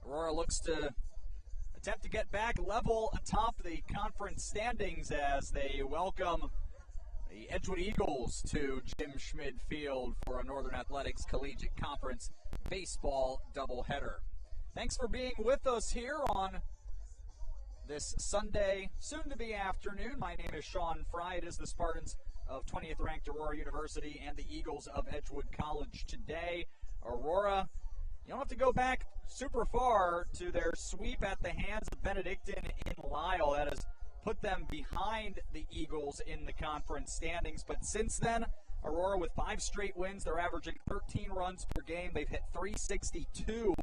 Aurora looks to attempt to get back level atop the conference standings as they welcome the Edgewood Eagles to Jim Schmid Field for a Northern Athletics Collegiate Conference baseball doubleheader. Thanks for being with us here on this Sunday, soon-to-be afternoon. My name is Sean Fry. It is the Spartans of 20th ranked Aurora University and the Eagles of Edgewood College today. Aurora, you don't have to go back super far to their sweep at the hands of Benedictine in Lisle. That has put them behind the Eagles in the conference standings. But since then, Aurora with 5 straight wins. They're averaging 13 runs per game. They've hit 362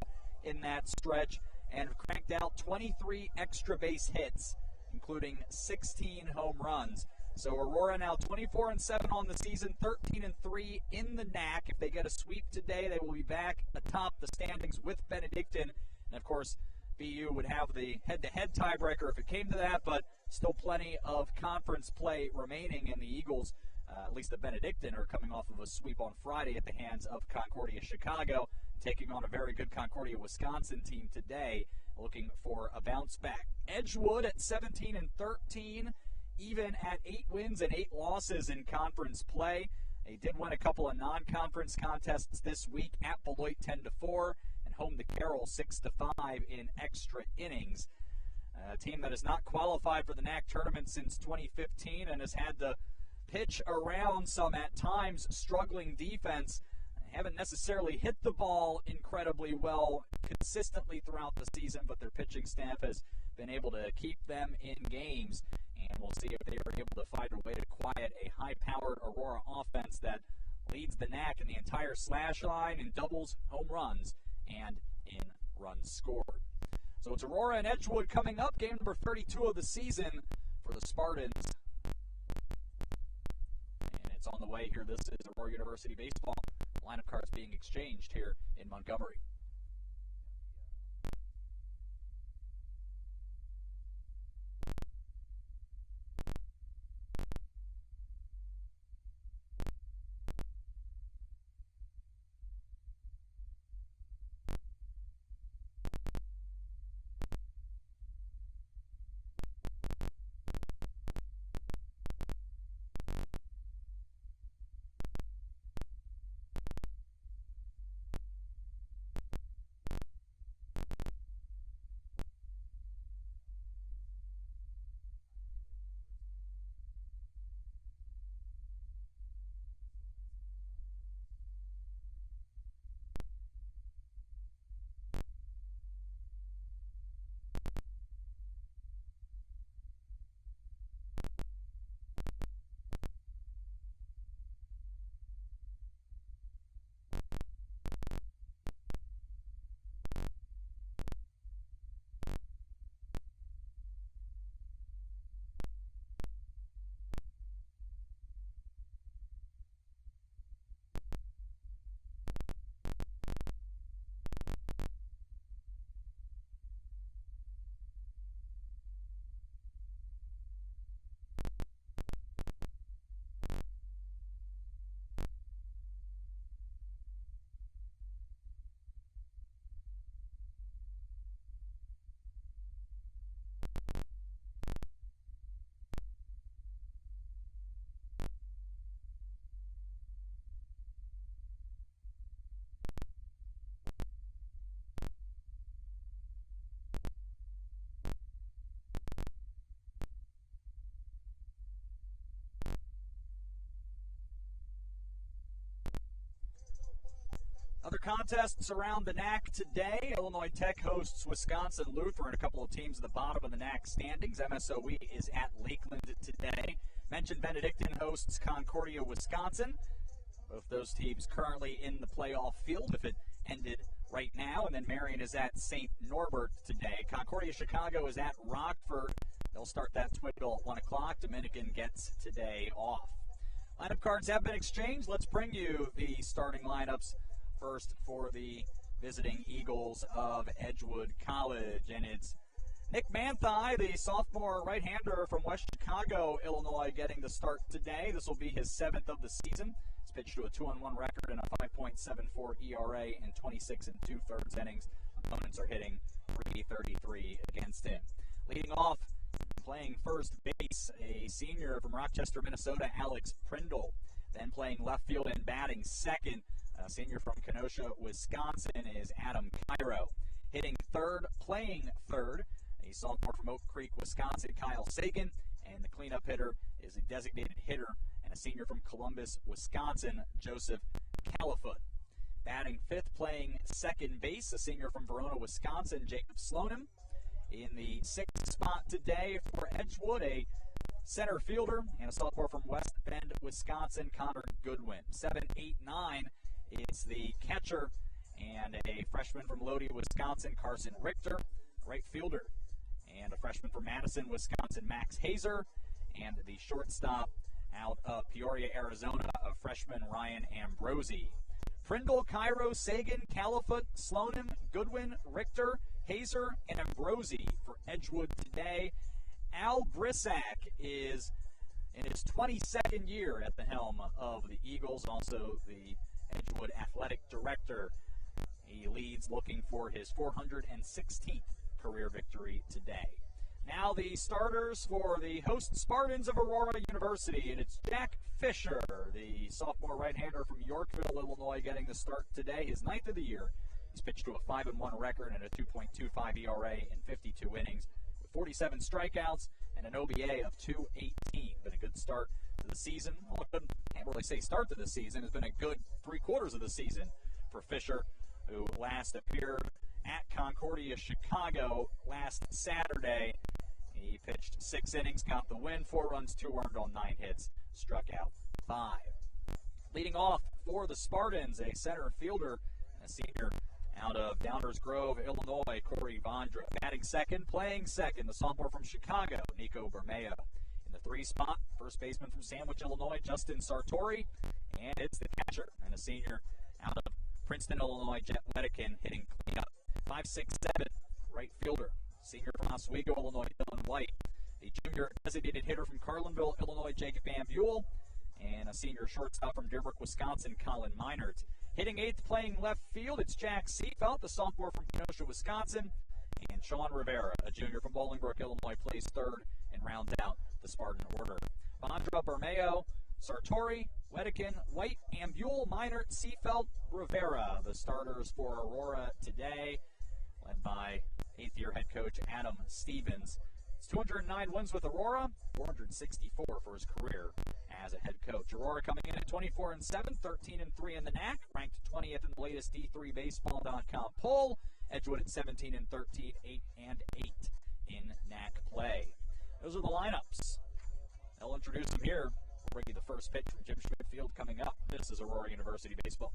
in that stretch and have cranked out 23 extra base hits, including 16 home runs. So Aurora now 24-7 on the season, 13-3 in the NAC. If they get a sweep today, they will be back atop the standings with Benedictine. And, of course, BU would have the head-to-head tiebreaker if it came to that, but still plenty of conference play remaining. And the Eagles, at least the Benedictine, are coming off of a sweep on Friday at the hands of Concordia Chicago, taking on a very good Concordia Wisconsin team today, looking for a bounce back. Edgewood at 17-13. Even at 8 wins and 8 losses in conference play. They did win a couple of non-conference contests this week at Beloit 10-4 and home to Carroll 6-5 in extra innings. A team that has not qualified for the NAC tournament since 2015 and has had to pitch around some at times struggling defense. They haven't necessarily hit the ball incredibly well consistently throughout the season, but their pitching staff has been able to keep them in games. And we'll see if they are able to find a way to quiet a high-powered Aurora offense that leads the NAC in the entire slash line in doubles, home runs, and in runs scored. So it's Aurora and Edgewood coming up, game number 32 of the season for the Spartans. And it's on the way here. This is Aurora University baseball. Lineup cards being exchanged here in Montgomery. Other contests around the NAC today. Illinois Tech hosts Wisconsin Lutheran, a couple of teams at the bottom of the NAC standings. MSOE is at Lakeland today. Mentioned Benedictine hosts Concordia, Wisconsin. Both those teams currently in the playoff field if it ended right now. And then Marion is at St. Norbert today. Concordia Chicago is at Rockford. They'll start that twiddle at 1 o'clock. Dominican gets today off. Lineup cards have been exchanged. Let's bring you the starting lineups. First for the visiting Eagles of Edgewood College, and it's Nick Manthei, the sophomore right-hander from West Chicago, Illinois, getting the start today. This will be his 7th of the season. He's pitched to a 2-1 record and a 5.74 ERA in 26 2/3 innings. opponents are hitting .333 against him. Leading off, playing first base, a senior from Rochester, Minnesota, Alex Prindle. Then playing left field and batting second, a senior from Kenosha, Wisconsin, is Adam Cairo. Hitting third, playing third, a sophomore from Oak Creek, Wisconsin, Kyle Sagan. And the cleanup hitter is a designated hitter and a senior from Columbus, Wisconsin, Joseph Califoot. Batting fifth, playing second base, a senior from Verona, Wisconsin, Jacob Slonim. In the sixth spot today for Edgewood, a center fielder and a sophomore from West Bend, Wisconsin, Connor Goodwin. 7, 8, 9 is the catcher and a freshman from Lodi, Wisconsin, Carson Richter, right fielder. And a freshman from Madison, Wisconsin, Max Hazer. And the shortstop out of Peoria, Arizona, a freshman, Ryan Ambrosi. Prindle, Cairo, Sagan, Califoot, Slonim, Goodwin, Richter, Hazer, and Ambrosi for Edgewood today. Al Brissack is in his 22nd year at the helm of the Eagles, also the Edgewood athletic director. He leads looking for his 416th career victory today. Now the starters for the host Spartans of Aurora University, and it's Jack Fisher, the sophomore right-hander from Yorkville, Illinois, getting the start today, his ninth of the year. He's pitched to a 5-1 record and a 2.25 ERA in 52 innings, with 47 strikeouts and an OBA of 218. Been a good start to the season. Well, I can't really say start to the season. It's been a good 3 quarters of the season for Fisher, who last appeared at Concordia, Chicago last Saturday. He pitched 6 innings, got the win, 4 runs, 2 earned on 9 hits, struck out 5. Leading off for the Spartans, a center fielder, a senior out of Downers Grove, Illinois, Corey Vondra. Batting second, playing second, the sophomore from Chicago, Nico Bermeo. In the 3 spot, first baseman from Sandwich, Illinois, Justin Sartori. And it's the catcher and a senior out of Princeton, Illinois, Jet Wedikin, hitting cleanup. 5'6'7", right fielder, senior from Oswego, Illinois, Dylan White. A junior designated hitter from Carlinville, Illinois, Jacob Van Buell. And a senior shortstop from Dearbrook, Wisconsin, Colin Meinert. Hitting 8th, playing left field, it's Jack Seafelt, the sophomore from Kenosha, Wisconsin. And Sean Rivera, a junior from Bolingbrook, Illinois, plays 3rd and rounds out the Spartan order. Vondra, Bermeo, Sartori, Wedikin, White, Ambule, Meinert, Seafelt, Rivera, the starters for Aurora today, led by 8th-year head coach Adam Stevens. It's 209 wins with Aurora, 464 for his career as a head coach. Aurora coming in at 24-7, 13-3 in the NAC, ranked 20th in the latest D3Baseball.com poll. Edgewood at 17-13, 8-8 in NAC play. Those are the lineups. I'll introduce them here. We'll bring you the first pitch from Jim Schmidt Field coming up. This is Aurora University Baseball.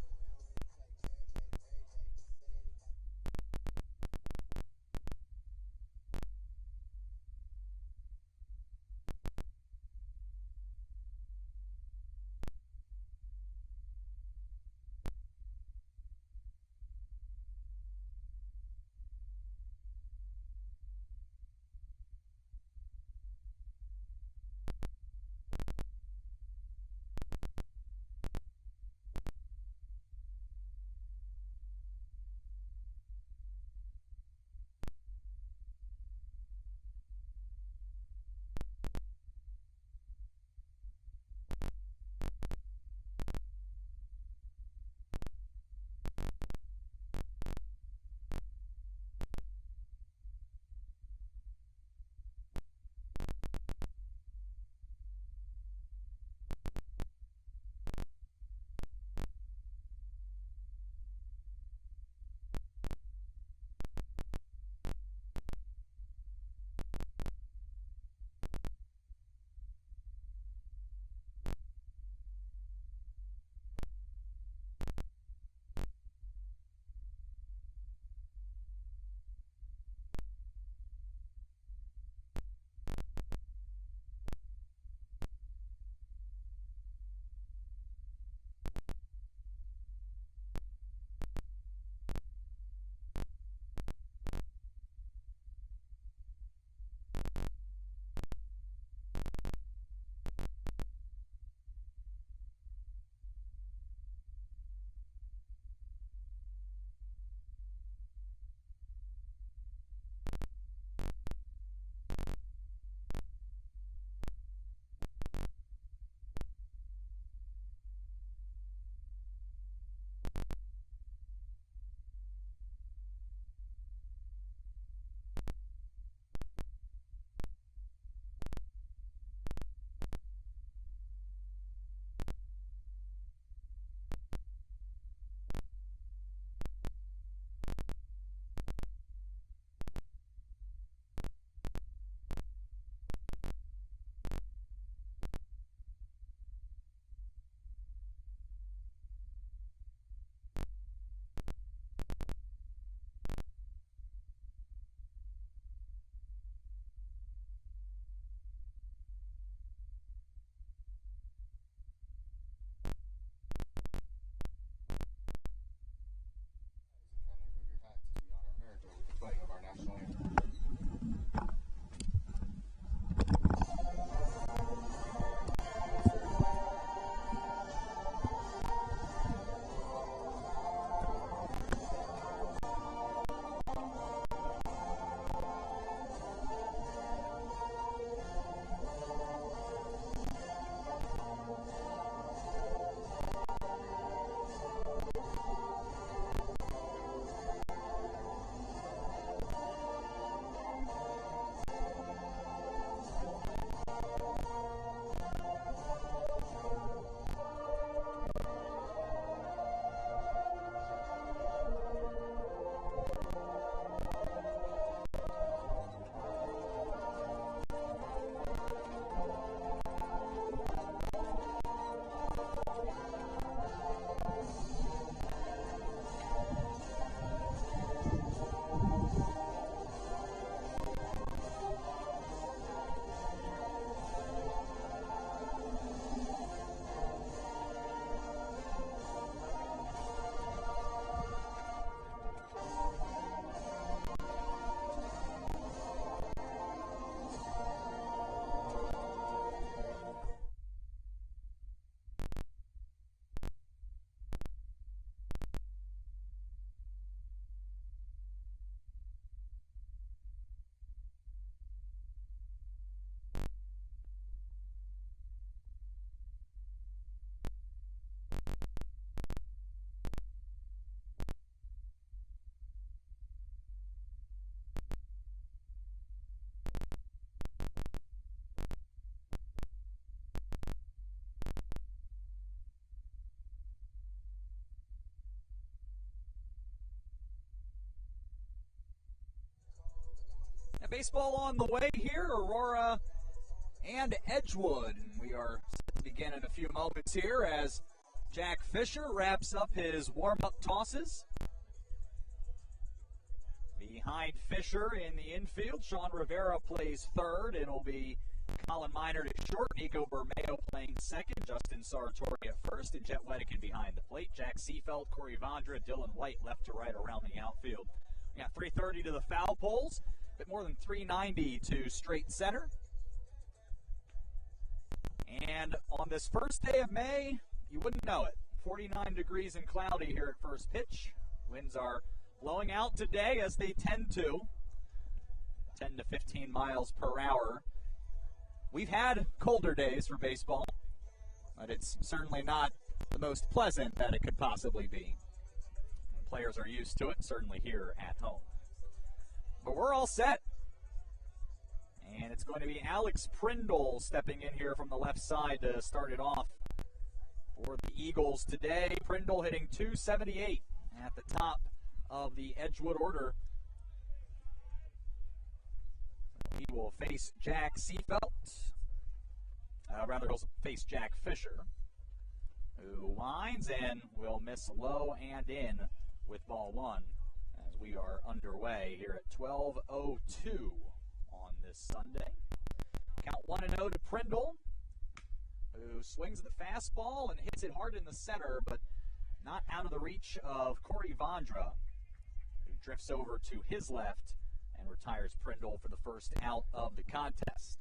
Baseball on the way here, Aurora and Edgewood. We are set to begin in a few moments here as Jack Fisher wraps up his warm-up tosses. Behind Fisher in the infield, Sean Rivera plays third. It'll be Colin Minor to short, Nico Bermeo playing second, Justin Sartori at first, and Jet Wedican behind the plate. Jack Seafelt, Corey Vondra, Dylan White left to right around the outfield. We got 330 to the foul poles, a bit more than 390 to straight center. And on this first day of May, you wouldn't know it. 49 degrees and cloudy here at first pitch. Winds are blowing out today as they tend to, 10 to 15 miles per hour. We've had colder days for baseball, but it's certainly not the most pleasant that it could possibly be. The players are used to it, certainly here at home. But we're all set. And it's going to be Alex Prindle stepping in here from the left side to start it off for the Eagles today. Prindle hitting .278 at the top of the Edgewood order. He will face Jack Seafelt. He'll face Jack Fisher, who winds and will miss low and in with ball one as we are underway here at 12:02 on this Sunday. Count 1-0 to Prindle, who swings the fastball and hits it hard in the center, but not out of the reach of Corey Vondra, who drifts over to his left and retires Prindle for the first out of the contest.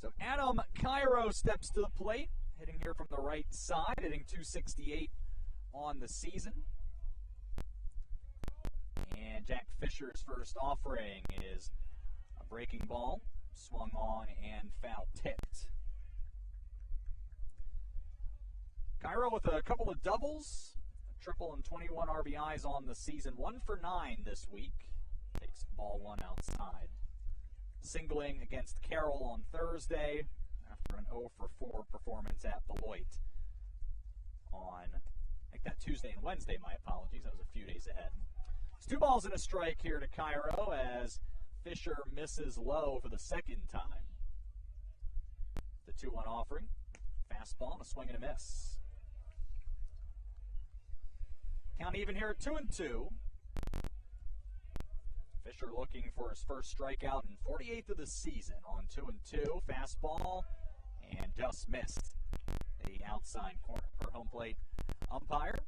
So Adam Cairo steps to the plate, hitting here from the right side, hitting .268 on the season. And Jack Fisher's first offering is a breaking ball, swung on and foul tipped. Cairo with a couple of doubles, a triple and 21 RBIs on the season, 1 for 9 this week. Takes ball one outside. Singling against Carroll on Thursday after an 0 for 4 performance at Beloit on, I think that Tuesday and Wednesday, my apologies, that was a few days ahead. It's 2 balls and a strike here to Cairo as Fisher misses low for the second time. The 2-1 offering, fastball and a swing and a miss. Count even here at 2-2. Fisher looking for his first strikeout and 48th of the season on 2-2. Fastball and just missed the outside corner for home plate umpire.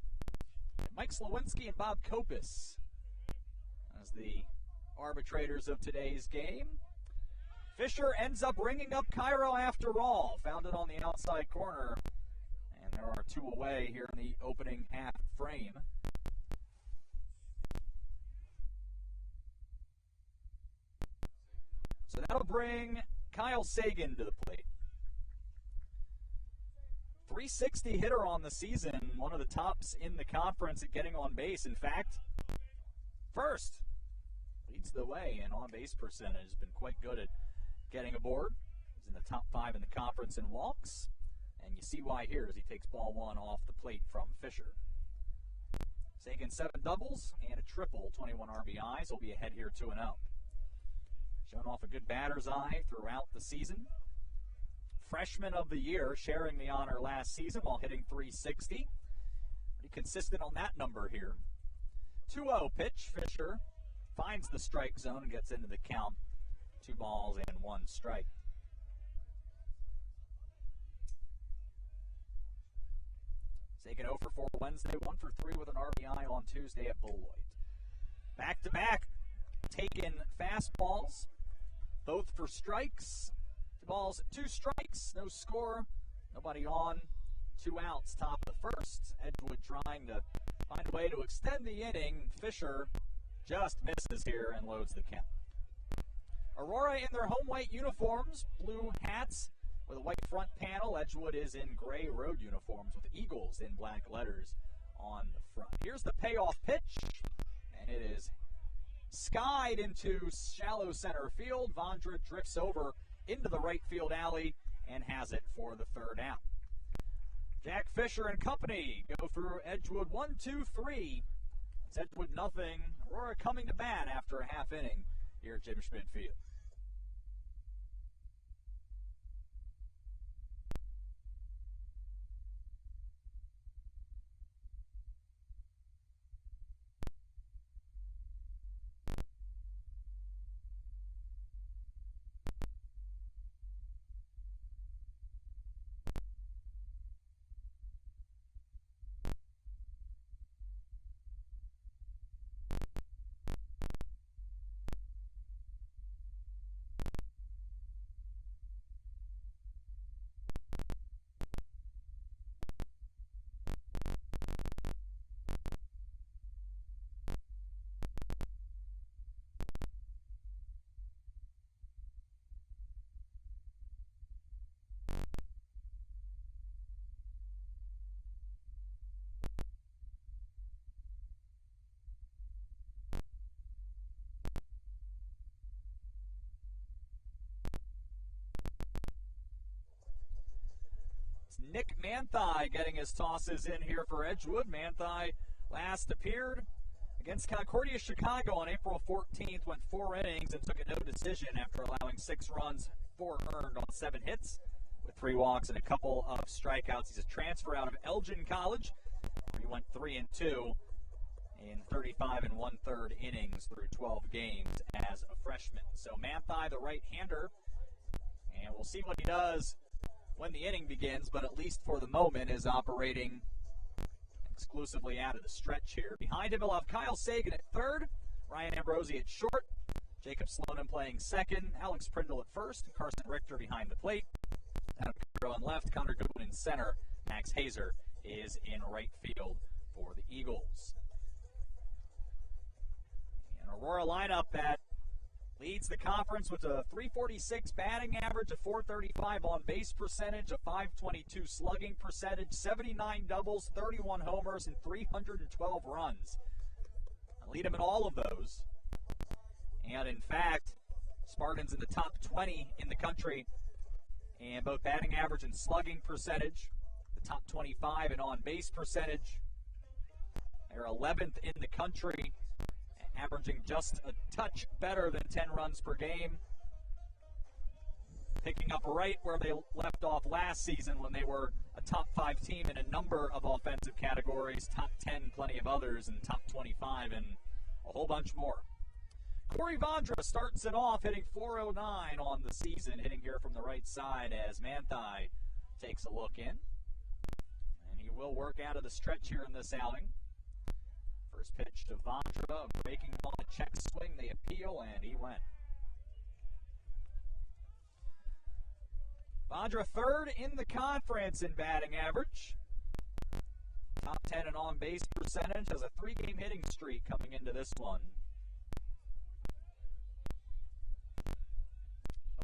Mike Slowinski and Bob Kopis as the arbitrators of today's game. Fisher ends up ringing up Cairo after all. Found it on the outside corner. And there are 2 away here in the opening half frame. So that'll bring Kyle Sagan to the plate. .360 hitter on the season, one of the tops in the conference at getting on base. In fact, first leads the way in on-base percentage. Has been quite good at getting aboard. He's in the top 5 in the conference in walks. And you see why here as he takes ball one off the plate from Fisher. Sagan 7 doubles and a triple, 21 RBIs. He'll be ahead here 2-0. Shown off a good batter's eye throughout the season. Freshman of the year, sharing the honor last season while hitting .360. Pretty consistent on that number here. 2-0 pitch. Fisher finds the strike zone and gets into the count. 2 balls and 1 strike. Sagan 0 for 4 Wednesday, 1 for 3 with an RBI on Tuesday at Beloit. Back-to-back taken fastballs, both for strikes. 2 balls, 2 strikes, no score, nobody on, 2 outs, top of the first. Edgewood trying to find a way to extend the inning. Fisher just misses here and loads the count. Aurora in their home white uniforms, blue hats with a white front panel. Edgewood is in gray road uniforms with Eagles in black letters on the front. Here's the payoff pitch, and it is skied into shallow center field. Vondra drifts over into the right field alley and has it for the 3rd out. Jack Fisher and company go through Edgewood 1, 2, 3 It's Edgewood nothing. Aurora coming to bat after a half inning here at Jim Schmidt Field. Nick Manthey getting his tosses in here for Edgewood. Manthey last appeared against Concordia Chicago on April 14th, went 4 innings and took a no decision after allowing 6 runs, 4 earned on 7 hits with 3 walks and a couple of strikeouts. He's a transfer out of Elgin College. He went 3-2 in 35 1/3 innings through 12 games as a freshman. So Manthey, the right-hander, and we'll see what he does when the inning begins, but at least for the moment is operating exclusively out of the stretch here. Behind him, we'll have Kyle Sagan at third, Ryan Ambrosi at short, Jacob Slonin playing second, Alex Prindle at first, Carson Richter behind the plate. Adam Kiro on left, Connor Goodwin in center, Max Hazer is in right field for the Eagles. An Aurora lineup that leads the conference with a .346 batting average, a .435 on-base percentage, a .522 slugging percentage, 79 doubles, 31 homers, and 312 runs. I lead them in all of those. And in fact, Spartans in the top 20 in the country in both batting average and slugging percentage, the top 25 in on-base percentage. They're 11th in the country, averaging just a touch better than 10 runs per game. Picking up right where they left off last season when they were a top 5 team in a number of offensive categories, top 10 plenty of others, and top 25 and a whole bunch more. Corey Vondra starts it off, hitting .409 on the season, hitting here from the right side as Manthey takes a look in. And he will work out of the stretch here in this outing. First pitch to Vondra, a breaking ball, a check swing, the appeal, and he went. Vondra third in the conference in batting average. Top 10 in on-base percentage, has a 3-game hitting streak coming into this one.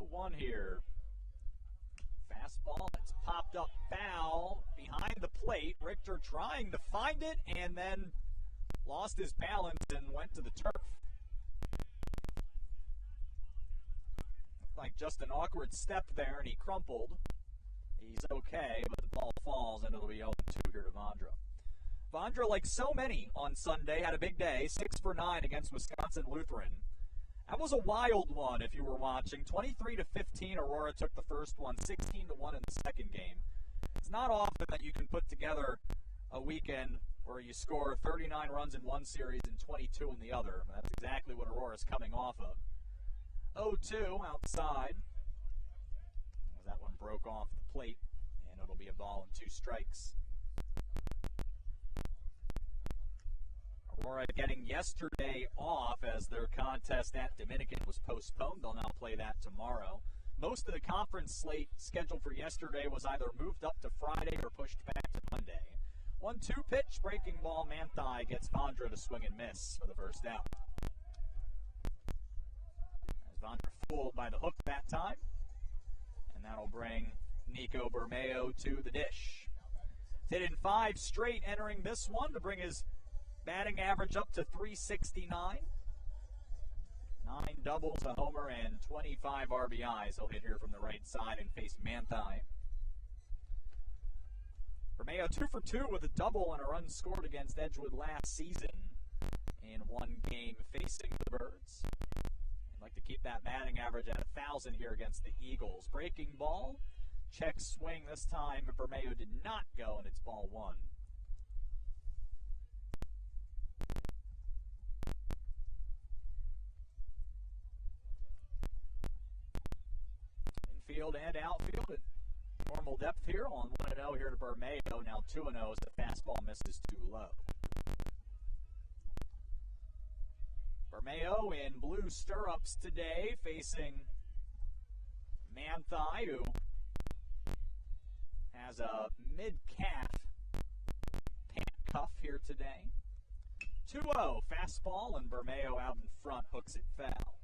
0-1 here. Fastball that's popped up foul behind the plate. Richter trying to find it and then lost his balance and went to the turf. Looked like just an awkward step there, and he crumpled. He's okay, but the ball falls, and it'll be 0-2 here to Vondra. Vondra, like so many on Sunday, had a big day, 6 for 9 against Wisconsin Lutheran. That was a wild one if you were watching. 23-15, Aurora took the first one, 16-1 in the second game. It's not often that you can put together a weekend where you score 39 runs in one series and 22 in the other. That's exactly what Aurora's coming off of. 0-2 outside. That one broke off the plate, and it'll be a ball and 2 strikes. Aurora getting yesterday off as their contest at Dominican was postponed. They'll now play that tomorrow. Most of the conference slate scheduled for yesterday was either moved up to Friday or pushed back to Monday. 1-2 pitch, breaking ball. Manthey gets Vondra to swing and miss for the first out. As Vondra fooled by the hook that time. And that'll bring Nico Bermeo to the dish. Hit in 5 straight entering this one to bring his batting average up to .369. 9 doubles, a homer, and 25 RBIs. He'll hit here from the right side and face Manthey. Bermeo 2 for 2 with a double and a run scored against Edgewood last season. in one game facing the Birds. They'd like to keep that batting average at 1,000 here against the Eagles. Breaking ball, check swing this time, but Bermeo did not go, and it's ball one. Infield and outfield at normal depth here on 1-0 here to Bermeo. Now 2-0 as the fastball misses too low. Bermeo in blue stirrups today, facing Manthai, who has a mid-calf pant cuff here today. 2-0, fastball, and Bermeo out in front hooks it foul.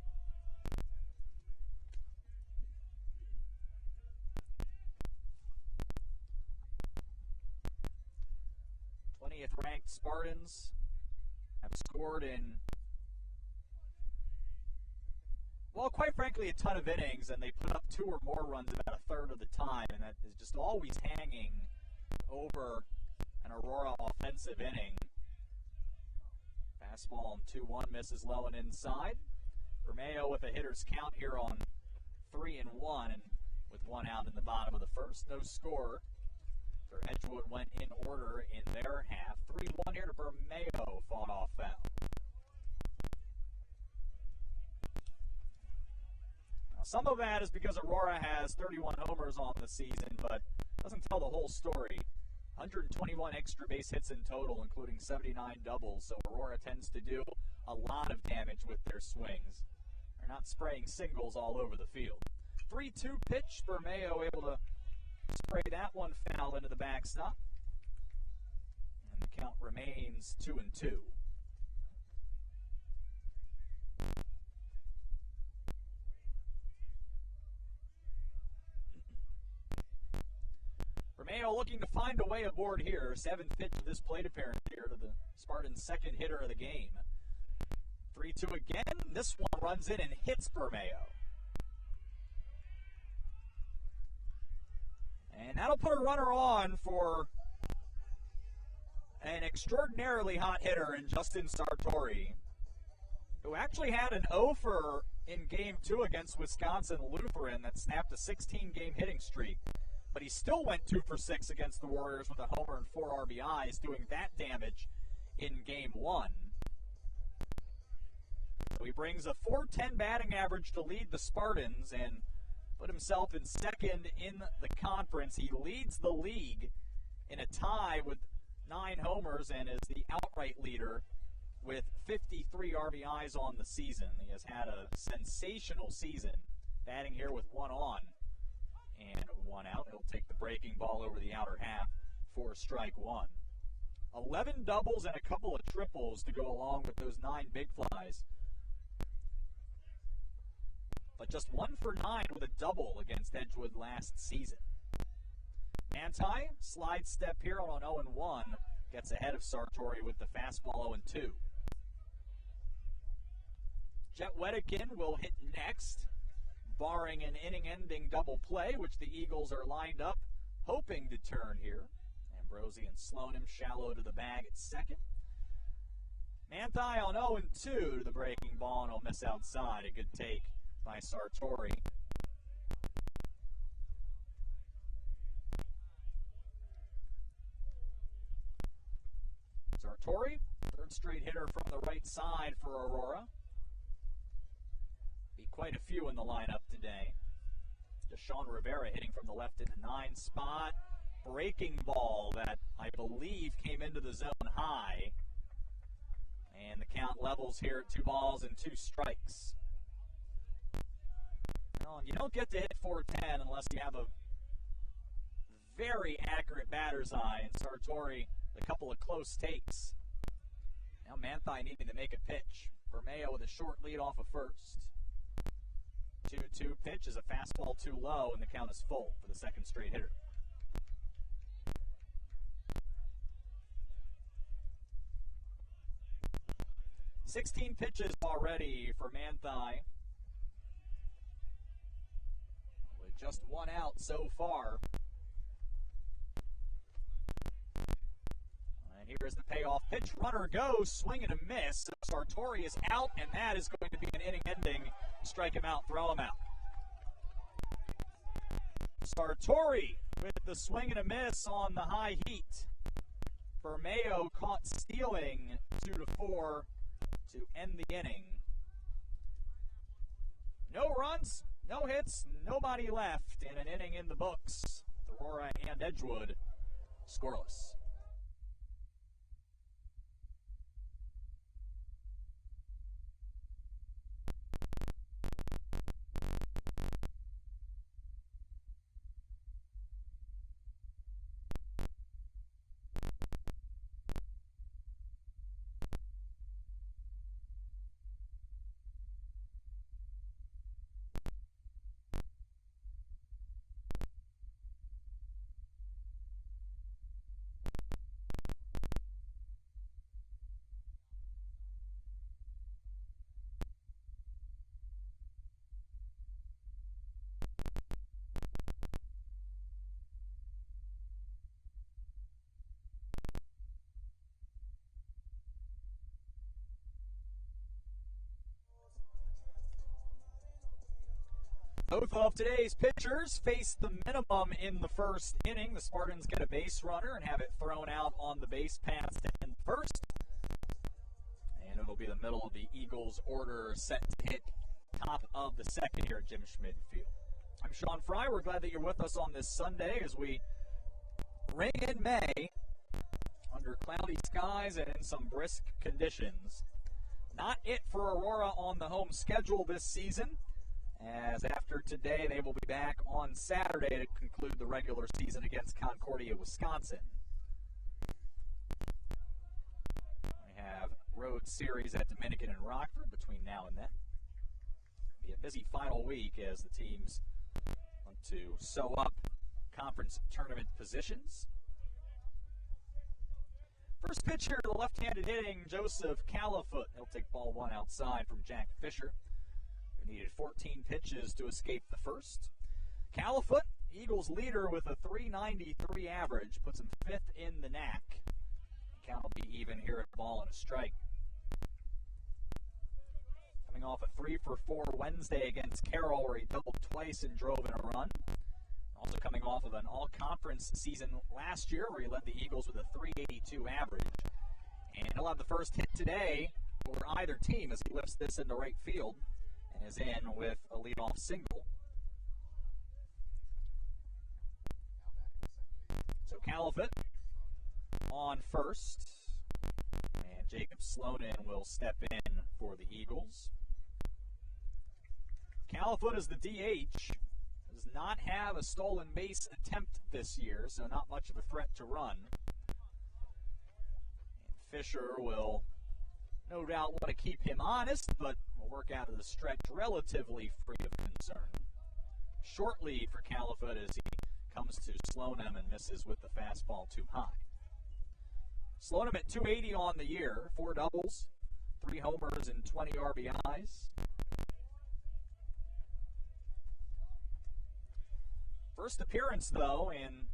Ranked Spartans have scored in, well, quite frankly, a ton of innings, and they put up 2 or more runs about a third of the time, and that is just always hanging over an Aurora offensive inning. Fastball on 2-1 misses low and inside. Bermeo with a hitter's count here on 3-1, and with 1 out in the bottom of the first, no score. Edgewood went in order in their half. 3-1 here to Bermeo, fought off foul. Now, some of that is because Aurora has 31 homers on the season, but doesn't tell the whole story. 121 extra base hits in total, including 79 doubles, so Aurora tends to do a lot of damage with their swings. They're not spraying singles all over the field. 3-2 pitch, Bermeo able to spray that one foul into the backstop. And the count remains 2-2. Bermeo looking to find a way aboard here. 7th pitch of this plate appearance here to the Spartans' second hitter of the game. 3-2 again. This one runs in and hits Bermeo. And that'll put a runner on for an extraordinarily hot hitter in Justin Sartori, who actually had an 0-for in Game 2 against Wisconsin Lutheran that snapped a 16-game hitting streak. But he still went 2 for 6 against the Warriors with a homer and 4 RBIs, doing that damage in Game 1. So he brings a .410 batting average to lead the Spartans and put himself in second in the conference. He leads the league in a tie with 9 homers and is the outright leader with 53 RBIs on the season. He has had a sensational season, batting here with 1 on and 1 out. He'll take the breaking ball over the outer half for strike 1. 11 doubles and a couple of triples to go along with those 9 big flies. But just 1 for 9 with a double against Edgewood last season. Manthai, slide step here on an 0-1, gets ahead of Sartori with the fastball 0-2. Jet Wedekin will hit next, barring an inning-ending double play, which the Eagles are lined up, hoping to turn here. Ambrosi and Slonim shallow to the bag at second. Manthai on 0-2 to the breaking ball, and he'll miss outside. A good take by Sartori. Sartori, third straight hitter from the right side for Aurora. Be quite a few in the lineup today. Deshaun Rivera hitting from the left in the 9 spot. Breaking ball that I believe came into the zone high. And the count levels here at 2 balls and 2 strikes. Well, you don't get to hit .410 unless you have a very accurate batter's eye, and Sartori a couple of close takes. Now Manthai needing to make a pitch. Bermeo with a short lead off of first. 2-2 pitch is a fastball too low, and the count is full for the second straight hitter. "16 pitches already for Manthai, with just 1 out so far. And Here's the payoff pitch. Runner goes, swing and a miss. Sartori is out, and that is going to be an inning-ending. Strike him out, throw him out. Sartori with the swing and a miss on the high heat. Bermeo caught stealing 2-4 to end the inning. No runs, no hits, nobody left in an inning in the books. Aurora and Edgewood scoreless. Both of today's pitchers face the minimum in the first inning. The Spartans get a base runner and have it thrown out on the base paths to end first. And it'll be the middle of the Eagles' order set to hit top of the second here at Jim Schmid Field. I'm Sean Fry. We're glad that you're with us on this Sunday as we ring in May under cloudy skies and in some brisk conditions. Not it for Aurora on the home schedule this season, as after today they will be back on Saturday to conclude the regular season against Concordia, Wisconsin. We have road series at Dominican and Rockford between now and then. It'll be a busy final week as the teams want to sew up conference tournament positions. First pitch here, the left-handed hitting Joseph Califoot. He'll take ball one outside from Jack Fisher, who needed 14 pitches to escape the first. Califoot, Eagles leader with a .393 average, puts him fifth in the NAC. The count will be even here at ball and a strike. Coming off a 3-for-4 Wednesday against Carroll, where he doubled twice and drove in a run. Also coming off of an all-conference season last year, where he led the Eagles with a .382 average. And he'll have the first hit today for either team as he lifts this into right field and is in with a leadoff single. So Califoot on first, and Jacob Slonin will step in for the Eagles. Califoot is the DH. Does not have a stolen base attempt this year, so not much of a threat to run. And Fisher will no doubt want to keep him honest, but will work out of the stretch relatively free of concern. Short lead for Califoot as he comes to Slonim and misses with the fastball too high. Slonim at .280 on the year, 4 doubles, 3 homers, and 20 RBIs. First appearance, though, in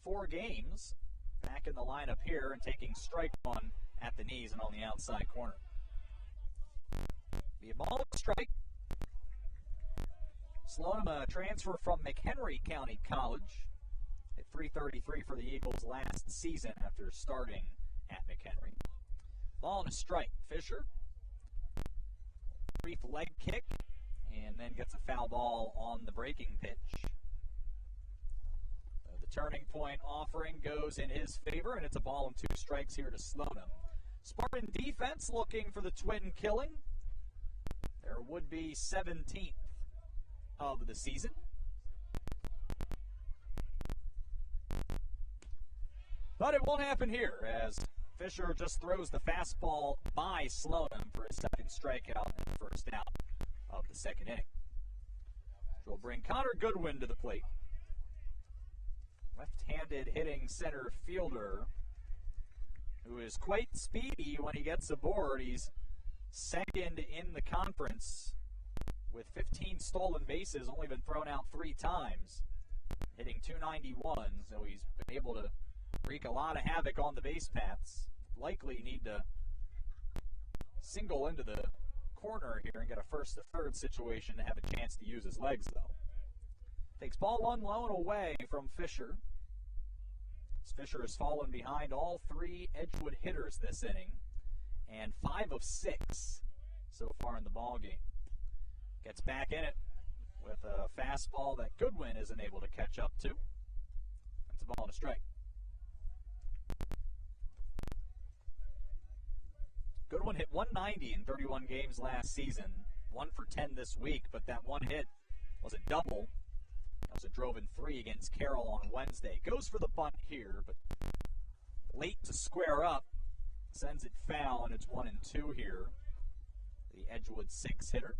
4 games, back in the lineup here and taking strike one at the knees and on the outside corner. The ball strike. Slonim, a transfer from McHenry County College, at .333 for the Eagles last season after starting at McHenry. Ball and a strike. Fisher, brief leg kick, and then gets a foul ball on the breaking pitch. The turning point offering goes in his favor, and it's a ball and 2 strikes here to Slonim. Spartan defense looking for the twin killing. Their would-be 17th of the season. But it won't happen here as Fisher just throws the fastball by Slonim for his second strikeout and the first out of the second inning. Which will bring Connor Goodwin to the plate. Left-handed hitting center fielder who is quite speedy when he gets aboard. He's second in the conference with 15 stolen bases, only been thrown out 3 times, hitting .291, so he's been able to wreak a lot of havoc on the base paths. Likely need to single into the corner here and get a first to third situation to have a chance to use his legs, though. Takes ball one low and away from Fisher. Fisher has fallen behind all three Edgewood hitters this inning, and 5 of 6 so far in the ball game. Gets back in it with a fastball that Goodwin isn't able to catch up to. That's a ball and a strike. Goodwin hit 190 in 31 games last season, 1 for 10 this week, but that one hit was a double. That was a drove-in 3 against Carroll on Wednesday. Goes for the bunt here, but late to square up. Sends it foul, and it's 1-2 here. The Edgewood 6 hitter.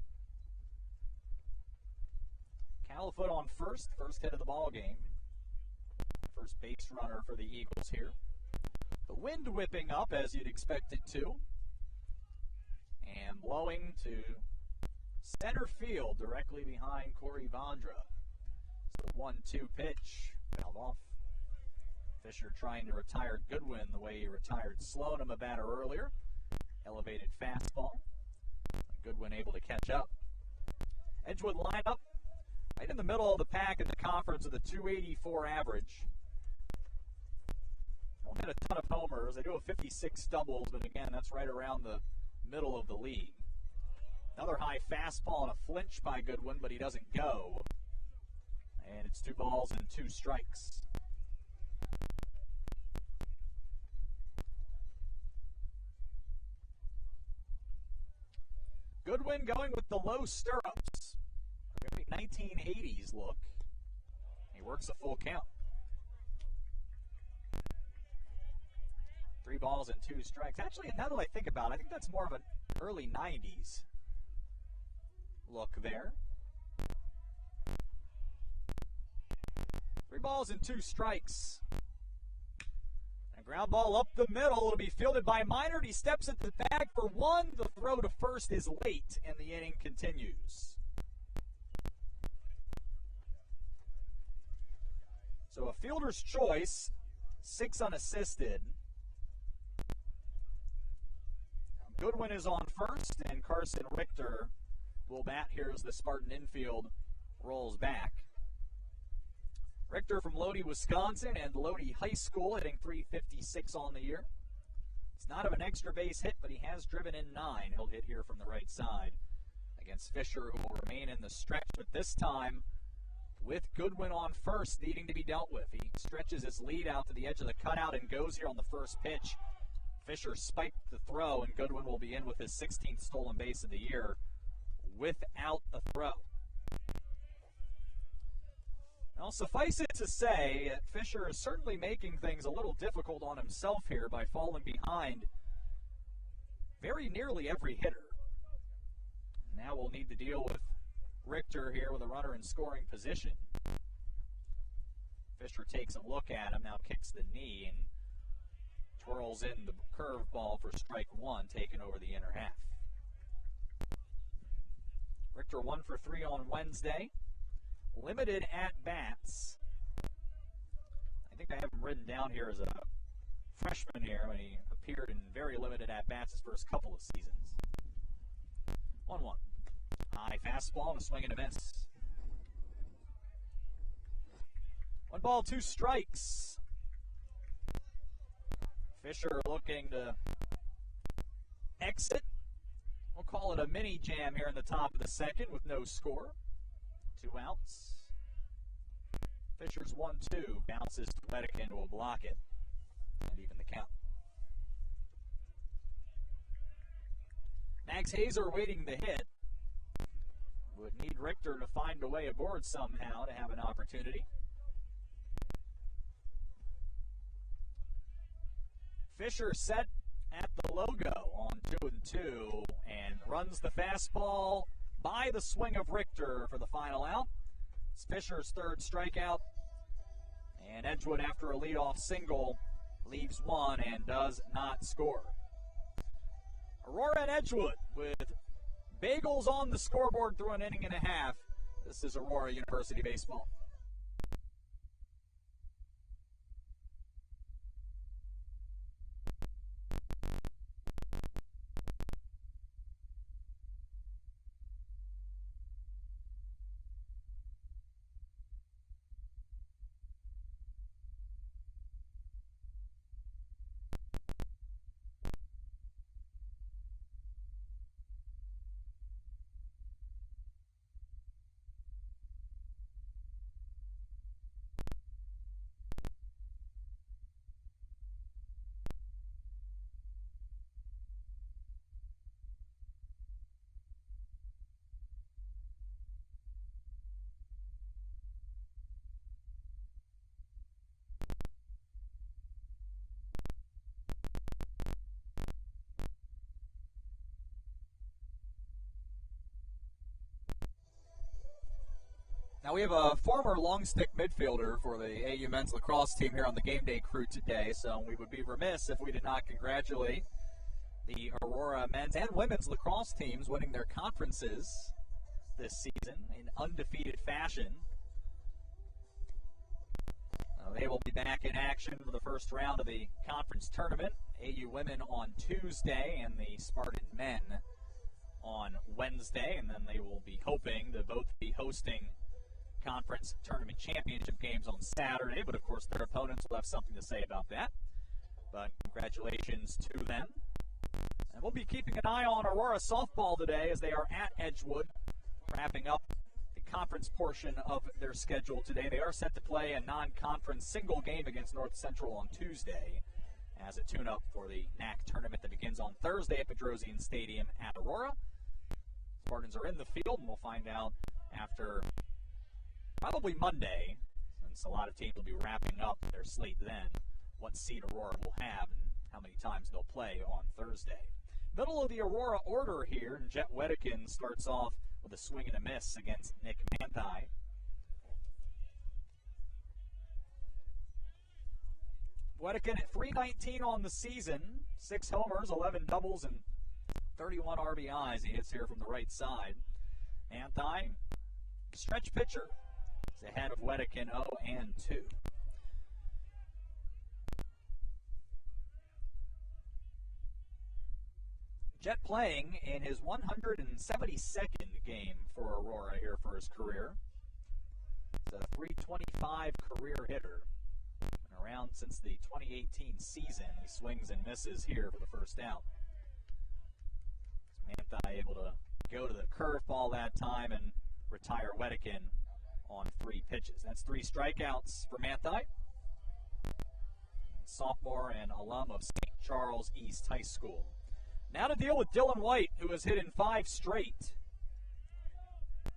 Califoot on first hit of the ball game. First base runner for the Eagles here. The wind whipping up as you'd expect it to. And blowing to center field directly behind Corey Vondra. So the 1-2 pitch fouled off. Fisher trying to retire Goodwin the way he retired Sloan, a batter earlier. Elevated fastball. Goodwin able to catch up. Edgewood lineup right in the middle of the pack in the conference with a .284 average. Don't hit a ton of homers. They do have 56 doubles, but again, that's right around the middle of the league. Another high fastball and a flinch by Goodwin, but he doesn't go. And it's 2 balls and 2 strikes. Goodwin going with the low stirrups. Very 1980s look. He works a full count. 3 balls and 2 strikes. Actually, now that I think about it, I think that's more of an early 90s look there. 3 balls and 2 strikes. A ground ball up the middle. It'll be fielded by Minard. He steps at the bag for 1. The throw to first is late, and the inning continues. So a fielder's choice, 6 unassisted. Goodwin is on first, and Carson Richter will bat here as the Spartan infield rolls back. Richter from Lodi, Wisconsin, and Lodi High School, hitting .356 on the year. It's not of an extra base hit, but he has driven in 9. He'll hit here from the right side against Fisher, who will remain in the stretch, but this time with Goodwin on first needing to be dealt with. He stretches his lead out to the edge of the cutout and goes here on the first pitch. Fisher spiked the throw, and Goodwin will be in with his 16th stolen base of the year without a throw. Now, suffice it to say that Fisher is certainly making things a little difficult on himself here by falling behind very nearly every hitter. Now we'll need to deal with Richter here with a runner in scoring position. Fisher takes a look at him, now kicks the knee, and twirls in the curveball for strike 1, taking over the inner half. Richter 1 for 3 on Wednesday. Limited at-bats. I think I have him written down here as a freshman here when he appeared in very limited at-bats his first couple of seasons. 1-1. High fastball and a swing and a miss. 1 ball, 2 strikes. Fisher looking to exit. We'll call it a mini jam here in the top of the second with no score. 2 outs. Fisher's 1-2. Bounces to Medican, will block it. And even the count. Max Hazer waiting the hit. Would need Richter to find a way aboard somehow to have an opportunity. Fisher set at the logo on 2-2 and runs the fastball by the swing of Richter for the final out. It's Fisher's 3rd strikeout, and Edgewood, after a leadoff single, leaves 1 and does not score. Aurora and Edgewood with bagels on the scoreboard through an inning and a half. This is Aurora University baseball. Now we have a former long stick midfielder for the AU men's lacrosse team here on the game day crew today, so we would be remiss if we did not congratulate the Aurora men's and women's lacrosse teams winning their conferences this season in undefeated fashion. They will be back in action for the first round of the conference tournament. AU women on Tuesday and the Spartan men on Wednesday, and then they will be hoping to both be hosting conference tournament championship games on Saturday, but of course their opponents will have something to say about that. But congratulations to them. And we'll be keeping an eye on Aurora softball today as they are at Edgewood, wrapping up the conference portion of their schedule today. They are set to play a non-conference single game against North Central on Tuesday as a tune-up for the NAC tournament that begins on Thursday at Bedrosian Stadium at Aurora. Spartans are in the field, and we'll find out after probably Monday, since a lot of teams will be wrapping up their slate then, what seed Aurora will have and how many times they'll play on Thursday. Middle of the Aurora order here, and Jet Wedekin starts off with a swing and a miss against Nick Manthei. Wedekin at .319 on the season, 6 homers, 11 doubles, and 31 RBIs. He hits here from the right side. Manthei, stretch pitcher, is ahead of Wedekin 0-2. Jet playing in his 172nd game for Aurora here for his career. He's a .325 career hitter. Been around since the 2018 season. He swings and misses here for the first out. Manthei able to go to the curveball that time and retire Wedekin on 3 pitches. That's 3 strikeouts for Manthei. Sophomore and alum of St. Charles East High School. Now to deal with Dylan White, who has hit in 5 straight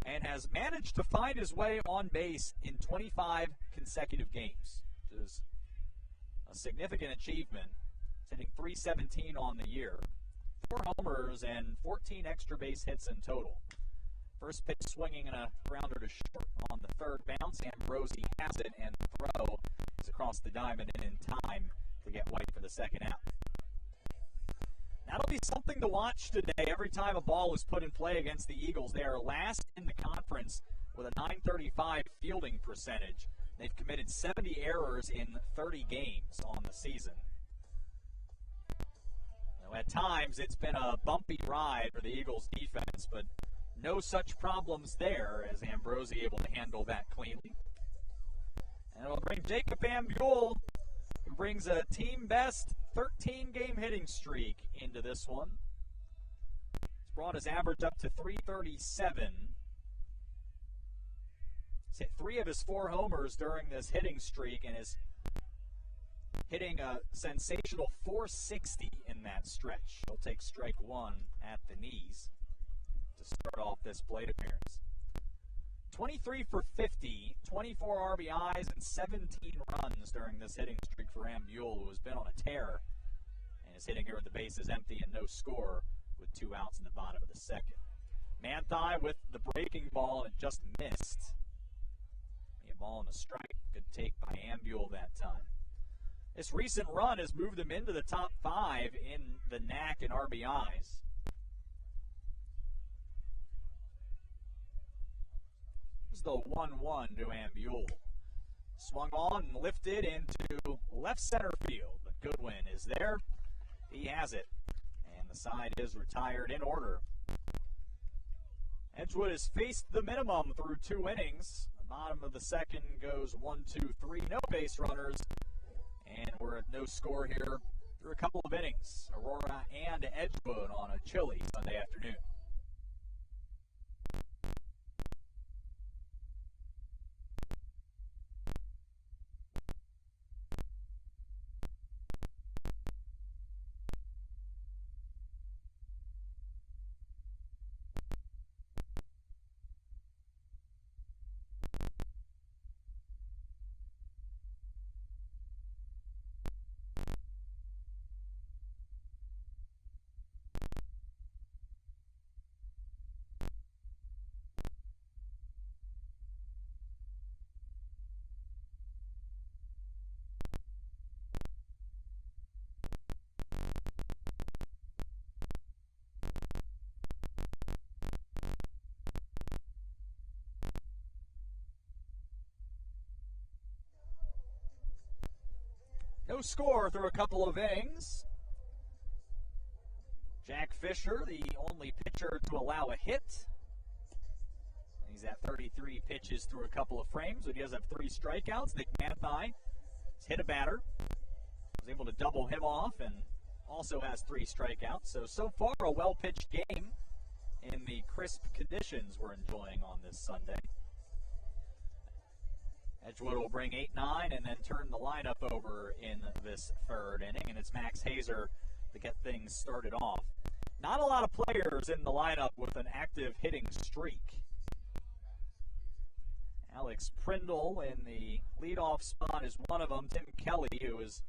and has managed to find his way on base in 25 consecutive games, which is a significant achievement. He's hitting .317 on the year. 4 homers and 14 extra base hits in total. First pitch swinging and a grounder to short on the third bounce. Ambrosi has it, and the throw is across the diamond and in time to get White for the second out. That'll be something to watch today. Every time a ball is put in play against the Eagles, they are last in the conference with a .935 fielding percentage. They've committed 70 errors in 30 games on the season. Now, at times, it's been a bumpy ride for the Eagles' defense, but no such problems there as Ambrosi able to handle that cleanly. And it'll bring Jacob Ambule, who brings a team-best 13-game hitting streak into this one. It's brought his average up to .337. He's hit 3 of his 4 homers during this hitting streak and is hitting a sensational .460 in that stretch. He'll take strike 1 at the knees to start off this plate appearance. 23 for 50, 24 RBIs, and 17 runs during this hitting streak for Ambule, who has been on a tear and is hitting here with the bases empty and no score with 2 outs in the bottom of the second. Manthei with the breaking ball, and it just missed. A ball and a strike. Good take by Ambule that time. This recent run has moved him into the top 5 in the NAC in RBIs. This is the 1-1 to Ambule. Swung on and lifted into left center field. But Goodwin is there. He has it. And the side is retired in order. Edgewood has faced the minimum through 2 innings. The bottom of the second goes 1-2-3. No base runners. And we're at no score here through a couple of innings. Aurora and Edgewood on a chilly Sunday afternoon. No score through a couple of innings. Jack Fisher, the only pitcher to allow a hit. He's at 33 pitches through a couple of frames, but he does have 3 strikeouts. Nick Manthei has hit a batter. Was able to double him off and also has 3 strikeouts. So far a well-pitched game in the crisp conditions we're enjoying on this Sunday. Edgewood will bring 8-9 and then turn the lineup over in this 3rd inning, and it's Max Hazer to get things started off. Not a lot of players in the lineup with an active hitting streak. Alex Prindle in the leadoff spot is one of them. Tim Kelly, who is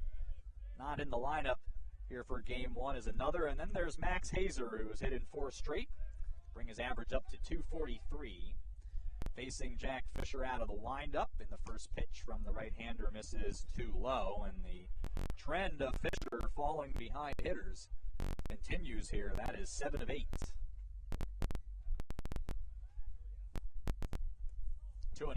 not in the lineup here for Game 1, is another. And then there's Max Hazer, who has hit in 4 straight, bring his average up to 243. Facing Jack Fisher out of the windup, and the first pitch from the right-hander misses too low, and the trend of Fisher falling behind hitters continues here. That is 7 of 8. 2-0.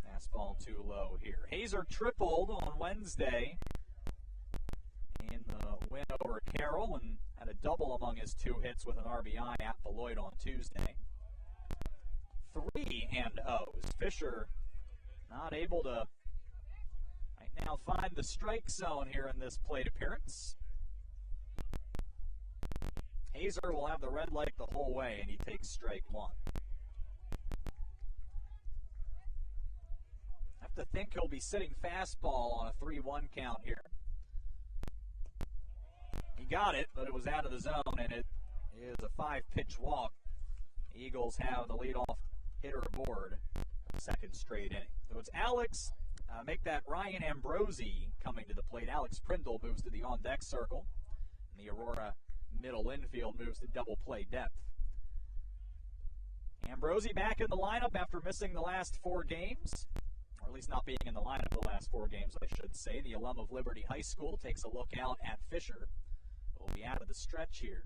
Fastball too low here. Hazer tripled on Wednesday in the win over Carroll and had a double among his 2 hits with an RBI at Beloit on Tuesday. 3 and O's. Fisher not able to right now find the strike zone here in this plate appearance. Hazer will have the red light the whole way, and he takes strike 1. I have to think he'll be sitting fastball on a 3-1 count here. He got it, but it was out of the zone, and it is a 5-pitch walk. The Eagles have the leadoff hitter aboard for the 2nd straight inning. So it's Alex, make that Ryan Ambrosi coming to the plate. Alex Prindle moves to the on-deck circle, and the Aurora middle infield moves to double play depth. Ambrosi back in the lineup after missing the last 4 games, or at least not being in the lineup the last 4 games, I should say. The alum of Liberty High School takes a look out at Fisher. Will be out of the stretch here.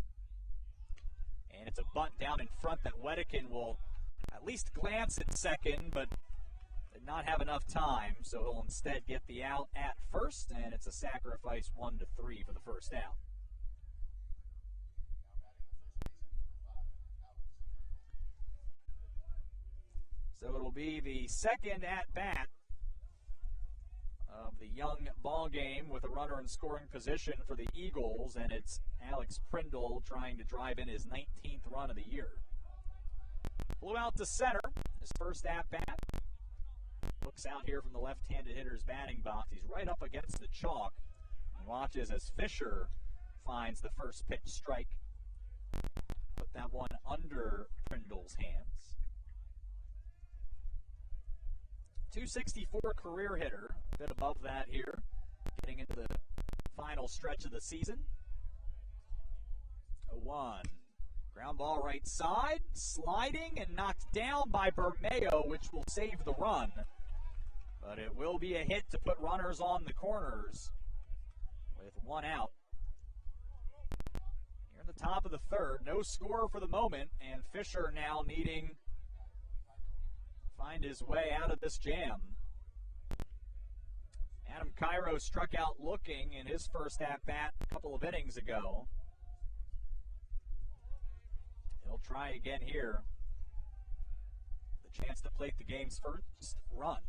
And it's a bunt down in front that Wedekin will at least glance at second, but did not have enough time, so he'll instead get the out at first, and it's a sacrifice 1-3 for the first out. So it'll be the 2nd at-bat of the young ball game with a runner in scoring position for the Eagles, and it's Alex Prindle trying to drive in his 19th run of the year. Flew out to center, his first at-bat. Looks out here from the left-handed hitter's batting box. He's right up against the chalk and watches as Fisher finds the first pitch strike. Put that one under Prindle's hands. 264 career hitter, a bit above that here, getting into the final stretch of the season. 0-1. Ground ball right side, sliding and knocked down by Bermeo, which will save the run. But it will be a hit to put runners on the corners with 1 out. Here in the top of the 3rd, no score for the moment, and Fisher now needing to find his way out of this jam. Adam Cairo struck out looking in his first at-bat a couple of innings ago. He'll try again here. The chance to plate the game's first run.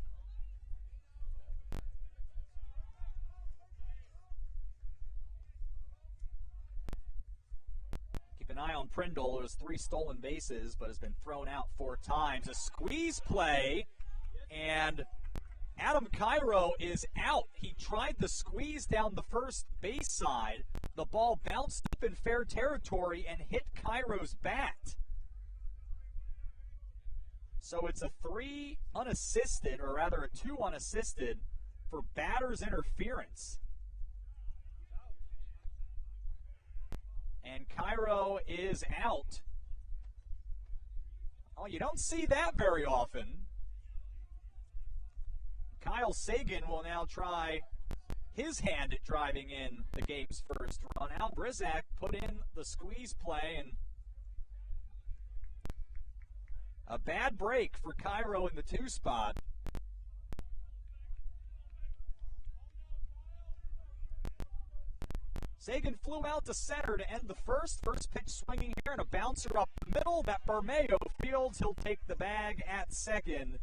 Keep an eye on Prindle, who has 3 stolen bases, but has been thrown out 4 times. A squeeze play, and Adam Cairo is out. He tried the squeeze down the first base side. The ball bounced up in fair territory and hit Cairo's bat. So it's a 3 unassisted, or rather a 2 unassisted, for batter's interference. And Cairo is out. Oh, you don't see that very often. Kyle Sagan will now try his hand at driving in the game's first run. Al Brizak put in the squeeze play, and a bad break for Cairo in the 2 spot. Sagan flew out to center to end the first. First pitch swinging here and a bouncer up the middle that Bermeo fields. He'll take the bag at second.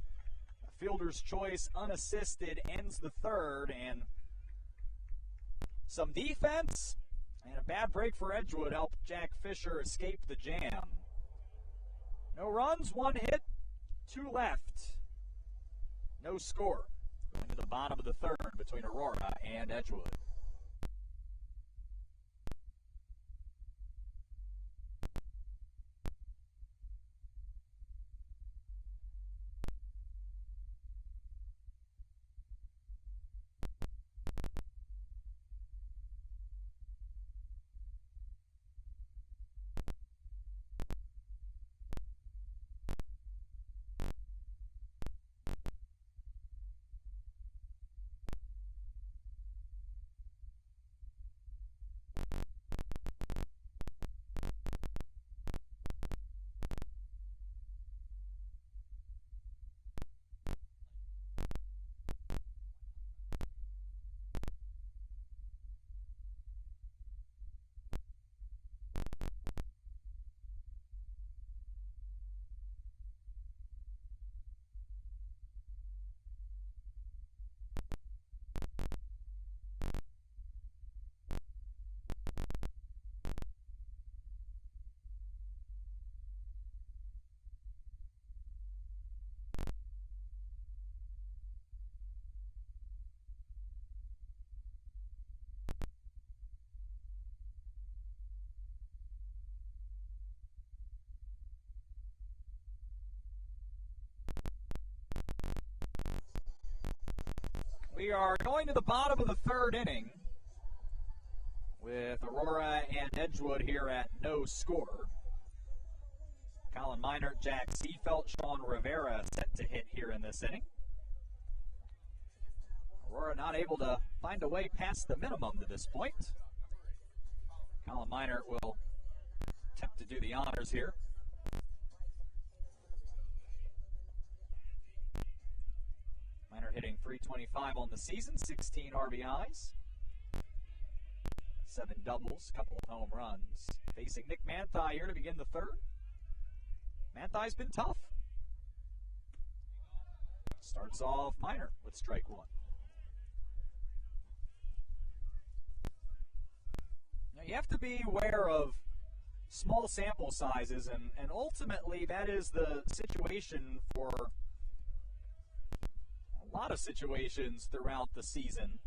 A fielder's choice unassisted ends the third, and some defense and a bad break for Edgewood helped Jack Fisher escape the jam. No runs, one hit, two left. No score. Going to the bottom of the third between Aurora and Edgewood. We are going to the bottom of the third inning with Aurora and Edgewood here at no score. Colin Minert, Jack Seafelt, Sean Rivera set to hit here in this inning. Aurora not able to find a way past the minimum to this point. Colin Minert will attempt to do the honors here. Minert hitting .325 on the season, 16 RBIs, 7 doubles, couple of home runs. Facing Nick Manthai here to begin the third. Manthai's been tough. Starts off Minert with strike one. Now you have to be aware of small sample sizes, and ultimately that is the situation for a lot of situations throughout the season,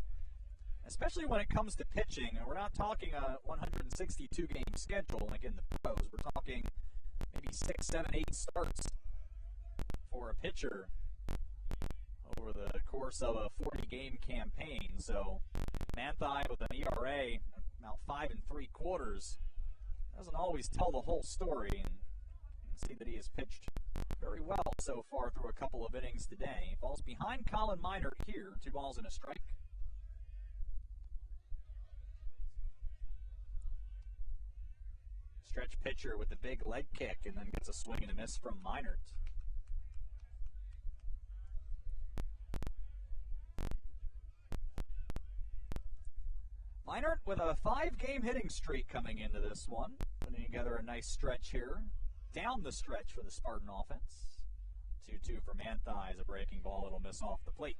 especially when it comes to pitching. And we're not talking a 162-game schedule like in the pros. We're talking maybe 6, 7, 8 starts for a pitcher over the course of a 40-game campaign. So Manthai with an ERA about 5 3/4 doesn't always tell the whole story. And you can see that he has pitched very well so far through a couple of innings today. He falls behind Colin Minert here, 2 balls and a strike. Stretch pitcher with the big leg kick and then gets a swing and a miss from Minert. Minert with a 5-game hitting streak coming into this one, putting together a nice stretch here. Down the stretch for the Spartan offense. 2-2 for Manthai as a breaking ball. It'll miss off the plate.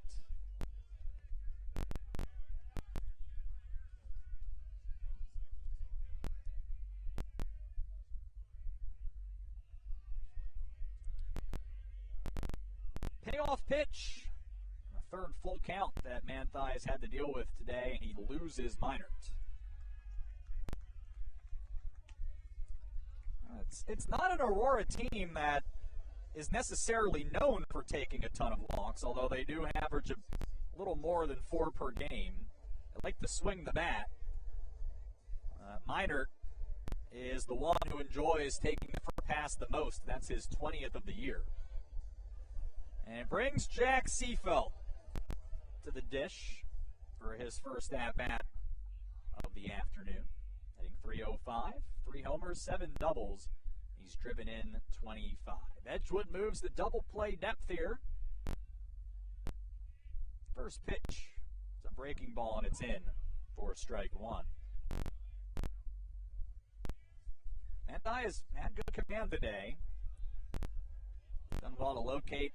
Payoff pitch. A third full count that Manthai has had to deal with today, and he loses Minert. It's not an Aurora team that is necessarily known for taking a ton of walks, although they do average a little more than 4 per game. They like to swing the bat. Minert is the one who enjoys taking the first pass the most. That's his 20th of the year. And it brings Jack Seafelt to the dish for his first at-bat of the afternoon. Hitting .305, 3 homers, 7 doubles. He's driven in 25. Edgewood moves the double play depth here. First pitch. It's a breaking ball and it's in for strike one. Manti has had good command today. Done well to locate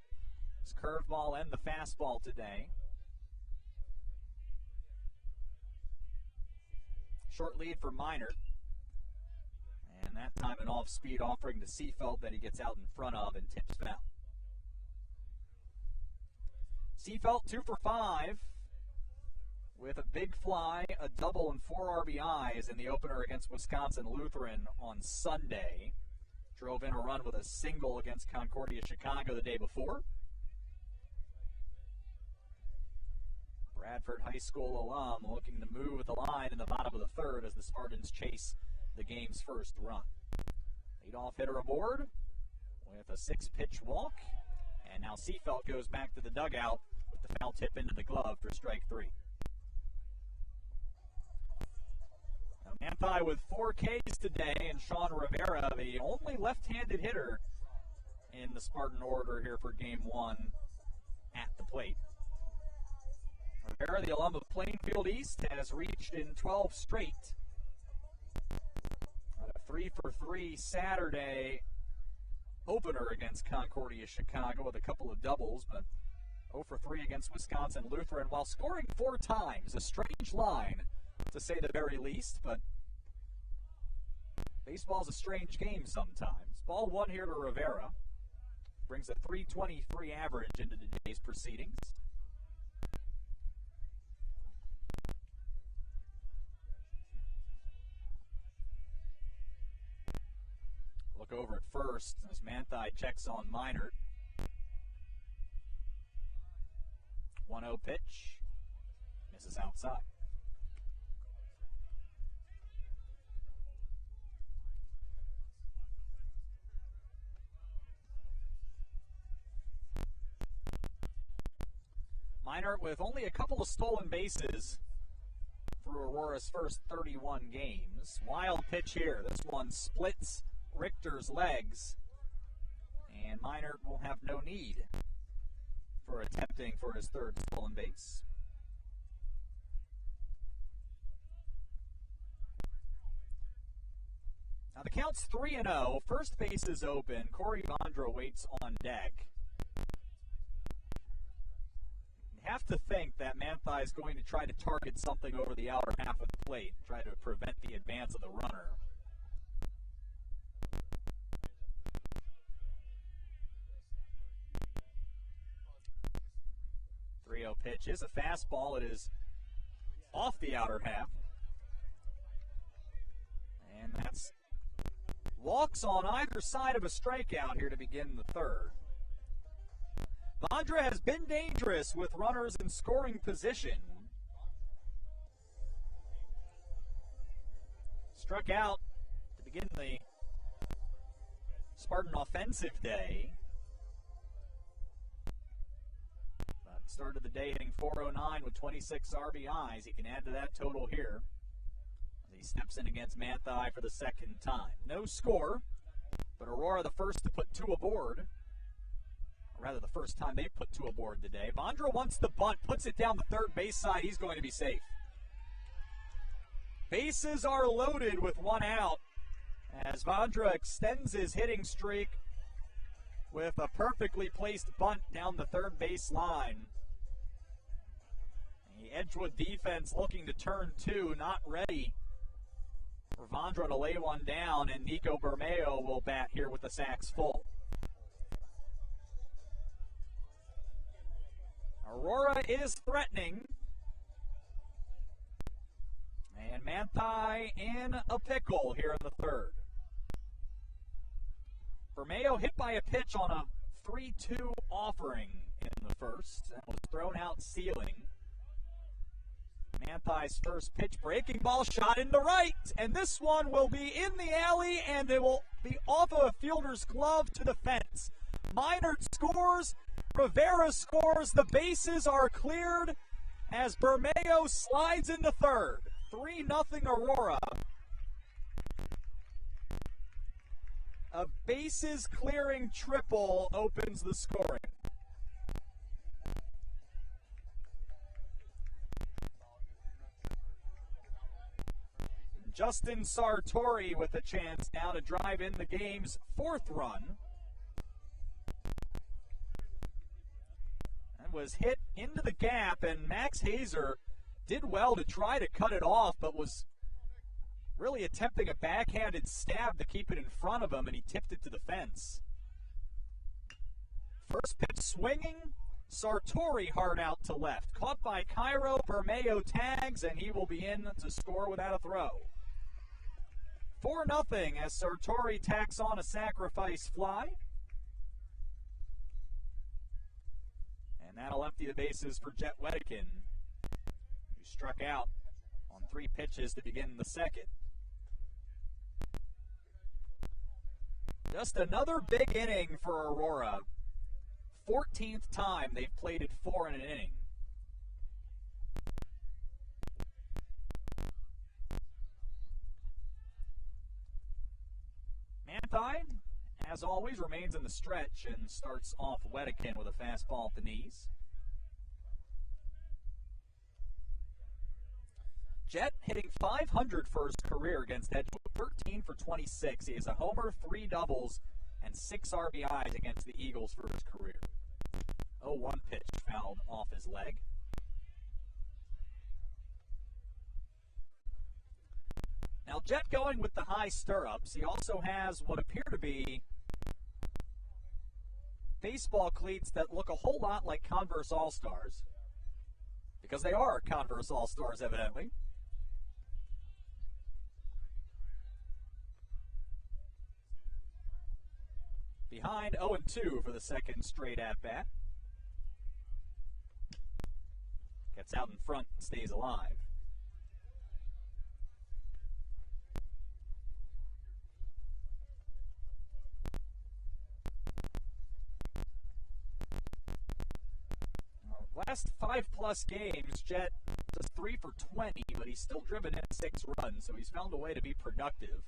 his curveball and the fastball today. Short lead for Minor. And that time an off-speed offering to Seafelt that he gets out in front of and tips foul. Seafelt 2 for 5 with a big fly, a double, and 4 RBIs in the opener against Wisconsin Lutheran on Sunday. Drove in a run with a single against Concordia Chicago the day before. Bradford High School alum looking to move at the line in the bottom of the third as the Spartans chase the game's first run. Leadoff hitter aboard with a 6-pitch walk. And now Seafelt goes back to the dugout with the foul tip into the glove for strike 3. Now Manti with 4 Ks today, and Sean Rivera, the only left-handed hitter in the Spartan order here for Game 1 at the plate. Rivera, the alum of Plainfield East, has reached in 12 straight. A 3 for 3 Saturday opener against Concordia Chicago with a couple of doubles, but 0 for 3 against Wisconsin Lutheran while scoring 4 times. A strange line, to say the very least, but baseball's a strange game sometimes. Ball 1 here to Rivera. Brings a .323 average into today's proceedings. Look over at first as Manti checks on Minor. 1-0 pitch. Misses outside. Minor with only a couple of stolen bases through Aurora's first 31 games. Wild pitch here. This one splits Richter's legs, and Minor will have no need for attempting for his third stolen base. Now the count's 3-0. First base is open. Corey Vondra waits on deck. You have to think that Manti is going to try to target something over the outer half of the plate, try to prevent the advance of the runner. 3-0 pitch is a fastball. It is off the outer half. And that's walks on either side of a strikeout here to begin the third. Vondra has been dangerous with runners in scoring position. Struck out to begin the Spartan offensive day. Started the day hitting .409 with 26 RBIs. He can add to that total here as he steps in against Manti for the second time. No score, but Aurora the first to put 2 aboard. Or rather, the first time they put 2 aboard today. Vondra wants the bunt, puts it down the third base side. He's going to be safe. Bases are loaded with 1 out as Vondra extends his hitting streak with a perfectly placed bunt down the third base line. The Edgewood defense looking to turn 2, not ready for Vondra to lay one down, and Nico Bermeo will bat here with the sacks full. Aurora is threatening, and Manti in a pickle here in the third. Bermeo hit by a pitch on a 3-2 offering in the first and was thrown out ceiling. Manti's first pitch, breaking ball shot into right, and this one will be in the alley, and it will be off of a fielder's glove to the fence. Minor scores, Rivera scores, the bases are cleared as Bermeo slides into third. 3-0 Aurora. A bases-clearing triple opens the scoring. Justin Sartori with a chance now to drive in the game's 4th run. And was hit into the gap, and Max Hazer did well to try to cut it off, but was really attempting a backhanded stab to keep it in front of him, and he tipped it to the fence. First pitch swinging, Sartori hard out to left. Caught by Cairo, Bermeo tags, and he will be in to score without a throw. 4-0 as Sartori tacks on a sacrifice fly. And that'll empty the bases for Jet Wedekin, who struck out on 3 pitches to begin the second. Just another big inning for Aurora. 14th time they've played it 4 in an inning. Manthei, as always, remains in the stretch and starts off Wedekin with a fastball at the knees. Jet hitting .500 for his career against Edgewood, 13 for 26. He has a homer, 3 doubles, and 6 RBIs against the Eagles for his career. 0-1 pitch fouled off his leg. Now Jet going with the high stirrups. He also has what appear to be baseball cleats that look a whole lot like Converse All-Stars, because they are Converse All-Stars evidently. Behind 0-2 for the second straight at-bat. Gets out in front, stays alive. Last 5+ games, Jet does 3 for 20, but he's still driven in 6 runs, so he's found a way to be productive.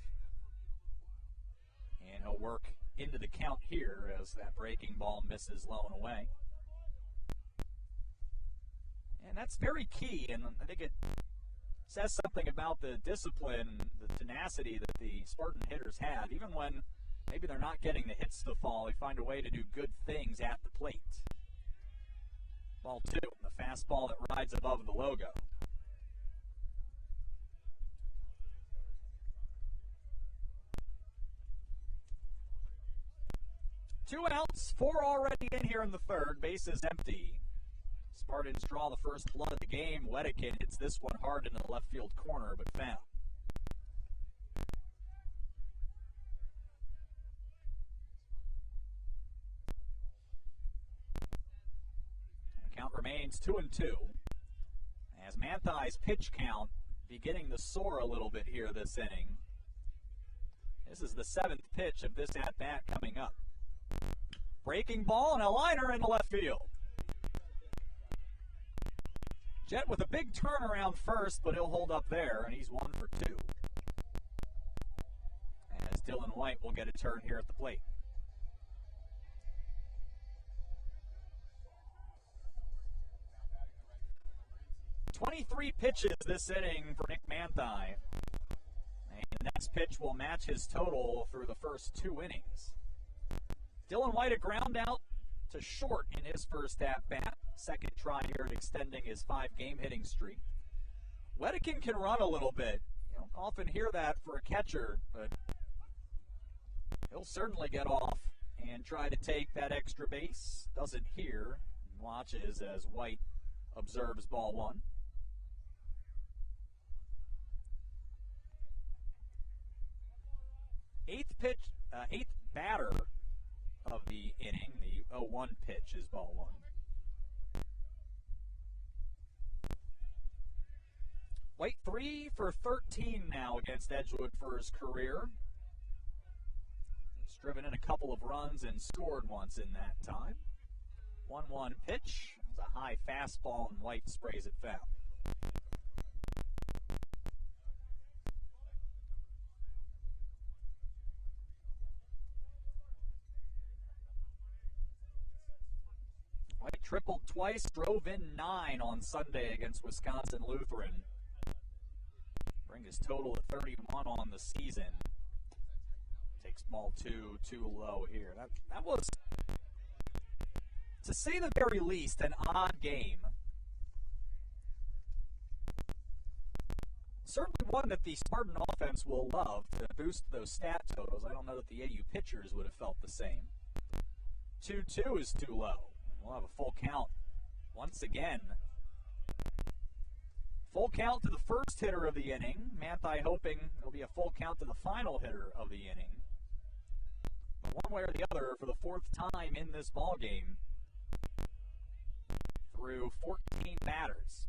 And he'll work into the count here as that breaking ball misses low and away. And that's very key, and I think it says something about the discipline, the tenacity that the Spartan hitters have. Even when maybe they're not getting the hits to the fall, they find a way to do good things at the plate. Ball 2, the fastball that rides above the logo. Two outs, 4 already in here in the third. Bases empty. Spartans draw the first blood of the game. Wedekin hits this one hard into the left field corner, but foul. The count remains 2-2. As Manthei's pitch count beginning to soar a little bit here this inning. This is the 7th pitch of this at-bat coming up. Breaking ball and a liner into left field. Jet with a big turnaround first, but he'll hold up there, and he's 1 for 2. As Dylan White will get a turn here at the plate. "23 pitches this inning for Nick Manthei. And the next pitch will match his total through the first 2 innings. Dylan White a ground out to short in his first at-bat. Second try here at extending his 5-game hitting streak. Wedekin can run a little bit. You don't often hear that for a catcher, but he'll certainly get off and try to take that extra base. Doesn't hear, and watches as White observes ball 1. Eighth batter of the inning, the 0-1 pitch is ball 1. White 3 for 13 now against Edgewood for his career. He's driven in a couple of runs and scored once in that time. 1-1 pitch. It's a high fastball, and White sprays it foul. White tripled twice, drove in 9 on Sunday against Wisconsin Lutheran. bring his total to 31 on the season. Takes ball two, too low here. That was, to say the very least, an odd game. Certainly one that the Spartan offense will love to boost those stat totals. I don't know that the AU pitchers would have felt the same. 2-2 is too low. We'll have a full count once again. Full count to the first hitter of the inning. Manthey hoping it'll be a full count to the final hitter of the inning. But one way or the other, for the fourth time in this ball game, through 14 batters.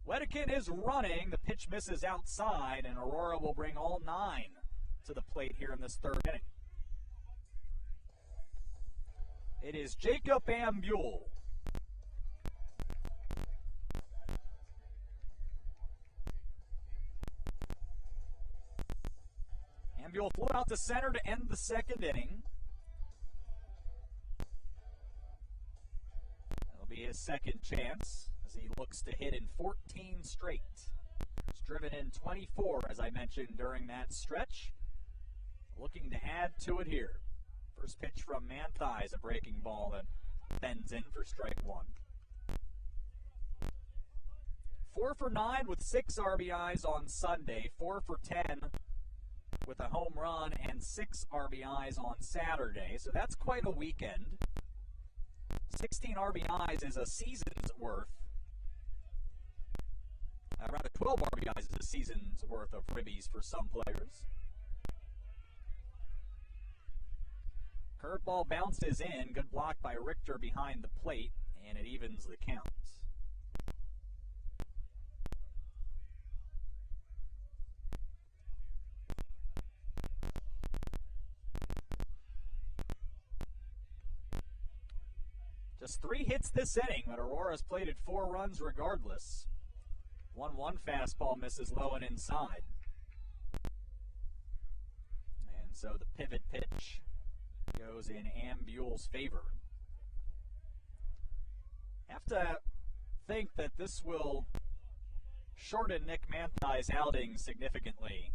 Wedekind is running. The pitch misses outside, and Aurora will bring all 9 to the plate here in this third inning. It is Jacob Ambule. Ambule flew out to center to end the second inning. It'll be his second chance as he looks to hit in 14 straight. He's driven in 24, as I mentioned, during that stretch. Looking to add to it here. First pitch from Manthey is a breaking ball that bends in for strike one. 4 for 9 with 6 RBIs on Sunday. 4 for 10 with a home run and 6 RBIs on Saturday. So that's quite a weekend. 16 RBIs is a season's worth. Rather, 12 RBIs is a season's worth of ribbies for some players. Curveball bounces in. Good block by Richter behind the plate, and it evens the count. Just 3 hits this inning, but Aurora's plated 4 runs regardless. 1-1 fastball misses low and inside. And so the pivot pitch goes in Ambule's favor. Have to think that this will shorten Nick Manthey's outing significantly.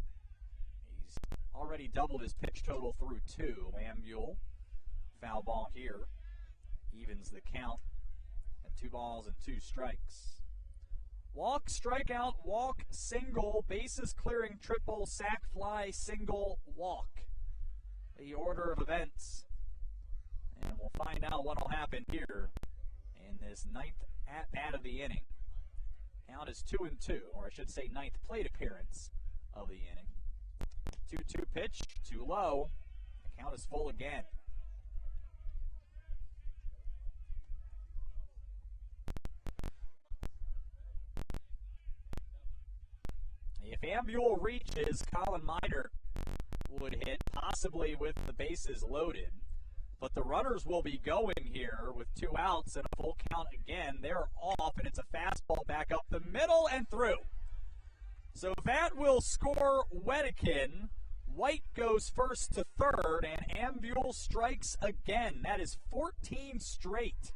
He's already doubled his pitch total through 2. Ambule, foul ball here, evens the count at 2 balls and 2 strikes. Walk, strikeout, walk, single, bases clearing, triple, sac fly, single, walk. The order of events. And we'll find out what will happen here in this 9th at-bat of the inning. Count is 2-2, or I should say 9th plate appearance of the inning. 2-2 pitch, too low. The count is full again. If Ambule reaches, Colin Miner would hit, possibly with the bases loaded. But the runners will be going here with 2 outs and a full count again. They're off, and it's a fastball back up the middle and through. So that will score Wedekind. White goes first to third, and Ambule strikes again. That is 14 straight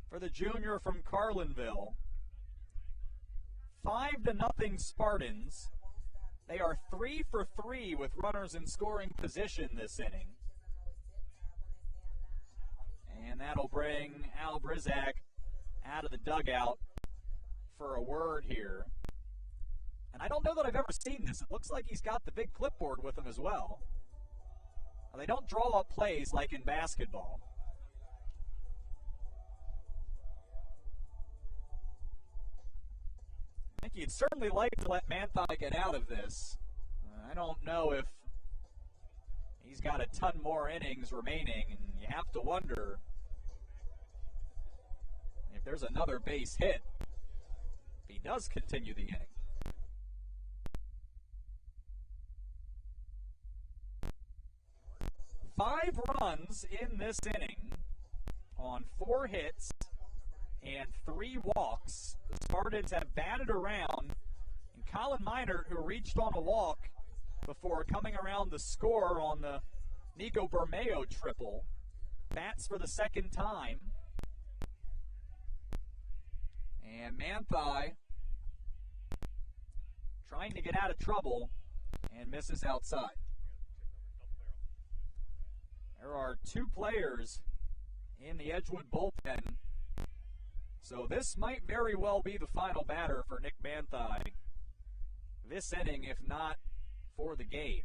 for the junior from Carlinville. 5-0 Spartans. They are 3 for 3 with runners in scoring position this inning. And that'll bring Al Brizak out of the dugout for a word here. And I don't know that I've ever seen this. It looks like he's got the big clipboard with him as well. Now, they don't draw up plays like in basketball. I think you'd certainly like to let Manthey get out of this. I don't know if he's got a ton more innings remaining, and you have to wonder if there's another base hit if he does continue the inning. Five runs in this inning on 4 hits and 3 walks. The Spartans have batted around, and Colin Miner, who reached on a walk before coming around the score on the Nico Bermeo triple, bats for the second time. And Manthey trying to get out of trouble and misses outside. There are 2 players in the Edgewood bullpen, so this might very well be the final batter for Nick Manthei this inning, if not for the game.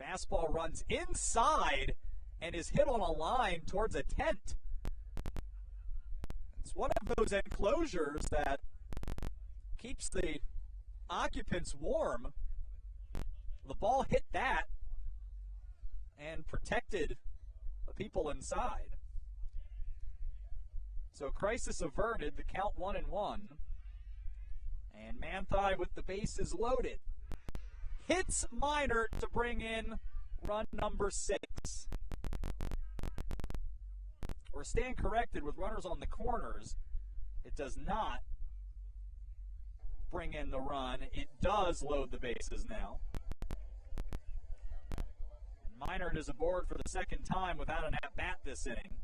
Fastball runs inside and is hit on a line towards a tent. It's one of those enclosures that keeps the occupants warm. The ball hit that and protected the people inside. So crisis averted, the count 1-1. And Manthei with the bases loaded hits Minor to bring in run number 6. We're staying corrected with runners on the corners. It does not bring in the run. It does load the bases now. Minor is aboard for the second time without an at-bat this inning.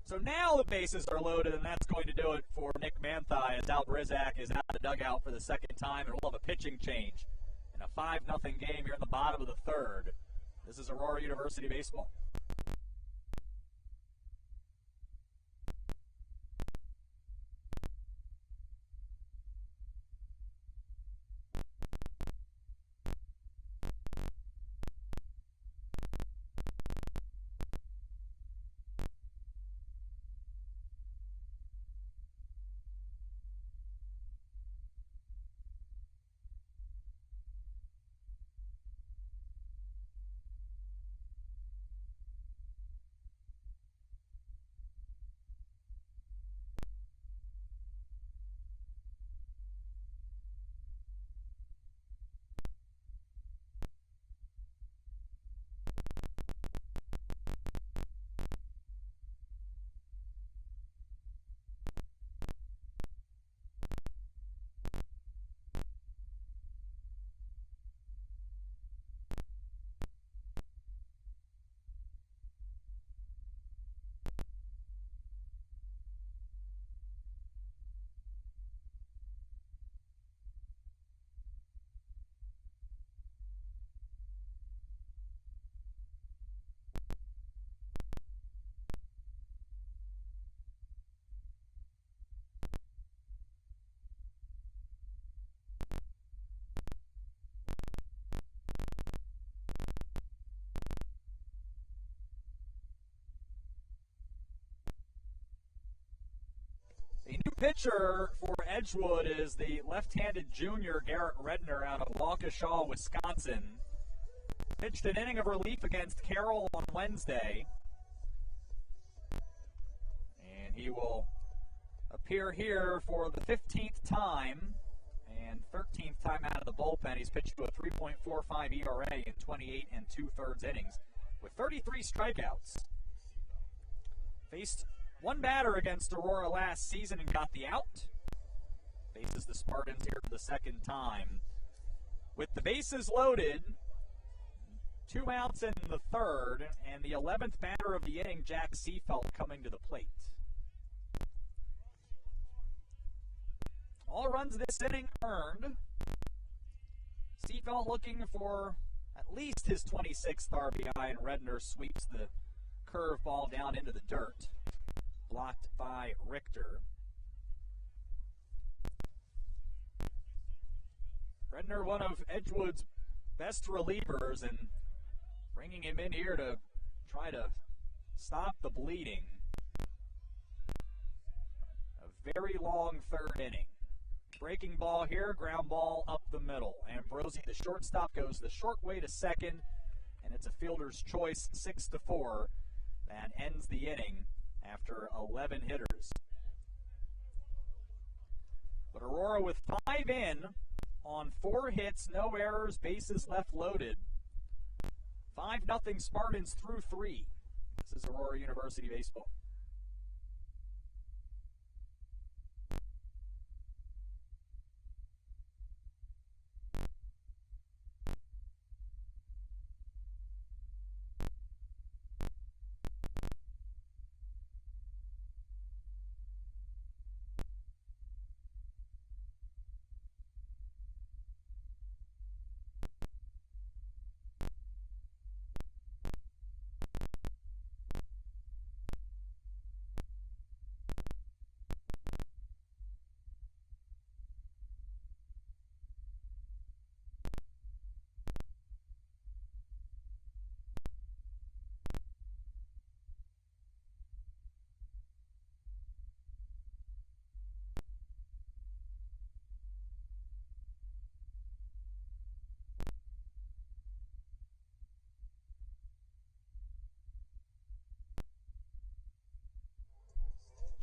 So now the bases are loaded, and that's going to do it for Nick Manthei as Al Brizak is out of the dugout for the second time, and we'll have a pitching change in a 5-0 game here in the bottom of the third. This is Aurora University baseball. Pitcher for Edgewood is the left-handed junior Garrett Redner out of Waukesha, Wisconsin. Pitched an inning of relief against Carroll on Wednesday. And he will appear here for the 15th time and 13th time out of the bullpen. He's pitched to a 3.45 ERA in 28 2/3 innings with 33 strikeouts. Faced one batter against Aurora last season and got the out. Faces the Spartans here for the second time. With the bases loaded, 2 outs in the third, and the 11th batter of the inning, Jack Seafelt, coming to the plate. All runs this inning earned. Seafelt looking for at least his 26th RBI, and Redner sweeps the curveball down into the dirt. Blocked by Richter. Redner, one of Edgewood's best relievers, and bringing him in here to try to stop the bleeding. A very long third inning. Breaking ball here, ground ball up the middle. Ambrosi, the shortstop, goes the short way to second, and it's a fielder's choice, 6-4. That ends the inning after 11 hitters. But Aurora with 5 in on 4 hits, no errors, bases left loaded. 5-0 Spartans through 3. This is Aurora University baseball.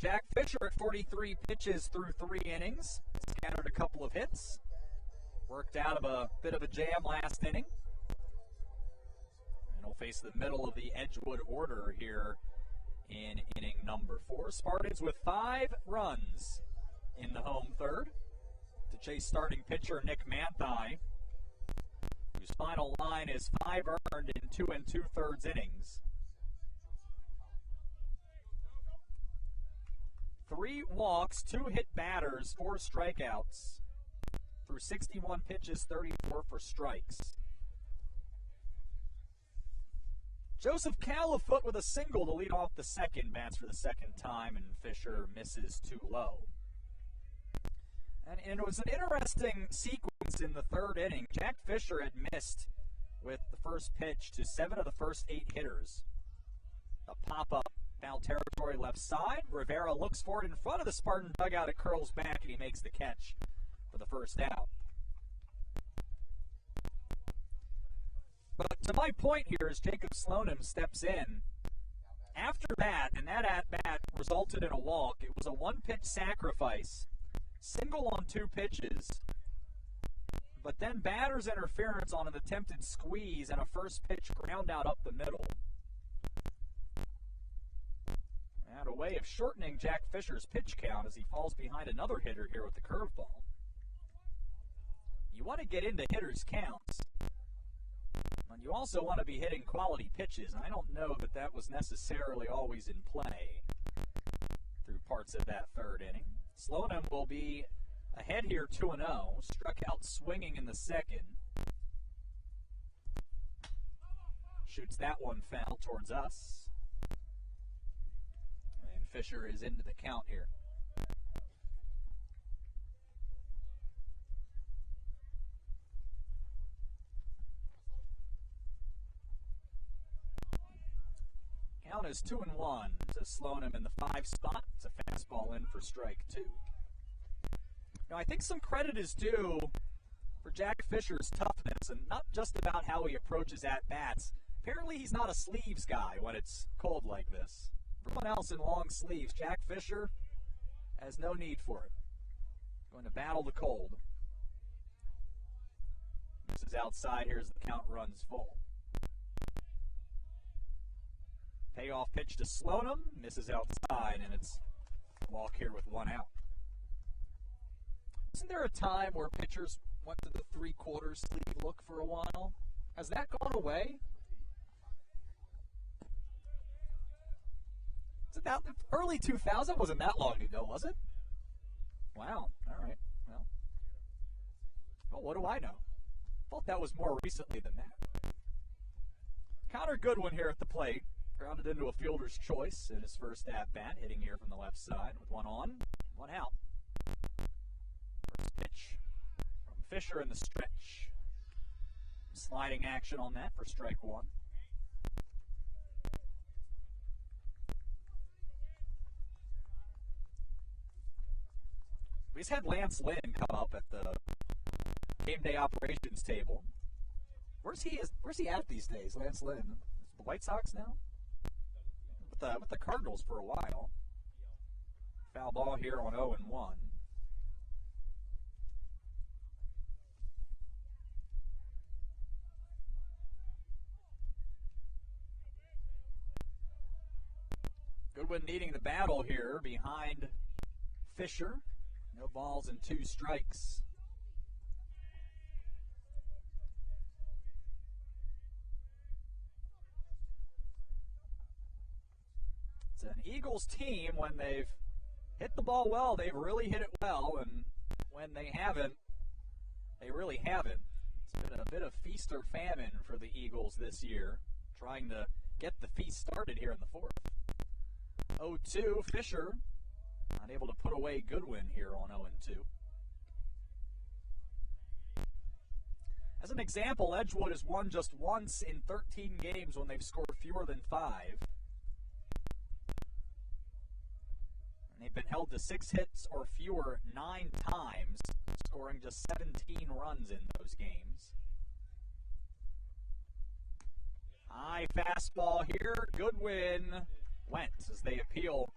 Jack Fisher at 43 pitches through 3 innings. Scattered a couple of hits. Worked out of a bit of a jam last inning. And he'll face the middle of the Edgewood order here in inning number 4. Spartans with 5 runs in the home third to chase starting pitcher Nick Manthei, whose final line is 5 earned in 2 2/3 innings. 3 walks, 2 hit batters, 4 strikeouts. Through 61 pitches, 34 for strikes. Joseph Califoot with a single to lead off the second, bats for the second time, and Fisher misses too low. And it was an interesting sequence in the third inning. Jack Fisher had missed with the first pitch to 7 of the first 8 hitters. A pop-up, foul territory left side. Rivera looks for it in front of the Spartan dugout. It curls back, and he makes the catch for the first out. But to my point here is Jacob Slonim steps in after that, and that at-bat resulted in a walk. It was a 1-pitch sacrifice, single on 2 pitches, but then batter's interference on an attempted squeeze and a first pitch ground out up the middle. And a way of shortening Jack Fisher's pitch count as he falls behind another hitter here with the curveball. You want to get into hitters' counts, but you also want to be hitting quality pitches. And I don't know that that was necessarily always in play through parts of that third inning. Slonim will be ahead here 2-0. Struck out swinging in the second. Shoots that one foul towards us. And Fisher is into the count here. Count is 2-1 to Slonim in the 5 spot. It's a fastball in for strike 2. Now, I think some credit is due for Jack Fisher's toughness, and not just about how he approaches at-bats. Apparently, he's not a sleeves guy when it's cold like this. Everyone else in long sleeves. Jack Fisher has no need for it. Going to battle the cold. This is outside. Here's the count, runs full. Payoff pitch to Slonim, misses outside, and it's a walk here with 1 out. Isn't there a time where pitchers went to the 3/4 sleeve look for a while? Has that gone away? Is it that early 2000? Wasn't that long ago, was it? Wow. All right. Well, what do I know? Thought that was more recently than that. Connor Goodwin here at the plate. Grounded into a fielder's choice in his first at-bat, hitting here from the left side with 1 on, 1 out. First pitch from Fisher in the stretch. Sliding action on that for strike 1. We just had Lance Lynn come up at the game day operations table. Where's he at these days, Lance Lynn? The White Sox now? With the Cardinals for a while. Foul ball here on 0-1. Goodwin needing the battle here behind Fisher. No balls and 2 strikes. An Eagles team, when they've hit the ball well, they've really hit it well, and when they haven't, they really haven't. It's been a bit of feast or famine for the Eagles this year, trying to get the feast started here in the 4th. 0-2, Fisher not able to put away Goodwin here on 0-2. As an example, Edgewood has won just once in 13 games when they've scored fewer than 5. They've been held to 6 hits or fewer 9 times, scoring just 17 runs in those games. High fastball here. Goodwin went as they appeal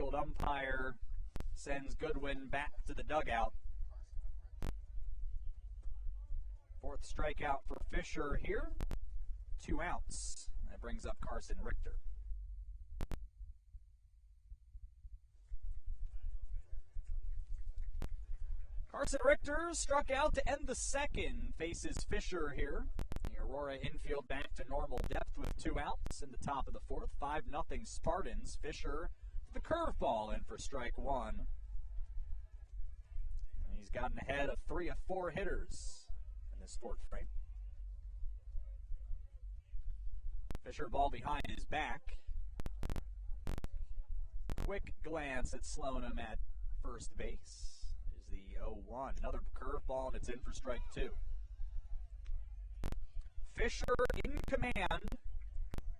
infield umpire sends Goodwin back to the dugout. 4th strikeout for Fisher here. 2 outs. That brings up Carson Richter. Carson Richter struck out to end the 2nd. Faces Fisher here. The Aurora infield back to normal depth with 2 outs in the top of the 4th. 5-0 Spartans. Fisher with the curveball in for strike 1. And he's gotten ahead of 3 of 4 hitters in this 4th frame. Fisher ball behind his back. Quick glance at Sloanham at first base. Is the 0-1. Another curveball, and it's in for strike 2. Fisher in command.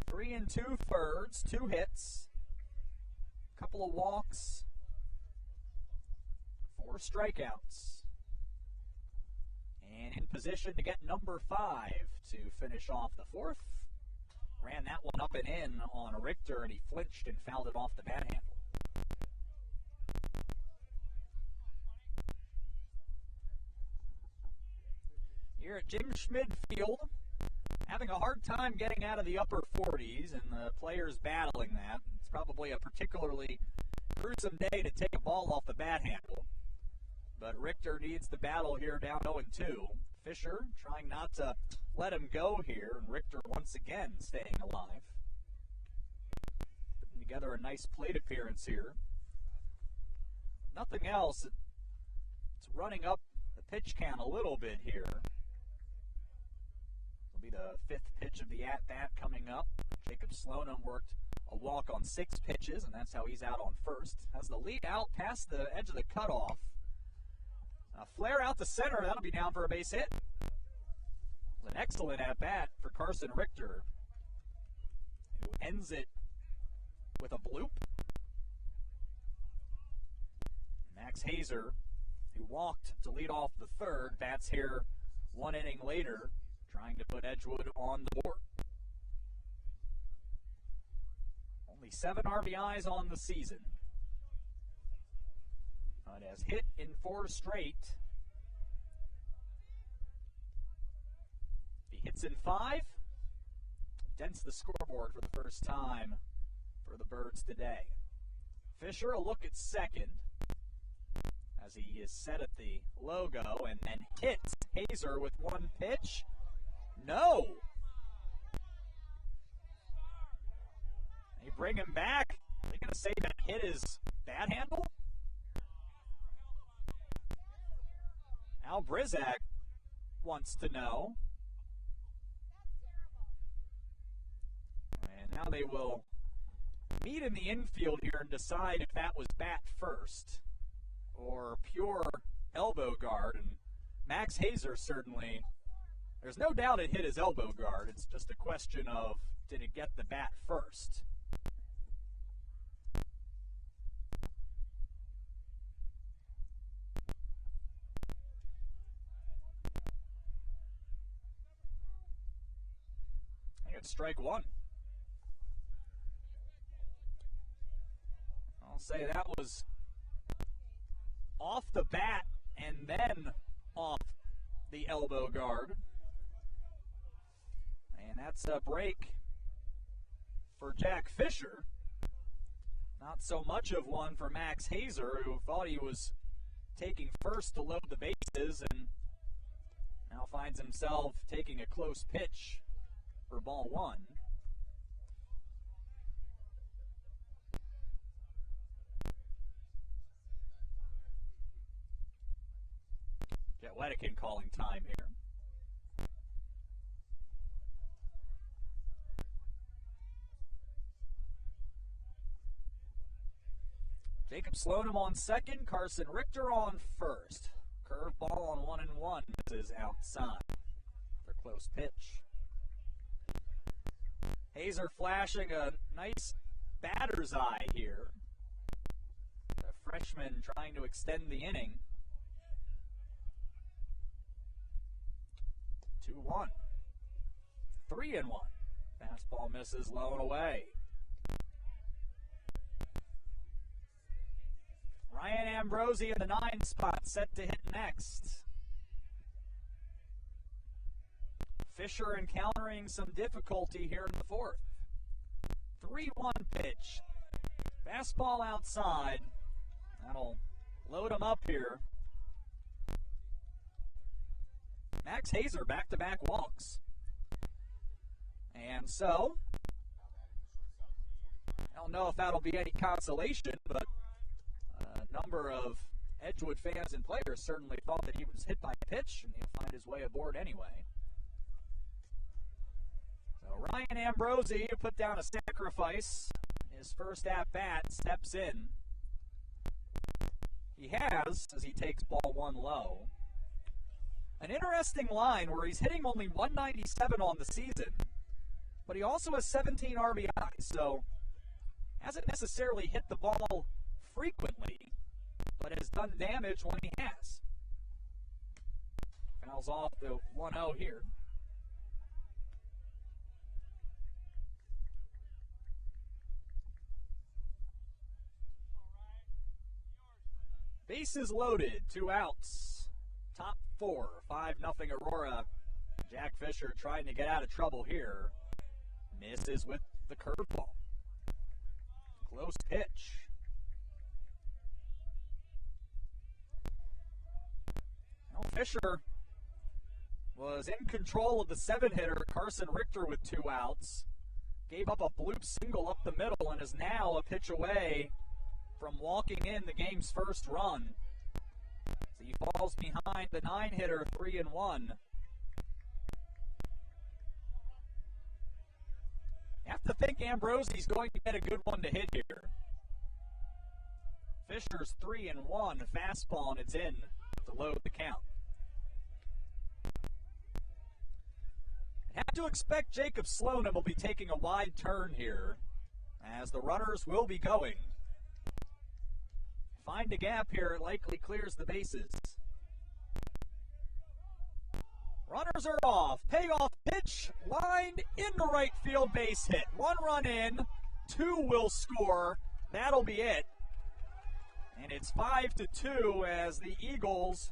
3 2/3, 2 hits. Couple of walks. 4 strikeouts. And in position to get number 5 to finish off the 4th. Ran that one up and in on Richter, and he flinched and fouled it off the bat handle. Here at Jim Schmid Field, having a hard time getting out of the upper 40s, and the players battling that. It's probably a particularly gruesome day to take a ball off the bat handle. But Richter needs the battle here down 0-2. Fisher trying not to let him go here, and Richter once again staying alive. Putting together a nice plate appearance here. Nothing else. It's running up the pitch count a little bit here. It'll be the 5th pitch of the at-bat coming up. Jacob Sloanham worked a walk on 6 pitches, and that's how he's out on first. Has the lead out past the edge of the cutoff. A flare out to center, that'll be down for a base hit. An excellent at-bat for Carson Richter, who ends it with a bloop. Max Hazer, who walked to lead off the 3rd, bats here 1 inning later, trying to put Edgewood on the board. Only 7 RBIs on the season. But has hit in 4 straight. He hits in 5. Dents the scoreboard for the first time for the Birds today. Fisher a look at second as he is set at the logo and then hits Hazer with 1 pitch. No! They bring him back. Are they going to say that hit is bat handle? Al Brizak wants to know. And now they will meet in the infield here and decide if that was bat first or pure elbow guard. And Max Hazer certainly, there's no doubt it hit his elbow guard. It's just a question of, did it get the bat first? Strike 1. I'll say that was off the bat and then off the elbow guard. And that's a break for Jack Fisher. Not so much of one for Max Hazer, who thought he was taking first to load the bases and now finds himself taking a close pitch for ball 1. Jet Wettikin calling time here. Jacob Sloanham on second, Carson Richter on first. Curveball on 1-1. This is outside for close pitch. Hazer flashing a nice batter's eye here. The freshman trying to extend the inning. 2-1. 3-1. Fastball misses low and away. Ambrosi in the 9 spot, set to hit next. Fisher encountering some difficulty here in the 4th. 3-1 pitch. Fastball outside. That'll load him up here. Max Hazer back-to-back walks. And so, I don't know if that'll be any consolation, but a number of Edgewood fans and players certainly thought that he was hit by a pitch, and he'll find his way aboard anyway. So Ryan Ambrosi put down a sacrifice. His first at-bat, steps in. He has, as he takes ball 1 low. An interesting line where he's hitting only 197 on the season, but he also has 17 RBIs, so hasn't necessarily hit the ball frequently, but has done damage when he has. Fouls off the 1-0 here. Bases loaded, 2 outs. Top 4, 5-0 Aurora. Jack Fisher trying to get out of trouble here. Misses with the curveball. Close pitch. Well, Fisher was in control of the 7-hitter, Carson Richter, with 2 outs. Gave up a bloop single up the middle and is now a pitch away from walking in the game's first run. So he falls behind the 9-hitter, 3-1. You have to think Ambrosi's going to get a good one to hit here. Fisher's 3-1, fastball, and it's in to load the count. Have to expect Jacob Slonim will be taking a wide turn here, as the runners will be going. Find a gap here, it likely clears the bases. Runners are off. Payoff pitch, lined into right field, base hit. 1 run in, 2 will score. That'll be it. And it's 5-2 as the Eagles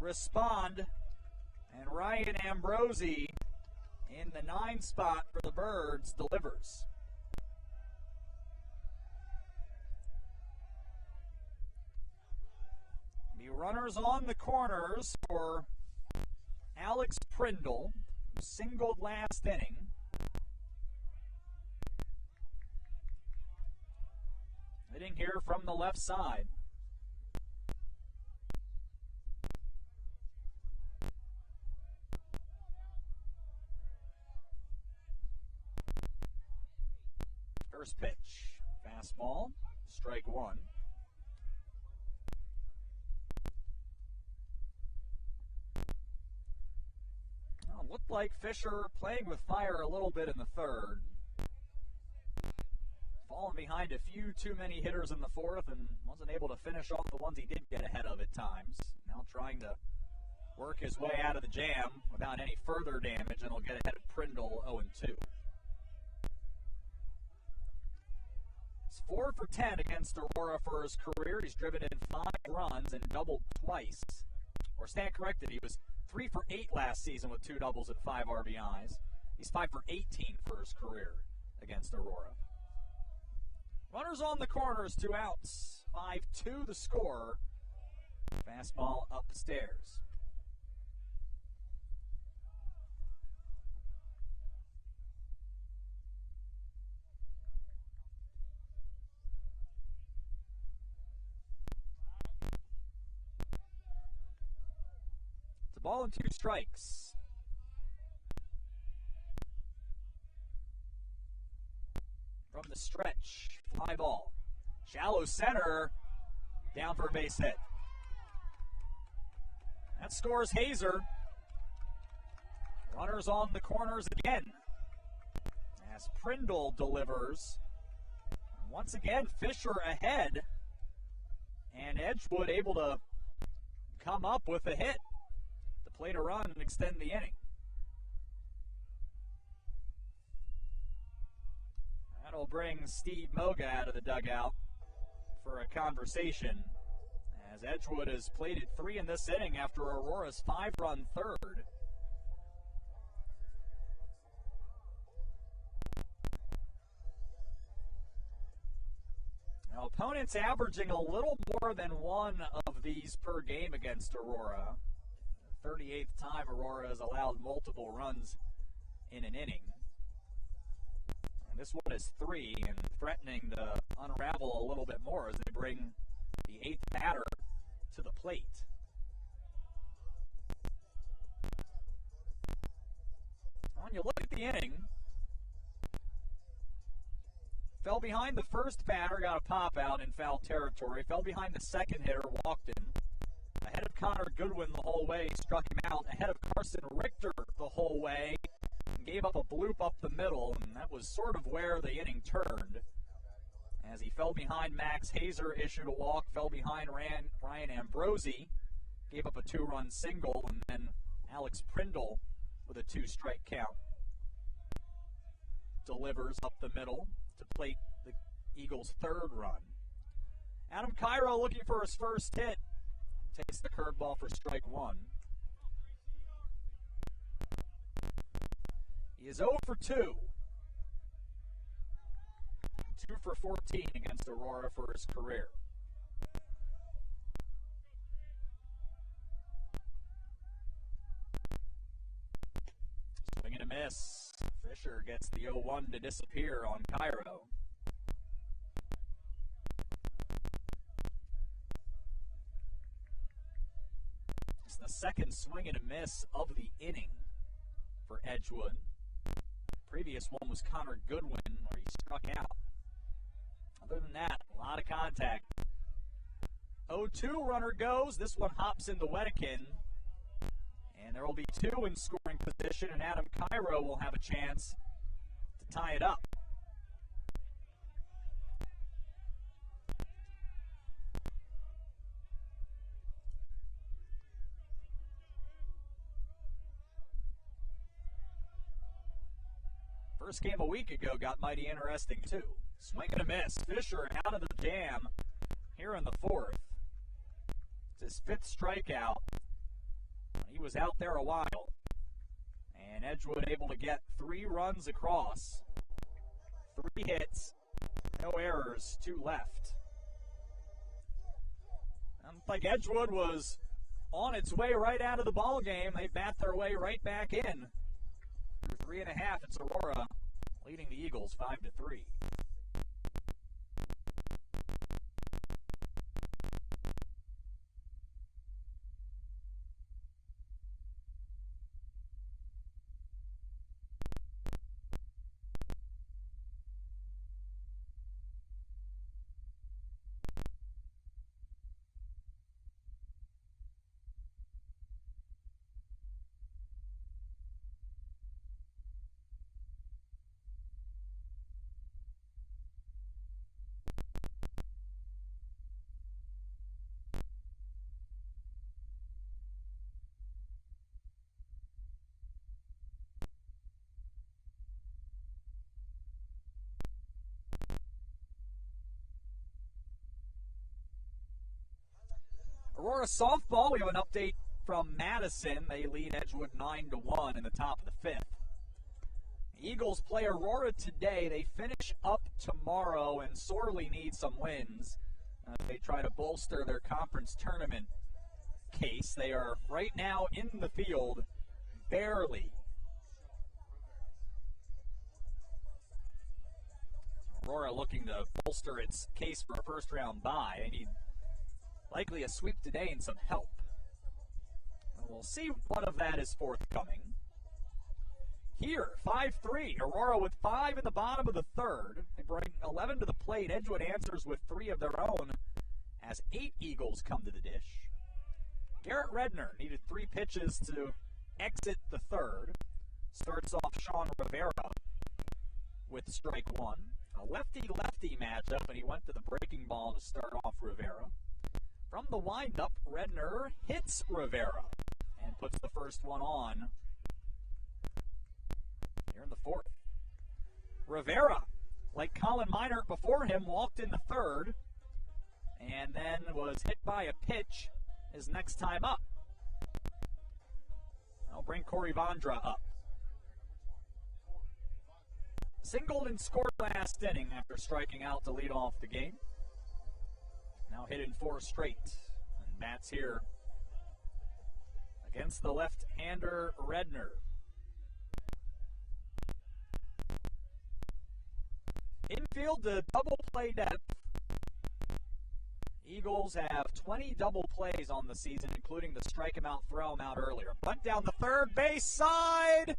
respond. And Ryan Ambrosi in the 9 spot for the Birds delivers. The runners on the corners for Alex Prindle, who singled last inning. Hitting here from the left side. First pitch, fastball, strike 1. Looked like Fisher playing with fire a little bit in the 3rd. Falling behind a few too many hitters in the 4th and wasn't able to finish off the ones he did get ahead of at times. Now trying to work his way out of the jam without any further damage, and he'll get ahead of Prindle 0-2. It's 4 for 10 against Aurora for his career. He's driven in 5 runs and doubled twice. Or stand corrected, he was 3 for 8 last season with 2 doubles and 5 RBIs. He's 5 for 18 for his career against Aurora. Runners on the corners, 2 outs. 5-2 the score. Fastball upstairs. Ball and 2 strikes. From the stretch, fly ball. Shallow center, down for a base hit. That scores Hazer. Runners on the corners again, as Prindle delivers. Once again, Fisher ahead, and Edgewood able to come up with a hit. Play to run and extend the inning. That'll bring Steve Moga out of the dugout for a conversation, as Edgewood has plated 3 in this inning after Aurora's 5-run third. Now, opponents averaging a little more than 1 of these per game against Aurora. The 38th time Aurora has allowed multiple runs in an inning. And this one is 3 and threatening to unravel a little bit more as they bring the 8th batter to the plate. When you look at the inning, fell behind the first batter, got a pop out in foul territory, fell behind the second hitter, walked him. Ahead of Connor Goodwin the whole way, struck him out. Ahead of Carson Richter the whole way, and gave up a bloop up the middle, and that was sort of where the inning turned. As he fell behind Max Hazer, issued a walk, fell behind Ryan Ambrosi, gave up a 2-run single, and then Alex Prindle with a 2-strike count. Delivers up the middle to plate the Eagles' 3rd run. Adam Cairo looking for his first hit. Takes the curveball for strike 1. He is 0 for 2. 2 for 14 against Aurora for his career. Swing and a miss. Fisher gets the 0-1 to disappear on Cairo. It's the second swing and a miss of the inning for Edgewood. Previous one was Connor Goodwin, where he struck out. Other than that, a lot of contact. 0-2 runner goes. This one hops into Wedekin. And there will be 2 in scoring position, and Adam Cairo will have a chance to tie it up. First game a week ago got mighty interesting, too. Swing and a miss. Fisher out of the jam here in the 4th. It's his 5th strikeout. He was out there a while. And Edgewood able to get 3 runs across. 3 hits, no errors, 2 left. Like Edgewood was on its way right out of the ball game. They bat their way right back in. Through 3.5, it's Aurora leading the Eagles 5-3. Aurora softball, we have an update from Madison. They lead Edgewood 9-1 in the top of the 5th. The Eagles play Aurora today. They finish up tomorrow and sorely need some wins. They try to bolster their conference tournament case. They are right now in the field, barely. Aurora looking to bolster its case for a first-round bye. They need likely a sweep today and some help. And we'll see what of that is forthcoming. Here, 5-3. Aurora with 5 in the bottom of the 3rd. They bring 11 to the plate. Edgewood answers with 3 of their own as 8 Eagles come to the dish. Garrett Redner needed 3 pitches to exit the 3rd. Starts off Sean Rivera with strike 1. A lefty-lefty matchup, and he went to the breaking ball to start off Rivera. From the windup, Redner hits Rivera and puts the first one on here in the 4th. Rivera, like Colin Minert before him, walked in the 3rd. and then was hit by a pitch his next time up. I'll bring Corey Vondra up. Singled and scored last inning after striking out to lead off the game. Now hitting 4 straight. And bats here against the left-hander Redner. Infield to double play depth. Eagles have 20 double plays on the season, including the strike him out, throw him out earlier. Bunt down the third base side,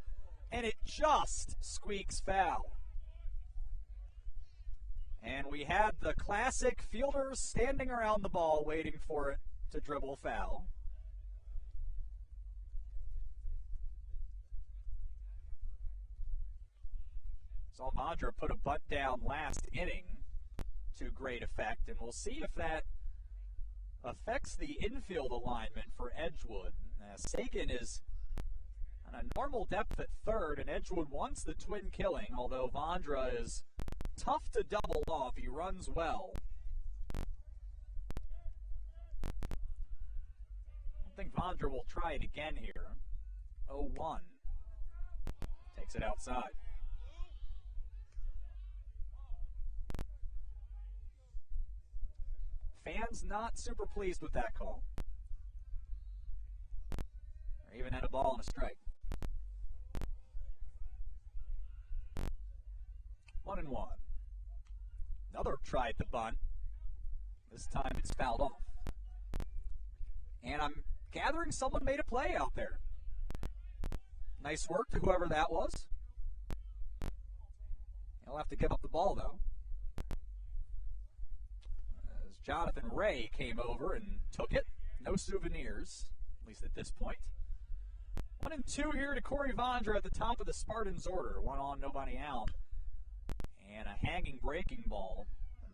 and it just squeaks foul. And we had the classic fielders standing around the ball waiting for it to dribble foul. Saw Vondra put a bunt down last inning to great effect, and we'll see if that affects the infield alignment for Edgewood. Sagan is on a normal depth at third, and Edgewood wants the twin killing, although Vondra is tough to double off. He runs well. I think Vondra will try it again here. 0-1. Takes it outside. Fans not super pleased with that call. Or even had a ball and a strike. 1-1. Another try at the bunt. This time it's fouled off. And I'm gathering someone made a play out there. Nice work to whoever that was. He'll have to give up the ball, though. As Jonathan Ray came over and took it. No souvenirs, at least at this point. 1-2 here to Corey Vondra at the top of the Spartans' order. 1 on, nobody out. And a hanging breaking ball.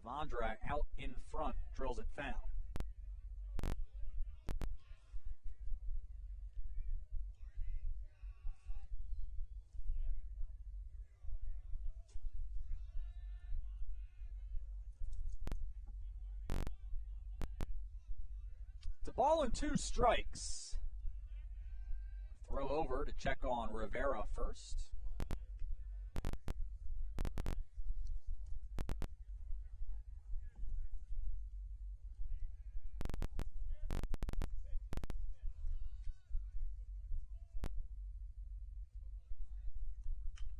Vondra out in front drills it foul. It's a ball and 2 strikes. Throw over to check on Rivera first.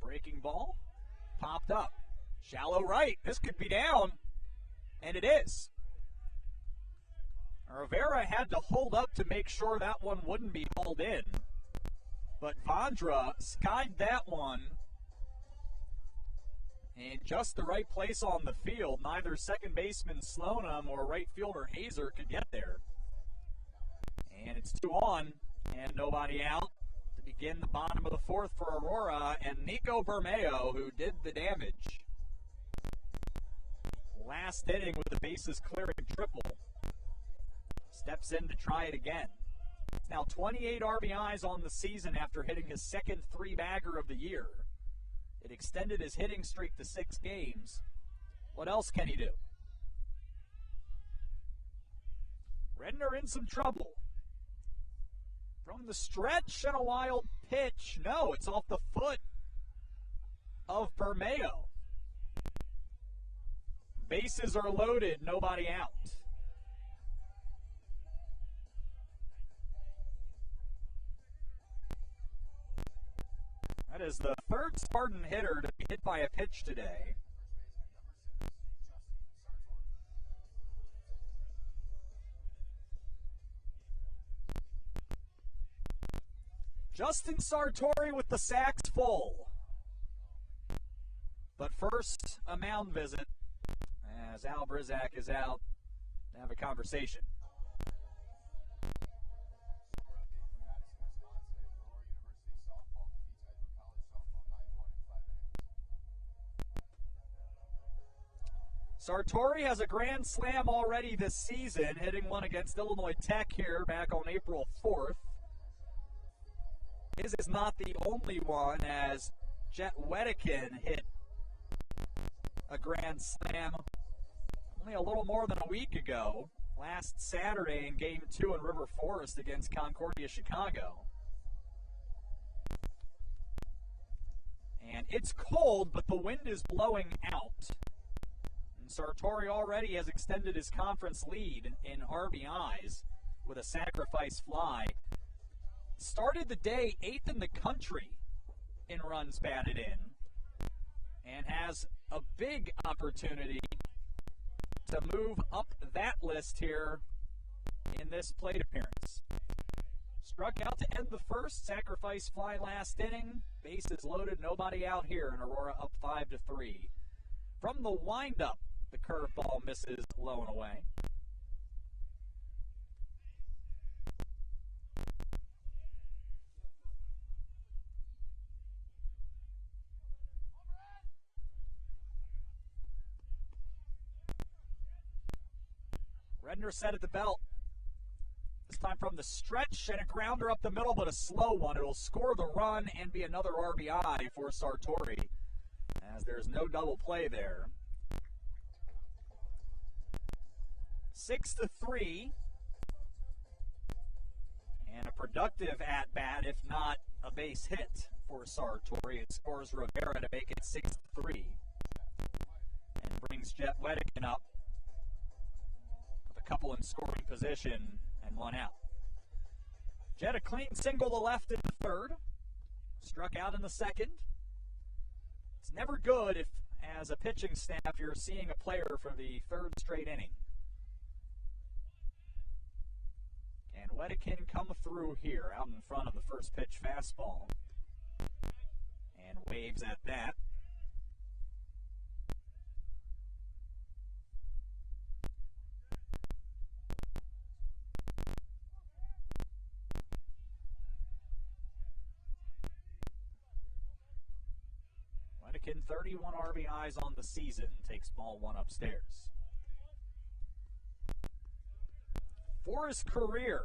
Breaking ball, popped up. Shallow right, this could be down, and it is. Rivera had to hold up to make sure that one wouldn't be hauled in. But Vondra skied that one in just the right place on the field. Neither second baseman Sloanum or right fielder Hazer could get there. And it's 2 on and nobody out to begin the bottom of the 4th for Aurora and Nico Bermeo, who did the damage. Last inning with the bases clearing triple. Steps in to try it again. It's now 28 RBIs on the season after hitting his second 3-bagger of the year. It extended his hitting streak to 6 games. What else can he do? Redner in some trouble. From the stretch and a wild pitch. No, it's off the foot of Bermeo. Bases are loaded, nobody out. That is the 3rd Spartan hitter to be hit by a pitch today. Justin Sartori with the sacks full. But first, a mound visit as Al Brizak is out to have a conversation. Sartori has a grand slam already this season, hitting one against Illinois Tech here back on April 4th. His is not the only one, as Jet Wedekin hit a grand slam only a little more than a week ago, last Saturday in Game 2 in River Forest against Concordia Chicago. And it's cold, but the wind is blowing out. And Sartori already has extended his conference lead in RBIs with a sacrifice fly. Started the day 8th in the country in runs batted in, and has a big opportunity to move up that list here in this plate appearance. Struck out to end the first, sacrifice fly last inning, bases loaded, nobody out here, and Aurora up 5-3. From the windup, the curveball misses low and away. Redner set at the belt. This time from the stretch, and a grounder up the middle, but a slow one. It'll score the run and be another RBI for Sartori, as there's no double play there. 6-3. And a productive at-bat, if not a base hit for Sartori. It scores Rivera to make it 6-3. And brings Jet Wedican up. Couple in scoring position and one out. Jet a clean single to left in the third. Struck out in the second. It's never good if, as a pitching staff, you're seeing a player for the third straight inning. And Wedican come through here out in front of the first pitch fastball. And waves at that. Wedican, 31 RBIs on the season, takes ball one upstairs. For his career,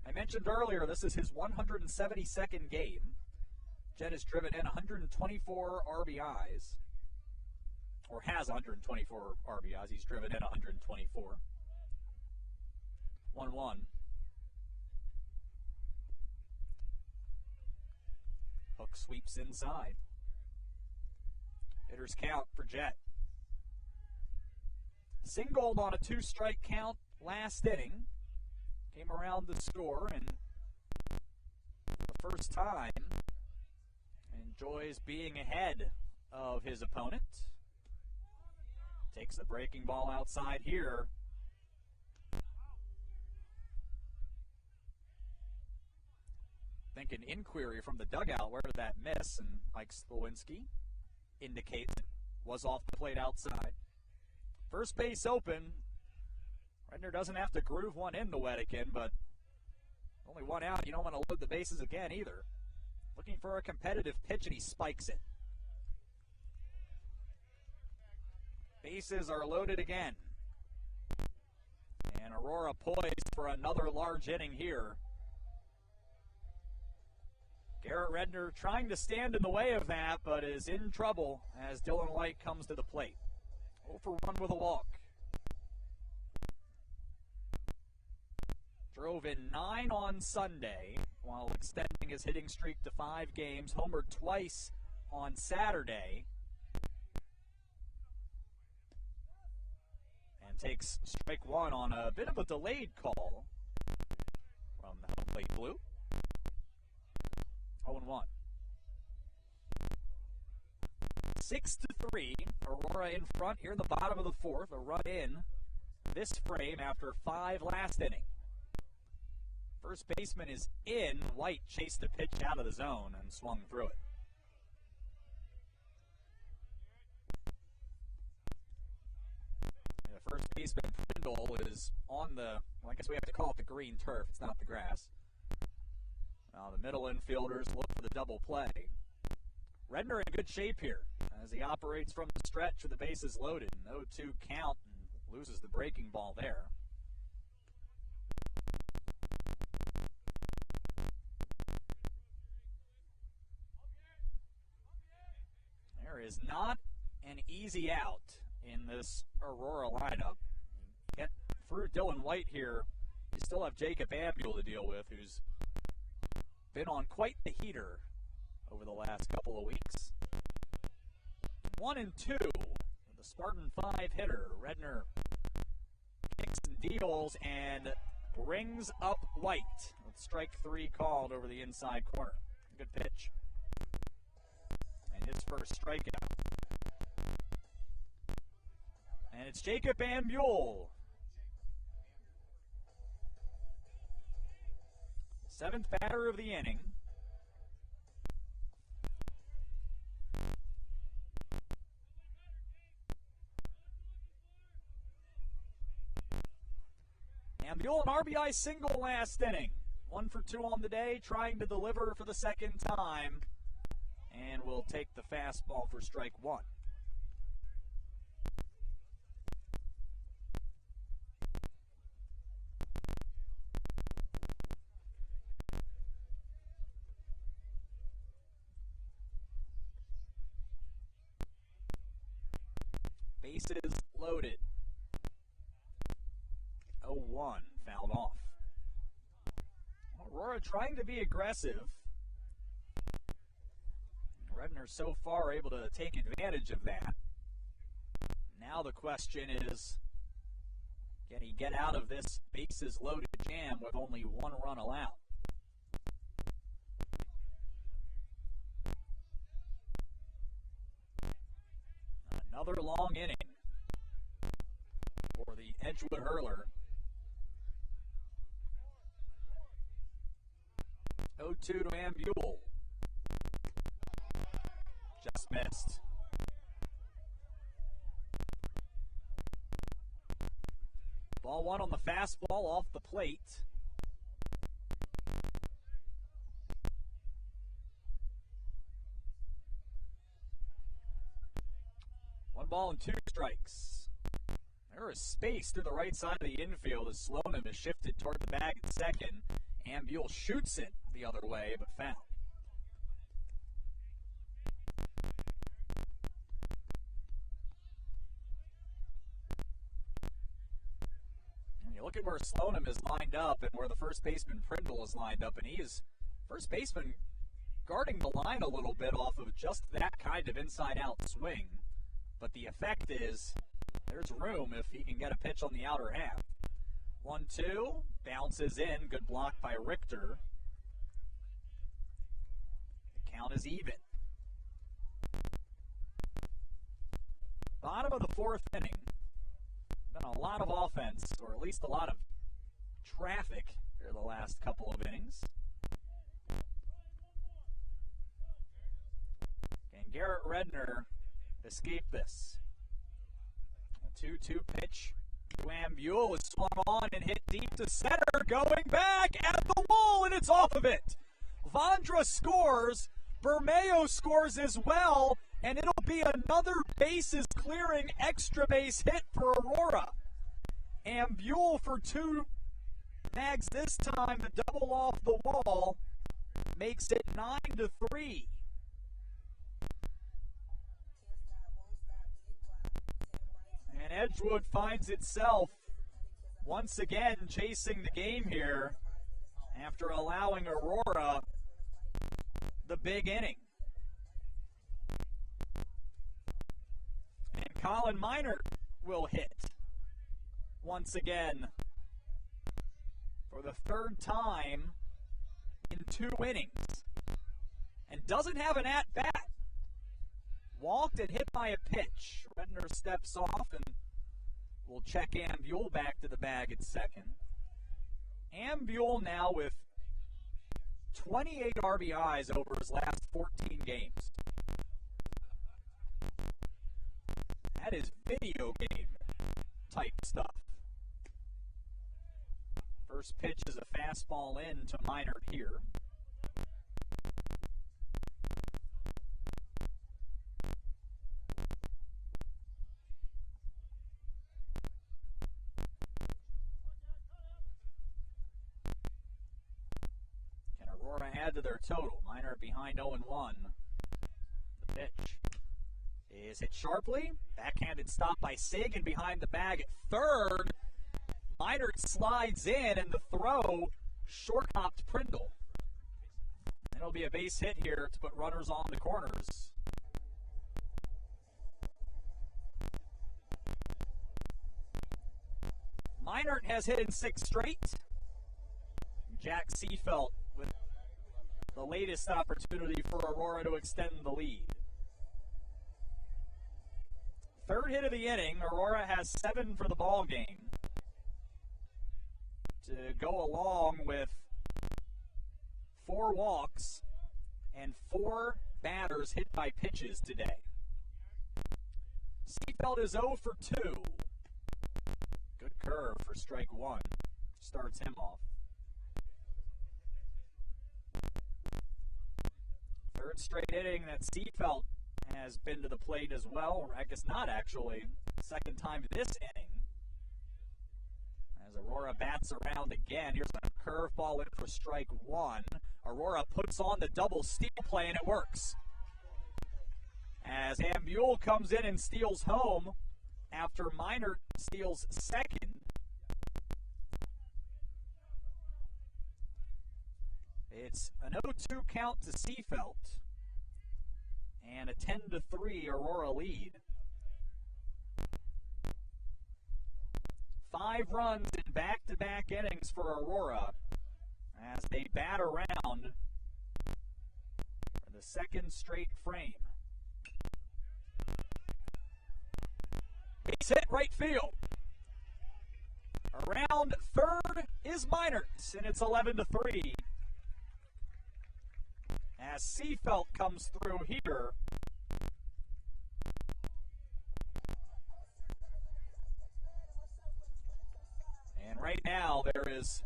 I mentioned earlier this is his 172nd game. Jet has driven in 124 RBIs, or has 124 RBIs. He's driven in 124. 1-1. Hook sweeps inside. Hitter's count for Jet. Singled on a 2-strike count last inning. Came around to score, and for the first time enjoys being ahead of his opponent. Takes the breaking ball outside here. I think an inquiry from the dugout, where did that miss? And Mike Slowinski indicates it was off the plate outside. First base open. Redner doesn't have to groove one into Wedican, but only one out. You don't want to load the bases again either. Looking for a competitive pitch, and he spikes it. Bases are loaded again. And Aurora poised for another large inning here. Garrett Redner trying to stand in the way of that, but is in trouble as Dylan White comes to the plate. 0 for 1 with a walk. Drove in 9 on Sunday while extending his hitting streak to 5 games. Homered twice on Saturday. And takes strike one on a bit of a delayed call from the home plate blue. 0-1. 6-3. Aurora in front here in the bottom of the fourth. A run in this frame after 5 last inning. First baseman is in. White chased the pitch out of the zone and swung through it. The first baseman, Prindle, is on the, well, I guess we have to call it the green turf. It's not the grass. Now the middle infielders look for the double play. Redner in good shape here as he operates from the stretch with the bases loaded. 0-2 count and loses the breaking ball there. There is not an easy out in this Aurora lineup. Get through Dylan White here. You still have Jacob Ambuel to deal with, who's been on quite the heater over the last couple of weeks. 1 and 2. The Spartan 5 hitter. Redner kicks and deals and brings up White. With strike 3 called over the inside corner. Good pitch. And his first strikeout. And it's Jacob Ambuel. 7th batter of the inning. Ambuel, an RBI single last inning. 1 for 2 on the day, trying to deliver for the second time. And will take the fastball for strike 1. Bases loaded. 0-1, fouled off. Aurora trying to be aggressive. Redner so far able to take advantage of that. Now the question is, can he get out of this bases loaded jam with only 1 run allowed? Another long inning for the Edgewood hurler. 0-2 to Ambuel. Just missed. Ball 1 on the fastball off the plate. One ball and 2 strikes. There is space to the right side of the infield as Slonim is shifted toward the bag at second. Ambuel shoots it the other way, but foul. And you look at where Slonim is lined up and where the first baseman Prindle is lined up, and he is first baseman guarding the line a little bit off of just that kind of inside-out swing. But the effect is there's room if he can get a pitch on the outer half. 1-2, bounces in, good block by Richter. The count is even. Bottom of the 4th inning. Been a lot of offense, or at least a lot of traffic here the last couple of innings. Can Garrett Redner escape this? A 2-2 pitch. Ambuel is swung on and hit deep to center, going back at the wall, and it's off of it. Vondra scores, Bermeo scores as well, and it'll be another bases clearing extra base hit for Aurora. Ambuel for 2 bags this time, the double off the wall makes it 9-3. And Edgewood finds itself once again chasing the game here after allowing Aurora the big inning. And Colin Minor will hit once again for the 3rd time in 2 innings. And doesn't have an at-bat. Walked and hit by a pitch. Redner steps off and will check Ambuel back to the bag at second. Ambuel now with 28 RBIs over his last 14 games. That is video game type stuff. First pitch is a fastball in to Minor here. Add to their total. Minor behind 0-1. The pitch is hit sharply. Backhanded stop by Sagan behind the bag at third. Meinert slides in, and the throw short-hopped Prindle. And it'll be a base hit here to put runners on the corners. Meinert has hit in 6 straight. Jack Seafelt with the latest opportunity for Aurora to extend the lead. Third hit of the inning, Aurora has 7 for the ball game to go along with 4 walks and 4 batters hit by pitches today. Seafelt is 0 for 2. Good curve for strike 1. Starts him off. Third straight inning that Seafelt has been to the plate as well. Or I guess not actually. Second time this inning. As Aurora bats around again. Here's a curveball in for strike 1. Aurora puts on the double steal play and it works. As Ambule comes in and steals home after Meinert steals second. It's an 0-2 count to Seafelt and a 10-3 Aurora lead. 5 runs in back-to-back innings for Aurora as they bat around for the second straight frame. Base hit right field. Around third is Meinert, and it's 11-3. As Seafelt comes through here. And right now there is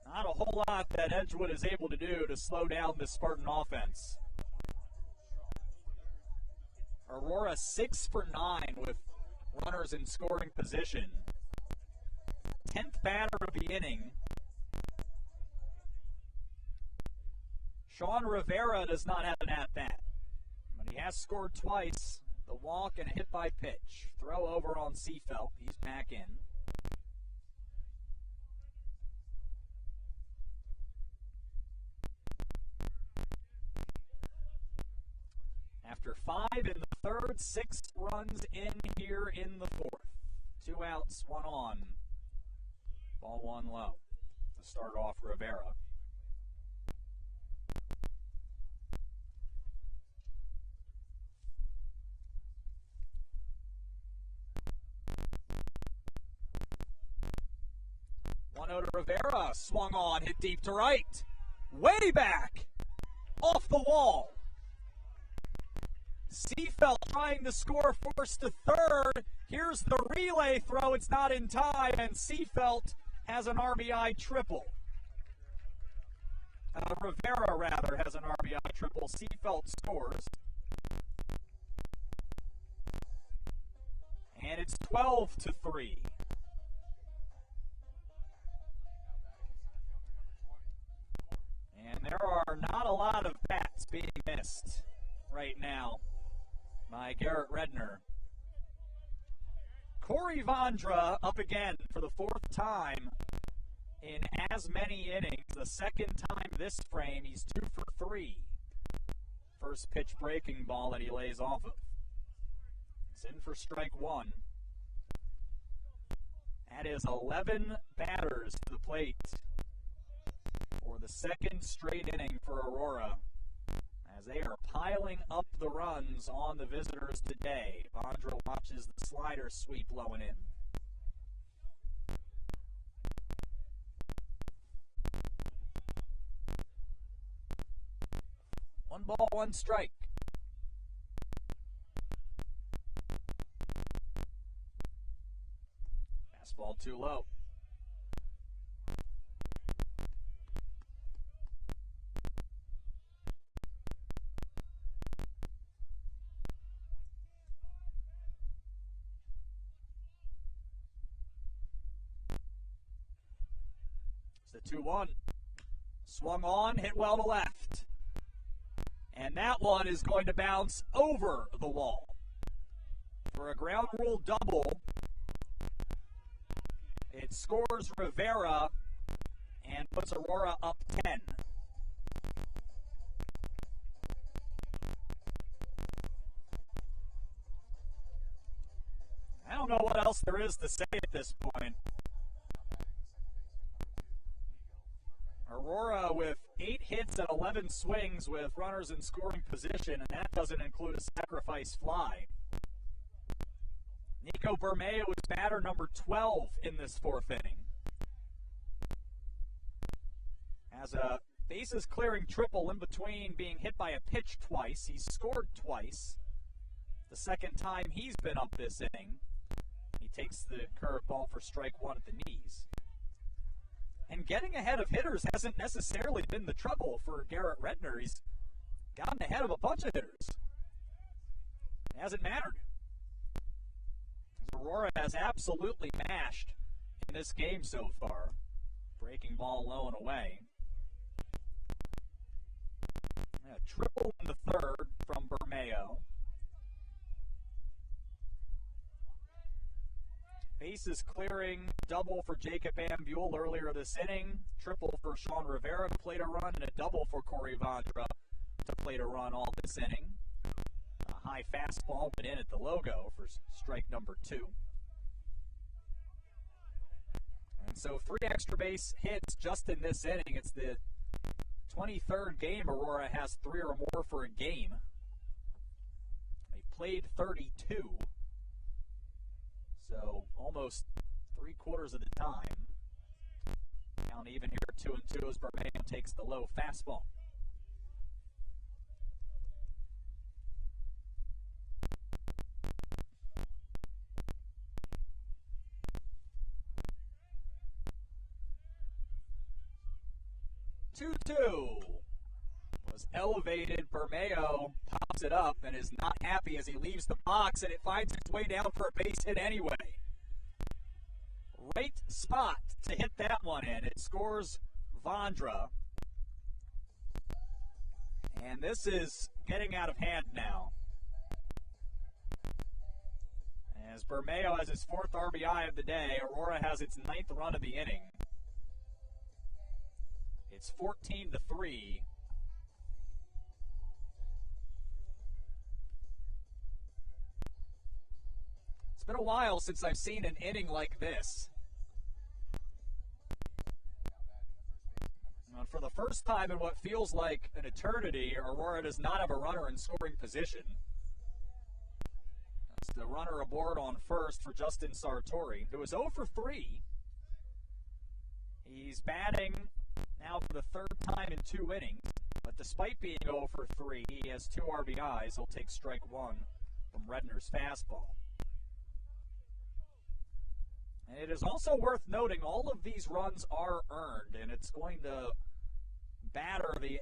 not a whole lot that Edgewood is able to do to slow down the Spartan offense. Aurora 6 for 9 with runners in scoring position. 10th batter of the inning. Sean Rivera does not have an at-bat, but he has scored twice. The walk and a hit by pitch. Throw over on Seafelt. He's back in. After 5 in the third, 6 runs in here in the fourth. 2 outs, 1 on. Ball 1 low to start off Rivera. To Rivera, swung on, hit deep to right. Way back, off the wall. Seafelt trying to score, forced to third. Here's the relay throw, it's not in time, and Seafelt has an RBI triple. Rivera, rather, has an RBI triple. Seafelt scores. And it's 12-3. And there are not a lot of bats being missed right now by Garrett Redner. Corey Vondra up again for the 4th time in as many innings. The 2nd time this frame, he's 2 for 3. First pitch breaking ball that he lays off of. It's in for strike 1. That is 11 batters to the plate for the 2nd straight inning for Aurora, as they are piling up the runs on the visitors today. Vondra watches the slider sweep low and in. One ball, one strike. Fastball too low. It's a 2-1. Swung on, hit well to left. And that one is going to bounce over the wall. For a ground rule double, it scores Rivera and puts Aurora up 10. I don't know what else there is to say at this point. Aurora with 8 hits and 11 swings with runners in scoring position, and that doesn't include a sacrifice fly. Nico Bermeo is batter number 12 in this 4th inning. Has a bases clearing triple in between being hit by a pitch twice. He's scored twice. The second time he's been up this inning. He takes the curveball for strike 1 at the knees. And getting ahead of hitters hasn't necessarily been the trouble for Garrett Redner. He's gotten ahead of a bunch of hitters. It hasn't mattered. Aurora has absolutely mashed in this game so far. Breaking ball low and away. A triple in the 3rd from Bermeo. Bases clearing double for Jacob Ambule earlier this inning. Triple for Sean Rivera to plate a run, and a double for Corey Vondra to plate a run all this inning. A high fastball went in at the logo for strike number 2. And so 3 extra base hits just in this inning. It's the 23rd game Aurora has 3 or more for a game. They played 32. So almost 3/4 of the time. Count even here at 2-2 as Bermeo takes the low fastball. Was elevated. Bermeo pops it up and is not happy as he leaves the box, and it finds its way down for a base hit anyway. Right spot to hit that one in. It scores Vondra. And this is getting out of hand now. As Bermeo has his 4th RBI of the day, Aurora has its 9th run of the inning. It's 14-3. It's been a while since I've seen an inning like this. And for the first time in what feels like an eternity, Aurora does not have a runner in scoring position. That's the runner aboard on first for Justin Sartori, who was 0 for 3. He's batting now for the 3rd time in 2 innings, but despite being 0 for 3, he has 2 RBIs. He'll take strike 1 from Redner's fastball. And it is also worth noting all of these runs are earned, and it's going to batter the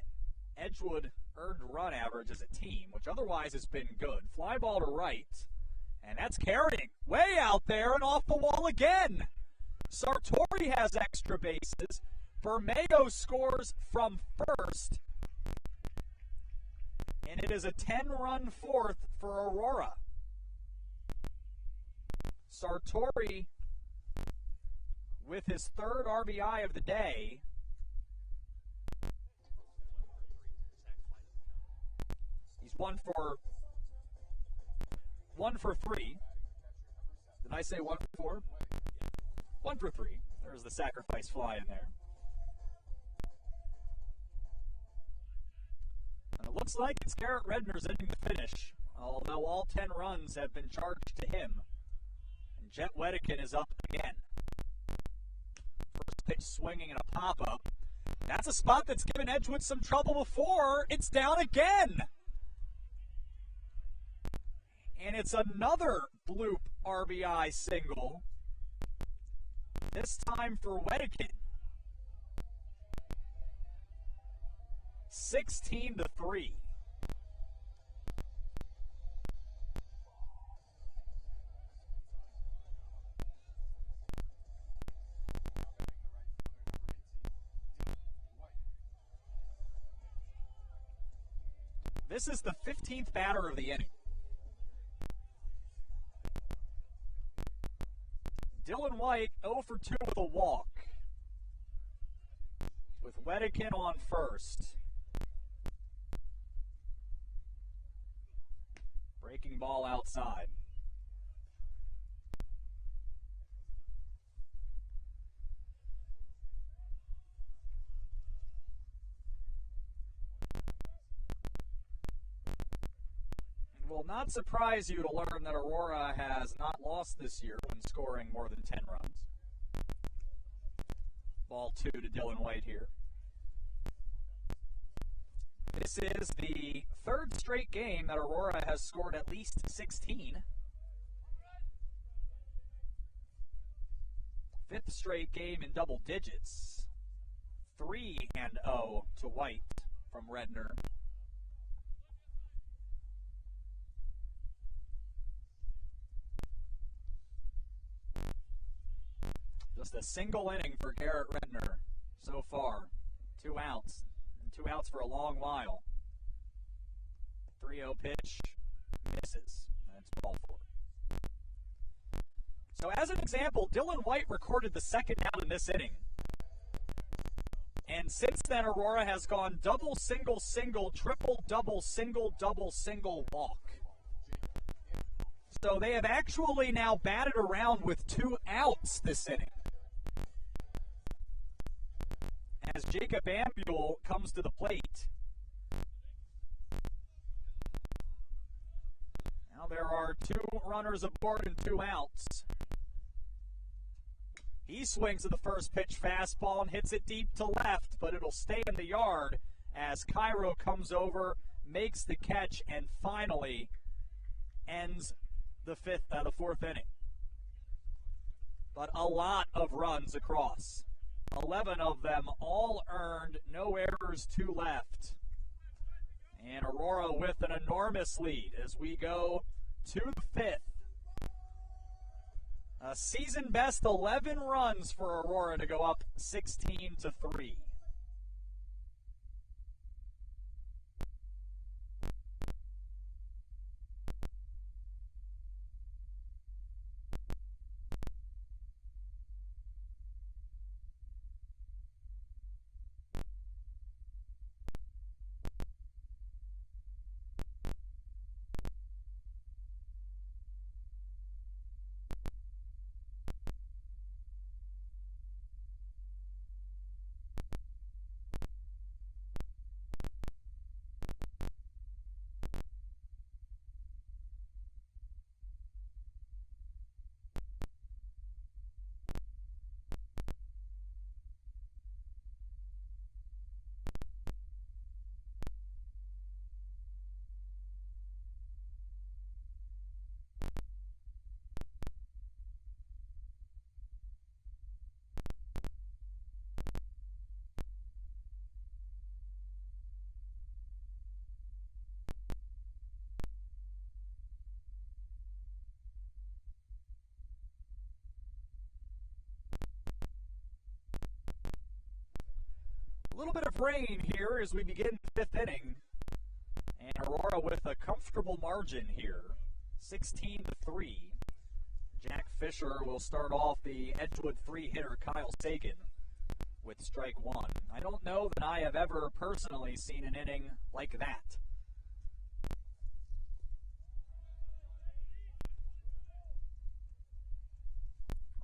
Edgewood earned run average as a team, which otherwise has been good. Fly ball to right, and that's carrying way out there and off the wall again. Sartori has extra bases. Bermeo scores from first, and it is a 10-run 4th for Aurora. Sartori with his 3rd RBI of the day. He's 1 for 3. Did I say 1 for 4? 1 for 3. There's the sacrifice fly in there. And it looks like it's Garrett Redner's inning to finish, although all 10 runs have been charged to him. And Jet Wedekin is up again. First pitch swinging and a pop-up. That's a spot that's given Edgewood some trouble before. It's down again. And it's another bloop RBI single. This time for Wedekin. 16-3. This is the 15th batter of the inning. Dylan White 0 for 2 with a walk, with Wedekin on first. Breaking ball outside. It will not surprise you to learn that Aurora has not lost this year when scoring more than 10 runs. Ball 2 to Dylan White here. This is the third straight game that Aurora has scored at least 16. Fifth straight game in double digits. 3-0 to White from Redner. Just a single inning for Garrett Redner so far. 2 outs. 2 outs for a long while. 3-0 pitch, misses. That's ball 4. So as an example, Dylan White recorded the second out in this inning. And since then, Aurora has gone double, single, single, triple, double, single, walk. So they have actually now batted around with 2 outs this inning, as Jacob Ambule comes to the plate. Now there are 2 runners aboard and 2 outs. He swings at the first pitch fastball and hits it deep to left, but it'll stay in the yard as Cairo comes over, makes the catch, and finally ends the 4th inning. But a lot of runs across. 11 of them all earned, no errors, 2 left. And Aurora with an enormous lead as we go to the 5th. A season best 11 runs for Aurora to go up 16-3. A little bit of rain here as we begin the 5th inning, and Aurora with a comfortable margin here, 16-3. Jack Fisher will start off the Edgewood 3-hitter Kyle Sagan with strike 1. I don't know that I have ever personally seen an inning like that.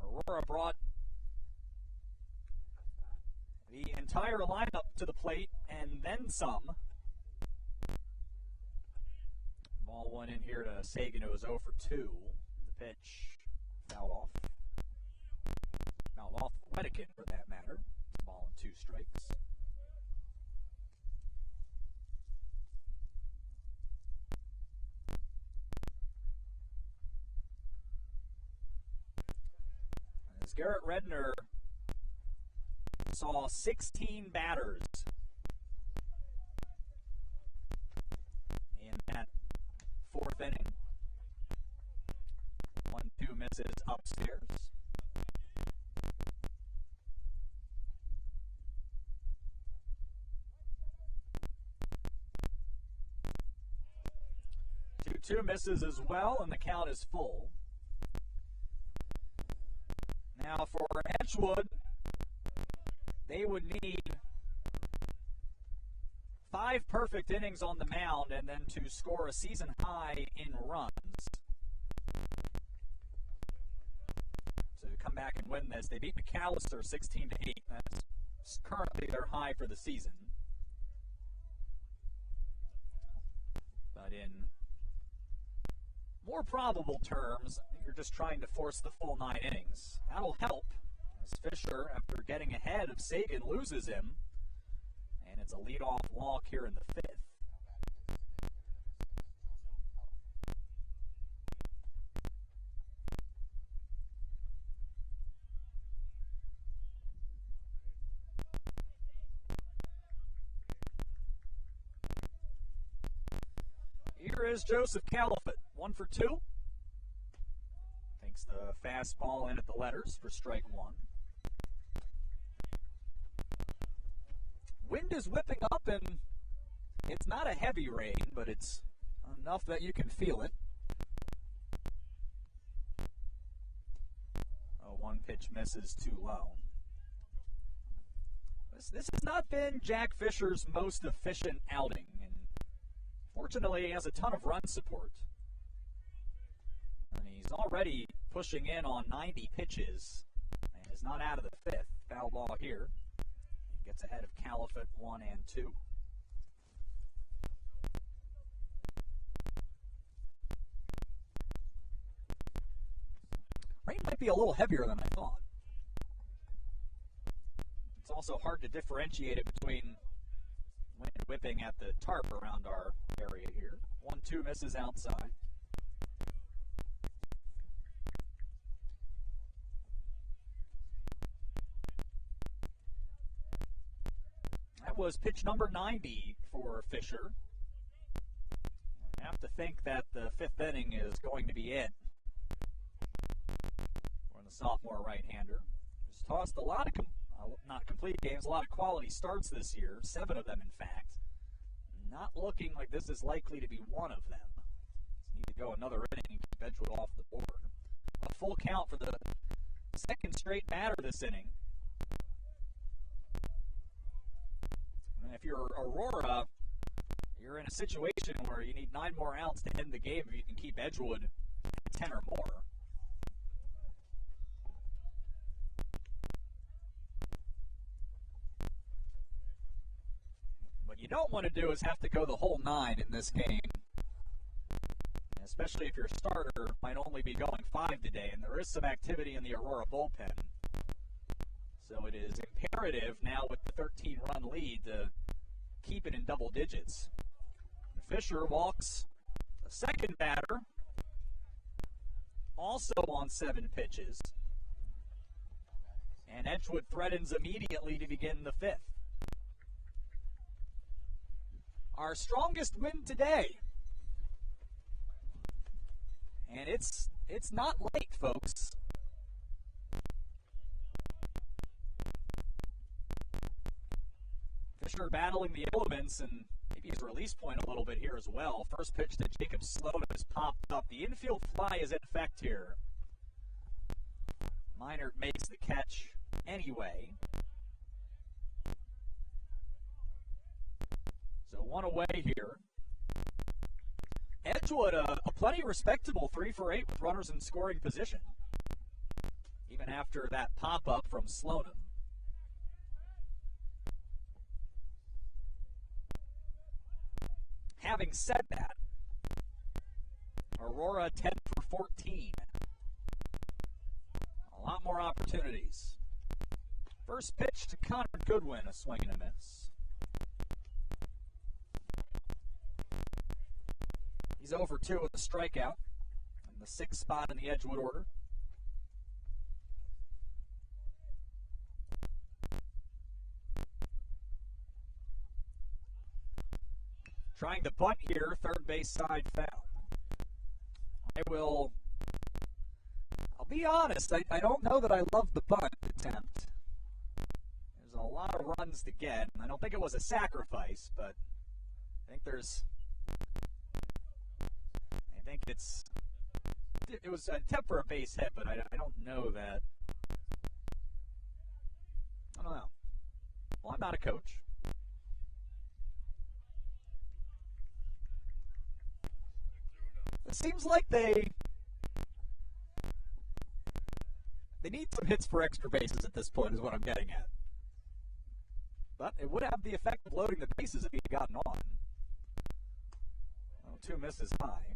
Aurora brought the entire lineup to the plate and then some. Ball 1 in here to Sagan, who was 0 for 2. The pitch fouled off. Fouled off Wedekin, for that matter. Ball and 2 strikes. As Garrett Redner saw 16 batters in that 4th inning. 1-2 misses upstairs. Two misses as well, and the count is full. Now for Edgewood, they would need 5 perfect innings on the mound and then to score a season high in runs. So to come back and win this, they beat McAllister 16-8. That's currently their high for the season. But in more probable terms, I think you're just trying to force the full 9 innings. That'll help, as Fisher, after getting ahead of Sagan, loses him. And it's a leadoff walk here in the 5th. Here is Joseph Califat, 1 for 2. Takes the fastball in at the letters for strike 1. Wind is whipping up, and it's not a heavy rain, but it's enough that you can feel it. Oh, 1 pitch misses too low. This has not been Jack Fisher's most efficient outing, and fortunately he has a ton of run support. And he's already pushing in on 90 pitches, and is not out of the 5th. Foul ball here. Gets ahead of Califat 1 and 2. Rain might be a little heavier than I thought. It's also hard to differentiate it between wind whipping at the tarp around our area here. 1-2 misses outside. That was pitch number 90 for Fisher. I have to think that the 5th inning is going to be it for the sophomore right-hander. He's tossed a lot of, not complete games, a lot of quality starts this year, 7 of them in fact. Not looking like this is likely to be one of them. Just need to go another inning and keep Edgewood off the board. A full count for the 2nd straight batter this inning. If you're Aurora, you're in a situation where you need 9 more outs to end the game if you can keep Edgewood at 10 or more. What you don't want to do is have to go the whole 9 in this game, especially if your starter might only be going 5 today, and there is some activity in the Aurora bullpen. So it is imperative now with the 13-run lead to keep it in double digits. And Fisher walks the 2nd batter, also on 7 pitches. And Edgewood threatens immediately to begin the 5th. Our strongest win today. And it's not late, folks. Fisher battling the elements, and maybe his release point a little bit here as well. First pitch to Jacob Sloan has popped up. The infield fly is in effect here. Minert makes the catch anyway. So 1 away here. Edgewood, a plenty respectable 3 for 8 with runners in scoring position, even after that pop-up from Sloan. Having said that, Aurora 10 for 14. A lot more opportunities. First pitch to Connor Goodwin, a swing and a miss. He's over 2 with a strikeout in the 6th spot in the Edgewood order. Trying to bunt here, 3rd base side foul. I'll be honest, I don't know that I love the bunt attempt. There's a lot of runs to get. I don't think it was a sacrifice, but I think it was an attempt for a base hit, but I don't know that I'm not a coach. It seems like they need some hits for extra bases at this point is what I'm getting at. But it would have the effect of loading the bases if he had gotten on. Well, 2 misses high.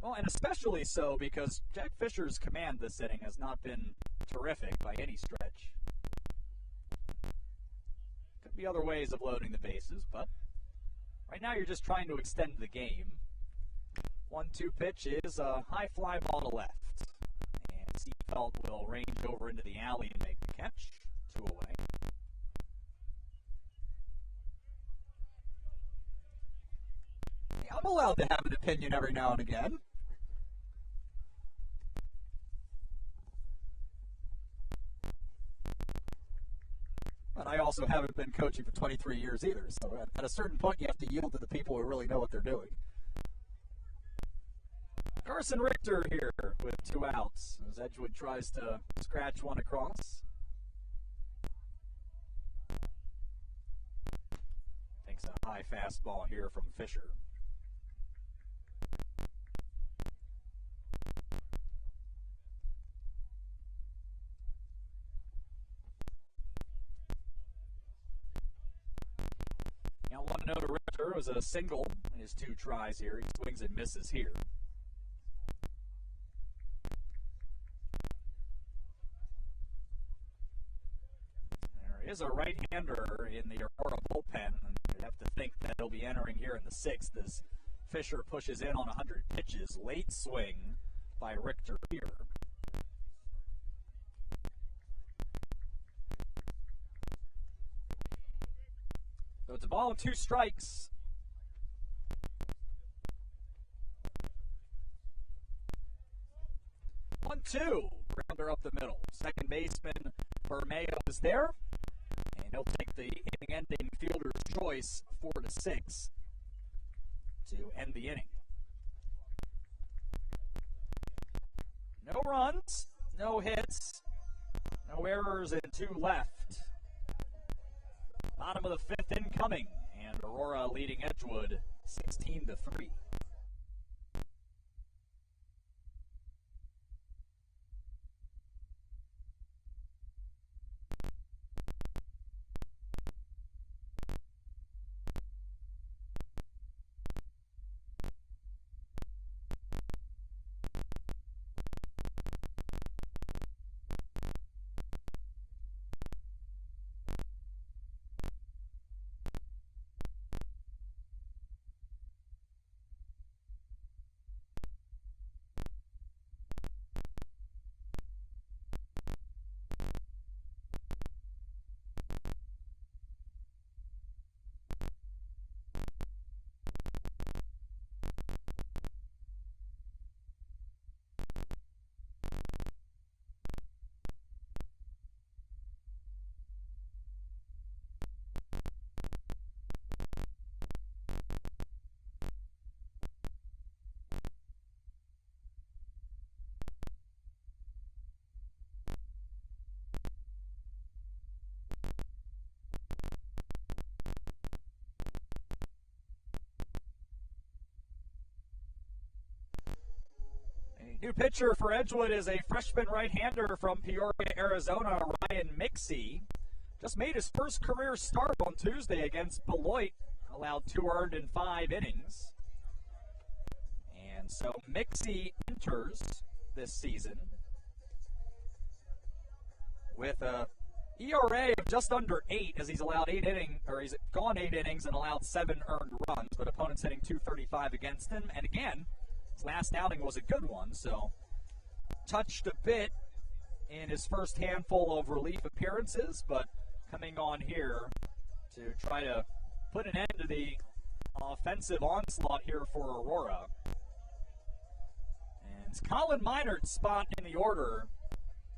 Well, and especially so because Jack Fisher's command this inning has not been terrific by any stretch. Could be other ways of loading the bases, but right now you're just trying to extend the game. 1-2 pitch is a high fly ball to left. And Seafelt will range over into the alley and make the catch. 2 away. I'm allowed to have an opinion every now and again. But I also haven't been coaching for 23 years either, so at a certain point you have to yield to the people who really know what they're doing. Carson Richter here with 2 outs as Edgewood tries to scratch one across. Takes a high fastball here from Fisher. Now 1-0 to Richter was a single in his 2 tries here. He swings and misses here. There is a right-hander in the Aurora bullpen. You'd have to think that he'll be entering here in the 6th as Fisher pushes in on 100 pitches. Late swing by Richter here. So it's a ball and 2 strikes. One, 2. Grounder up the middle. Second baseman Bermeo is there. And he'll take the inning-ending fielder's choice 4-6 to end the inning. No runs, no hits, no errors, and 2 left. Bottom of the 5th incoming, and Aurora leading Edgewood 16-3. New pitcher for Edgewood is a freshman right-hander from Peoria, Arizona, Ryan Mixey. Just made his first career start on Tuesday against Beloit. Allowed 2 earned in 5 innings. And so Mixey enters this season with a ERA of just under 8 as he's allowed 8 innings, or he's gone 8 innings and allowed 7 earned runs, but opponents hitting .235 against him. And again, his last outing was a good one, so touched a bit in his first handful of relief appearances, but coming on here to try to put an end to the offensive onslaught here for Aurora. And it's Colin Minor's spot in the order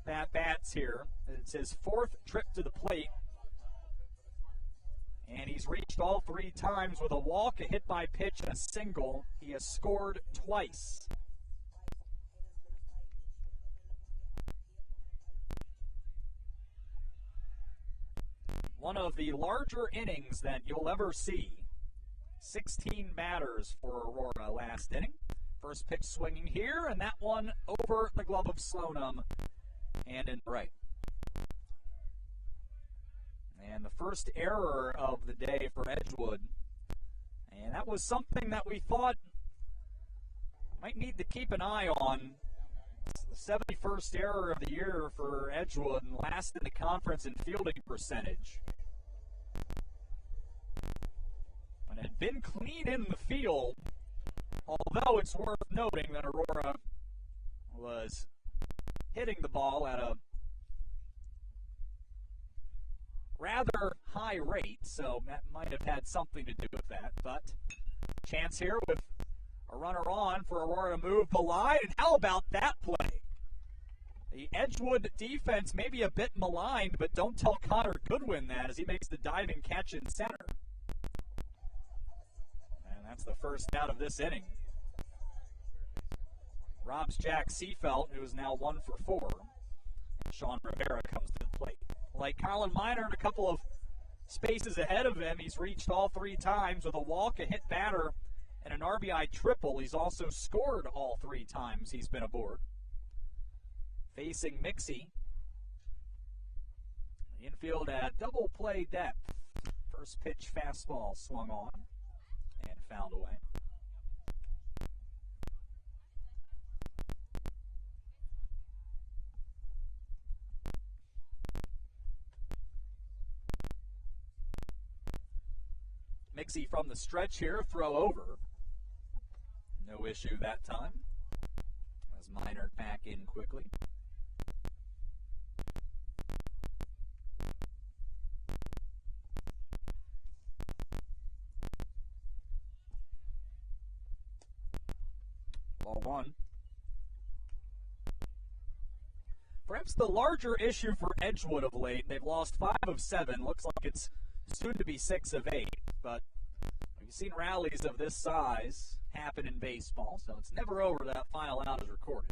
that bats here. It's his 4th trip to the plate. And he's reached all 3 times with a walk, a hit by pitch, and a single. He has scored twice. one of the larger innings that you'll ever see. 16 batters for Aurora last inning. First pitch swinging here, and that one over the glove of Slonim and in right. And the first error of the day for Edgewood. And that was something that we thought might need to keep an eye on. It's the 71st error of the year for Edgewood and last in the conference in fielding percentage. And it had been clean in the field, although it's worth noting that Aurora was hitting the ball at a rather high rate, so that might have had something to do with that. But chance here with a runner on for Aurora to move the line, and how about that play? The Edgewood defense may be a bit maligned, but don't tell Connor Goodwin that as he makes the diving catch in center. And that's the first out of this inning. Robs Jack Seafelt, who is now 1 for 4. And Sean Rivera comes to the plate. Like Colin Minard, a couple of spaces ahead of him, he's reached all 3 times with a walk, a hit batter, and an RBI triple. He's also scored all 3 times he's been aboard. Facing Mixie. The infield at double play depth. First pitch fastball swung on and fouled away. Mixie from the stretch here, throw over. No issue that time. As Minard back in quickly. Ball 1. Perhaps the larger issue for Edgewood of late, they've lost 5 of 7. Looks like it's soon to be 6 of 8. But we've seen rallies of this size happen in baseball, so it's never over that final out is recorded.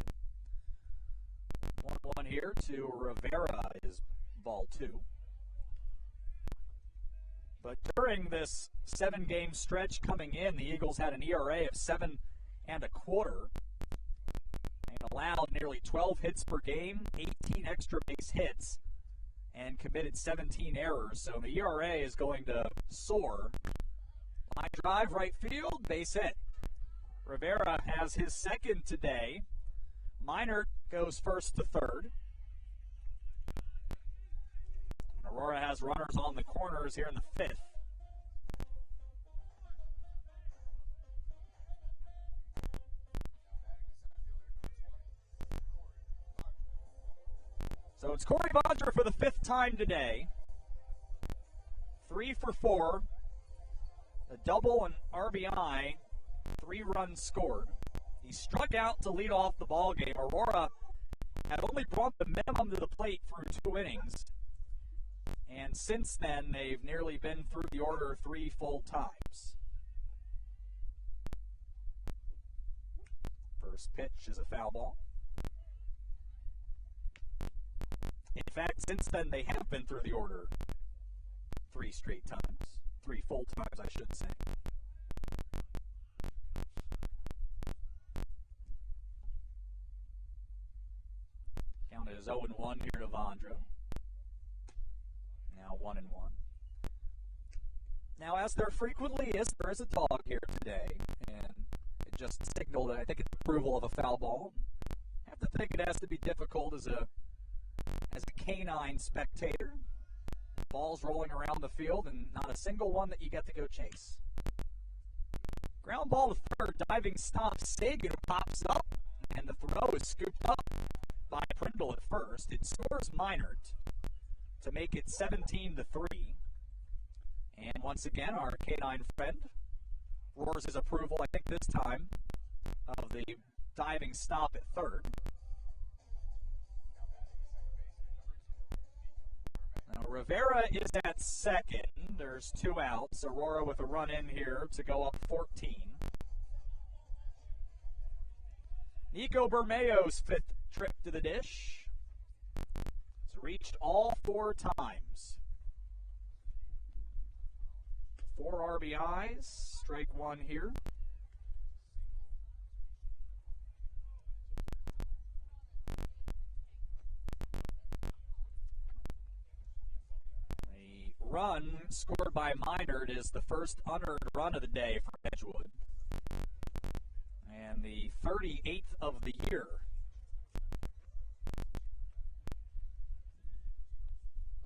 1-1 here to Rivera is ball 2. But during this 7-game stretch coming in, the Eagles had an ERA of 7 1/4 and allowed nearly 12 hits per game, 18 extra base hits, and committed 17 errors. So the ERA is going to soar. Line drive, right field, base hit. Rivera has his second today. Minard goes first to third. Aurora has runners on the corners here in the 5th. So it's Corey Vondra for the 5th time today. 3 for 4. A double and RBI. 3 runs scored. He struck out to lead off the ball game. Aurora had only brought the minimum to the plate through 2 innings. And since then, they've nearly been through the order 3 full times. First pitch is a foul ball. In fact, since then, they have been through the order 3 straight times. 3 full times, I should say. Count is 0-1 here to Vondra. Now 1-1. Now, as there frequently is, there is a dog here today, and it just signaled, I think, it's approval of a foul ball. I have to think it has to be difficult as a canine spectator. Balls rolling around the field and not a single one that you get to go chase. Ground ball to third, diving stop. Sagan pops up, and the throw is scooped up by Prindle at first. It scores Minard to make it 17-3. And once again, our canine friend roars his approval, I think this time, of the diving stop at third. Now, Rivera is at second. There's 2 outs. Aurora with a run in here to go up 14. Nico Bermeo's 5th trip to the dish. It's reached all 4 times. 4 RBIs, strike 1 here. A run scored by Minard is the first unearned run of the day for Edgewood. And the 38th of the year.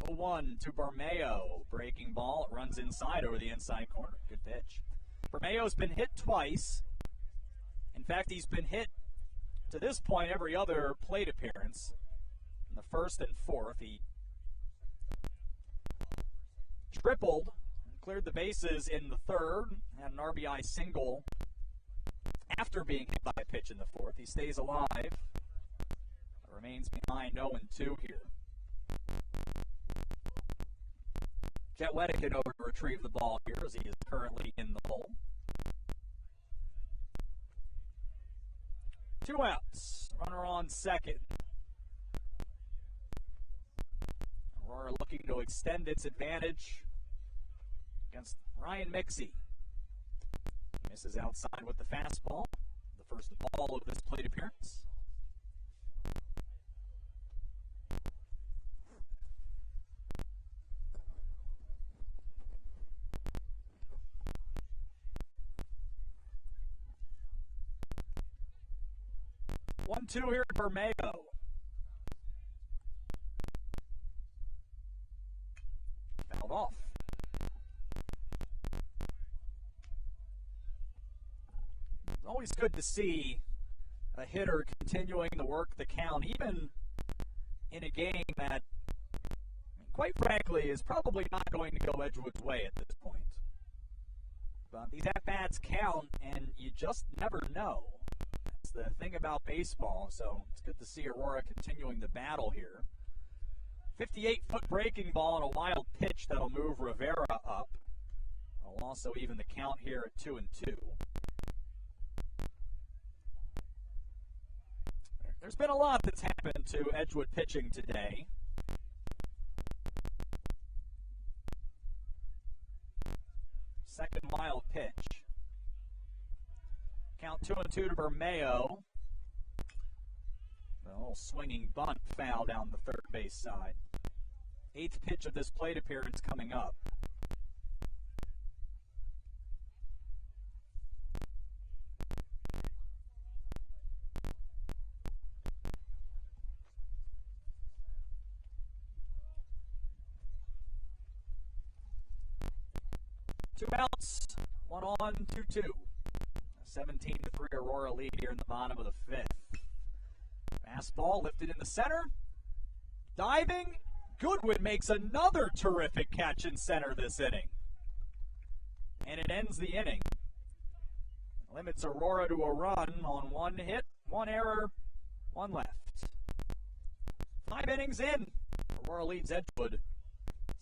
0-1 to Bermeo. Breaking ball. It runs inside over the inside corner. Good pitch. Bermeo's been hit twice. In fact, he's been hit to this point every other plate appearance. In the first and fourth, he tripled and cleared the bases in the third. Had an RBI single after being hit by a pitch in the fourth. He stays alive. But remains behind 0-2 here. Jet Wettigan over to retrieve the ball here as he is currently in the hole. 2 outs. Runner on second. Aurora looking to extend its advantage against Ryan Mixey. Misses outside with the fastball. The first ball of this plate appearance. One-two here at Bermeo. Fouled off. It's always good to see a hitter continuing to work the count, even in a game that, quite frankly, is probably not going to go Edgewood's way at this point. But these at-bats count, and you just never know. That's the thing about baseball, so it's good to see Aurora continuing the battle here. 58-foot breaking ball and a wild pitch that'll move Rivera up. It'll also even the count here at 2-2. There's been a lot that's happened to Edgewood pitching today. Second wild pitch. Count 2-2 to Bermeo. A little swinging bunt foul down the third base side. 8th pitch of this plate appearance coming up. Two outs, 1 on, 2-2. 17-3 Aurora lead here in the bottom of the 5th. Fastball lifted in the center. Diving. Goodwin makes another terrific catch in center this inning. And it ends the inning. Limits Aurora to a run on 1 hit, 1 error, 1 left. 5 innings in. Aurora leads Edgewood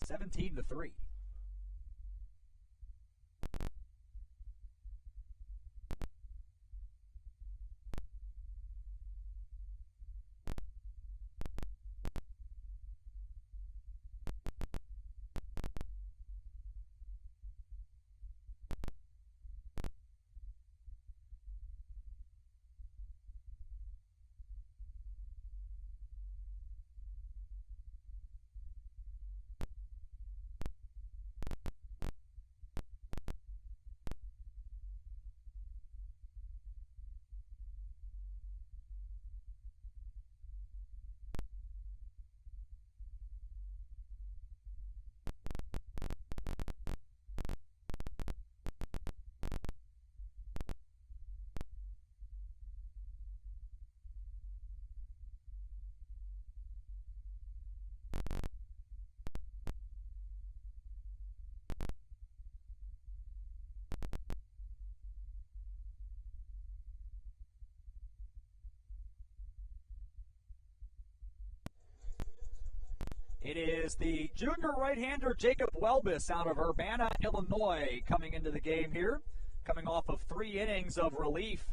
17-3. It is the junior right-hander Jacob Welbus out of Urbana, Illinois, coming into the game here, coming off of 3 innings of relief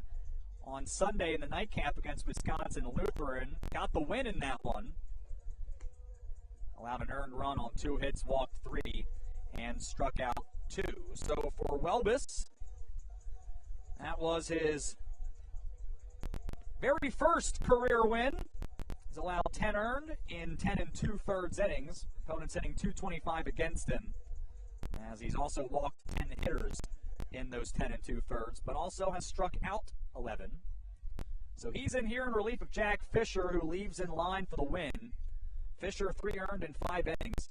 on Sunday in the nightcap against Wisconsin Lutheran. Got the win in that one. Allowed an earned run on 2 hits, walked 3, and struck out 2. So for Welbus, that was his very first career win. He's allowed 10 earned in 10 2/3 innings. Opponents hitting .225 against him, as he's also walked 10 hitters in those 10 2/3, but also has struck out 11. So he's in here in relief of Jack Fisher, who leaves in line for the win. Fisher 3 earned in 5 innings.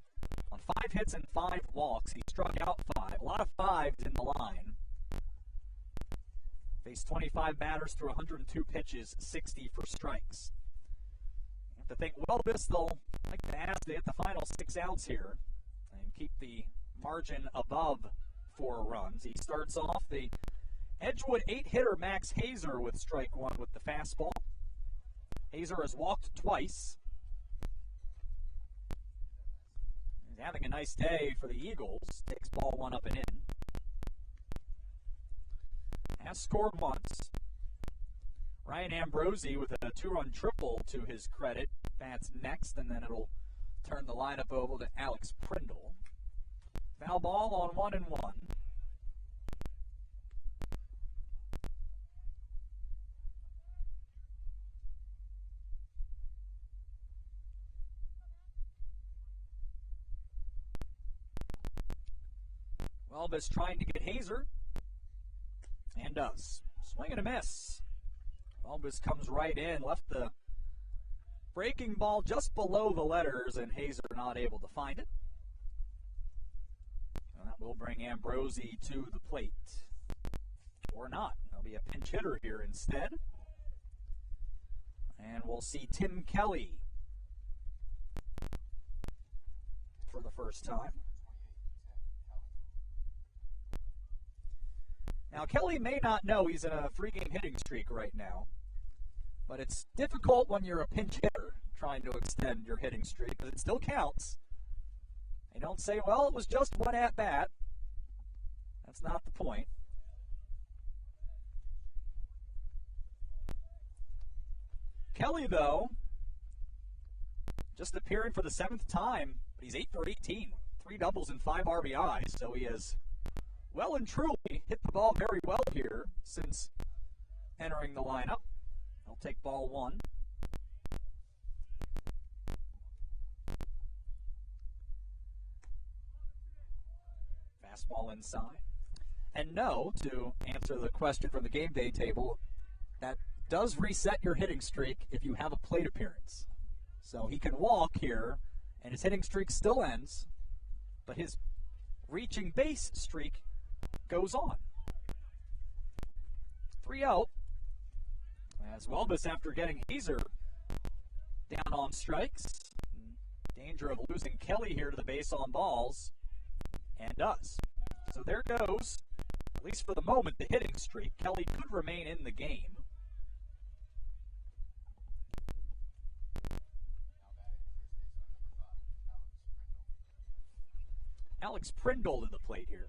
On 5 hits and 5 walks, he struck out 5. A lot of 5s in the line. Faced 25 batters through 102 pitches, 60 for strikes. You have to think Welbus, they'll like to ask to hit the final 6 outs here and keep the margin above 4 runs. He starts off the Edgewood 8-hitter Max Hazer with strike 1 with the fastball. Hazer has walked twice. He's having a nice day for the Eagles. Takes ball 1 up and in. Has scored once. Ryan Ambrosi with a 2-run triple to his credit. Bats next, and then it'll turn the lineup over to Alex Prindle. Foul ball on 1-1. Welbus trying to get Hazer, and does. Swing and a miss. Welbus comes right in, left the breaking ball just below the letters, and Hazer not able to find it. And that will bring Ambrosi to the plate. Or not. There'll be a pinch hitter here instead. And we'll see Tim Kelly for the first time. Now, Kelly may not know he's in a 3-game hitting streak right now, but it's difficult when you're a pinch hitter trying to extend your hitting streak, because it still counts. They don't say, well, it was just 1 at-bat. That's not the point. Kelly, though, just appearing for the 7th time, but he's 8 for 18, 3 doubles and 5 RBIs, so he has well and truly hit the ball very well here since entering the lineup. He'll take ball 1. Fastball inside. And no, to answer the question from the game day table, that does reset your hitting streak if you have a plate appearance. So he can walk here, and his hitting streak still ends, but his reaching base streak goes on. 3 out. As Welbus, after getting Hazer down on strikes, in danger of losing Kelly here to the base on balls, and does. So there goes, at least for the moment, the hitting streak. Kelly could remain in the game. Alex Prindle to the plate here.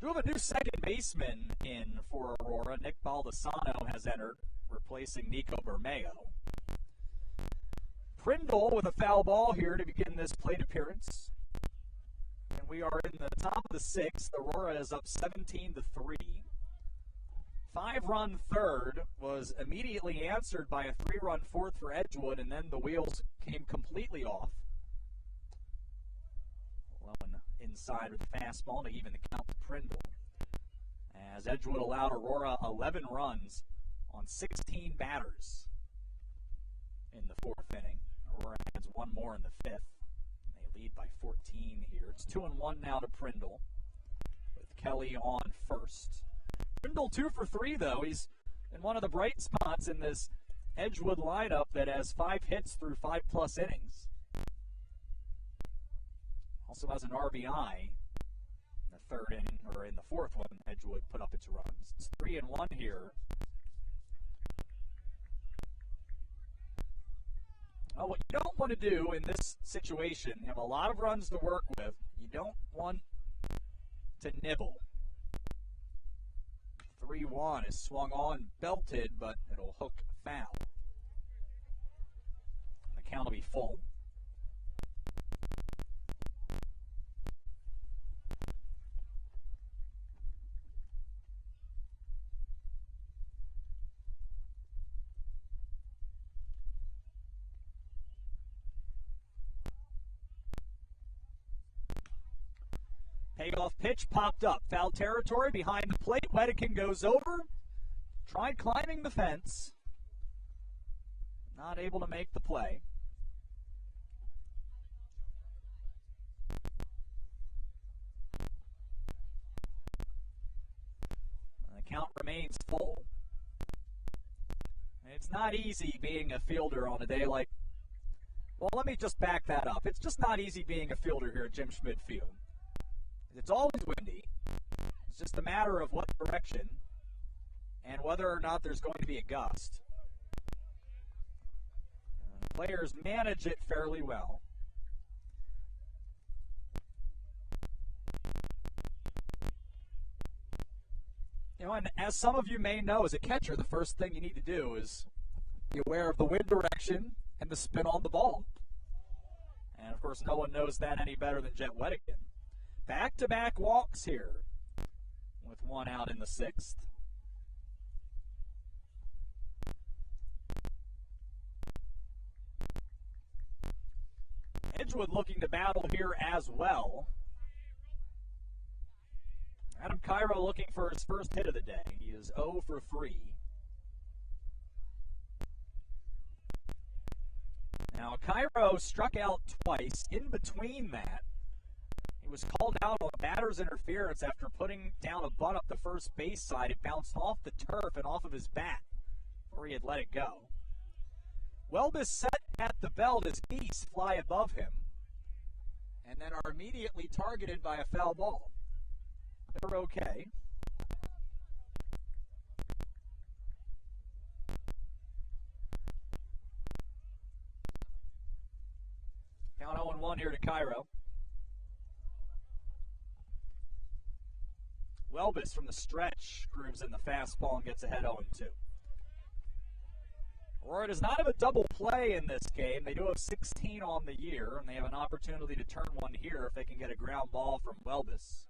We have a new second baseman in for Aurora. Nick Baldessano has entered, replacing Nico Bermeo. Prindle with a foul ball here to begin this plate appearance. And we are in the top of the 6th. Aurora is up 17-3. 5-run third was immediately answered by a 3-run fourth for Edgewood, and then the wheels came completely off. Blowing inside with the fastball to even the count to Prindle. As Edgewood allowed Aurora 11 runs on 16 batters in the 4th inning. Aurora adds 1 more in the 5th. They lead by 14 here. It's 2-1 now to Prindle, with Kelly on first. Prindle 2 for 3, though. He's in one of the bright spots in this Edgewood lineup that has 5 hits through 5+ innings. Also has an RBI in the 3rd inning, or in the 4th one. Edgewood put up its runs. It's 3-1 here. Well, what you don't want to do in this situation, you have a lot of runs to work with. You don't want to nibble. 3-1 is swung on, belted, but it'll hook foul. count will be full. Payoff pitch popped up. Foul territory behind the plate. Wedekin goes over. Tried climbing the fence. Not able to make the play. The count remains full. It's not easy being a fielder on a day like... Well, let me just back that up. It's just not easy being a fielder here at Jim Schmidt Field. It's always windy. It's just a matter of what direction and whether or not there's going to be a gust. Players manage it fairly well. You know, and as some of you may know, as a catcher, the first thing you need to do is be aware of the wind direction and the spin on the ball. And, of course, no one knows that any better than Jet Wedekin. Back-to-back walks here with one out in the sixth. Edgewood looking to battle here as well. Adam Cairo looking for his first hit of the day. He is 0 for 3. Now, Cairo struck out twice. In between that, he was called out on a batter's interference after putting down a bunt up the first base side. It bounced off the turf and off of his bat before he had let it go. Welbus set at the belt as geese fly above him and then are immediately targeted by a foul ball. They're okay. Count 0-1 here to Cairo. Welbus from the stretch grooves in the fastball and gets ahead 0-2. Aurora does not have a double play in this game. They do have 16 on the year, and they have an opportunity to turn one here if they can get a ground ball from Welbus.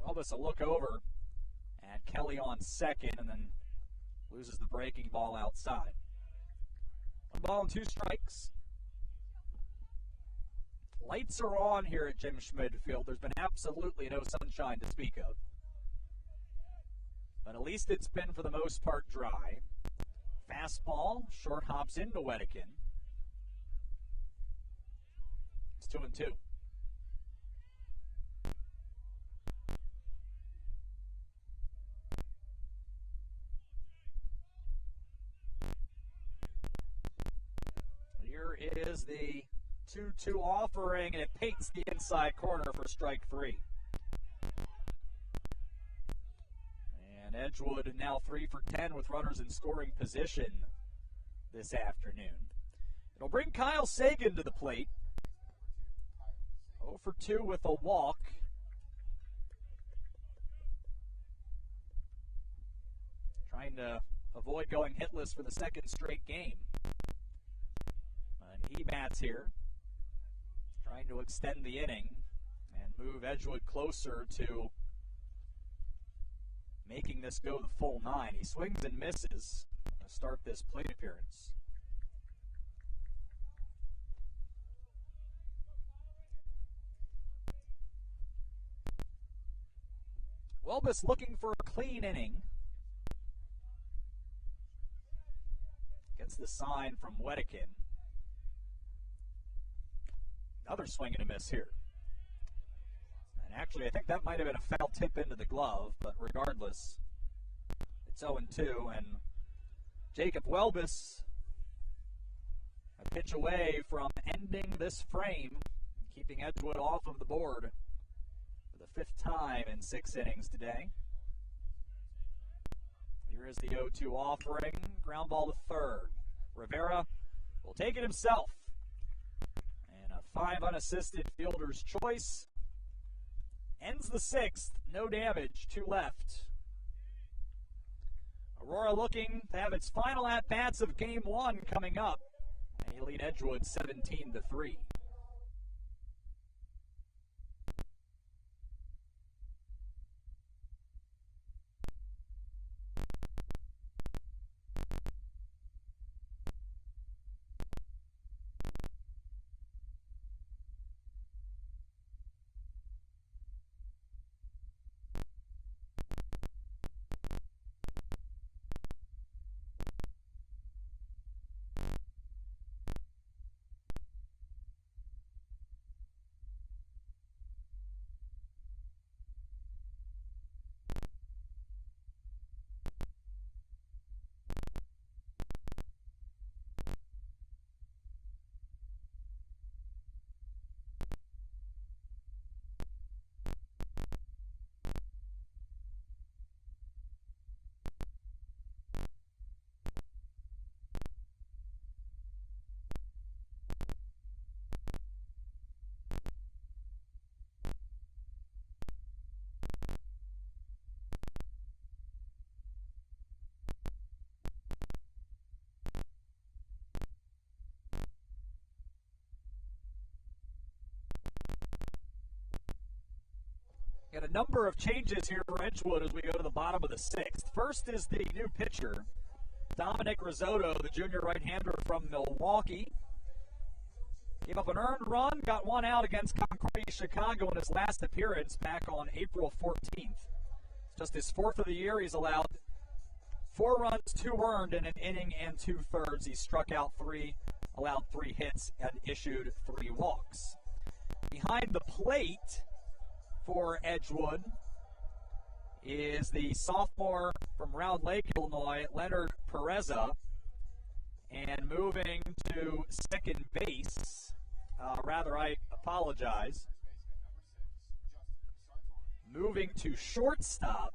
Welbus a look over at Kelly on second and then loses the breaking ball outside. 1 ball and 2 strikes. Lights are on here at Jim Schmidt Field. There's been absolutely no sunshine to speak of. But at least it's been, for the most part, dry. Fastball, short hops into Wedekin. It's 2-2. Here is the 2-2 offering, and it paints the inside corner for strike 3. And Edgewood now 3 for 10 with runners in scoring position this afternoon. It'll bring Kyle Sagan to the plate. 0 for 2 with a walk. Trying to avoid going hitless for the second straight game. And he bats here, trying to extend the inning and move Edgewood closer to making this go the full 9. He swings and misses to start this plate appearance. Welbus looking for a clean inning. Gets the sign from Wedekin. Another swing and a miss here. And actually, I think that might have been a foul tip into the glove, but regardless, it's 0-2, and Jacob Welbus a pitch away from ending this frame, keeping Edgewood off of the board for the 5th time in 6 innings today. Here is the 0-2 offering, ground ball to third. Rivera will take it himself. 5 unassisted fielder's choice. Ends the 6th. No damage. 2 left. Aurora looking to have its final at-bats of Game 1 coming up. They lead Edgewood 17-3. Got a number of changes here for Edgewood as we go to the bottom of the 6th. First is the new pitcher, Dominic Risotto, the junior right-hander from Milwaukee. Gave up an earned run, got one out against Concordia Chicago in his last appearance back on April 14th. It's just his 4th of the year. He's allowed 4 runs, 2 earned in an inning and 2/3. He struck out 3, allowed 3 hits, and issued 3 walks. Behind the plate for Edgewood is the sophomore from Round Lake, Illinois, Leonard Pereza. And moving to second base, I apologize. Moving to shortstop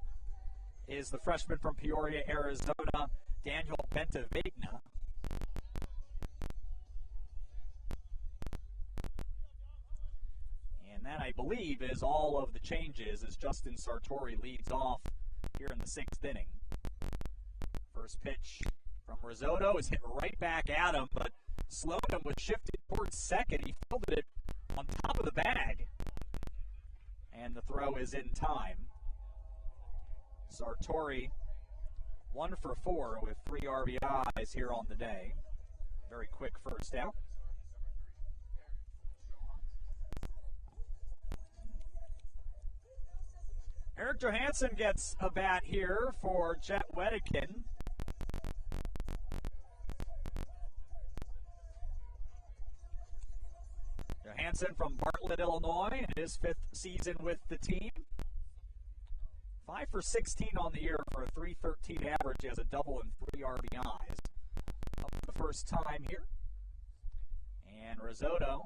is the freshman from Peoria, Arizona, Daniel Bentavegna. And that, I believe, is all of the changes as Justin Sartori leads off here in the 6th inning. First pitch from Risotto is hit right back at him, but Slocum was shifted towards second. He fielded it on top of the bag, and the throw is in time. Sartori 1 for 4 with 3 RBIs here on the day. Very quick first out. Eric Johansson gets a bat here for Jet Wedekin. Johansson from Bartlett, Illinois, in his 5th season with the team. 5 for 16 on the year for a .313 average. He has a double and 3 RBIs. Up for the first time here. And Risotto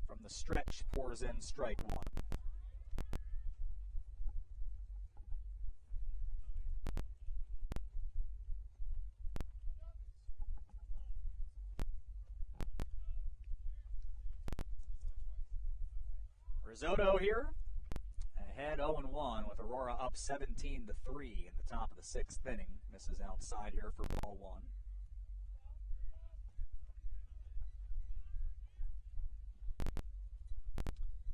from the stretch pours in strike 1. Risotto here, ahead 0-1 with Aurora up 17-3 in the top of the 6th inning. Misses outside here for ball 1.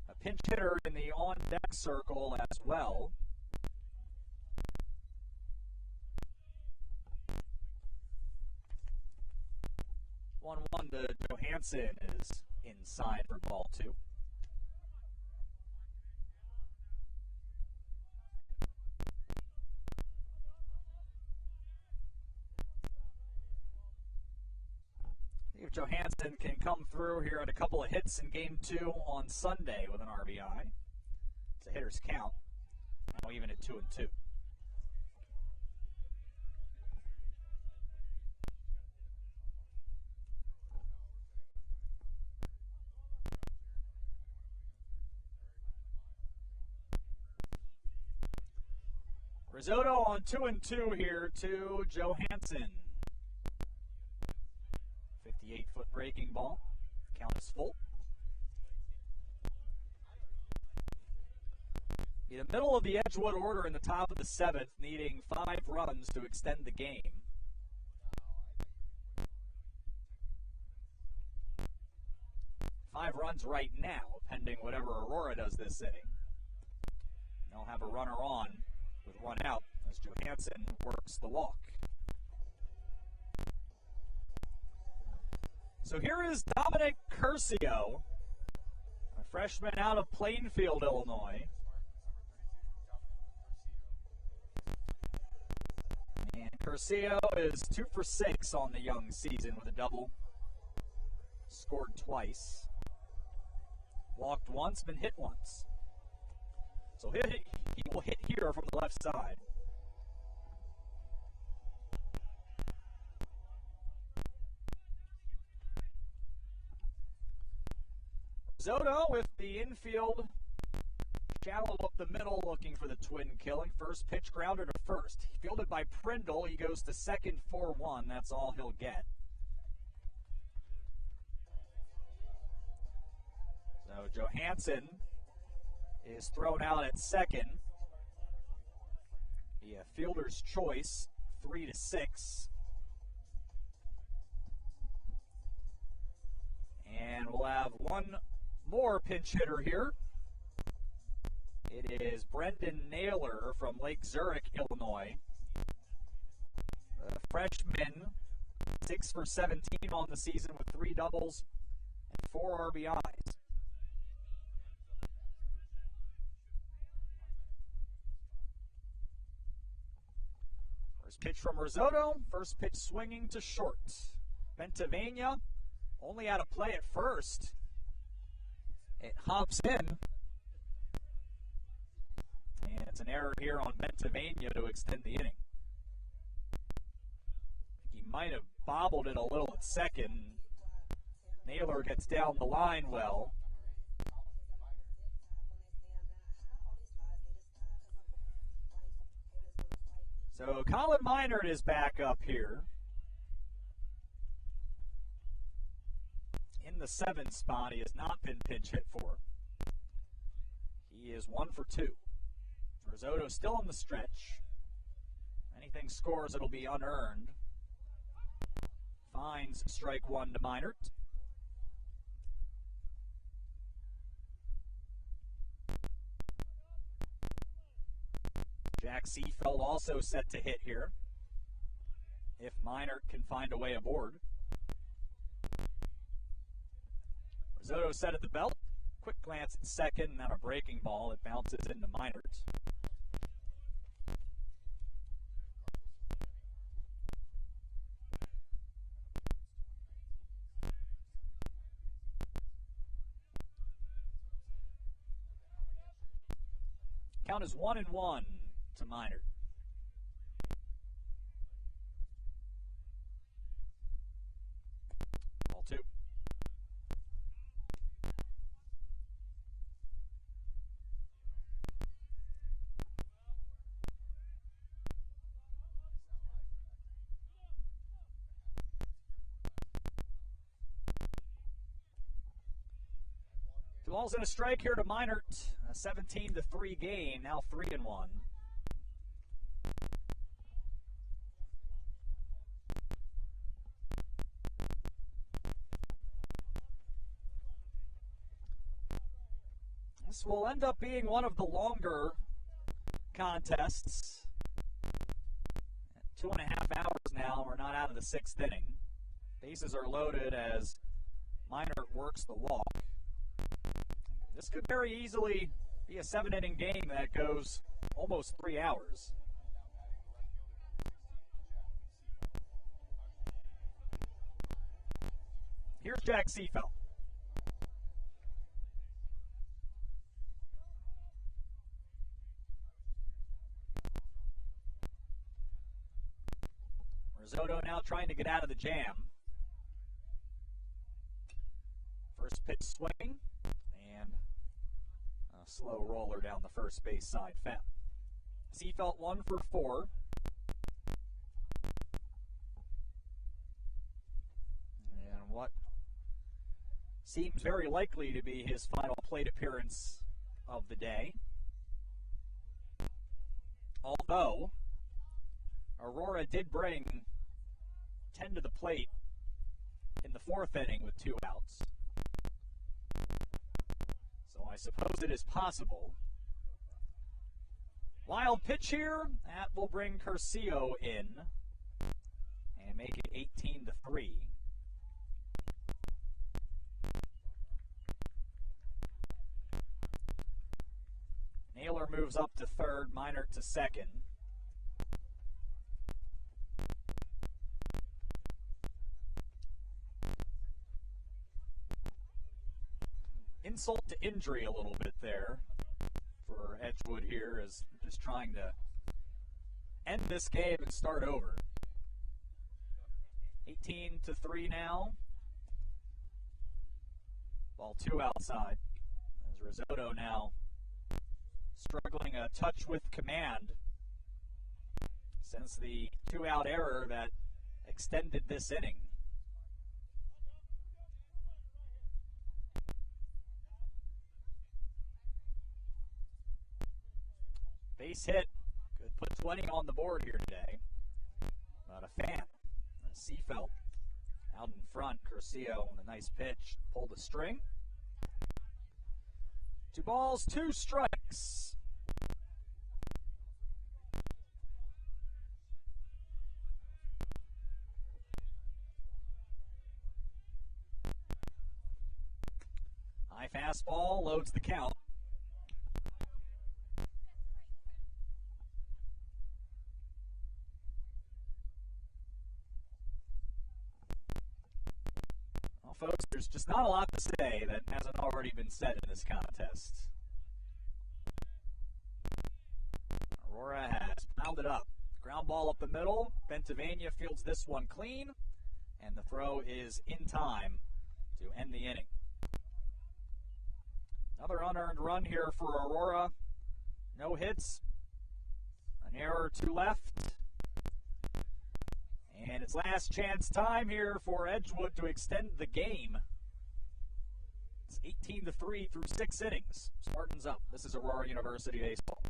A pinch hitter in the on-deck circle as well. One to Johansson is inside for ball 2. If Johansson can come through here at a couple of hits in Game 2 on Sunday with an RBI. It's a hitter's count. Now even at 2-2. Risotto on 2-2 here to Johansson. 58-foot breaking ball. Count is full. In the middle of the Edgewood order in the top of the 7th, needing 5 runs to extend the game. Five runs right now, pending whatever Aurora does this inning. They'll have a runner on with one out as Johansson works the walk. So here is Dominic Curcio, a freshman out of Plainfield, Illinois. And Curcio is 2 for 6 on the young season with a double. Scored twice. Walked once, been hit once. So he will hit here from the left side. Risotto with the infield, shallow up the middle, looking for the twin killing. First pitch grounder to first. Fielded by Prindle. He goes to second, 4-1. That's all he'll get. So Johansson is thrown out at second. The fielder's choice, 3-6. And we'll have one more pinch hitter here. It is Brendan Naylor from Lake Zurich, Illinois. The freshman, 6 for 17 on the season with 3 doubles and 4 RBIs. First pitch from Risotto, first pitch swinging to short. Ventavania only out of play at first. It hops in. And it's an error here on Ventavania to extend the inning. He might have bobbled it a little at second. Naylor gets down the line well. So Colin Minard is back up here in the 7th spot. He has not been pinch hit for. He is 1 for 2. Risotto still in the stretch. Anything scores, it'll be unearned. Finds strike 1 to Minard. Jack Seefeld also set to hit here, if Minard can find a way aboard. Risotto set at the belt. Quick glance at second, and then a breaking ball. It bounces into Minard. Count is 1-1 to Minard. Ball 2. Two balls and a strike here to Minard. A 17-3 game, now 3-1. This will end up being one of the longer contests. 2.5 hours now. We're not out of the 6th inning. Bases are loaded as Minard works the walk. This could very easily be a 7-inning game that goes almost 3 hours. Here's Jack Seefeld. Risotto now trying to get out of the jam. First pitch swing, and a slow roller down the first base side fence. Seefeld 1 for 4. And what seems very likely to be his final plate appearance of the day. Although Aurora did bring 10 to the plate in the fourth inning with 2 outs. So I suppose it is possible. Wild pitch here. That will bring Curcio in and make it 18-3. Naylor moves up to third, Minor to second. Insult to injury a little bit there for Edgewood here, as just trying to end this game and start over. 18-3 now. Ball 2 outside. As Risotto now struggling a touch with command since the 2-out error that extended this inning. Base hit. Could put 20 on the board here today. But a fan. Seafelt out in front. Curcio on a nice pitch. Pulled the string. 2 balls, 2 strikes. High fastball loads the count. Folks, there's just not a lot to say that hasn't already been said in this contest. Aurora has pounded up. Ground ball up the middle. Pennsylvania fields this one clean, and the throw is in time to end the inning. Another unearned run here for Aurora. No hits. An error, 2 left. And it's last chance time here for Edgewood to extend the game. It's 18-3 through 6 innings. Spartans up. This is Aurora University Baseball.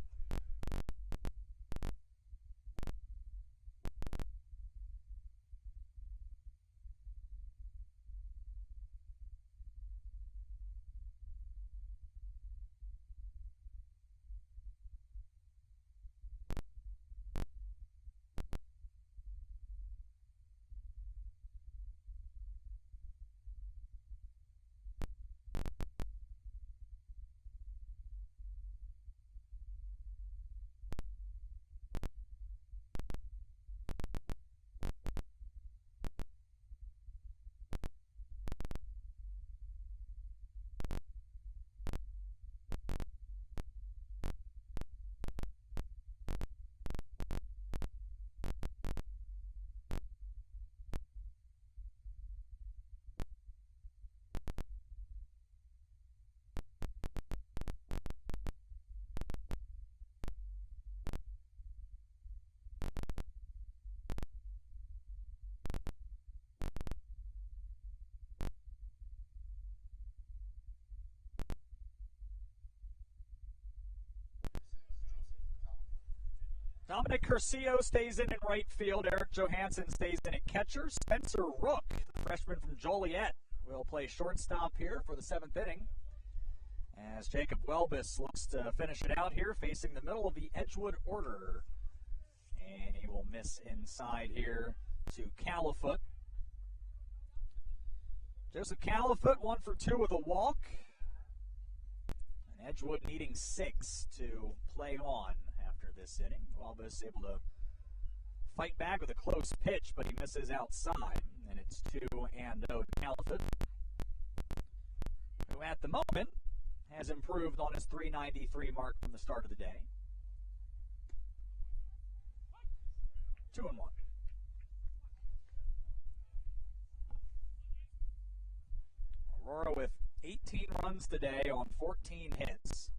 Dominic Curcio stays in right field. Eric Johansson stays in at catcher. Spencer Rook, the freshman from Joliet, will play shortstop here for the 7th inning, as Jacob Welbus looks to finish it out here, facing the middle of the Edgewood order. And he will miss inside here to Califoot. Joseph Califoot, 1 for 2 with a walk. And Edgewood needing 6 to play on after this inning. Welbus able to fight back with a close pitch, but he misses outside. And it's 2-0 to Califoot, who at the moment has improved on his .393 mark from the start of the day. 2-1. Aurora with 18 runs today on 14 hits.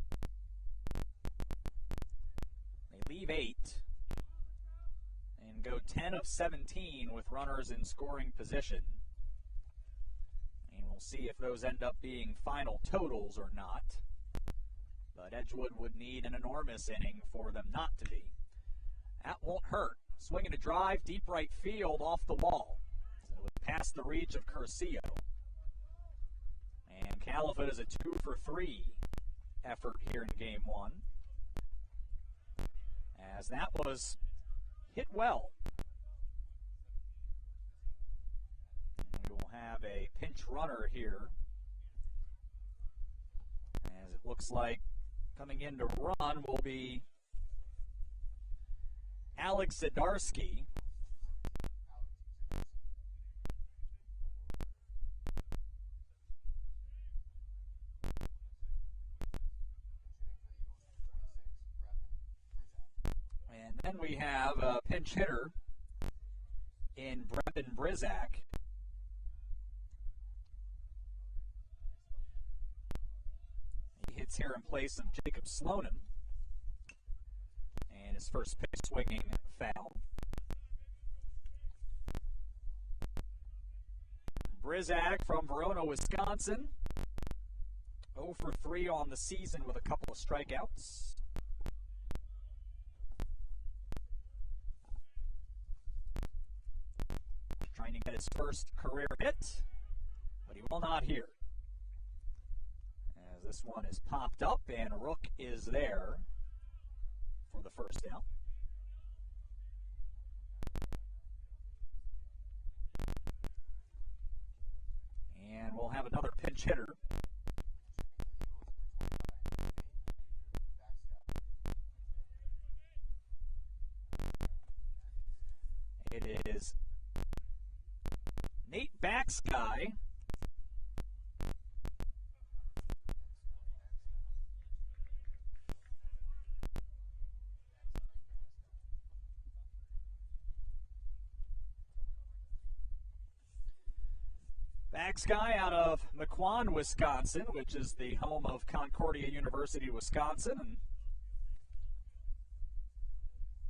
They leave 8 and go 10 of 17 with runners in scoring position. And we'll see if those end up being final totals or not. But Edgewood would need an enormous inning for them not to be. That won't hurt. Swinging a drive, deep right field, off the wall. So it was past the reach of Curcio. And Caliphate is a 2-for-3 effort here in game one, as that was hit well. We will have a pinch runner here, as it looks like coming in to run will be Alex Zdarsky. And then we have a pinch hitter in Brendan Brizak. He hits here in place of Jacob Slonim. And his first pitch swinging foul. Brizak from Verona, Wisconsin. 0-for-3 on the season with a couple of strikeouts. Trying to get his first career hit, but he will not here. As this one is popped up and Rook is there for the first down. And we'll have another pinch hitter. It is Nate Baxguy. Baxguy out of Mequon, Wisconsin, which is the home of Concordia University, Wisconsin, and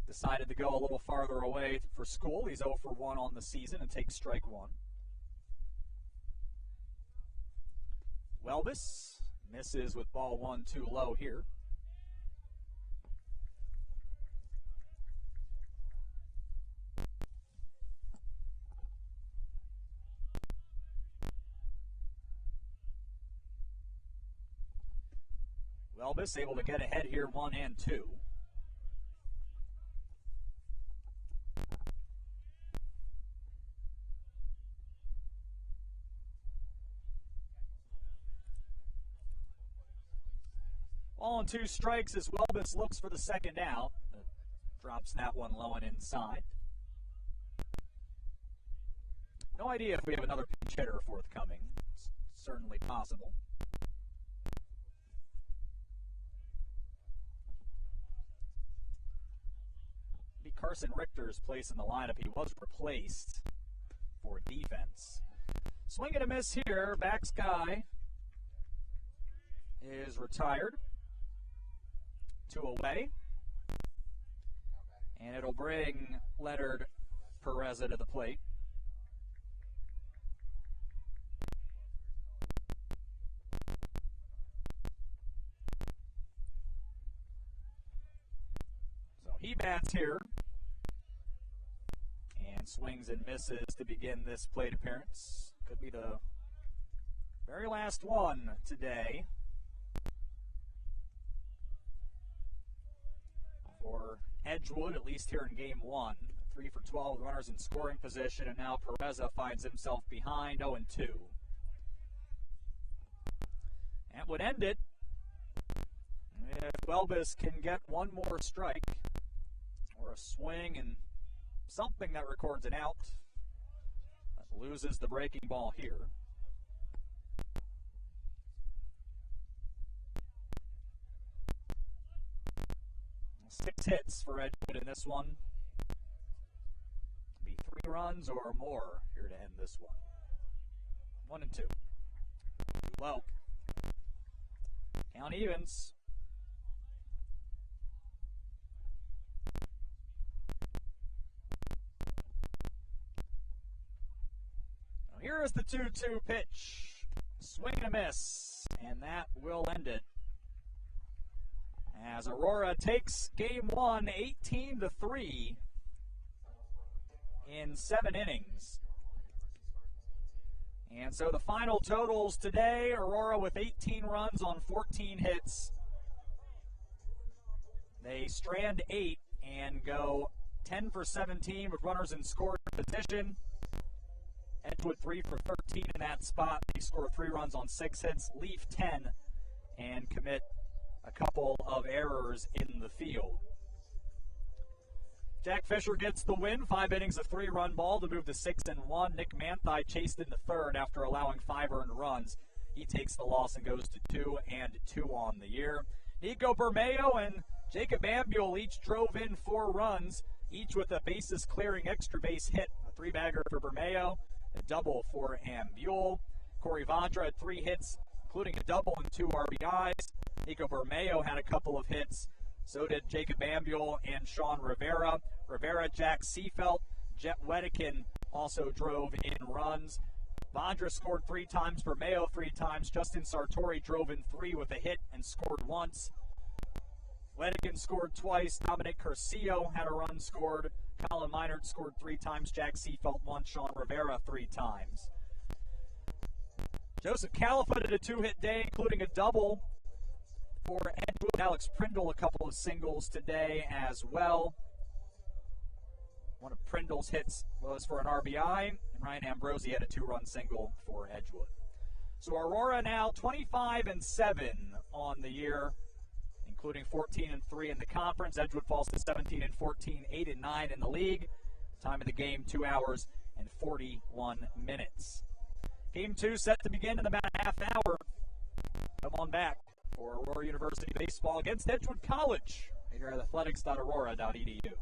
decided to go a little farther away for school. He's 0-for-1 on the season and takes strike one. Welbus misses with ball 1 too low here. Welbus able to get ahead here, 1 and 2. Ball and 2 strikes as Welbus looks for the second out. Drops that one low and inside. No idea if we have another pinch hitter forthcoming. It's certainly possible. Carson Richter's place in the lineup. He was replaced for defense. Swing and a miss here. Baxguy is retired. 2 away. And it'll bring Leonard Pereza to the plate. So he bats here. Swings and misses to begin this plate appearance. Could be the very last one today for Edgewood, at least here in game one. 3 for 12 runners in scoring position, and now Pereza finds himself behind 0-2. That would end it if Welbus can get one more strike or a swing and something that records an out. That loses the breaking ball here. 6 hits for Edgewood in this one. Be 3 runs or more here to end this one. 1 and 2. Low. Count evens. Here is the 2-2 pitch. Swing and a miss. And that will end it. as Aurora takes game one 18-3 in 7 innings. And so the final totals today, Aurora with 18 runs on 14 hits. They strand 8 and go 10 for 17 with runners in scoring position. Edgewood 3 for 13 in that spot. They score 3 runs on 6 hits, leave 10, and commit a couple of errors in the field. Jack Fisher gets the win, 5 innings of 3-run ball to move to 6-1. Nick Manthei chased in the third after allowing 5 earned runs. He takes the loss and goes to 2-2 on the year. Nico Bermeo and Jacob Ambule each drove in 4 runs, each with a bases-clearing extra base hit. A 3-bagger for Bermeo, a double for Ambule. Corey Vondra had 3 hits, including a double and 2 RBIs. Nico Bermeo had a couple of hits. So did Jacob Ambule and Sean Rivera. Rivera, Jack Seafelt, Jet Wedikin also drove in runs. Vondra scored 3 times, Bermeo 3 times. Justin Sartori drove in 3 with a hit and scored once. Wedikin scored twice. Dominic Curcio had a run scored. Colin Meinert scored 3 times. Jack Seafelt once. Sean Rivera 3 times. Joseph Califoot had a 2-hit day, including a double for Edgewood. Alex Prindle a couple of singles today as well. One of Prindle's hits was for an RBI, and Ryan Ambrosi had a 2-run single for Edgewood. So Aurora now 25-7 on the year, including 14-3 in the conference. Edgewood falls to 17-14, 8-9 in the league. Time of the game, 2 hours and 41 minutes. Game 2 set to begin in about a half hour. Come on back for Aurora University baseball against Edgewood College. Here at athletics.aurora.edu.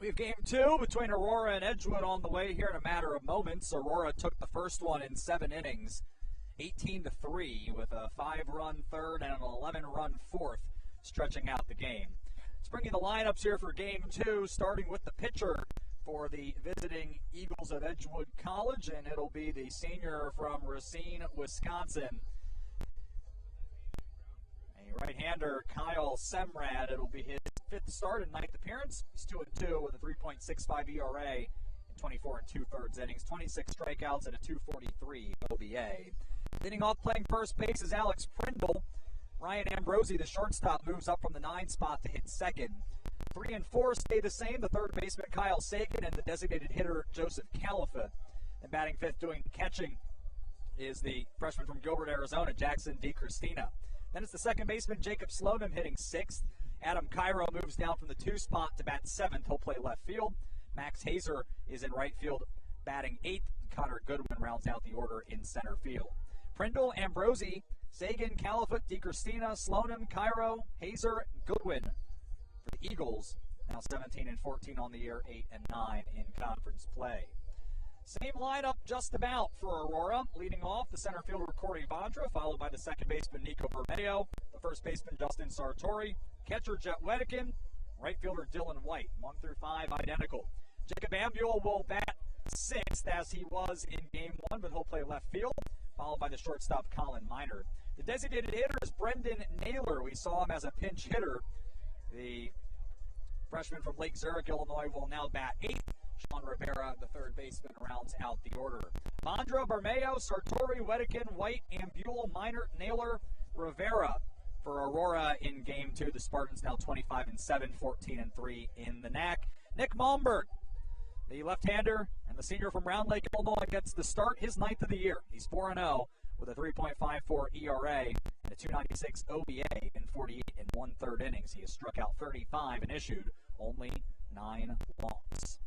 We have game two between Aurora and Edgewood on the way here in a matter of moments. Aurora took the first one in 7 innings, 18-3, with a 5-run third and an 11-run fourth, stretching out the game. Let's bring you the lineups here for game two, starting with the pitcher for the visiting Eagles of Edgewood College, and it'll be the senior from Racine, Wisconsin. A right-hander, Kyle Semrad. It'll be his 5th start and 9th appearance. He's 2-2 with a 3.65 ERA in 24 2/3 innings, 26 strikeouts, and a 2.43 OBA. Leading off playing first base is Alex Prindle. Ryan Ambrosi, the shortstop, moves up from the 9 spot to hit second. 3 and 4 stay the same. The third baseman, Kyle Sagan, and the designated hitter, Joseph Califa. And batting 5th, doing the catching, is the freshman from Gilbert, Arizona, Jackson DiCristina. Then it's the second baseman, Jacob Slonim, hitting 6th. Adam Cairo moves down from the 2 spot to bat 7th. He'll play left field. Max Hazer is in right field, batting 8th. Connor Goodwin rounds out the order in center field. Prindle, Ambrosi, Sagan, Califa, DiCristina, Slonim, Cairo, Hazer, Goodwin for the Eagles. Now 17 and 14 on the year, 8 and 9 in conference play. Same lineup just about for Aurora. Leading off, the center fielder Corey Vondra, followed by the second baseman Nico Bermeo, the first baseman Justin Sartori, catcher Jet Wedekin, right fielder Dylan White. 1 through 5 identical. Jacob Ambuel will bat 6th as he was in game 1, but he'll play left field, followed by the shortstop Colin Miner. The designated hitter is Brendan Naylor. We saw him as a pinch hitter. The freshman from Lake Zurich, Illinois, will now bat 8th. Sean Rivera, the third baseman, rounds out the order. Vondra, Bermeo, Sartori, Wedekin, White, Ambuel, Miner, Naylor, Rivera for Aurora in game 2. The Spartans now 25 and 7, 14 and 3 in the NAC. Nick Malmberg, the left-hander and the senior from Round Lake, Illinois, gets the start, his 9th of the year. He's 4-0 with a 3.54 ERA and a 2.96 OBA in 48 and 1/3 innings. He has struck out 35 and issued only 9 walks.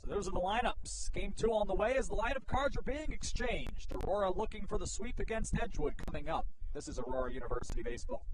So those are the lineups. Game 2 on the way as the lineup cards are being exchanged. Aurora looking for the sweep against Edgewood coming up. This is Aurora University Baseball.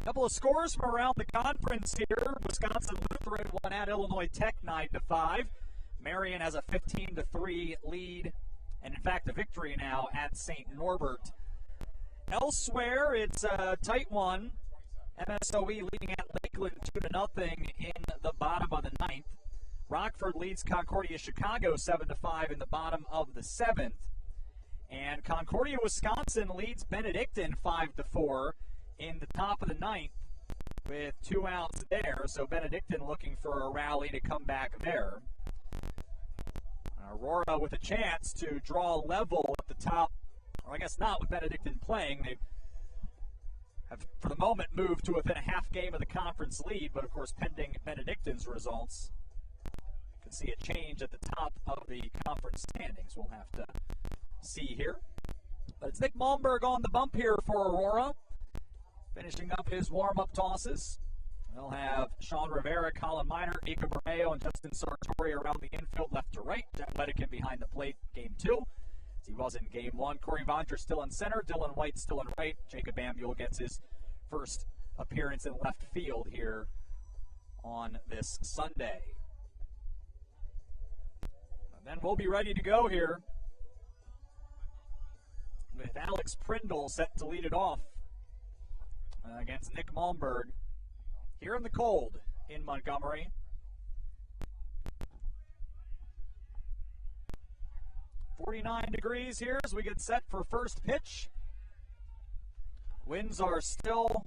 Couple of scores from around the conference here. Wisconsin Lutheran won at Illinois Tech 9-5. Marion has a 15-3 lead, and in fact a victory now at St. Norbert. Elsewhere, it's a tight one. MSOE leading at Lakeland 2-0 in the bottom of the 9th. Rockford leads Concordia Chicago 7-5 in the bottom of the 7th. And Concordia, Wisconsin leads Benedictine 5-4 in the top of the 9th with 2 outs there. So Benedictine looking for a rally to come back there. Aurora with a chance to draw level at the top, or I guess not with Benedictine playing. They have, for the moment, moved to within a half game of the conference lead, but of course pending Benedictine's results. You can see a change at the top of the conference standings. We'll have to see here. But it's Nick Malmberg on the bump here for Aurora, finishing up his warm-up tosses. They'll have Sean Rivera, Colin Miner, Nico Bermeo, and Justin Sartori around the infield left to right. Jet Wedekin behind the plate, game 2. He was in game one. Corey Vonter still in center. Dylan White still in right. Jacob Ambuel gets his first appearance in left field here on this Sunday. And then we'll be ready to go here with Alex Prindle set to lead it off against Nick Malmberg here in the cold in Montgomery. .49 degrees here as we get set for first pitch. Winds are still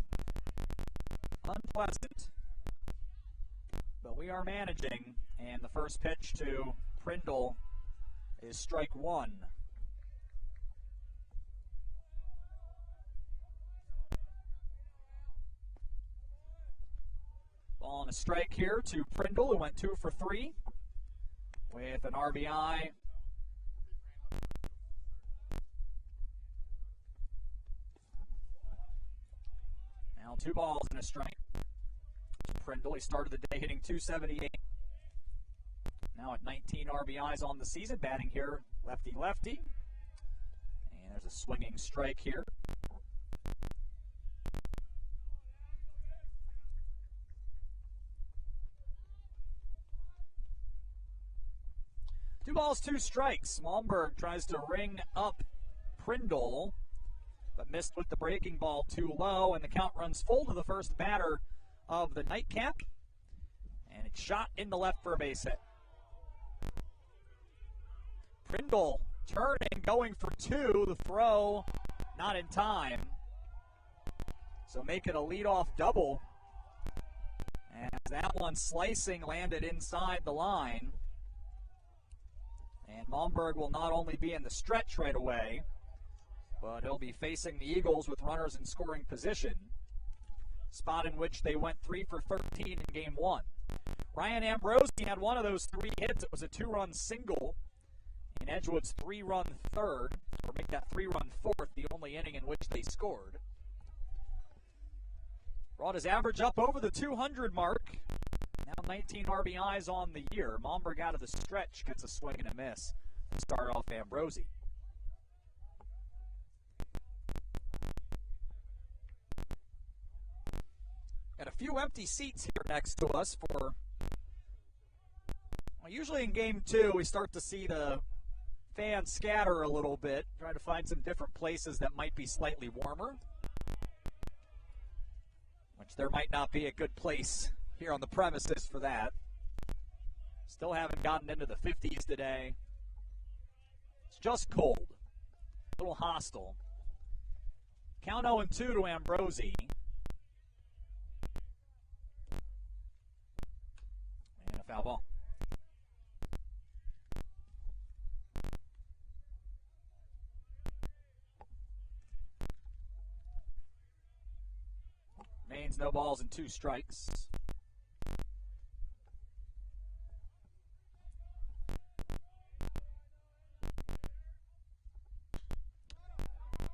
unpleasant, but we are managing, and the first pitch to Prindle is strike one. Ball and a strike here to Prindle, who went 2 for 3 with an RBI. Now 2 balls and a strike. Prindle, he started the day hitting .278. Now at 19 RBIs on the season, batting here lefty-lefty. And there's a swinging strike here. Two balls, 2 strikes. Malmberg tries to ring up Prindle, but missed with the breaking ball too low, and the count runs full to the first batter of the nightcap, and it's shot into left for a base hit. Prindle turning, going for 2, the throw not in time, so make it a leadoff double, as that one slicing landed inside the line, and Malmberg will not only be in the stretch right away, but he'll be facing the Eagles with runners in scoring position, spot in which they went 3 for 13 in game 1. Ryan Ambrosi had one of those 3 hits. It was a 2-run single in Edgewood's 3-run third, or make that 3-run fourth, the only inning in which they scored. Brought his average up over the 200 mark. Now 19 RBIs on the year. Malmberg out of the stretch gets a swing and a miss to start off Ambrosi. Got a few empty seats here next to us for, well, usually in game 2 we start to see the fans scatter a little bit, try to find some different places that might be slightly warmer, which there might not be a good place here on the premises for that. Still haven't gotten into the 50s today. It's just cold, a little hostile. Count 0-2 to Ambrosi. And a foul ball. Remains no balls and 2 strikes.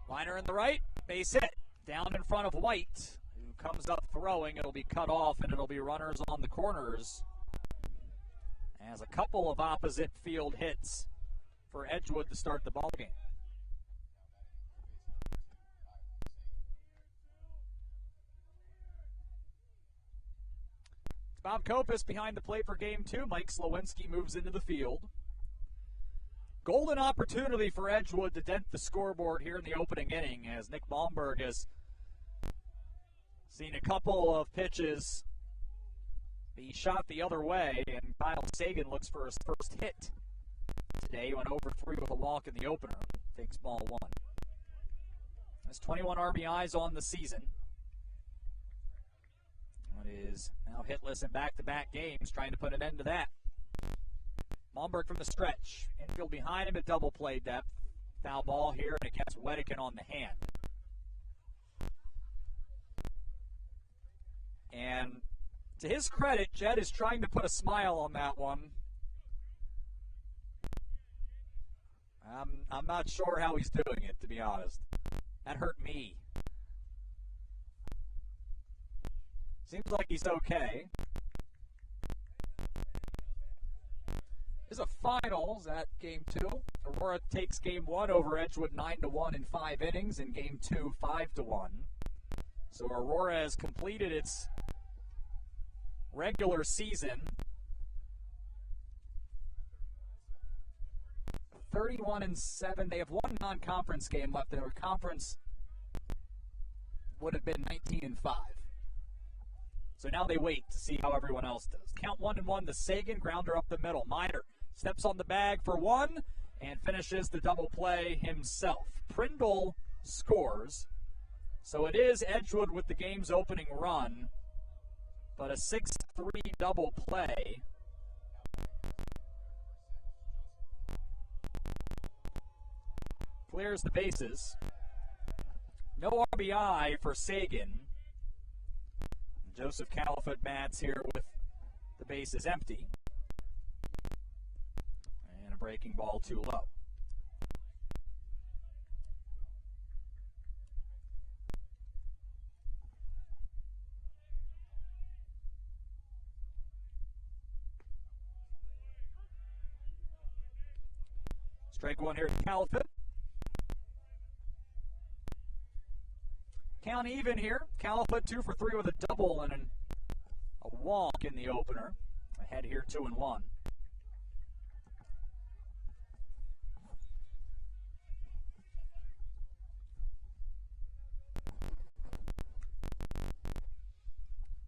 Liner in the right, base hit, down in front of White, who comes up throwing. It'll be cut off, and it'll be runners on the corners, as a couple of opposite field hits for Edgewood to start the ballgame. Bob Kopis behind the plate for game 2. Mike Slowinski moves into the field. Golden opportunity for Edgewood to dent the scoreboard here in the opening inning, as Nick Malmberg has seen a couple of pitches be shot the other way, and Kyle Sagan looks for his first hit today. He went over 3 with a walk in the opener. Takes ball 1. Has 21 RBIs on the season. Is now hitless in back-to-back games, trying to put an end to that. Malmberg from the stretch. Infield behind him at double play depth. Foul ball here, and it catches Wedican on the hand. And to his credit, Jed is trying to put a smile on that one. I'm not sure how he's doing it, to be honest. That hurt me. Seems like he's okay. Is a finals at Game 2. Aurora takes Game 1 over Edgewood 9-1 in 5 innings, and Game 2 5-1. So Aurora has completed its regular season 31-7. They have one non-conference game left, and their conference would have been 19-5. So now they wait to see how everyone else does. Count 1-1 to Sagan, grounder up the middle. Miner steps on the bag for one and finishes the double play himself. Prindle scores. So it is Edgewood with the game's opening run, but a 6-3 double play. Clears the bases. No RBI for Sagan. Joseph Califoot bats here with the bases empty. And a breaking ball too low. Strike one here to Califoot. Count even here. Califoot 2 for 3 with a double and a walk in the opener. Ahead here 2-1.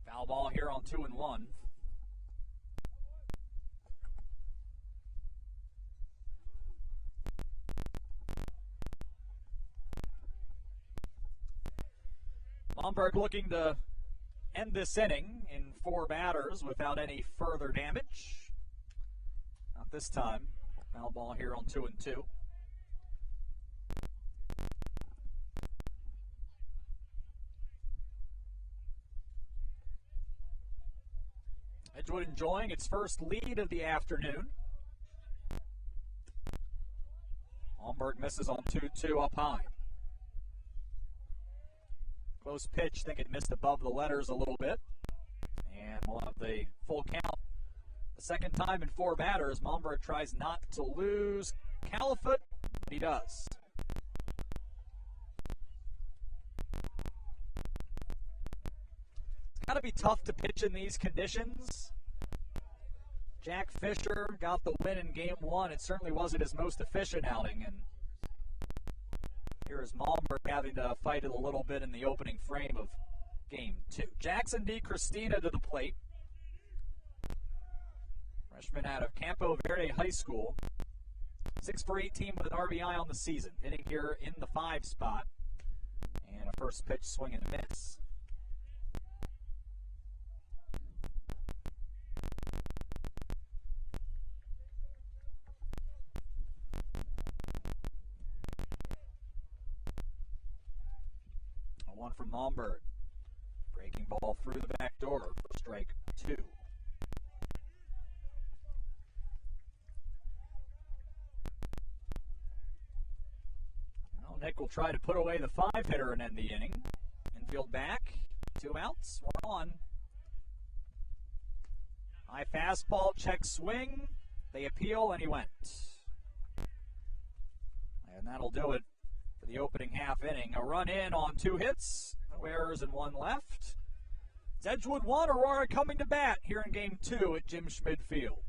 Foul ball here on 2-1. Malmberg looking to end this inning in 4 batters without any further damage. Not this time. Foul ball here on 2-2. Edgewood enjoying its first lead of the afternoon. Malmberg misses on 2-2 up high. Close pitch, think it missed above the letters a little bit. And we'll have the full count. The second time in 4 batters, Malmberg tries not to lose Califoot, but he does. It's got to be tough to pitch in these conditions. Jack Fisher got the win in Game 1. It certainly wasn't his most efficient outing, and here is Malmberg having to fight it a little bit in the opening frame of Game 2. Jackson D. Christina to the plate. Freshman out of Campo Verde High School. 6 for 18 with an RBI on the season. Hitting here in the 5 spot. And a first pitch swing and a miss. One from Malmberg. Breaking ball through the back door for strike 2. Well, Nick will try to put away the 5-hitter and end the inning. Infield back. 2 outs. 1 on. High fastball, check swing. They appeal, and he went. And that'll do it for the opening half inning. A run in on 2 hits, no errors and 1 left. It's Edgewood 1, Aurora coming to bat here in Game 2 at Jim Schmid Field.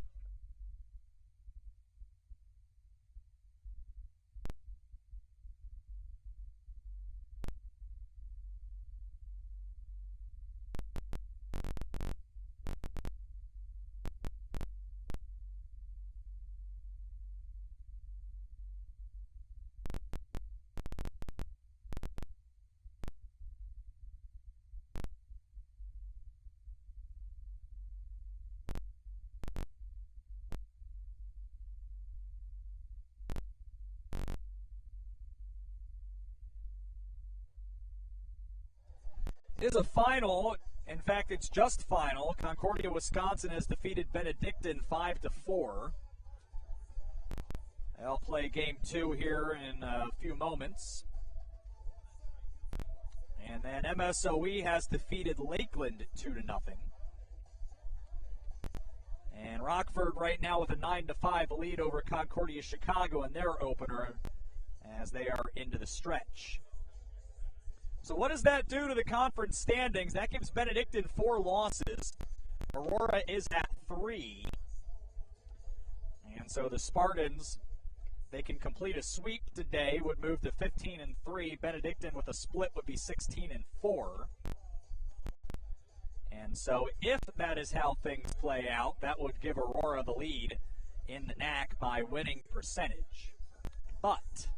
It is a final. In fact, it's just final. Concordia, Wisconsin has defeated Benedictine 5-4. They'll play Game 2 here in a few moments. And then MSOE has defeated Lakeland 2-0. And Rockford right now with a 9-5 lead over Concordia Chicago in their opener as they are into the stretch. So what does that do to the conference standings? That gives Benedictine 4 losses. Aurora is at 3. And so the Spartans, they can complete a sweep today, would move to 15-3. Benedictine with a split would be 16-4. And so if that is how things play out, that would give Aurora the lead in the NAC by winning percentage. But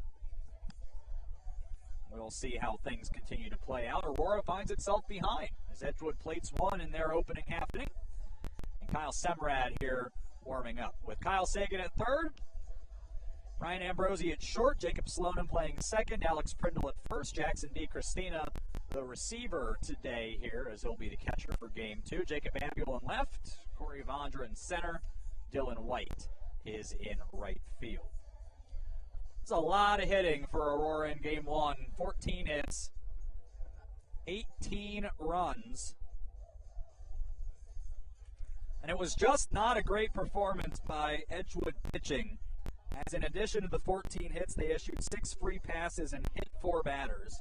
we'll see how things continue to play out. Aurora finds itself behind as Edgewood plates one in their opening half inning. And Kyle Semrad here warming up with Kyle Sagan at third, Ryan Ambrosi at short, Jacob Slonim playing second, Alex Prindle at first, Jackson D. Christina the receiver today here as he'll be the catcher for game 2. Jacob Ambule in left, Corey Vondra in center, Dylan White is in right field. It's a lot of hitting for Aurora in game 1. 14 hits, 18 runs. And it was just not a great performance by Edgewood pitching, as in addition to the 14 hits, they issued 6 free passes and hit 4 batters.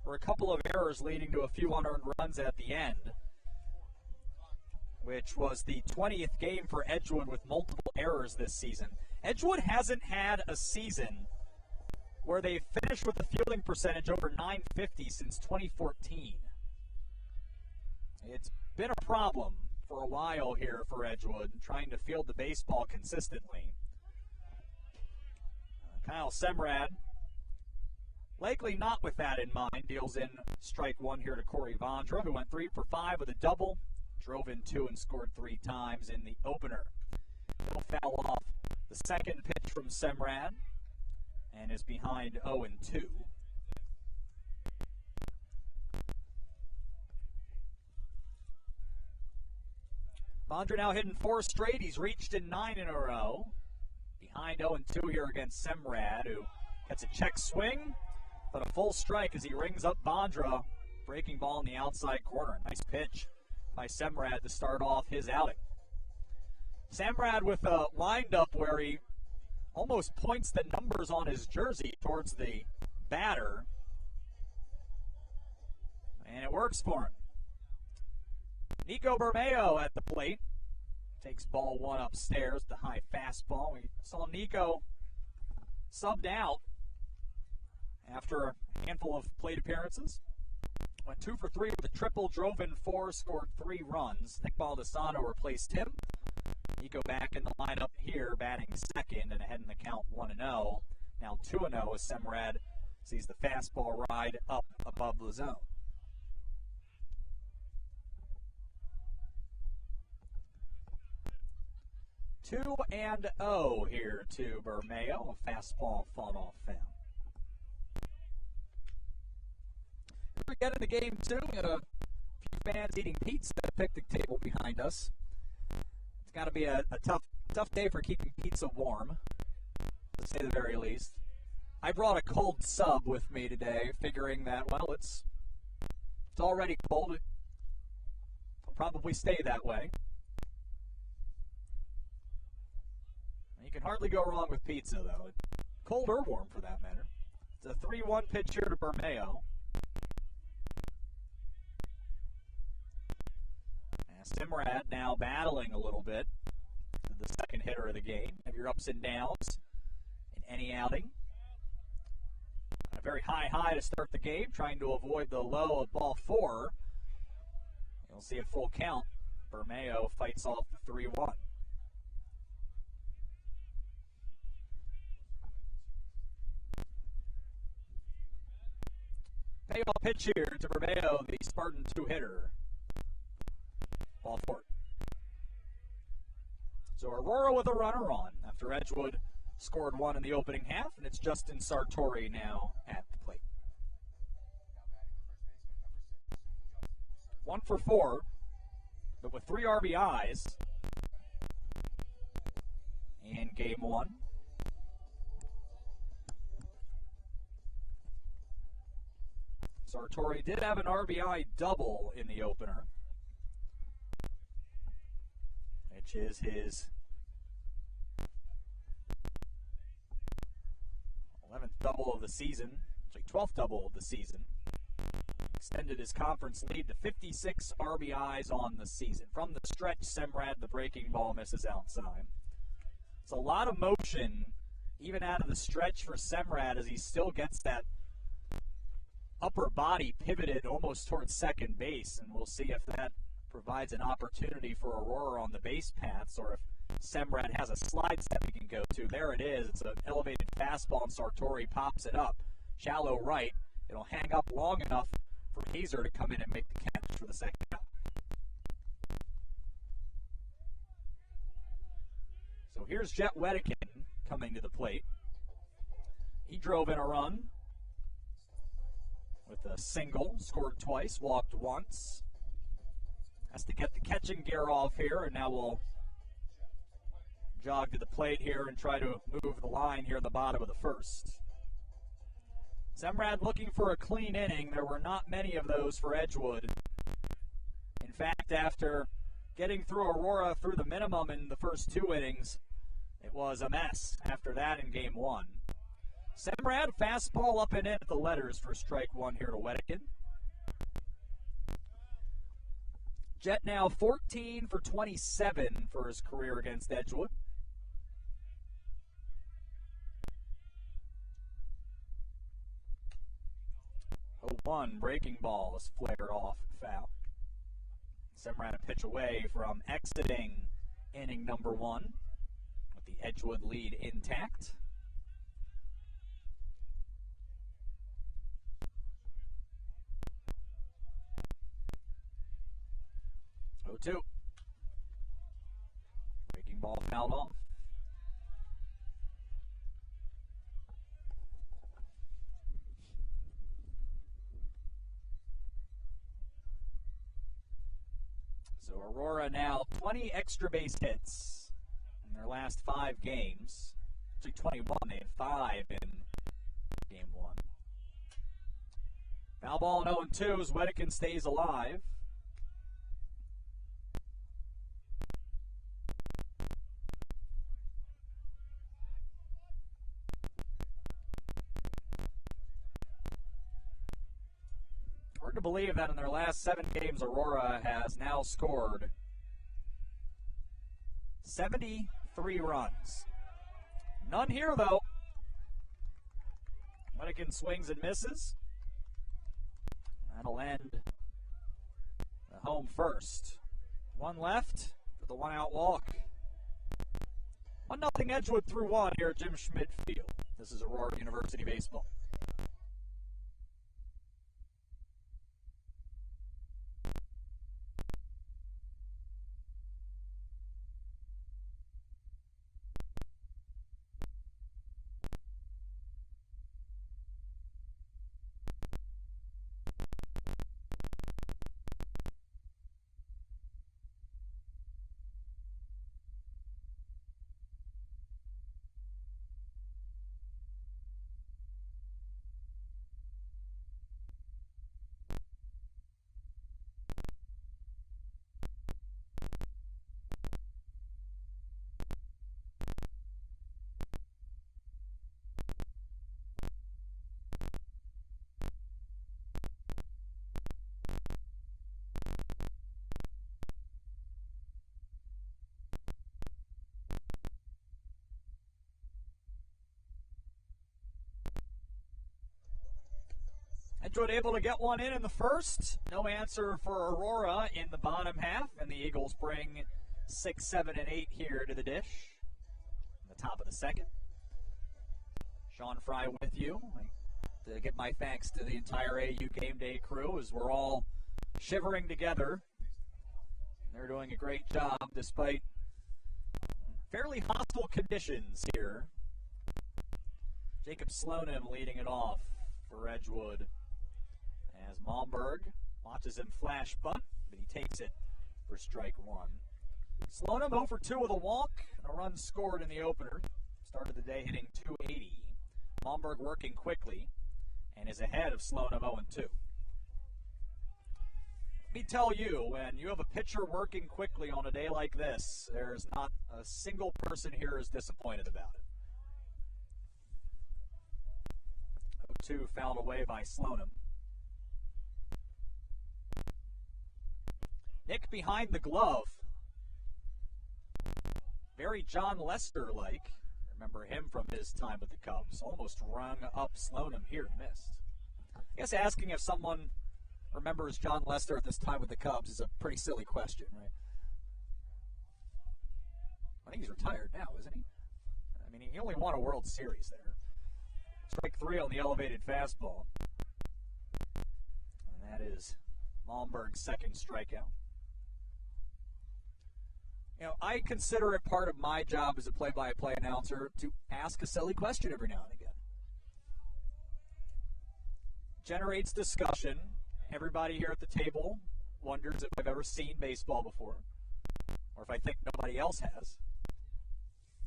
There were a couple of errors leading to a few unearned runs at the end, which was the 20th game for Edgewood with multiple errors this season. Edgewood hasn't had a season where they finished with a fielding percentage over 950 since 2014. It's been a problem for a while here for Edgewood, trying to field the baseball consistently. Kyle Semrad, likely not with that in mind, deals in strike one here to Corey Vondra, who went 3 for 5 with a double, drove in 2 and scored 3 times in the opener. He'll foul off the second pitch from Semrad and is behind 0-2. Vondra now hitting 4 straight. He's reached in 9 in a row. Behind 0-2 here against Semrad, who gets a check swing, but a full strike as he rings up Vondra. Breaking ball in the outside corner. Nice pitch by Semrad to start off his outing. Semrad with a windup where he almost points the numbers on his jersey towards the batter. And it works for him. Nico Bermeo at the plate. Takes ball 1 upstairs, the high fastball. We saw Nico subbed out after a handful of plate appearances. Went 2 for 3 with a triple, drove in 4, scored 3 runs. Nick Baldessano replaced him. Nico back in the lineup here, batting second and ahead in the count 1-0. Now 2-0 as Semrad sees the fastball ride up above the zone. 2-0 here to Bermeo. A fastball fought off foul. We get into game 2. We got a few fans eating pizza at the picnic table behind us. It's got to be a tough day for keeping pizza warm, to say the very least. I brought a cold sub with me today, figuring that, well, it's already cold. It'll probably stay that way. You can hardly go wrong with pizza, though. Cold or warm, for that matter. It's a 3-1 pitch here to Bermeo. Semrad now battling a little bit. The second hitter of the game. Have your ups and downs in any outing. A very high to start the game, trying to avoid the low of ball 4. You'll see a full count. Bermeo fights off the 3-1. Payoff pitch here to Bermeo, the Spartan 2-hitter. Ball 4. So Aurora with a runner on after Edgewood scored 1 in the opening half, and it's Justin Sartori now at the plate. 1 for 4, but with 3 RBIs in game 1. Sartori did have an RBI double in the opener. which is his 11th double of the season, actually 12th double of the season. Extended his conference lead to 56 RBIs on the season. From the stretch, Semrad, the breaking ball, misses outside. It's a lot of motion, even out of the stretch for Semrad, as he still gets that upper body pivoted almost towards second base, and we'll see if that provides an opportunity for Aurora on the base paths, or if Semrad has a slide step he can go to. There it is. It's an elevated fastball, and Sartori pops it up. Shallow right. It'll hang up long enough for Hazer to come in and make the catch for the second out. So here's Jet Wedekin coming to the plate. He drove in a run with a single, scored twice, walked once. Has to get the catching gear off here, and now we'll jog to the plate here and try to move the line here at the bottom of the first. Semrad looking for a clean inning. There were not many of those for Edgewood. In fact, after getting through Aurora through the minimum in the first 2 innings, it was a mess after that in game 1. Semrad, fastball up and in at the letters for strike 1 here to Wedekin. Jet now 14 for 27 for his career against Edgewood. 0-1, breaking ball is flared off, foul. Semrad a pitch away from exiting inning number 1 with the Edgewood lead intact. Oh, 2. Breaking ball fouled off. So Aurora now 20 extra base hits in their last 5 games. Actually 21, they had 5 in game 1. Foul ball and 0-2 as Wedekin stays alive. Hard to believe that in their last 7 games, Aurora has now scored 73 runs. None here, though. Wedekin swings and misses. That'll end the home first. 1 left for the 1-out walk. 1-0 Edgewood through 1 here at Jim Schmidt Field. This is Aurora University Baseball. Edgewood able to get one in the first. No answer for Aurora in the bottom half, and the Eagles bring 6, 7, and 8 here to the dish. In the top of the second. Sean Fry with you. I to give my thanks to the entire AU Game Day crew as we're all shivering together. They're doing a great job despite fairly hostile conditions here. Jacob Slonim leading it off for Edgewood as Malmberg watches him flash bunt, but he takes it for strike 1. Slonim 0 for 2 with a walk and a run scored in the opener. Started the day hitting .280. Malmberg working quickly and is ahead of Slonim 0 and 2. me tell you, when you have a pitcher working quickly on a day like this, there's not a single person here is disappointed about it. 0-2 fouled away by Slonim. Nick behind the glove. Very John Lester-like. Remember him from his time with the Cubs. Almost rung up Slonim here, missed. I guess asking if someone remembers John Lester at this time with the Cubs is a pretty silly question, right? I think he's retired now, isn't he? I mean, he only won a World Series there. Strike 3 on the elevated fastball. And that is Malmberg's second strikeout. You know, I consider it part of my job as a play-by-play announcer to ask a silly question every now and again. Generates discussion. Everybody here at the table wonders if I've ever seen baseball before, or if I think nobody else has.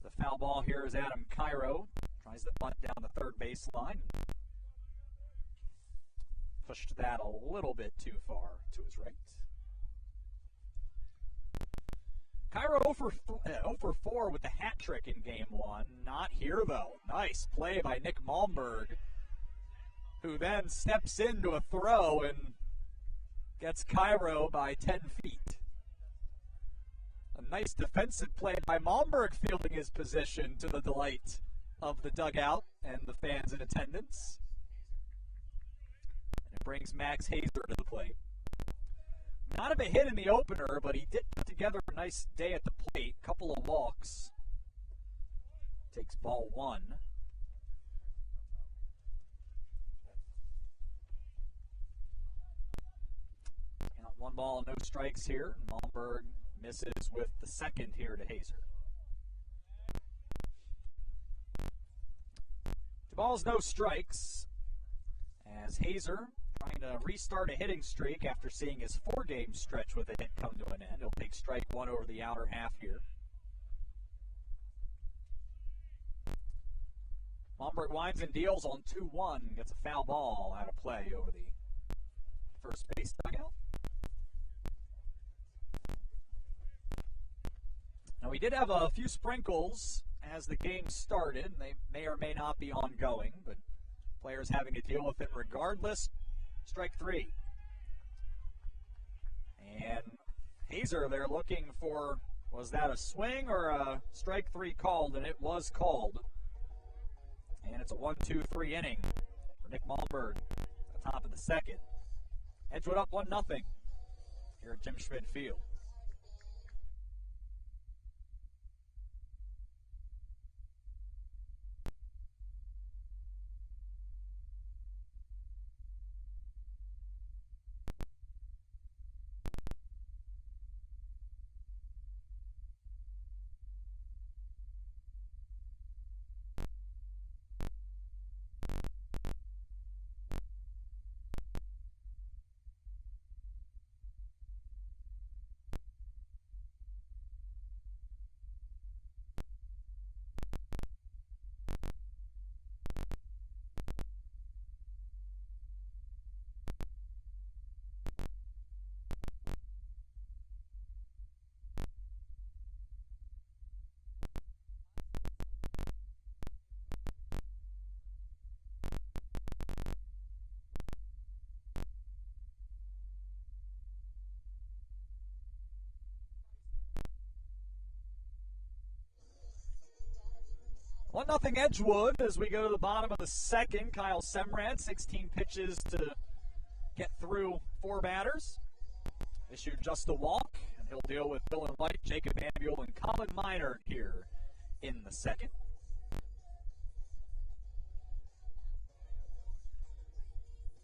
The foul ball here is Adam Cairo. Tries to bunt down the third baseline. Pushed that a little bit too far to his right. Cairo 0 for 4 with the hat trick in Game 1. Not here, though. Nice play by Nick Malmberg, who then steps into a throw and gets Cairo by 10 feet. A nice defensive play by Malmberg, fielding his position to the delight of the dugout and the fans in attendance. And it brings Max Hazer to the plate. Not of a hit in the opener, but he did put together a nice day at the plate. Couple of walks. Takes ball 1. Count 1 ball, no strikes here. Malmberg misses with the second here to Hazer. 2 balls, no strikes. As Hazer, trying to restart a hitting streak after seeing his 4-game stretch with a hit come to an end. He'll take strike 1 over the outer half here. Malmberg winds and deals on 2-1. Gets a foul ball out of play over the first base dugout. Now, we did have a few sprinkles as the game started. They may or may not be ongoing, but players having to deal with it regardless. Strike 3. And Hazer, they're looking for, was that a swing or a strike 3 called? And it was called. And it's a 1-2-3 inning for Nick Malmberg at the top of the second. Edgewood up 1-0 here at Jim Schmidt Field. One nothing Edgewood as we go to the bottom of the second. Kyle Semrad, 16 pitches to get through 4 batters. Issued just a walk, and he'll deal with Dylan White, Jacob Ambuel, and Colin Minor here in the second.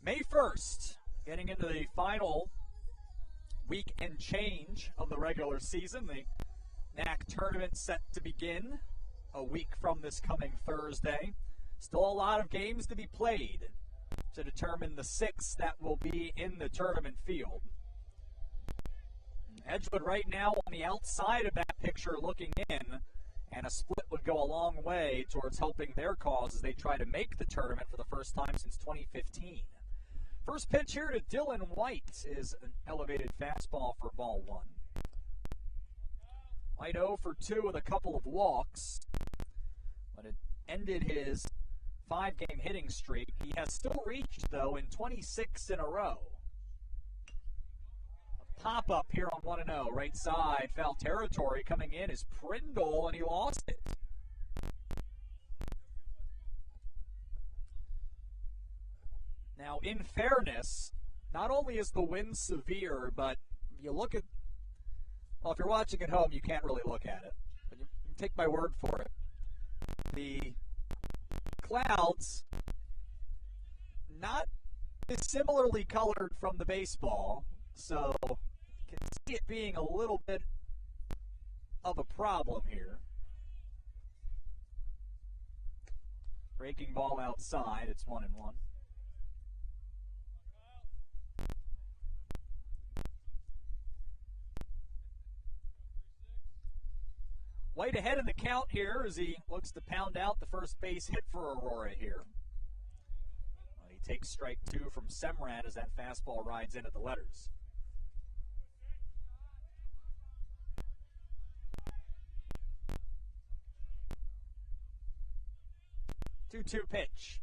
May 1st, getting into the final week and change of the regular season. The NAC tournament set to begin a week from this coming Thursday. Still a lot of games to be played to determine the 6 that will be in the tournament field. Edgewood right now on the outside of that picture looking in, and a split would go a long way towards helping their cause as they try to make the tournament for the first time since 2015. First pitch here to Dylan White is an elevated fastball for ball one. White 0 for 2 with a couple of walks, but it ended his 5-game hitting streak. He has still reached, though, in 26 in a row. A pop-up here on 1-0, right side, foul territory. Coming in is Prindle, and he lost it. Now, in fairness, not only is the wind severe, but you look at, well, if you're watching at home, you can't really look at it, but you can take my word for it. The clouds, not dissimilarly colored from the baseball, so you can see it being a little bit of a problem here. Breaking ball outside, it's 1-1. White ahead in the count here as he looks to pound out the first base hit for Aurora here. Well, he takes strike 2 from Semrad as that fastball rides in at the letters. 2-2 pitch.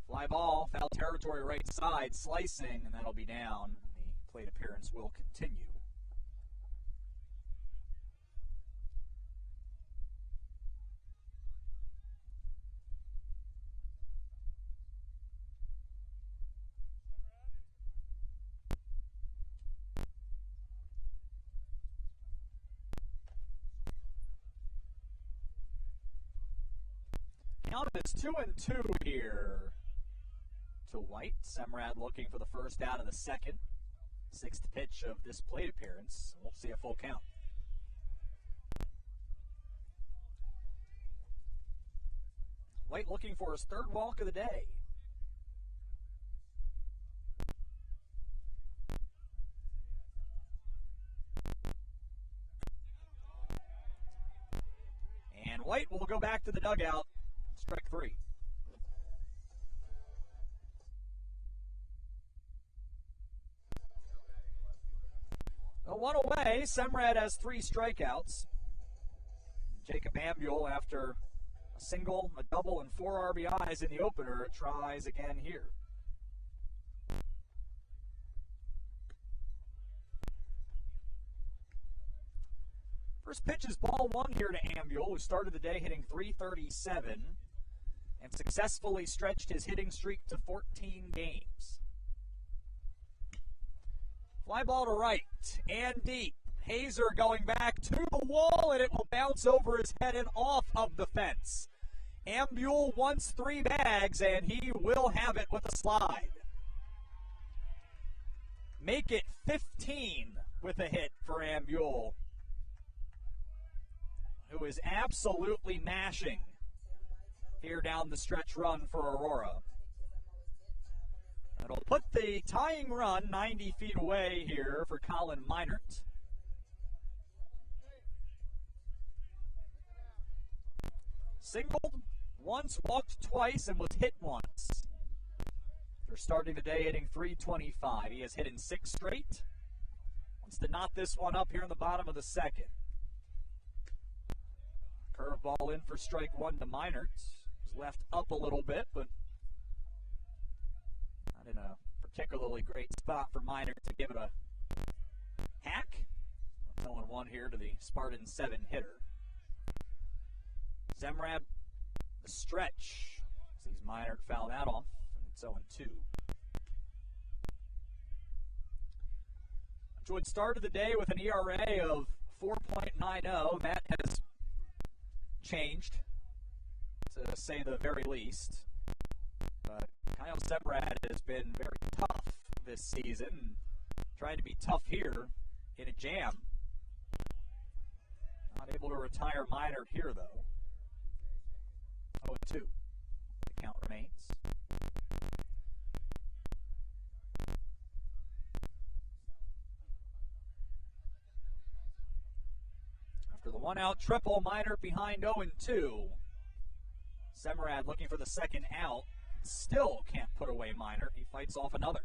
Fly ball, foul territory right side, slicing, and that'll be down. The plate appearance will continue. Count is 2-2 here to White. Semrad looking for the first out of the second. 6th pitch of this plate appearance. We'll see a full count. White looking for his third walk of the day. And White will go back to the dugout. Strike 3. One away. Semrad has 3 strikeouts. Jacob Ambule, after a single, a double, and 4 RBIs in the opener, tries again here. First pitch is ball 1 here to Ambule, who started the day hitting .337 and successfully stretched his hitting streak to 14 games. Fly ball to right and deep. Hazer going back to the wall, and it will bounce over his head and off of the fence. Ambule wants 3 bags, and he will have it with a slide. Make it 15 with a hit for Ambule, who is absolutely mashing here down the stretch run for Aurora. It'll put the tying run 90 feet away here for Colin Meinert. Singled once, walked twice, and was hit once. They're starting the day hitting .325. He has hit in 6 straight. Wants to knot this one up here in the bottom of the second. Curveball in for strike 1 to Meinert. Was left up a little bit, but not in a particularly great spot for Meinert to give it a hack. 0-1 here to the Spartan 7 hitter. Semrad, the stretch. Sees Meinert foul that off, and it's 0-2. Edgewood started the day with an ERA of 4.90. That has changed, to say the very least. But Kyle Semrad has been very tough this season. Trying to be tough here in a jam. Not able to retire Meinert here, though. 0-2. The count remains. After the 1-out triple, Meinert behind 0-2. Semrad looking for the second out. Still can't put away Minor. He fights off another.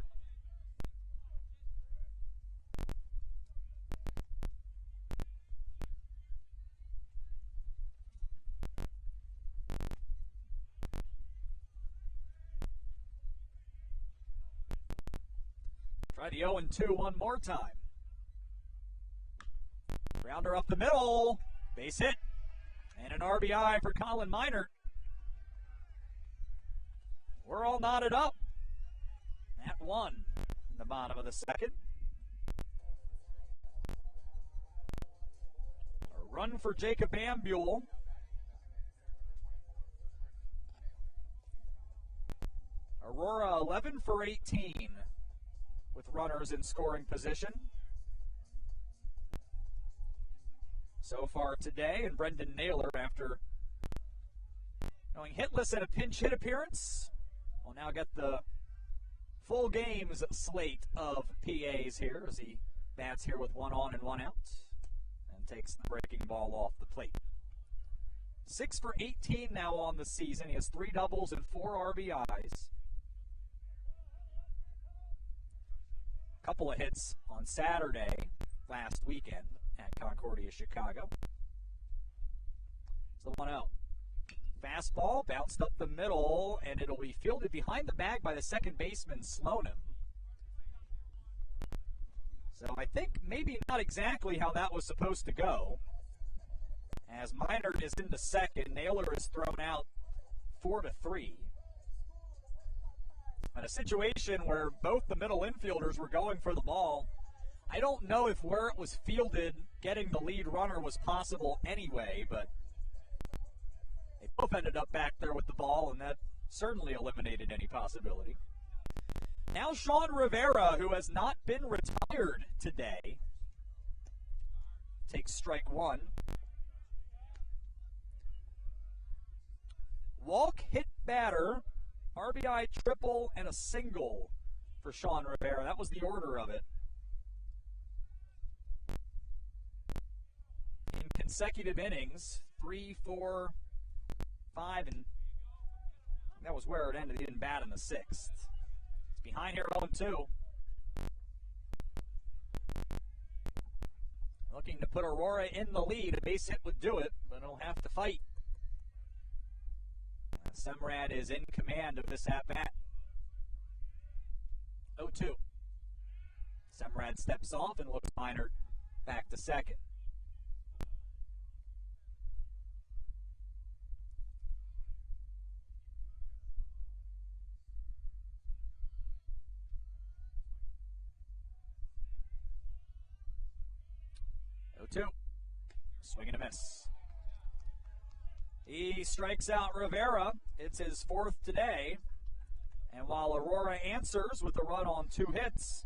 Try the 0-2 one more time. Grounder up the middle. Base hit. And an RBI for Colin Minor. We're all knotted up at 1 in the bottom of the second. A run for Jacob Ambule. Aurora 11 for 18 with runners in scoring position so far today. And Brendan Naylor, after going hitless at a pinch hit appearance, will now get the full games slate of PAs here as he bats here with 1 on and 1 out and takes the breaking ball off the plate. 6 for 18 now on the season. He has 3 doubles and 4 RBIs. Couple of hits on Saturday last weekend at Concordia, Chicago. It's the 1-0. Fastball bounced up the middle, and it'll be fielded behind the bag by the second baseman, Slonim. So I think maybe not exactly how that was supposed to go. As Minor is into second, Naylor is thrown out 4-3. In a situation where both the middle infielders were going for the ball, I don't know if where it was fielded, getting the lead runner was possible anyway, but they both ended up back there with the ball, and that certainly eliminated any possibility. Now Sean Rivera, who has not been retired today, takes strike 1. Walk, hit, batter, RBI, triple, and a single for Sean Rivera. That was the order of it. In consecutive innings, 3, 4, 5, and that was where it ended. He didn't bat in the 6th. It's behind here 0-2. Looking to put Aurora in the lead. A base hit would do it, but it'll have to fight. Semrad is in command of this at-bat. 0-2. Semrad steps off and looks Minor back to second. Swing and a miss. He strikes out Rivera. It's his 4th today. And while Aurora answers with a run on 2 hits,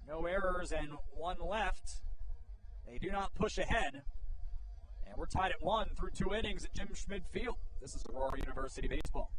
no errors and 1 left, they do not push ahead. And we're tied at 1 through 2 innings at Jim Schmid Field. This is Aurora University Baseball.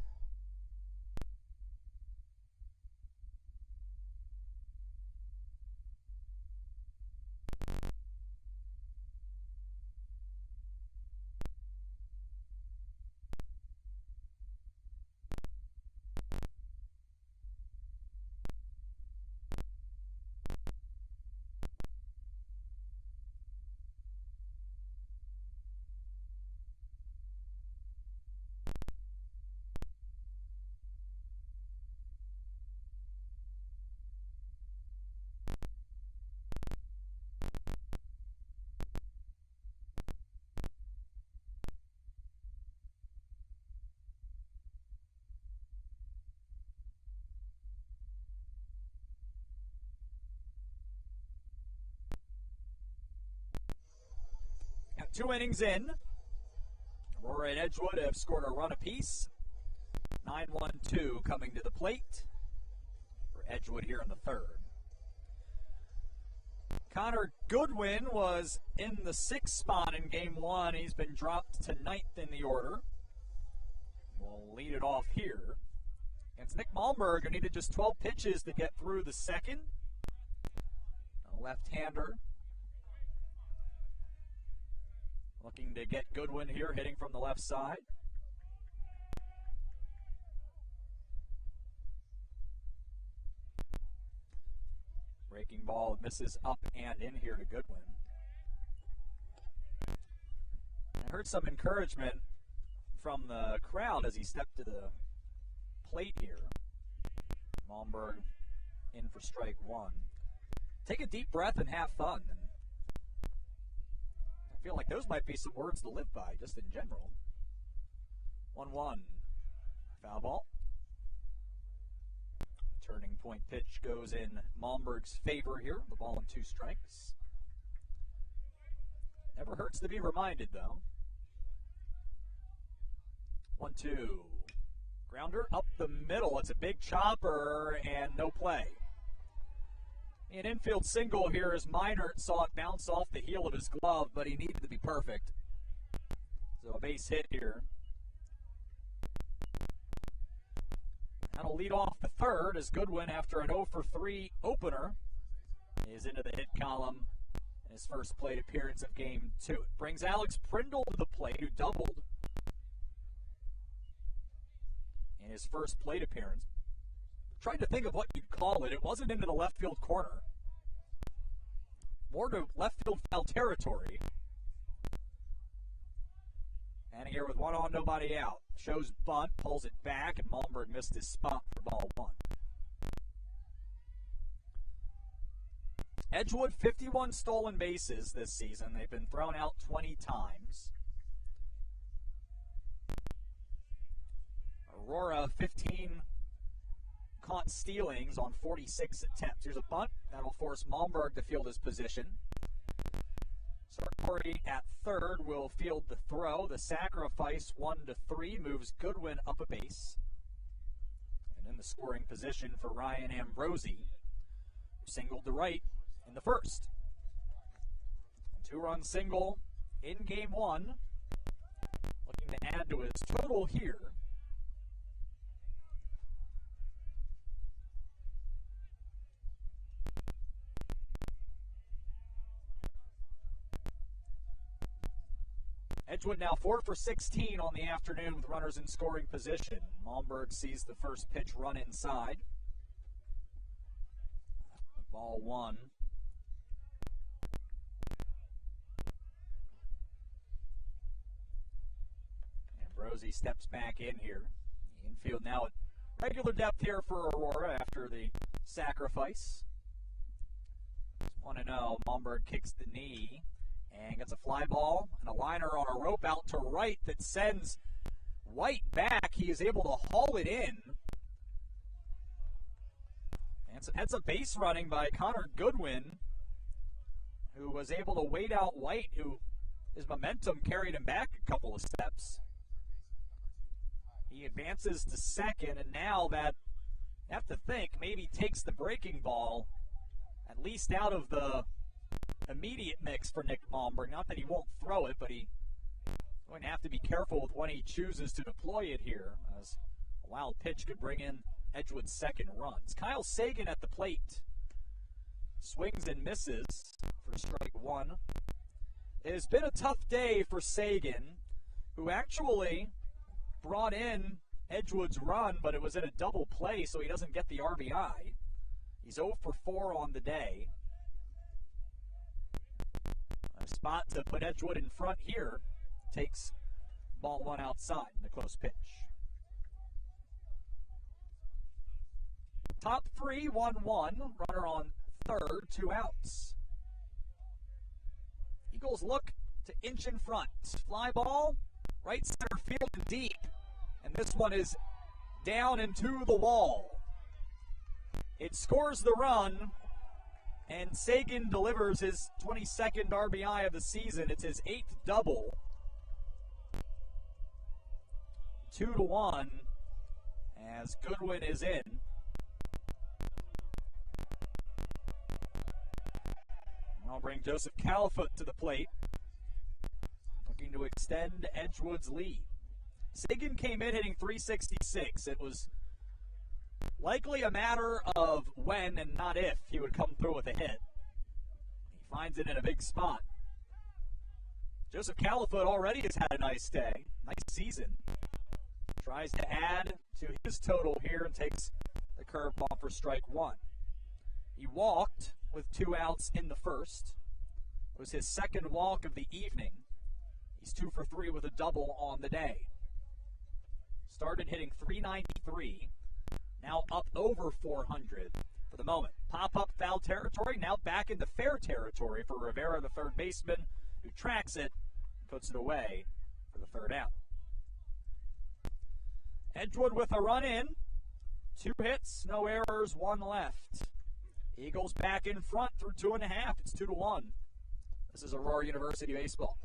Now 2 innings in. Aurora and Edgewood have scored a run apiece. 9-1-2 coming to the plate for Edgewood here in the 3rd. Connor Goodwin was in the 6th spot in Game 1. He's been dropped to 9th in the order. We'll lead it off here. It's Nick Malmberg, who needed just 12 pitches to get through the 2nd. A left-hander. Looking to get Goodwin here, hitting from the left side. Breaking ball misses up and in here to Goodwin. I heard some encouragement from the crowd as he stepped to the plate here. Malmberg in for strike one. Take a deep breath and have fun. And I feel like those might be some words to live by, just in general. 1-1. Foul ball. Turning point pitch goes in Malmberg's favor here. The ball and 2 strikes. Never hurts to be reminded, though. 1-2. Grounder up the middle. It's a big chopper and no play. An infield single here as Minert saw it bounce off the heel of his glove, but he needed to be perfect. So a base hit here. That'll lead off the third as Goodwin, after an 0-for-3 opener, is into the hit column in his first plate appearance of Game 2. It brings Alex Prindle to the plate, who doubled in his first plate appearance. Tried to think of what you'd call it. It wasn't into the left field corner. More to left field foul territory. And here with 1 on, nobody out. Shows bunt, pulls it back, and Malmberg missed his spot for ball 1. Edgewood, 51 stolen bases this season. They've been thrown out 20 times. Aurora, 15 caught stealings on 46 attempts. Here's a bunt. That'll force Malmberg to field his position. Sartori at third will field the throw. The sacrifice, 1-3, moves Goodwin up a base. And in the scoring position for Ryan Ambrosi, who singled to right in the first. A 2-run single in Game 1. Looking to add to his total here. Edgewood now 4 for 16 on the afternoon with runners in scoring position. Malmberg sees the first pitch run inside. Ball 1. Ambrosi steps back in here. The infield now at regular depth here for Aurora after the sacrifice. 1-0. Malmberg kicks the knee. And gets a fly ball and a liner on a rope out to right that sends White back. He is able to haul it in. And some heads-up base running by Connor Goodwin, who was able to wait out White, who his momentum carried him back a couple of steps. He advances to second, and now that, you have to think, maybe takes the breaking ball at least out of the immediate mix for Nick Malmberg. Not that he won't throw it, but he's going to have to be careful with when he chooses to deploy it here, as a wild pitch could bring in Edgewood's second runs. Kyle Sagan at the plate. Swings and misses for strike 1. It has been a tough day for Sagan, who actually brought in Edgewood's run, but it was in a double play, so he doesn't get the RBI. He's 0 for 4 on the day. A spot to put Edgewood in front here. Takes ball 1 outside in the close pitch. Top 3, 1-1. Runner on third, 2 outs. Eagles look to inch in front. Fly ball, right center field and deep. And this one is down into the wall. It scores the run, and Sagan delivers his 22nd RBI of the season. It's his 8th double. 2-1 as Goodwin is in. I'll bring Joseph Califoot to the plate, looking to extend Edgewood's lead. Sagan came in hitting .366. It was likely a matter of when and not if he would come through with a hit. He finds it in a big spot. Joseph Califoot already has had a nice day, nice season. Tries to add to his total here and takes the curveball for strike 1. He walked with 2 outs in the first. It was his second walk of the evening. He's 2 for 3 with a double on the day. Started hitting .393, now up over .400 for the moment. Pop-up foul territory, now back into fair territory for Rivera, the third baseman, who tracks it and puts it away for the third out. Edgewood with a run in. 2 hits, no errors, 1 left. Eagles back in front through 2.5. It's 2-1. This is Aurora University baseball.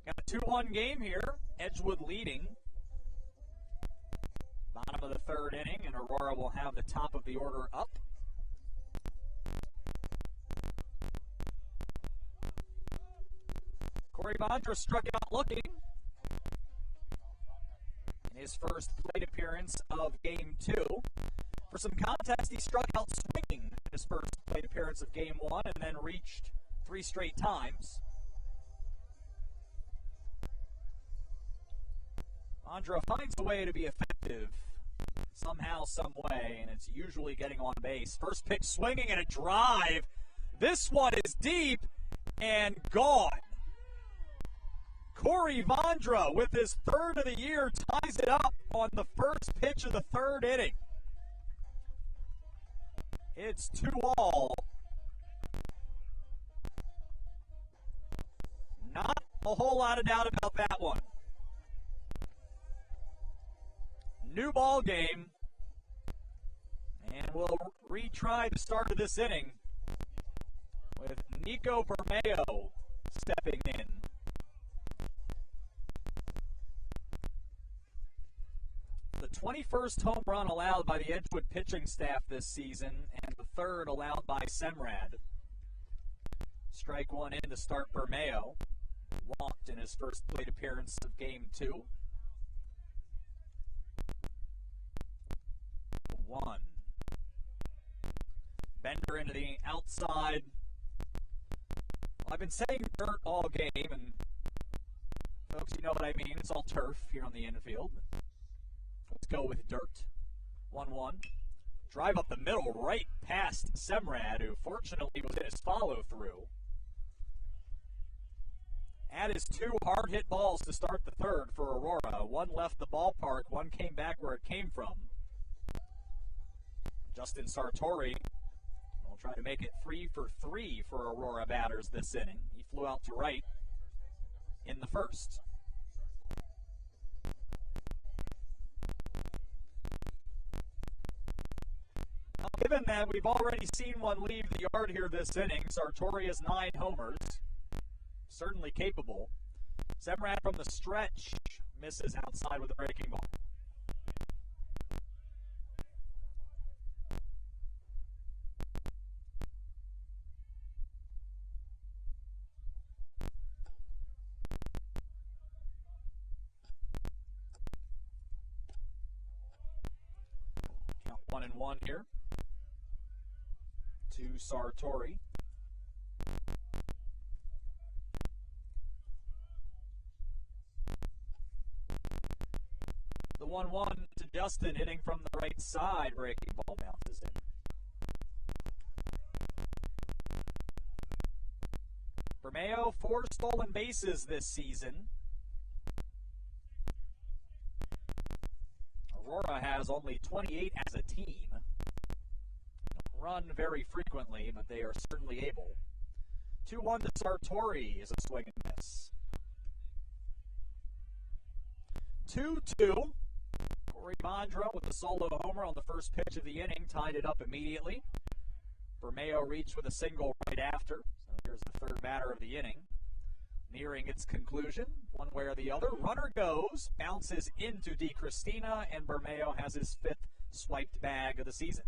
Got a 2-1 game here. Edgewood leading. Bottom of the third inning, and Aurora will have the top of the order up. Corey Vondra struck out looking in his first plate appearance of Game 2. For some context, he struck out swinging in his first plate appearance of Game 1 and then reached 3 straight times. Vondra finds a way to be effective somehow, some way, and it's usually getting on base. First pitch swinging and a drive. This one is deep and gone. Corey Vondra, with his third of the year, ties it up on the first pitch of the third inning. It's 2-all. Not a whole lot of doubt about that one. New ball game, and we'll retry the start of this inning with Nico Bermeo stepping in. The 21st home run allowed by the Edgewood pitching staff this season, and the third allowed by Semrad. Strike one in to start Bermeo. Walked in his first plate appearance of Game 2. 1. Bender into the outside. Well, I've been saying dirt all game, and folks, you know what I mean. It's all turf here on the infield. Let's go with dirt. 1-1. Drive up the middle, right past Semrad, who fortunately was in his follow-through. Add his 2 hard-hit balls to start the third for Aurora. One left the ballpark, one came back where it came from. Justin Sartori will try to make it 3 for 3 for Aurora batters this inning. He flew out to right in the first. Now, given that we've already seen one leave the yard here this inning, Sartori has 9 homers. Certainly capable. Semrad from the stretch misses outside with a breaking ball. Count 1-1 here to Sartori. The 1-1 to Justin, hitting from the right side. Breaking ball bounces in. Bermeo, 4 stolen bases this season. Aurora has only 28 as a team. Don't run very frequently, but they are certainly able. 2-1 to Sartori is a swing and miss. 2-2. Corey Bondra with a solo homer on the first pitch of the inning tied it up immediately. Bermeo reached with a single right after. So here's the third batter of the inning. Nearing its conclusion, one way or the other. Runner goes, bounces into DeCristina, and Bermeo has his 5th swiped bag of the season.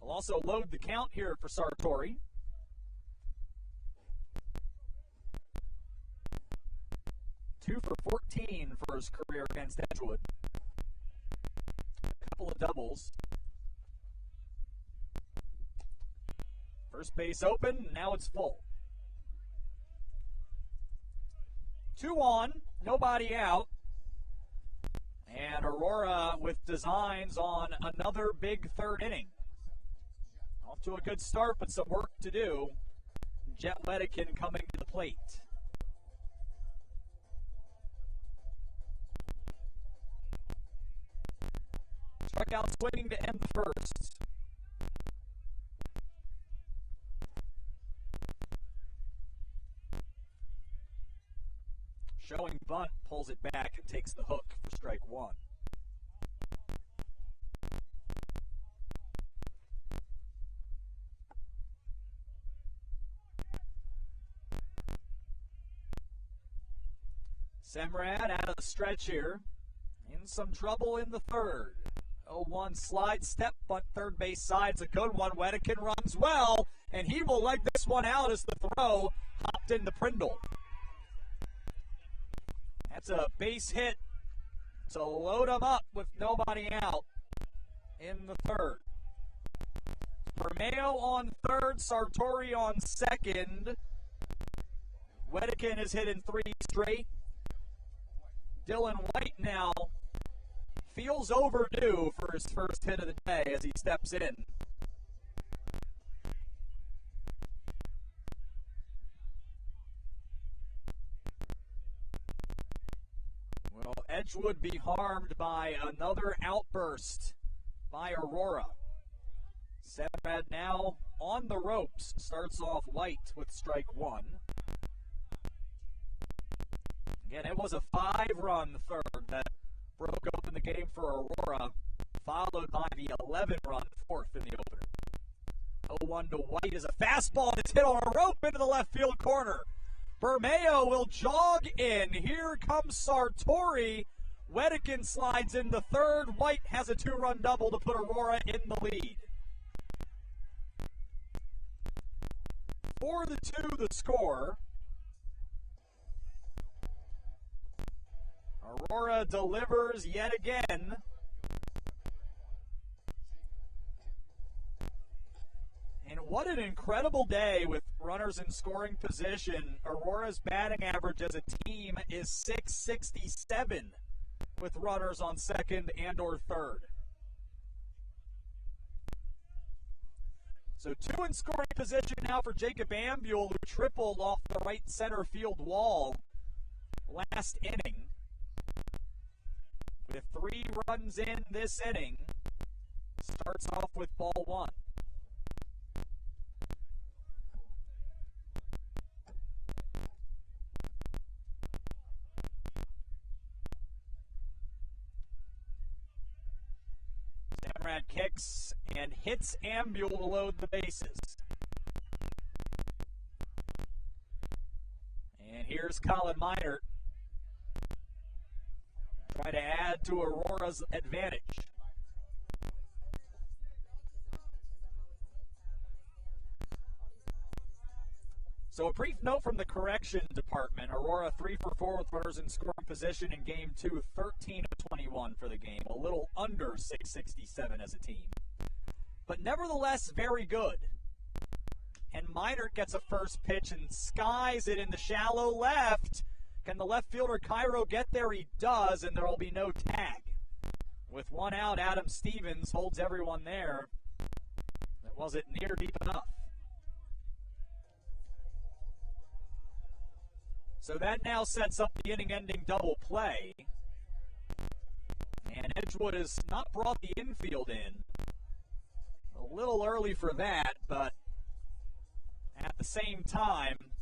We'll also load the count here for Sartori. Two for 14 for his career against Edgewood. A couple of doubles. First base open, now it's full. 2 on, nobody out. And Aurora with designs on another big third inning. Off to a good start, but some work to do. Jet Wedekin coming to the plate. Struck out swinging to end the first. Showing bunt, pulls it back and takes the hook for strike 1. Semrad out of the stretch here. In some trouble in the third. 0-1 slide step, bunt third base side's a good one. Wedekin runs well, and he will leg this one out as the throw hopped into Prindle. That's a base hit to load him up with nobody out in the third. Bermeo on third, Sartori on second. Wedekin has hit in 3 straight. Dylan White now feels overdue for his first hit of the day as he steps in. Will Edgewood be harmed by another outburst by Aurora? Semrad now on the ropes, starts off White with strike 1. Again, it was a 5-run third that broke open the game for Aurora, followed by the 11-run fourth in the opener. 0-1 to White is a fastball that's hit on a rope into the left field corner. Bermeo will jog in. Here comes Sartori. Wedekin slides in the third. White has a 2-run double to put Aurora in the lead. 4-2 the score. Aurora delivers yet again. And what an incredible day with runners in scoring position. Aurora's batting average as a team is .667 with runners on second and or third. So 2 in scoring position now for Jacob Ambule, who tripled off the right center field wall last inning. With 3 runs in this inning, starts off with ball 1. Semrad kicks and hits Ambule to load the bases. And here's Colin Minert. Try to add to Aurora's advantage. So a brief note from the correction department. Aurora 3 for 4 with runners in scoring position in game 2, 13 of 21 for the game. A little under .667 as a team. But nevertheless, very good. And Minert gets a first pitch and skies it in the shallow left. Can the left fielder Cairo get there? He does, and there will be no tag. With 1 out, Adam Stevens holds everyone there. It wasn't near deep enough. So that now sets up the inning-ending double play. And Edgewood has not brought the infield in. A little early for that, but at the same time,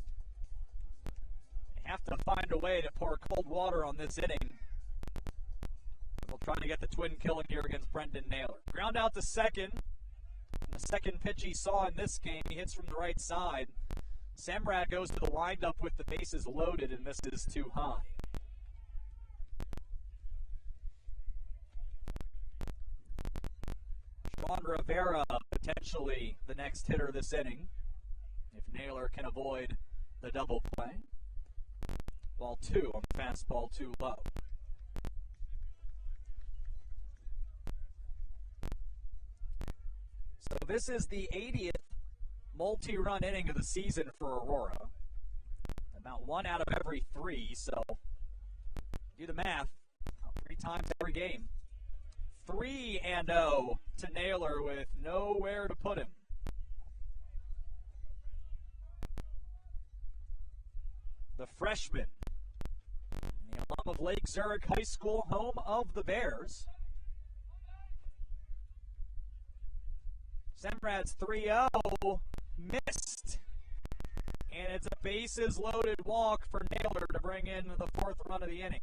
they have to find a way to pour cold water on this inning. They'll try to get the twin killing here against Brendan Naylor. Ground out to second. The second pitch he saw in this game, he hits from the right side. Semrad goes to the windup with the bases loaded, and this is too high. Sean Rivera, potentially the next hitter this inning, if Naylor can avoid the double play. Ball 2 on the fastball too low. So this is the 80th multi-run inning of the season for Aurora. About 1 out of every 3, so do the math. 3 times every game. 3-0 to Naylor with nowhere to put him. The freshman, the alum of Lake Zurich High School, home of the Bears. Semrad's 3-0 missed. And it's a bases-loaded walk for Naylor to bring in the 4th run of the inning.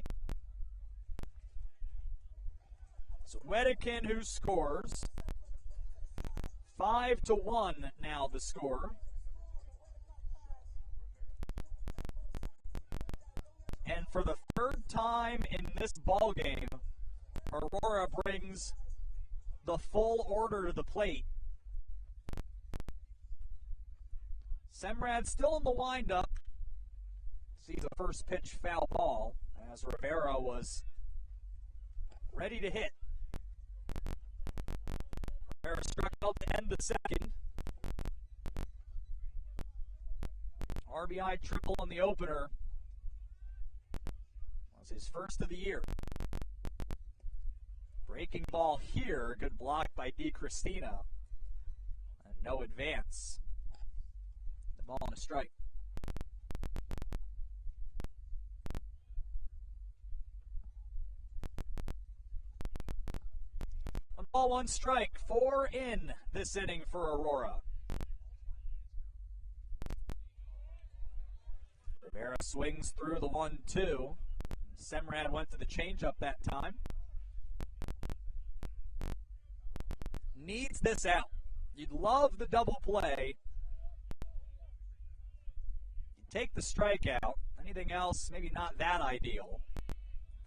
So Wedekin, who scores, 5-1 now the score. And for the 3rd time in this ballgame, Aurora brings the full order to the plate. Semrad still in the windup. Sees a first pitch foul ball as Rivera was ready to hit. Rivera struck out to end the second. RBI triple on the opener. Was his first of the year. Breaking ball here. Good block by DiCristina. And no advance. The ball and a strike. 1 strike, 4 in this inning for Aurora. Rivera swings through the 1-2. Semrad went to the changeup that time. Needs this out. You'd love the double play. You'd take the strikeout. Anything else, maybe not that ideal.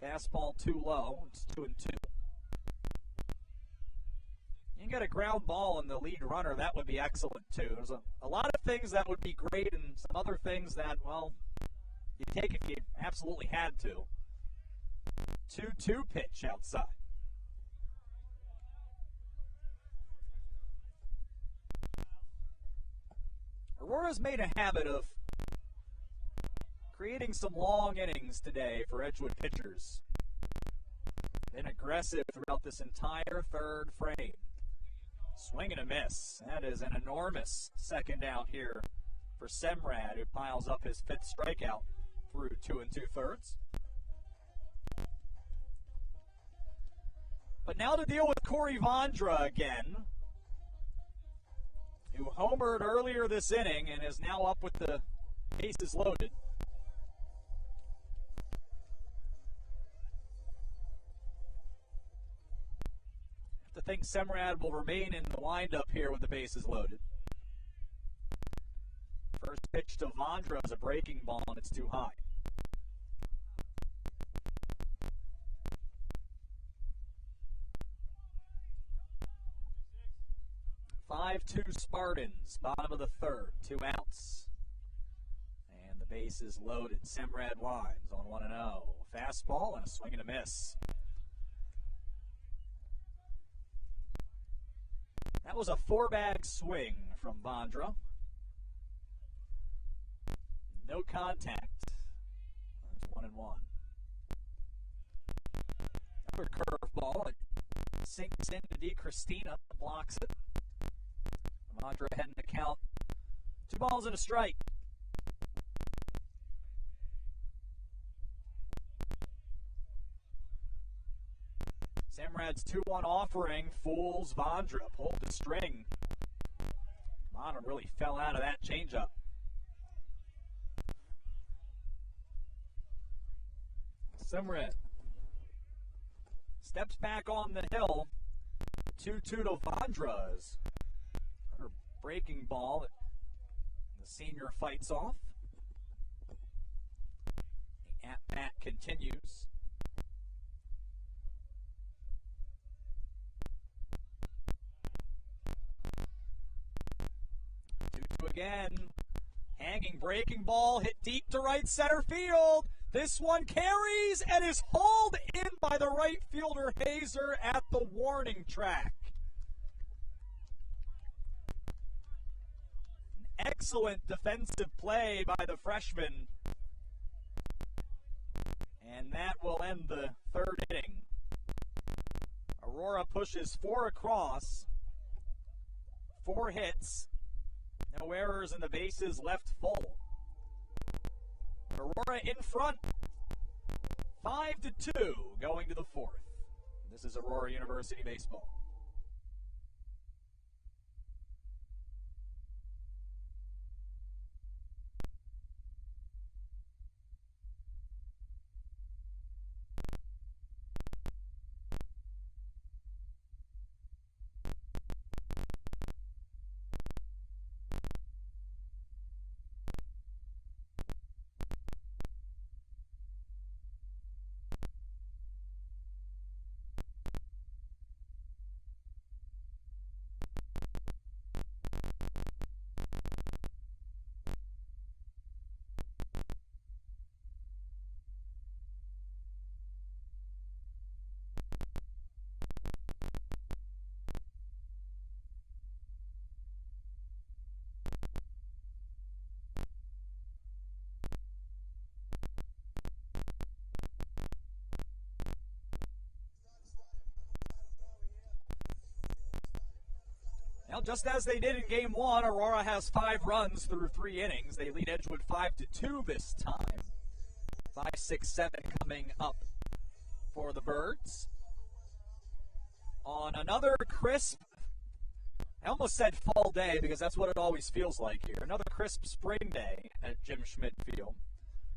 Fastball too low. It's 2-2. You can get a ground ball in the lead runner. That would be excellent, too. There's a lot of things that would be great and some other things that, well, you take if you absolutely had to. 2-2 pitch outside. Aurora's made a habit of creating some long innings today for Edgewood pitchers. Been aggressive throughout this entire 3rd frame. Swing and a miss. That is an enormous second out here for Semrad, who piles up his 5th strikeout through 2 2/3. But now to deal with Corey Vondra again, who homered earlier this inning and is now up with the bases loaded. I think Semrad will remain in the windup here with the bases loaded. First pitch to Vondra is a breaking ball, and it's too high. 5-2 Spartans, bottom of the 3rd, 2 outs. And the bases loaded. Semrad winds on 1-0. Fastball and a swing and a miss. That was a 4-bag swing from Vondra. No contact. It's 1-1. Another curveball. It sinks into DiCristina, blocks it. Vondra heading to count. 2 balls and a strike. Samrad's 2-1 offering fools Vondra. Pulled the string. Vondra really fell out of that changeup. Samrad steps back on the hill. 2-2 to Vondra's. Her breaking ball. The senior fights off. The at-bat continues. 2-2 again. Hanging breaking ball hit deep to right center field. This one carries and is hauled in by the right fielder Hazer at the warning track. An excellent defensive play by the freshman. And that will end the 3rd inning. Aurora pushes 4 across. 4 hits. No errors and the bases left full. Aurora in front, 5-2, going to the 4th. This is Aurora University baseball. Well, just as they did in Game 1, Aurora has 5 runs through 3 innings. They lead Edgewood 5-2 this time. 5, 6, 7 coming up for the Birds. On another crisp, I almost said fall day because that's what it always feels like here. Another crisp spring day at Jim Schmidt Field.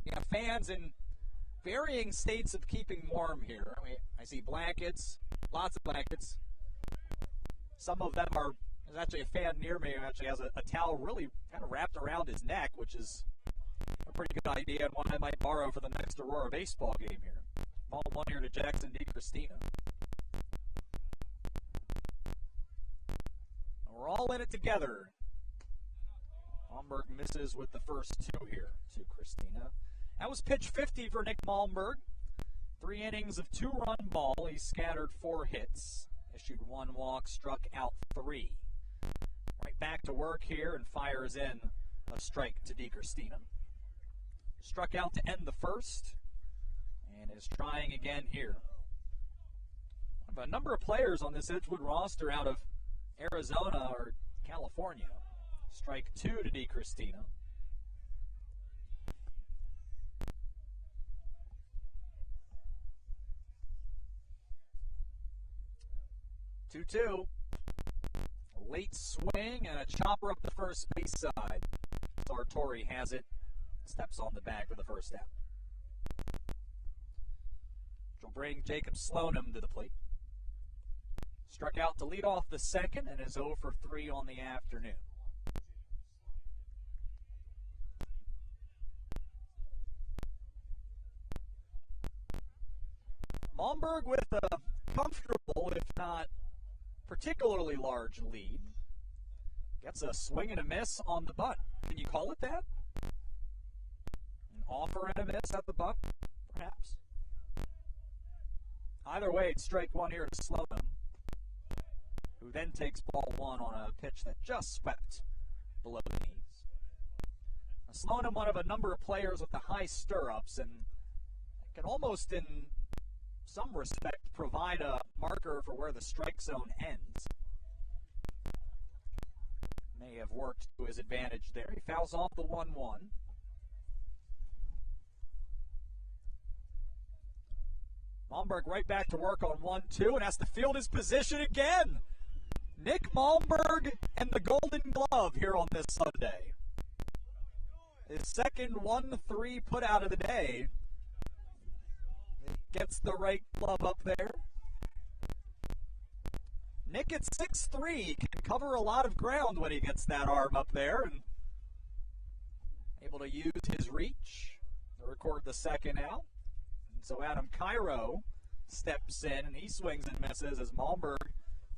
You have fans in varying states of keeping warm here. I see blankets, lots of blankets. Some of them are, there's actually a fan near me who actually has a towel really kind of wrapped around his neck, which is a pretty good idea and one I might borrow for the next Aurora baseball game here. Ball 1 here to Jackson DiCristina. We're all in it together. Malmberg misses with the first 2 here to Christina. That was pitch 50 for Nick Malmberg. 3 innings of 2-run ball. He scattered 4 hits. Issued 1 walk, struck out 3. Right back to work here and fires in a strike to DiCristina. Struck out to end the first and is trying again here. A number of players on this Edgewood roster out of Arizona or California. Strike 2 to DiCristina. A late swing and a chopper up the first base side. Sartori has it. Steps on the bag for the first out. Which will bring Jacob Slonim to the plate. Struck out to lead off the second and is 0 for 3 on the afternoon. Malmberg with a comfortable, if not particularly large lead. Gets a swing and a miss on the bunt. Can you call it that? An offer and a miss at the bunt, perhaps? Either way, it's strike 1 here to Slonim, who then takes ball 1 on a pitch that just swept below the knees. Slonim, one of a number of players with the high stirrups, and can almost in some respect provide a marker for where the strike zone ends. may have worked to his advantage there. He fouls off the 1-1. Malmberg right back to work on 1-2 and has to field his position again. Nick Malmberg and the Golden Glove here on this Sunday. His second 1-3 put out of the day. He gets the right glove up there. Nick at 6'3" can cover a lot of ground when he gets that arm up there, and able to use his reach to record the second out. And so Adam Cairo steps in, and he swings and misses as Malmberg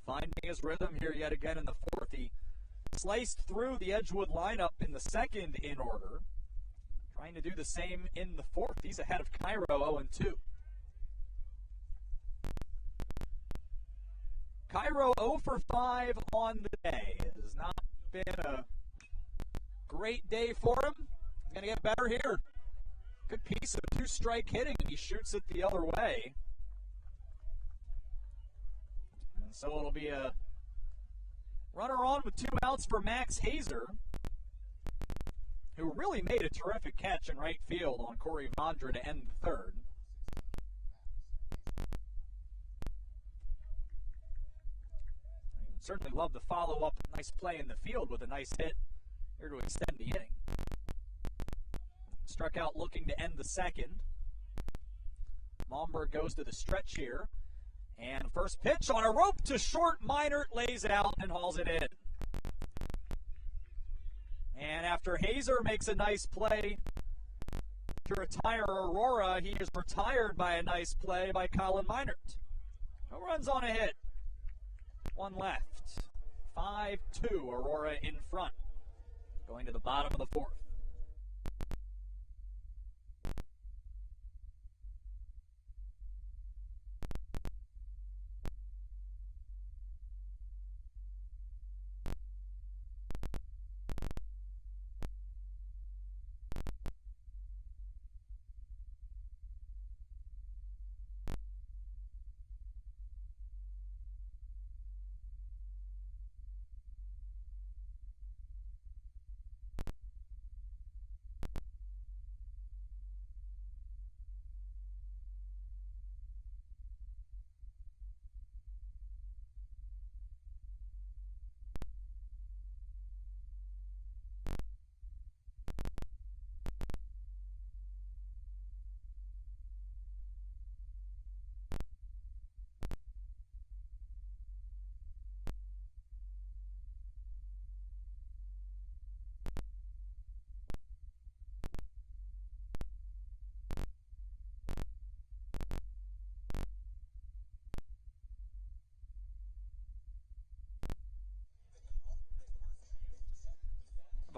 finding his rhythm here yet again in the fourth. He sliced through the Edgewood lineup in the second in order, trying to do the same in the fourth. He's ahead of Cairo 0-2. Cairo 0 for 5 on the day. It has not been a great day for him. He's going to get better here. Good piece of two-strike hitting, and he shoots it the other way. And so it'll be a runner on with 2 outs for Max Hazer, who really made a terrific catch in right field on Corey Vondra to end the third. Certainly love to follow up a nice play in the field with a nice hit here to extend the inning. Struck out looking to end the second. Malmberg goes to the stretch here. And first pitch on a rope to short. Minert lays it out and hauls it in. And after Hazer makes a nice play to retire Aurora, he is retired by a nice play by Colin Minert. No runs on a hit. 1 left. 5-2, Aurora in front. Going to the bottom of the fourth.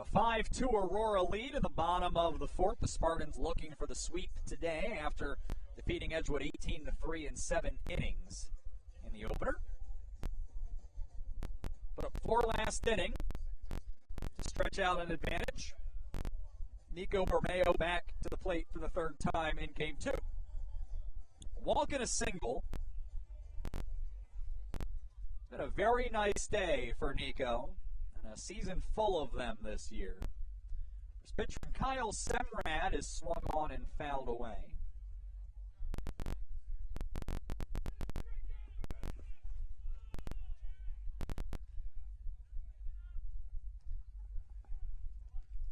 A 5-2 Aurora lead in the bottom of the fourth. The Spartans looking for the sweep today after defeating Edgewood 18-3 in 7 innings in the opener. Put up 4 last inning to stretch out an advantage. Nico Bermeo back to the plate for the third time in game 2. Walk and a single. Been a very nice day for Nico. A season full of them this year. First pitcher Kyle Semrad is swung on and fouled away.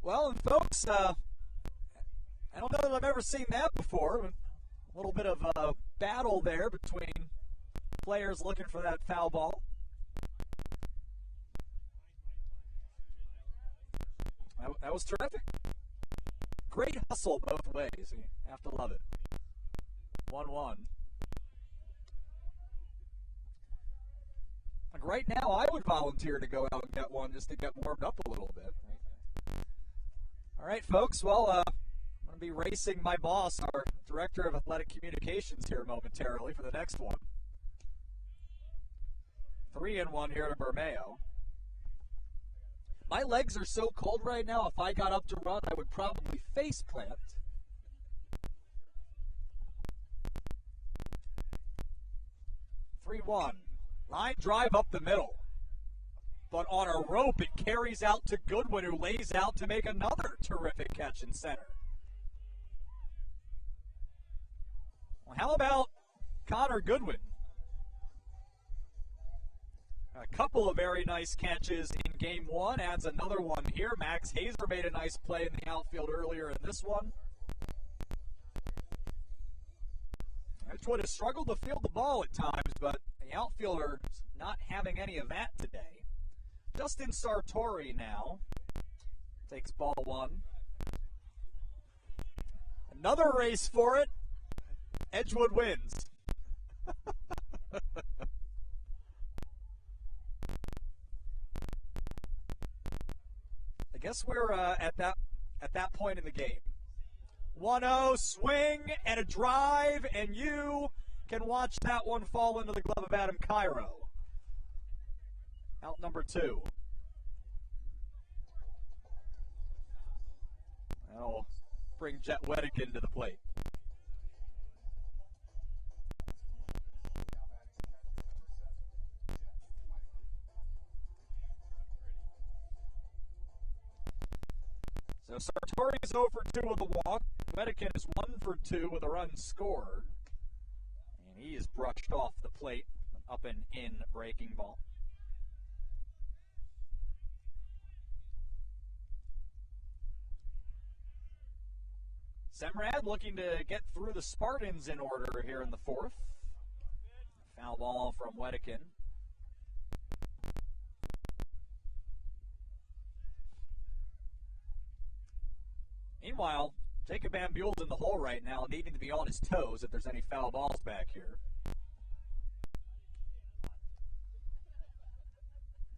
Well, and folks, I don't know that I've ever seen that before. A little bit of a battle there between players looking for that foul ball. That was terrific. Great hustle both ways. You have to love it. 1-1. Like right now, I would volunteer to go out and get one just to get warmed up a little bit. All right, folks. Well, I'm going to be racing my boss, our Director of Athletic Communications, here momentarily for the next one. 3-1 here to Bermeo. My legs are so cold right now, if I got up to run, I would probably face plant. Line drive up the middle. But on a rope, it carries out to Goodwin, who lays out to make another terrific catch in center. Well, how about Connor Goodwin? A couple of very nice catches in game one, adds another one here. Max Hazer made a nice play in the outfield earlier in this one. Edgewood has struggled to field the ball at times, but the outfielder not having any of that today. Justin Sartori now takes ball one. Another race for it. Edgewood wins. I guess we're at that point in the game. 1-0, swing and a drive, and you can watch that one fall into the glove of Adam Cairo. Out number 2. That'll bring Jet Wedikin to the plate. So Sartori is 0 for 2 with a walk. Wedikin is 1 for 2 with a run scored. And he is brushed off the plate. Up and in breaking ball. Semrad looking to get through the Spartans in order here in the 4th. Foul ball from Wedikin. Meanwhile, Jacob Ambule's in the hole right now, needing to be on his toes if there's any foul balls back here.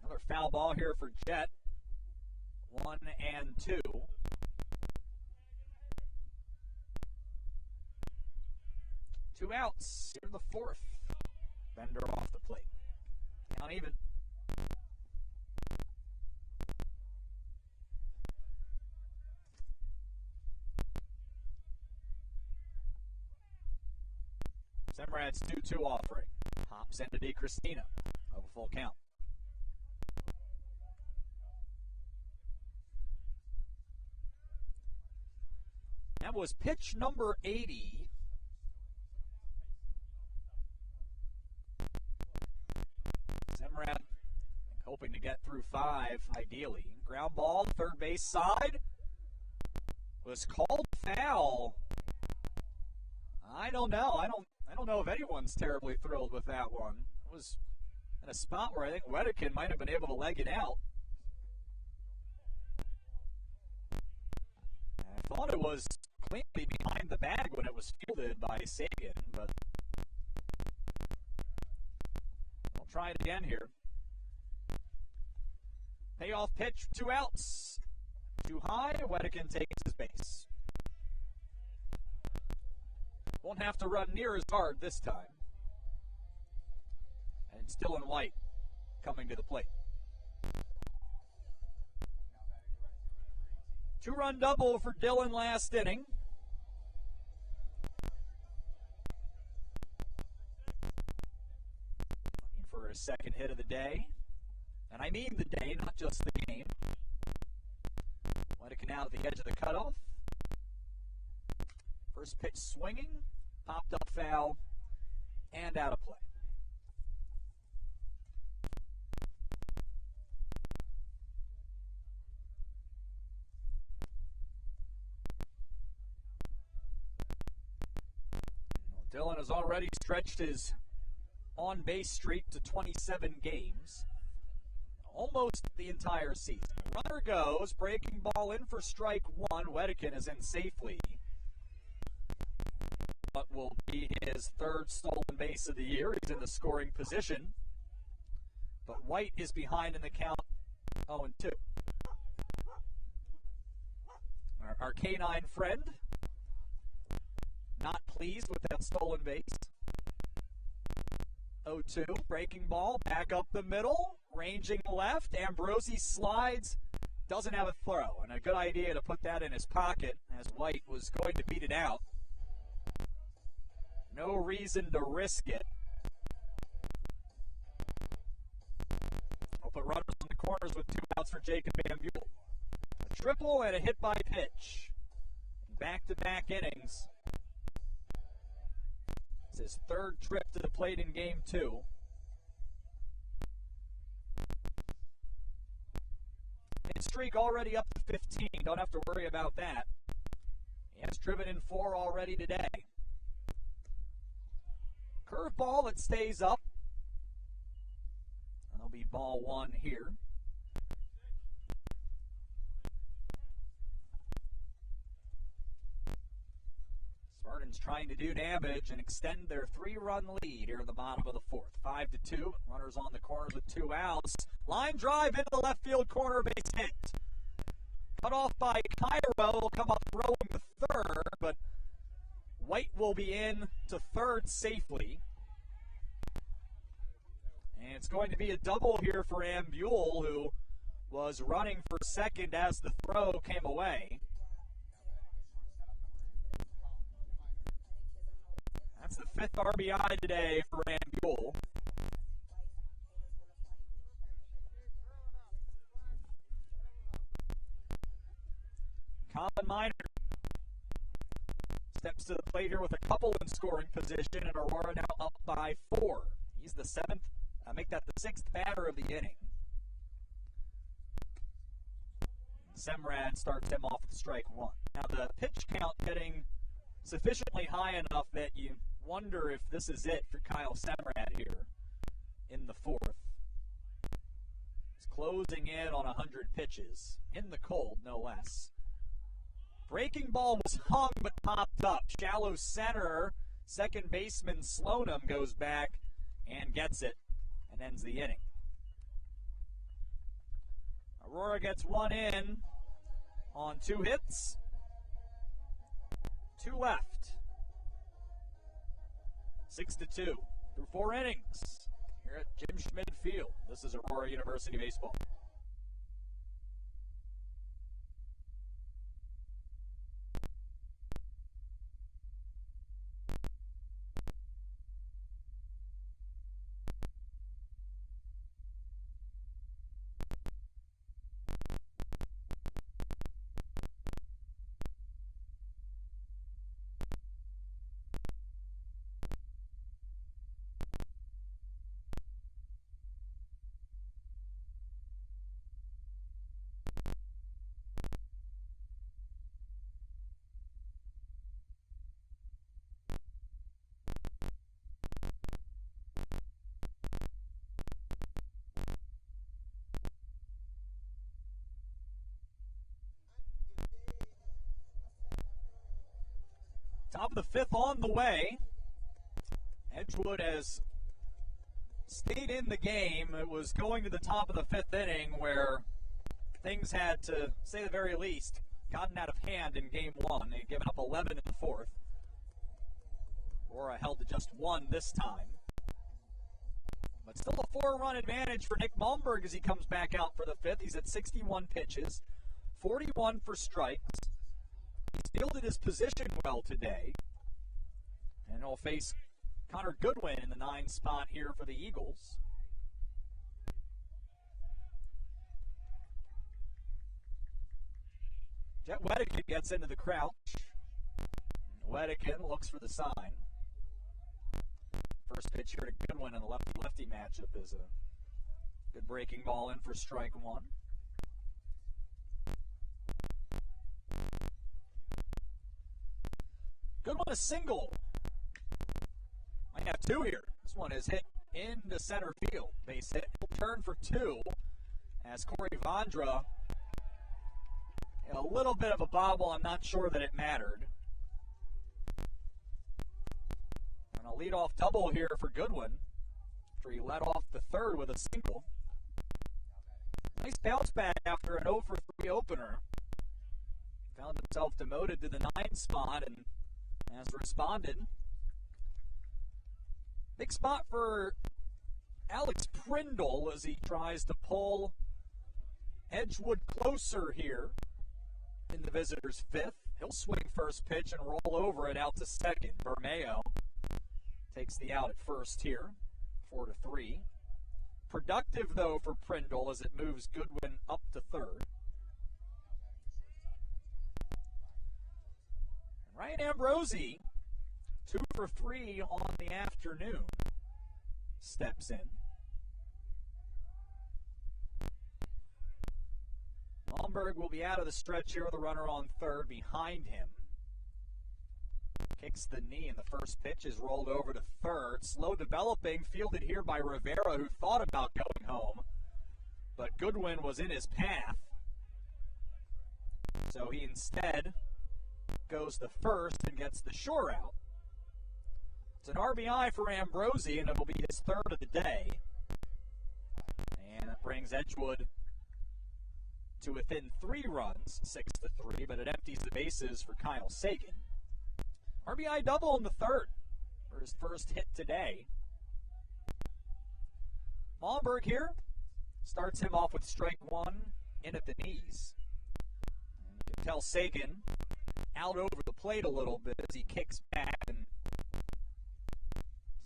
Another foul ball here for Jet. 1 and 2. Two outs here in the 4th. Bender off the plate. Count even. Semrad's 2-2 offering. Hops into DeCristina of a full count. That was pitch number 80. Semrad hoping to get through 5, ideally. Ground ball, third base side. Was called foul. I don't know. I don't know if anyone's terribly thrilled with that one. It was in a spot where I think Wedikin might have been able to leg it out. I thought it was cleanly behind the bag when it was fielded by Sagan, but I'll try it again here. Payoff pitch, 2 outs. Too high, Wedikin takes his base. Won't have to run near as hard this time. And still in white coming to the plate. 2-run double for Dillon last inning. Looking for his second hit of the day. And I mean the day, not just the game. Wedikin out at the edge of the cutoff. First pitch swinging, popped up foul, and out of play. Dillon has already stretched his on-base streak to 27 games. Almost the entire season. Runner goes, breaking ball in for strike 1. Wedikin is in safely. What will be his 3rd stolen base of the year. He's in the scoring position. But White is behind in the count 0-2. Our canine friend, not pleased with that stolen base. 0-2, breaking ball, back up the middle, ranging left. Ambrosi slides, doesn't have a throw. And a good idea to put that in his pocket as White was going to beat it out. No reason to risk it. We'll put runners on the corners with 2 outs for Jacob Van Buell. A triple and a hit by pitch. Back-to-back innings. It's his 3rd trip to the plate in Game 2. His streak already up to 15. Don't have to worry about that. He has driven in 4 already today. Curveball that stays up. That'll be ball 1 here. Spartans trying to do damage and extend their 3-run lead here in the bottom of the 4th. 5-2. Runners on the corners with 2 outs. Line drive into the left field corner, base hit. Cut off by Cairo. Will come up throwing to 3rd, but White will be in to 3rd safely. And it's going to be a double here for Buell, who was running for 2nd as the throw came away. That's the 5th RBI today for Buell. Colin Miner steps to the plate here with a couple in scoring position, and Aurora now up by 4. He's the 7th, make that the 6th batter of the inning. Semrad starts him off with strike 1. Now the pitch count getting sufficiently high enough that you wonder if this is it for Kyle Semrad here in the 4th. He's closing in on 100 pitches, in the cold, no less. Breaking ball was hung but popped up. Shallow center, second baseman Slonim goes back and gets it and ends the inning. Aurora gets 1 in on 2 hits. 2 left. 6-2 through 4 innings here at Jim Schmid Field. This is Aurora University Baseball. Top of the 5th on the way. Edgewood has stayed in the game. It was going to the top of the 5th inning where things had, to say the very least, gotten out of hand in Game 1. They'd given up 11 in the 4th. Aurora held to just 1 this time. But still a 4-run advantage for Nick Malmberg as he comes back out for the 5th. He's at 61 pitches, 41 for strikes. He's fielded his position well today. And he'll face Connor Goodwin in the 9 spot here for the Eagles. Jet Wedikin gets into the crouch. Wedikin looks for the sign. First pitch here to Goodwin in the lefty-lefty matchup is a good breaking ball in for strike 1. Goodwin a single. Might have 2 here. This one is hit into center field. Base hit. He'll turn for 2 as Corey Vondra. A little bit of a bobble. I'm not sure that it mattered. And a leadoff double here for Goodwin after he led off the 3rd with a single. Nice bounce back after an 0 for 3 opener. Found himself demoted to the 9 spot and has responded. Big spot for Alex Prindle as he tries to pull Edgewood closer here in the visitors' 5th. He'll swing first pitch and roll over it out to second. Bermeo takes the out at first here, 4-3. Productive, though, for Prindle as it moves Goodwin up to third. Ryan Ambrosi, 2 for 3 on the afternoon, steps in. Malmberg will be out of the stretch here with a runner on third behind him. Kicks the knee, and the first pitch is rolled over to third. Slow developing, fielded here by Rivera, who thought about going home, but Goodwin was in his path. So he instead goes to first and gets the shore out. It's an RBI for Ambrosi, and it'll be his third of the day. And it brings Edgewood to within 3 runs, 6-3, but it empties the bases for Kyle Sagan. RBI double in the third for his first hit today. Malmberg here starts him off with strike 1 in at the knees. And you can tell Sagan out over the plate a little bit as he kicks back and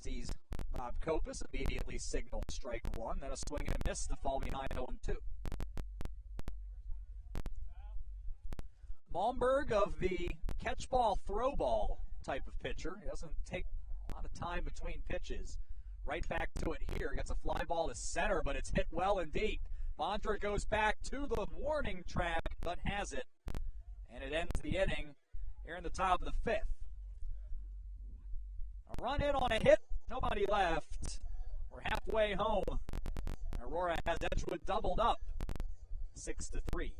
sees Bob Kopis immediately signal strike 1, then a swing and a miss to fall behind 0-2. Malmberg of the catch ball, throw ball type of pitcher. He doesn't take a lot of time between pitches. Right back to it here. Gets a fly ball to center, but it's hit well and deep. Vondra goes back to the warning track, but has it. And it ends the inning here in the top of the 5th. A run in on a hit. Nobody left. We're halfway home. Aurora has Edgewood doubled up. 6-3.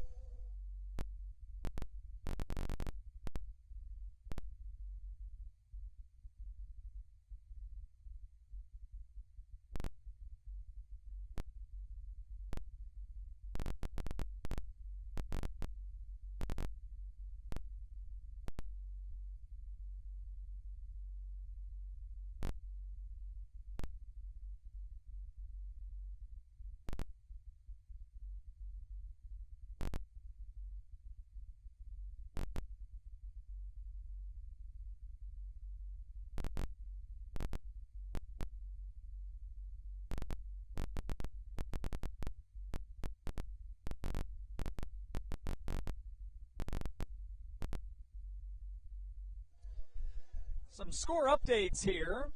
Some score updates here.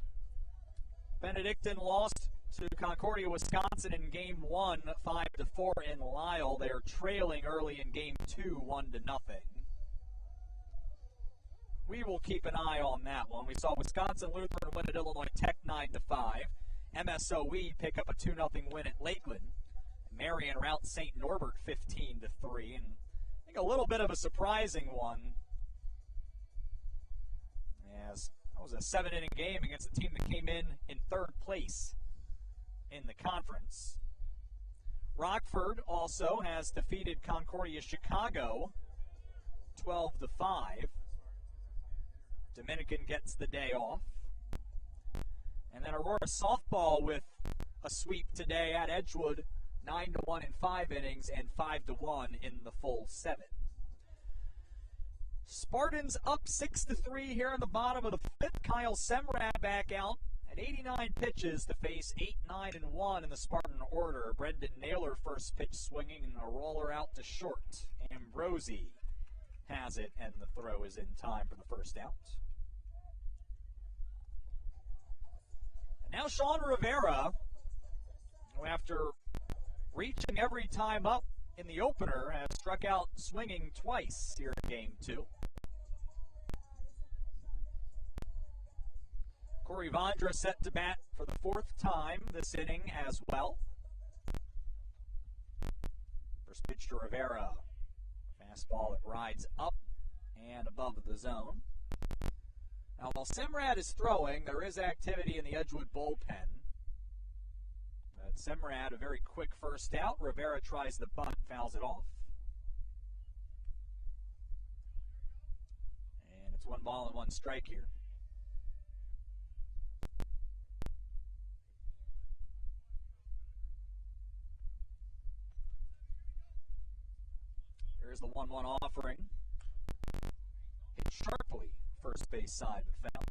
Benedictine lost to Concordia, Wisconsin in Game 1, 5-4 in Lisle. They're trailing early in Game 2, 1-0. We will keep an eye on that one. We saw Wisconsin Lutheran win at Illinois Tech 9-5. MSOE pick up a 2-0 win at Lakeland. Marion rout St. Norbert 15-3. And I think a little bit of a surprising one, as that was a 7-inning game against a team that came in third place in the conference. Rockford also has defeated Concordia Chicago 12-5. Dominican gets the day off. And then Aurora softball with a sweep today at Edgewood, 9-1 in 5 innings and 5-1 in the full 7. Spartans up 6-3 here in the bottom of the 5th. Kyle Semrad back out at 89 pitches to face 8-9-1 in the Spartan order. Brendan Naylor first pitch swinging and a roller out to short. Ambrosi has it, and the throw is in time for the first out. And now Sean Rivera, who after reaching every time up in the opener, has struck out swinging twice here in Game 2. Corey Vondra set to bat for the 4th time this inning as well. First pitch to Rivera. Fastball that rides up and above the zone. Now, while Semrad is throwing, there is activity in the Edgewood bullpen. But Semrad, a very quick first out. Rivera tries the bunt, fouls it off. And it's 1 ball and 1 strike here. Here's the 1-1 offering. Hit sharply, first base side, but foul.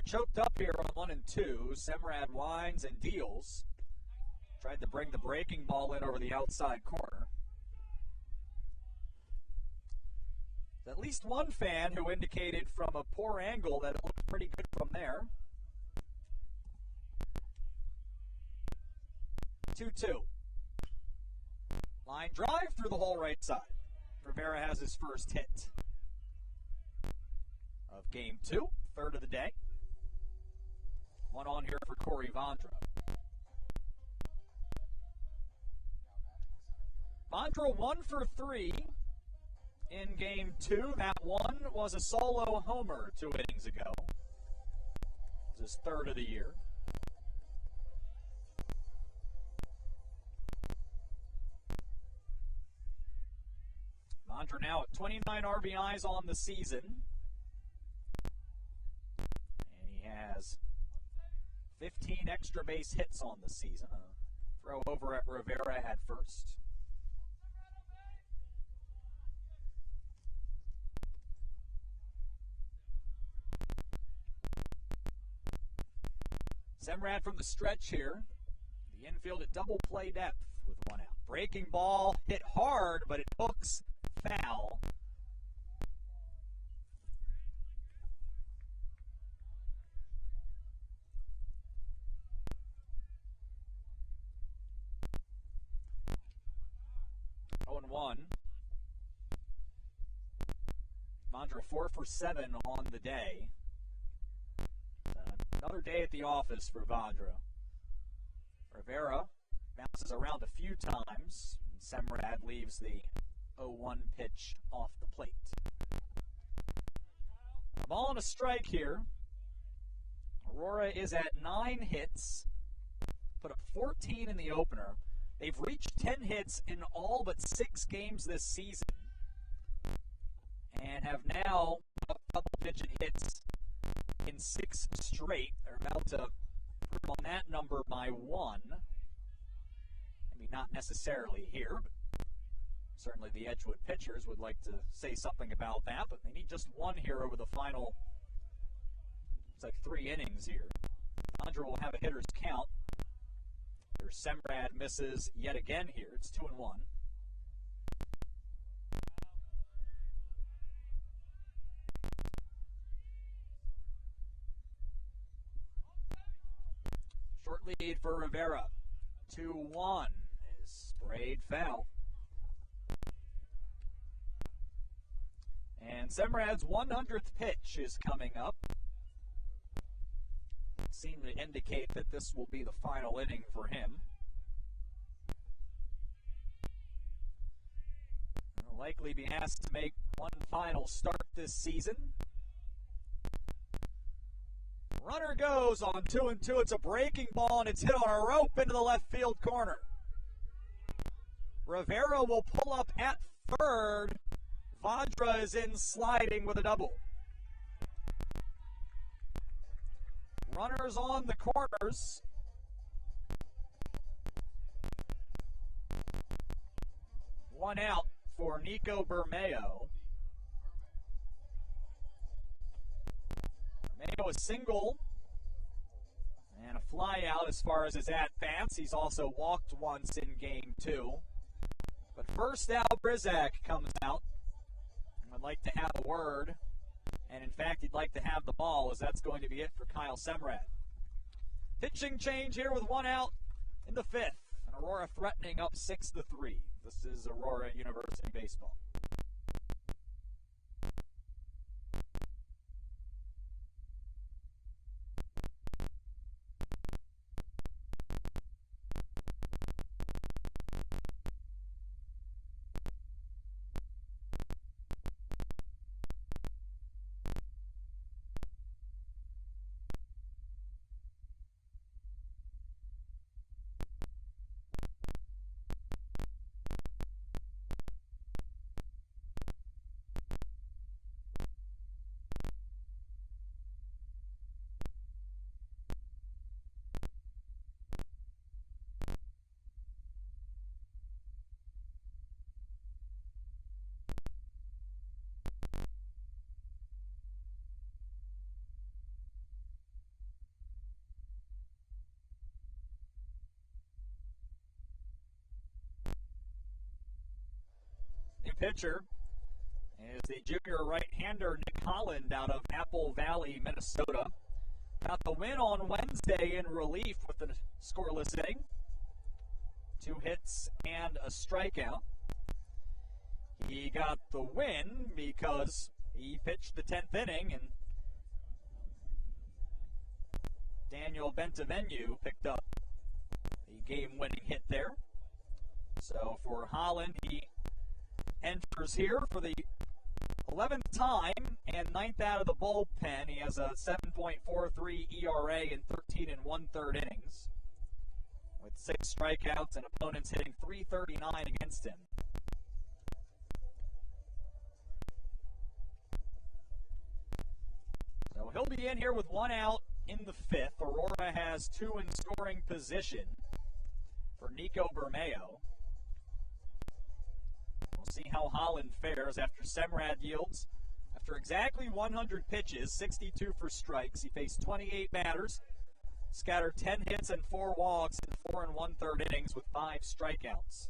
choked up here on 1 and 2. Semrad winds and deals. Tried to bring the breaking ball in over the outside corner. At least one fan who indicated from a poor angle that it looked pretty good from there. 2-2. Line drive through the whole right side. Rivera has his first hit of game 2, third of the day. One on here for Corey Vondra. Vondra 1 for 3 in game 2. That one was a solo homer 2 innings ago. It's his third of the year. Vondra now at 29 RBIs on the season. And he has 15 extra base hits on the season. A throw over at Rivera at first. Semrad from the stretch here. The infield at double play depth with 1 out. Breaking ball hit hard, but it hooks foul. Oh and 1. Vondra 4 for 7 on the day. Another day at the office for Vondra. Rivera bounces around a few times, and Semrad leaves the 0-1 pitch off the plate. A ball and a strike here. Aurora is at 9 hits, put up 14 in the opener. They've reached 10 hits in all but 6 games this season, and have now put up double-digit hits in 6 straight. They're about to improve on that number by 1. Maybe not necessarily here, but certainly the Edgewood pitchers would like to say something about that, but they need just 1 here over the final, it's like 3 innings here. Vondra will have a hitter's count. Semrad misses yet again here. It's 2 and 1. Short lead for Rivera. 2-1 is sprayed foul. And Semrad's 100th pitch is coming up. Seem to indicate that this will be the final inning for him. He'll likely be asked to make one final start this season. Runner goes on 2 and 2. It's a breaking ball, and it's hit on a rope into the left field corner. Rivera will pull up at third. Vondra is in sliding with a double. Runners on the corners. One out for Nico Bermeo. Bermeo a single and a fly out as far as his at-bats. He's also walked once in game 2. But first out, Brizak comes out and would like to have a word. And in fact, he'd like to have the ball, as that's going to be it for Kyle Semrad. Pitching change here with 1 out in the 5th. And Aurora threatening up 6-3. This is Aurora University baseball. pitcher is the junior right-hander Nick Holland out of Apple Valley, Minnesota. Got the win on Wednesday in relief with a scoreless inning. 2 hits and a strikeout. He got the win because he pitched the 10th inning, and Daniel Bentavenu picked up the game-winning hit there. So for Holland, he enters here for the 11th time and 9th out of the bullpen. He has a 7.43 ERA in 13 1/3 innings with 6 strikeouts and opponents hitting .339 against him. So he'll be in here with 1 out in the 5th. Aurora has 2 in scoring position for Nico Bermeo. We'll see how Holland fares after Semrad yields. After exactly 100 pitches, 62 for strikes, he faced 28 batters, scattered 10 hits and 4 walks in 4 1/3 innings with 5 strikeouts.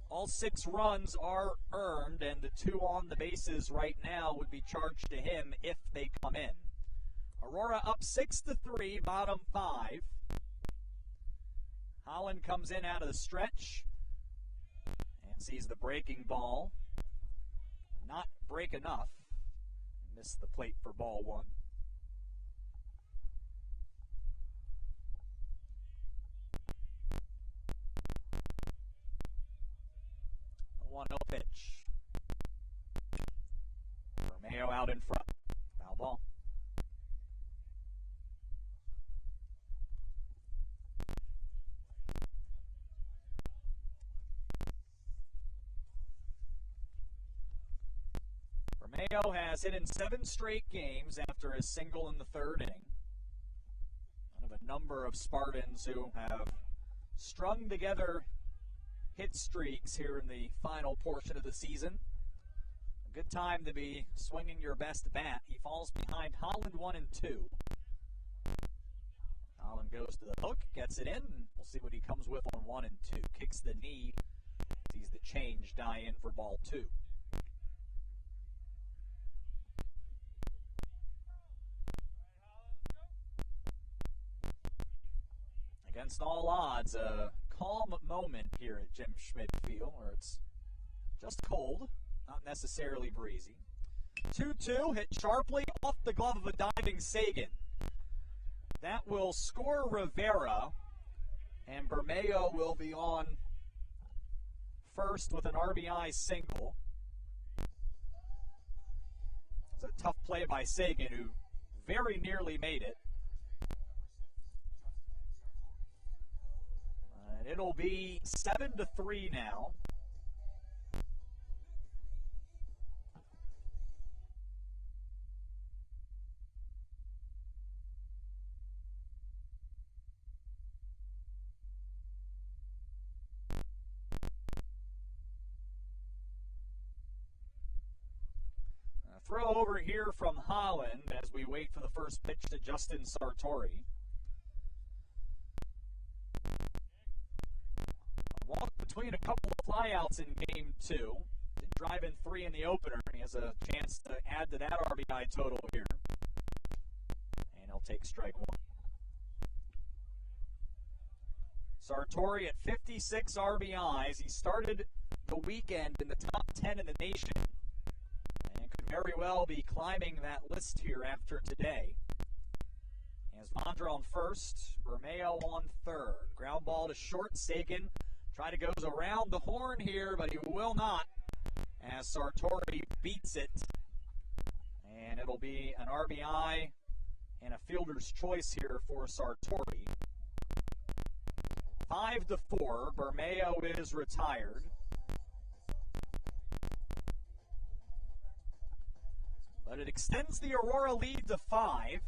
All 6 runs are earned, and the 2 on the bases right now would be charged to him if they come in. Aurora up 6-3, bottom 5. Holland comes in out of the stretch and sees the breaking ball not break enough. Missed the plate for ball 1. 1-0 pitch. Bermeo out in front. Foul ball. Bermeo has hit in 7 straight games after his single in the 3rd inning. One of a number of Spartans who have strung together hit streaks here in the final portion of the season. A good time to be swinging your best bat. He falls behind Holland 1 and 2. Holland goes to the hook, gets it in, and we'll see what he comes with on 1 and 2. Kicks the knee, sees the change die in for ball 2. Against all odds, a calm moment here at Jim Schmidt Field, where it's just cold, not necessarily breezy. 2-2, hit sharply off the glove of a diving Sagan. That will score Rivera, and Bermeo will be on first with an RBI single. It's a tough play by Sagan, who very nearly made it. And it'll be 7-3 now. Throw over here from Holland as we wait for the first pitch to Justin Sartori. A walk between a couple of flyouts in game 2. Did drive in 3 in the opener. He has a chance to add to that RBI total here. And he'll take strike 1. Sartori at 56 RBIs. He started the weekend in the top 10 in the nation. Very well be climbing that list here after today. As Vondra on first, Bermeo on third. Ground ball to short. Sagan try to goes around the horn here, but he will not, as Sartori beats it. And it'll be an RBI and a fielder's choice here for Sartori. 5-4, Bermeo is retired. But it extends the Aurora lead to 5.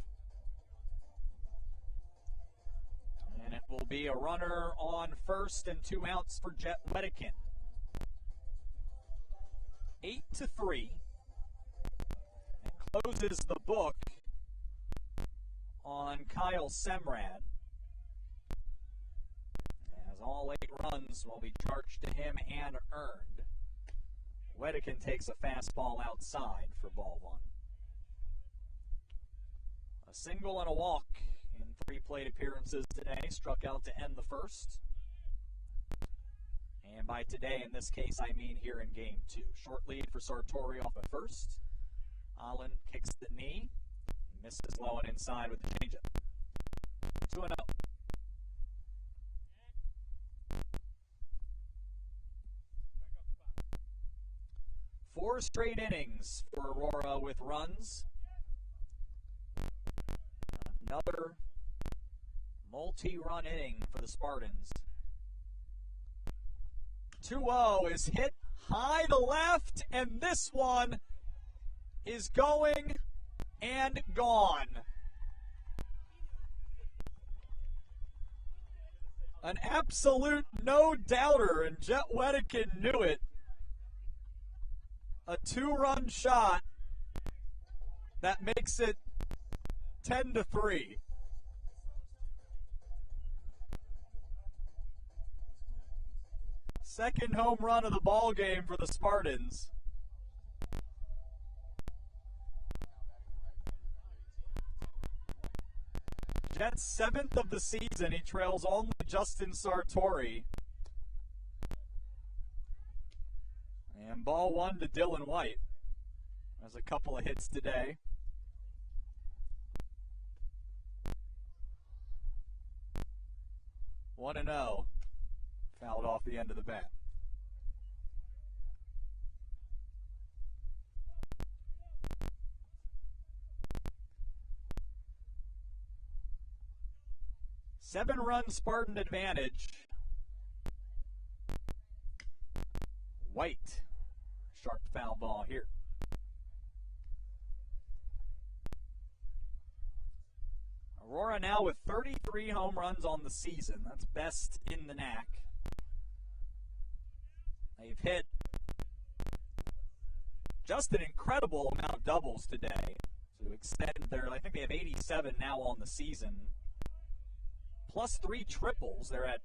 And it will be a runner on first and 2 outs for Jet Wedekind. 8-3. And closes the book on Kyle Semrad, as all 8 runs will be charged to him and earned. Wedekin takes a fastball outside for ball one. A single and a walk in 3 plate appearances today. Struck out to end the first. And by today, in this case, I mean here in game 2. Short lead for Sartori off at first. Allen kicks the knee. Misses low and inside with the changeup. 2-0. Four straight innings for Aurora with runs. Another multi-run inning for the Spartans. 2-0 is hit high to left, and this one is going and gone. An absolute no-doubter, and Jet Wedekin knew it. A 2-run shot that makes it 10-3. Second home run of the ball game for the Spartans. Jet's 7th of the season. He trails only Justin Sartori. And ball one to Dylan White. Has a couple of hits today. One and 0. Fouled off the end of the bat. Seven-run Spartan advantage. White. Sharp foul ball here. Aurora now with 33 home runs on the season. That's best in the NAC. They've hit just an incredible amount of doubles today to extend their, I think they have 87 now on the season. Plus 3 triples. They're at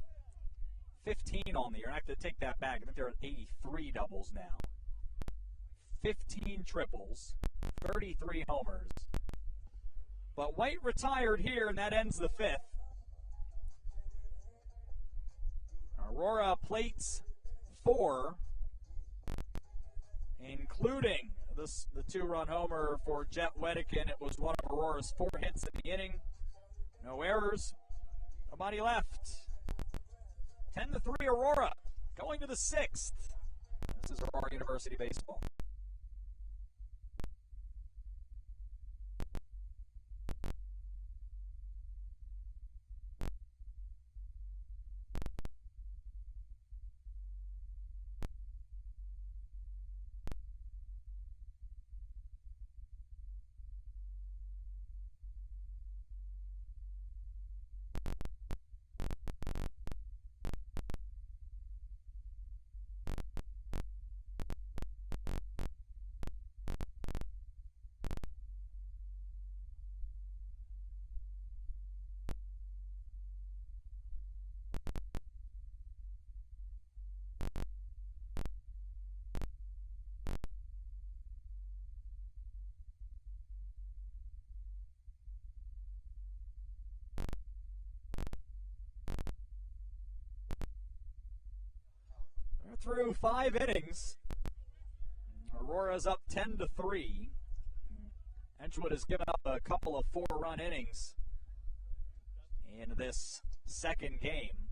15 on the year. I have to take that back. I think they're at 83 doubles now. 15 triples, 33 homers. But White retired here, and that ends the 5th. Aurora plates 4, including the 2-run homer for Jet Wedekin. It was one of Aurora's 4 hits in the inning. No errors. Nobody left. 10-3 Aurora, going to the 6th. This is Aurora University baseball. Through 5 innings, Aurora's up 10-3. Edgewood has given up a couple of 4-run innings in this second game.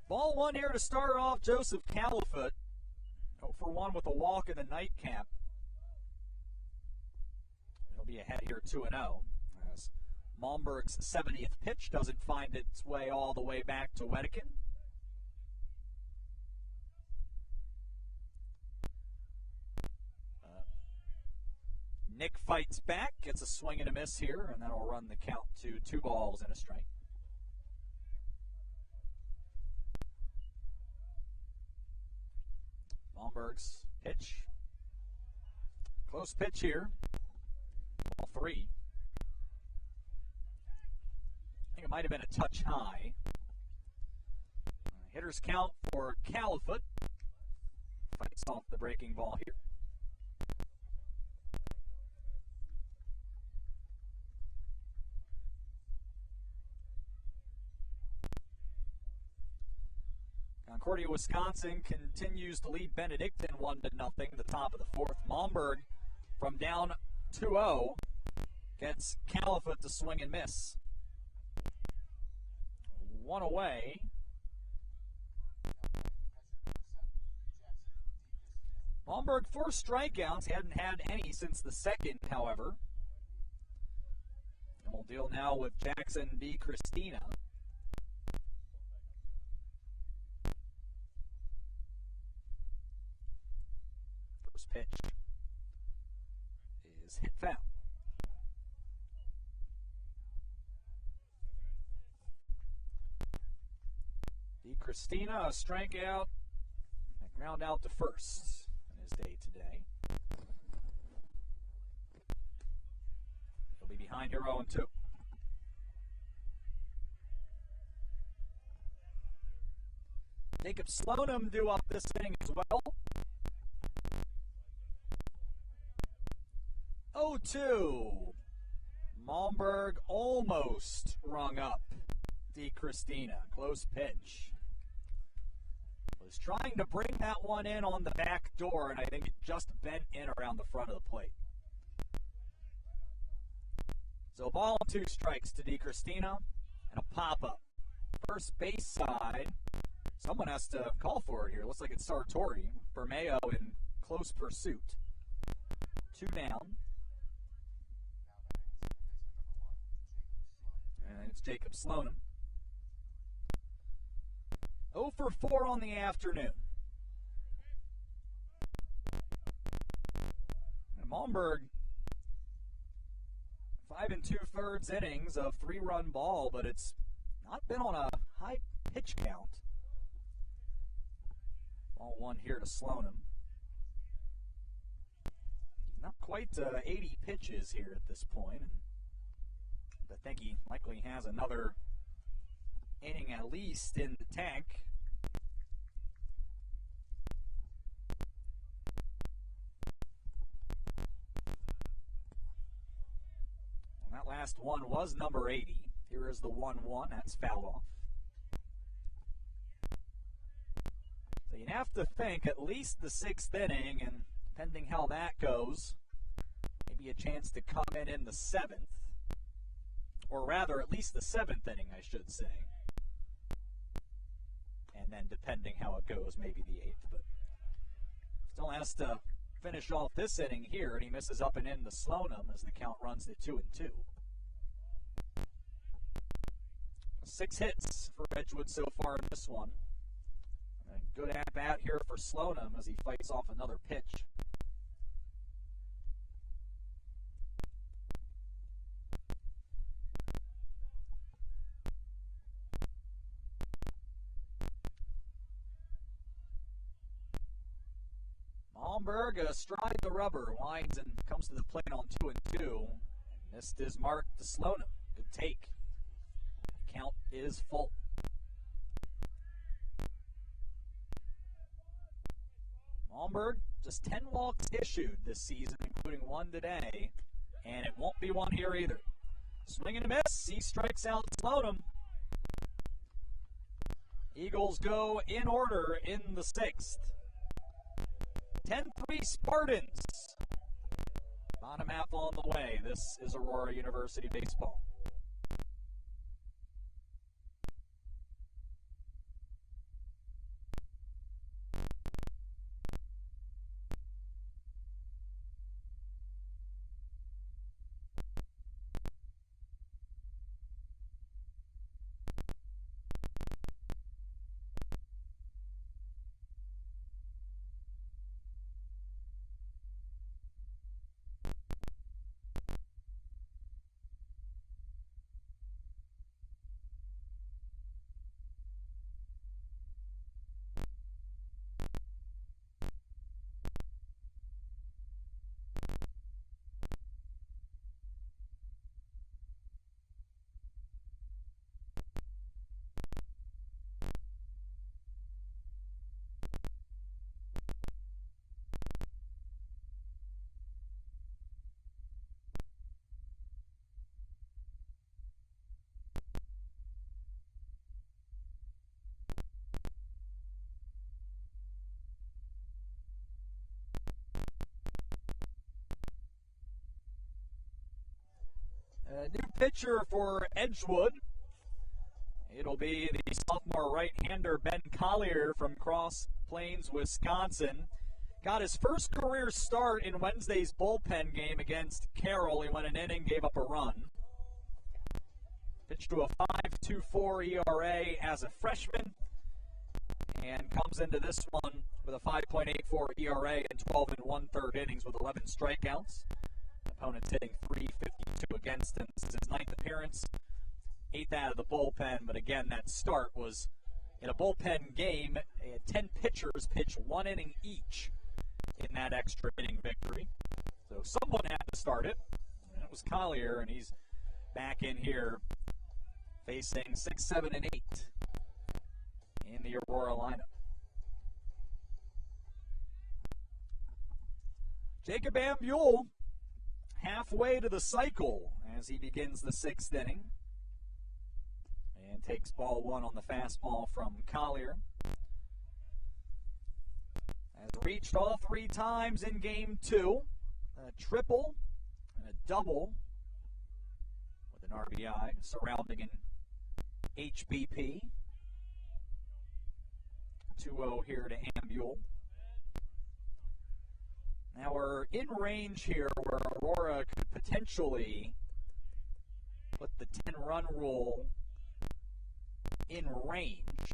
Ball one here to start off, Joseph Califoot. 0-for-1 with a walk in the nightcap. It'll be ahead here 2-0. As Malmberg's 70th pitch doesn't find its way all the way back to Wedekin. Nick fights back, gets a swing and a miss here, and that'll run the count to 2 balls and a strike. Malmberg's pitch. Close pitch here. Ball 3. I think it might have been a touch high. Hitter's count for Califoot. fights off the breaking ball here. Concordia, Wisconsin continues to lead Benedictine 1-0, the top of the fourth. Malmberg from down 2-0 gets Caliphate to swing and miss. One away. Malmberg 4 strikeouts, hadn't had any since the second, however. And we'll deal now with Jackson D. Christina. First pitch is hit foul. D. Christina, a strikeout, and ground out to first in his day today. He'll be behind here 0-2. Jacob Slonim due up this inning as well. 0-2. Malmberg almost rung up D. Christina. Close pitch. Was trying to bring that one in on the back door, and I think it just bent in around the front of the plate. So ball and 2 strikes to D. Christina, and a pop-up. First base side. Someone has to call for it here. Looks like it's Sartori. Bermeo in close pursuit. 2 down. And it's Jacob Slonim. 0 for 4 on the afternoon. And Malmberg, 5 2/3 innings of 3-run ball, but it's not been on a high pitch count. Ball 1 here to Slonim. Not quite 80 pitches here at this point. I think he likely has another inning at least in the tank. And that last one was number 80. Here is the 1-1. That's fouled off. So you'd have to think at least the 6th inning, and depending how that goes, maybe a chance to come in the 7th. Or rather, at least the 7th inning, I should say. And then depending how it goes, maybe the 8th. But still has to finish off this inning here, and he misses up and in the Slonim as the count runs to 2-2. 6 hits for Edgewood so far in this one. And a good at-bat here for Slonim as he fights off another pitch. Malmberg astride the rubber, winds and comes to the plate on 2-2. Missed his mark to Slonim. Good take. Count is full. Malmberg, just 10 walks issued this season, including 1 today, and it won't be 1 here either. Swing and a miss. He strikes out Slonim. Eagles go in order in the 6th. 10-3 Spartans. Bottom half on the way. This is Aurora University baseball. A new pitcher for Edgewood. It'll be the sophomore right-hander Ben Collier from Cross Plains, Wisconsin. Got his first career start in Wednesday's bullpen game against Carroll. He went an inning, gave up a run. Pitched to a 5.24 ERA as a freshman, and comes into this one with a 5.84 ERA in 12 1/3 innings with 11 strikeouts. Opponent's hitting .352 against him. This is his 9th appearance, 8th out of the bullpen, but again, that start was in a bullpen game. 10 pitchers pitched 1 inning each in that extra inning victory. So someone had to start it, and it was Collier, and he's back in here facing 6, 7, and 8 in the Aurora lineup. Jacob Ambule halfway to the cycle as he begins the 6th inning and takes ball 1 on the fastball from Collier. Has reached all 3 times in game 2, a triple and a double with an RBI surrounding an HBP. 2-0 here to Ambule. Now we're in range here where Aurora could potentially put the 10-run rule in range.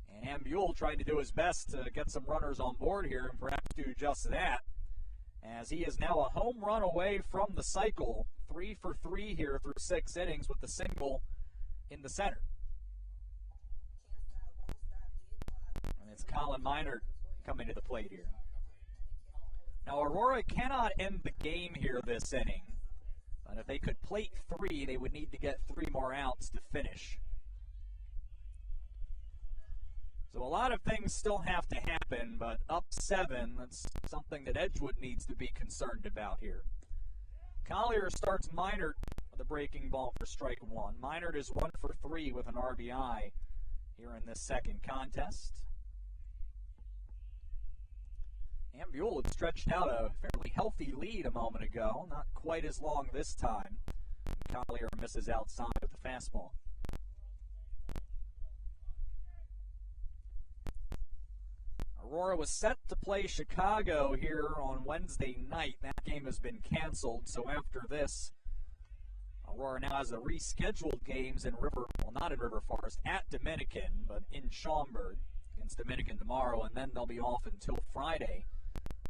And Ambule trying to do his best to get some runners on board here and perhaps do just that, as he is now a home run away from the cycle. 3 for 3 here through 6 innings with the single in the center. And it's Colin Minard coming to the plate here. Now, Aurora cannot end the game here this inning. But if they could plate 3, they would need to get 3 more outs to finish. So a lot of things still have to happen, but up 7, that's something that Edgewood needs to be concerned about here. Collier starts Minard with a breaking ball for strike 1. Minard is 1 for 3 with an RBI here in this second contest. Ambule had stretched out a fairly healthy lead a moment ago, not quite as long this time. Collier misses outside with the fastball. Aurora was set to play Chicago here on Wednesday night. That game has been canceled, so after this, Aurora now has the rescheduled games in not in River Forest, at Dominican, but in Schaumburg against Dominican tomorrow, and then they'll be off until Friday.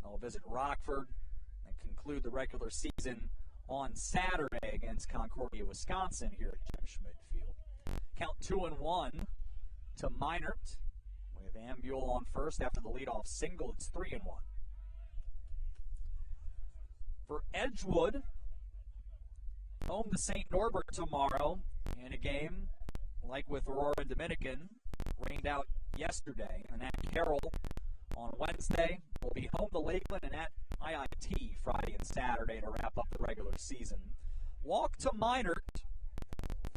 They'll visit Rockford and conclude the regular season on Saturday against Concordia, Wisconsin here at Jim Schmidt Field. Count 2-1 to Minard with Ambule on first after the leadoff single. It's 3-1. For Edgewood, home to St. Norbert tomorrow in a game like with Aurora and Dominican, rained out yesterday, and at Carroll on Wednesday. We'll be home to Lakeland and at IIT Friday and Saturday to wrap up the regular season. Walk to Minard.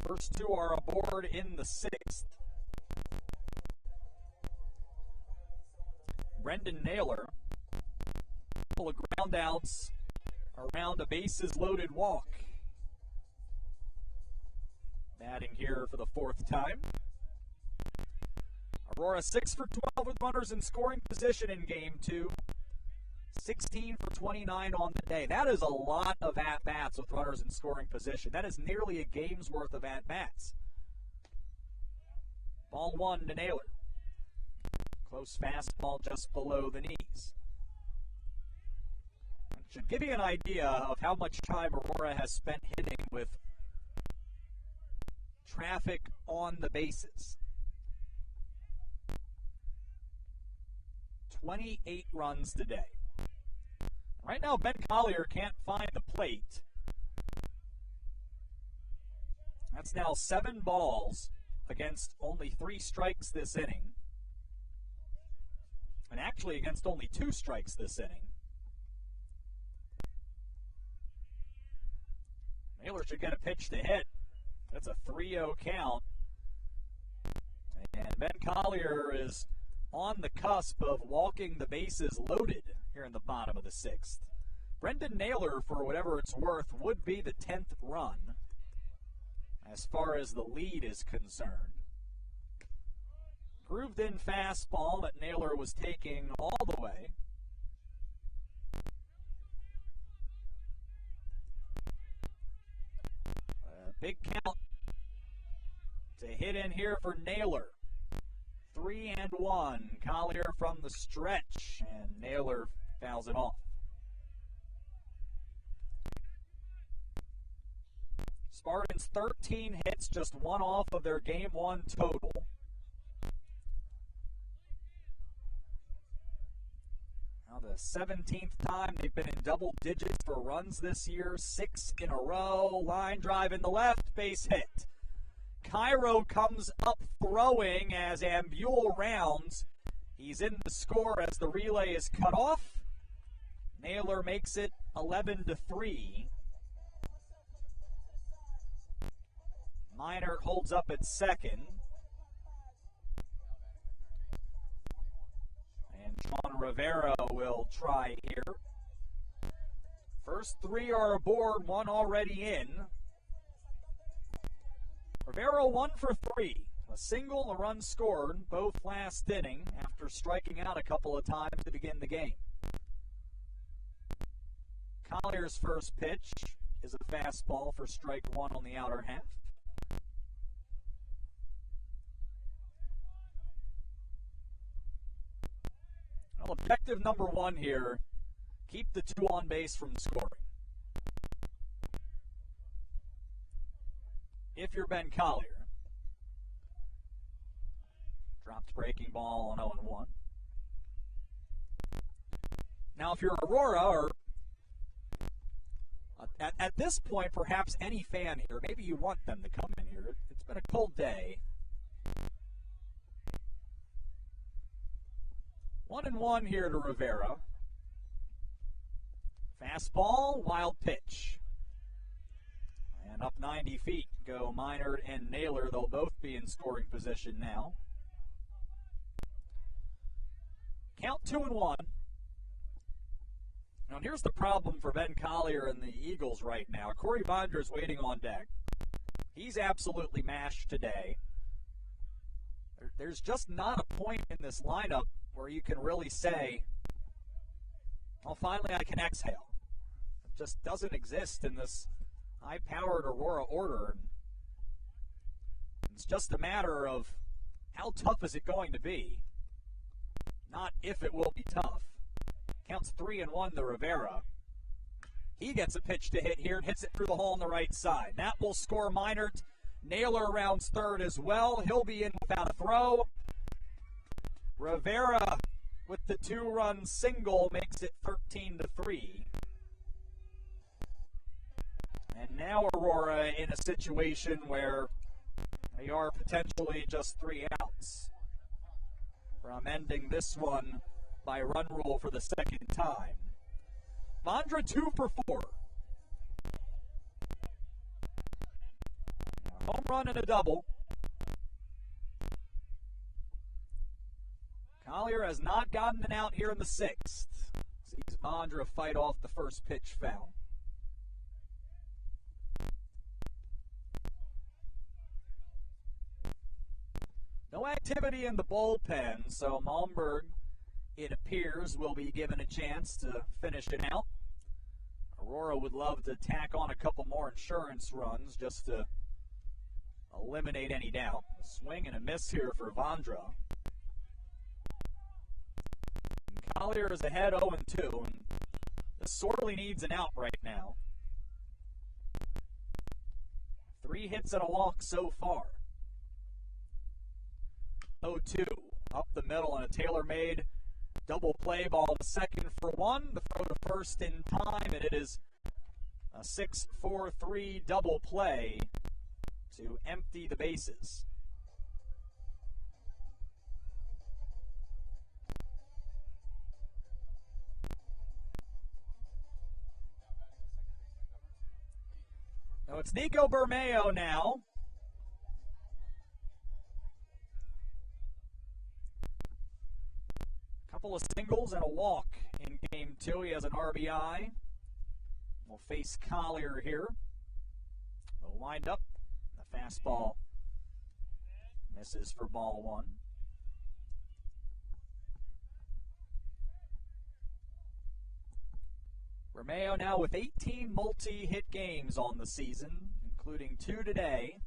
First 2 are aboard in the 6th. Brendan Naylor, couple of ground outs around a bases-loaded walk. Batting here for the 4th time. Aurora 6 for 12 with runners in scoring position in game 2. 16 for 29 on the day. That is a lot of at-bats with runners in scoring position. That is nearly a game's worth of at-bats. Ball 1 to Naylor. Close fastball just below the knees. That should give you an idea of how much time Aurora has spent hitting with traffic on the bases. 28 runs today. Right now, Ben Collier can't find the plate. That's now 7 balls against only 3 strikes this inning. And actually against only 2 strikes this inning. Naylor should get a pitch to hit. That's a 3-0 count. And Ben Collier is on the cusp of walking the bases loaded here in the bottom of the 6th. Brendan Naylor, for whatever it's worth, would be the 10th run as far as the lead is concerned. Grooved in fastball that Naylor was taking all the way. Big count to hit in here for Naylor. 3-1. Collier from the stretch, and Naylor fouls it off. Spartans 13 hits, just one off of their game one total. Now the 17th time they've been in double digits for runs this year, 6 in a row. Line drive in the left, base hit. Cairo comes up throwing as Ambule rounds. He's in the score as the relay is cut off. Naylor makes it 11-3. Minor holds up at second. And John Rivera will try here. First 3 are aboard, 1 already in. Rivera 1 for 3. A single, a run scored, both last inning after striking out a couple of times to begin the game. Collier's first pitch is a fastball for strike 1 on the outer half. Well, objective number 1 here, keep the 2 on base from scoring. If you're Ben Collier. Dropped breaking ball on 0-1. Now, if you're Aurora, or at this point, perhaps any fan here, maybe you want them to come in here. It's been a cold day. 1-1 here to Rivera. Fastball, wild pitch. And up 90 feet go Minard and Naylor. They'll both be in scoring position now. Count 2-1. Now here's the problem for Ben Collier and the Eagles right now. Corey Vondra's waiting on deck. He's absolutely mashed today. There's just not a point in this lineup where you can really say, well, finally I can exhale. It just doesn't exist in this high-powered Aurora order. It's just a matter of how tough is it going to be, not if it will be tough. Counts 3-1 to Rivera. He gets a pitch to hit here and hits it through the hole on the right side. That will score Minard. Naylor rounds third as well. He'll be in without a throw. Rivera with the 2-run single makes it 13-3. And now Aurora in a situation where they are potentially just 3 outs from ending this one by run rule for the second time. Vondra 2 for 4. A home run and a double. Collier has not gotten an out here in the 6th. Sees Vondra fight off the first pitch foul. No activity in the bullpen, so Malmberg, it appears, will be given a chance to finish it out. Aurora would love to tack on a couple more insurance runs just to eliminate any doubt. A swing and a miss here for Vondra. And Collier is ahead 0-2, and this sorely needs an out right now. 3 hits and a walk so far. 0-2, up the middle on a tailor-made double play ball to second for 1. The throw to first in time, and it is a 6-4-3 double play to empty the bases. Now it's Nico Bermeo now. Couple of singles and a walk in game 2. He has an RBI. We'll face Collier here. They'll wind up the The fastball misses for ball one. Romeo now with 18 multi-hit games on the season, including 2 today.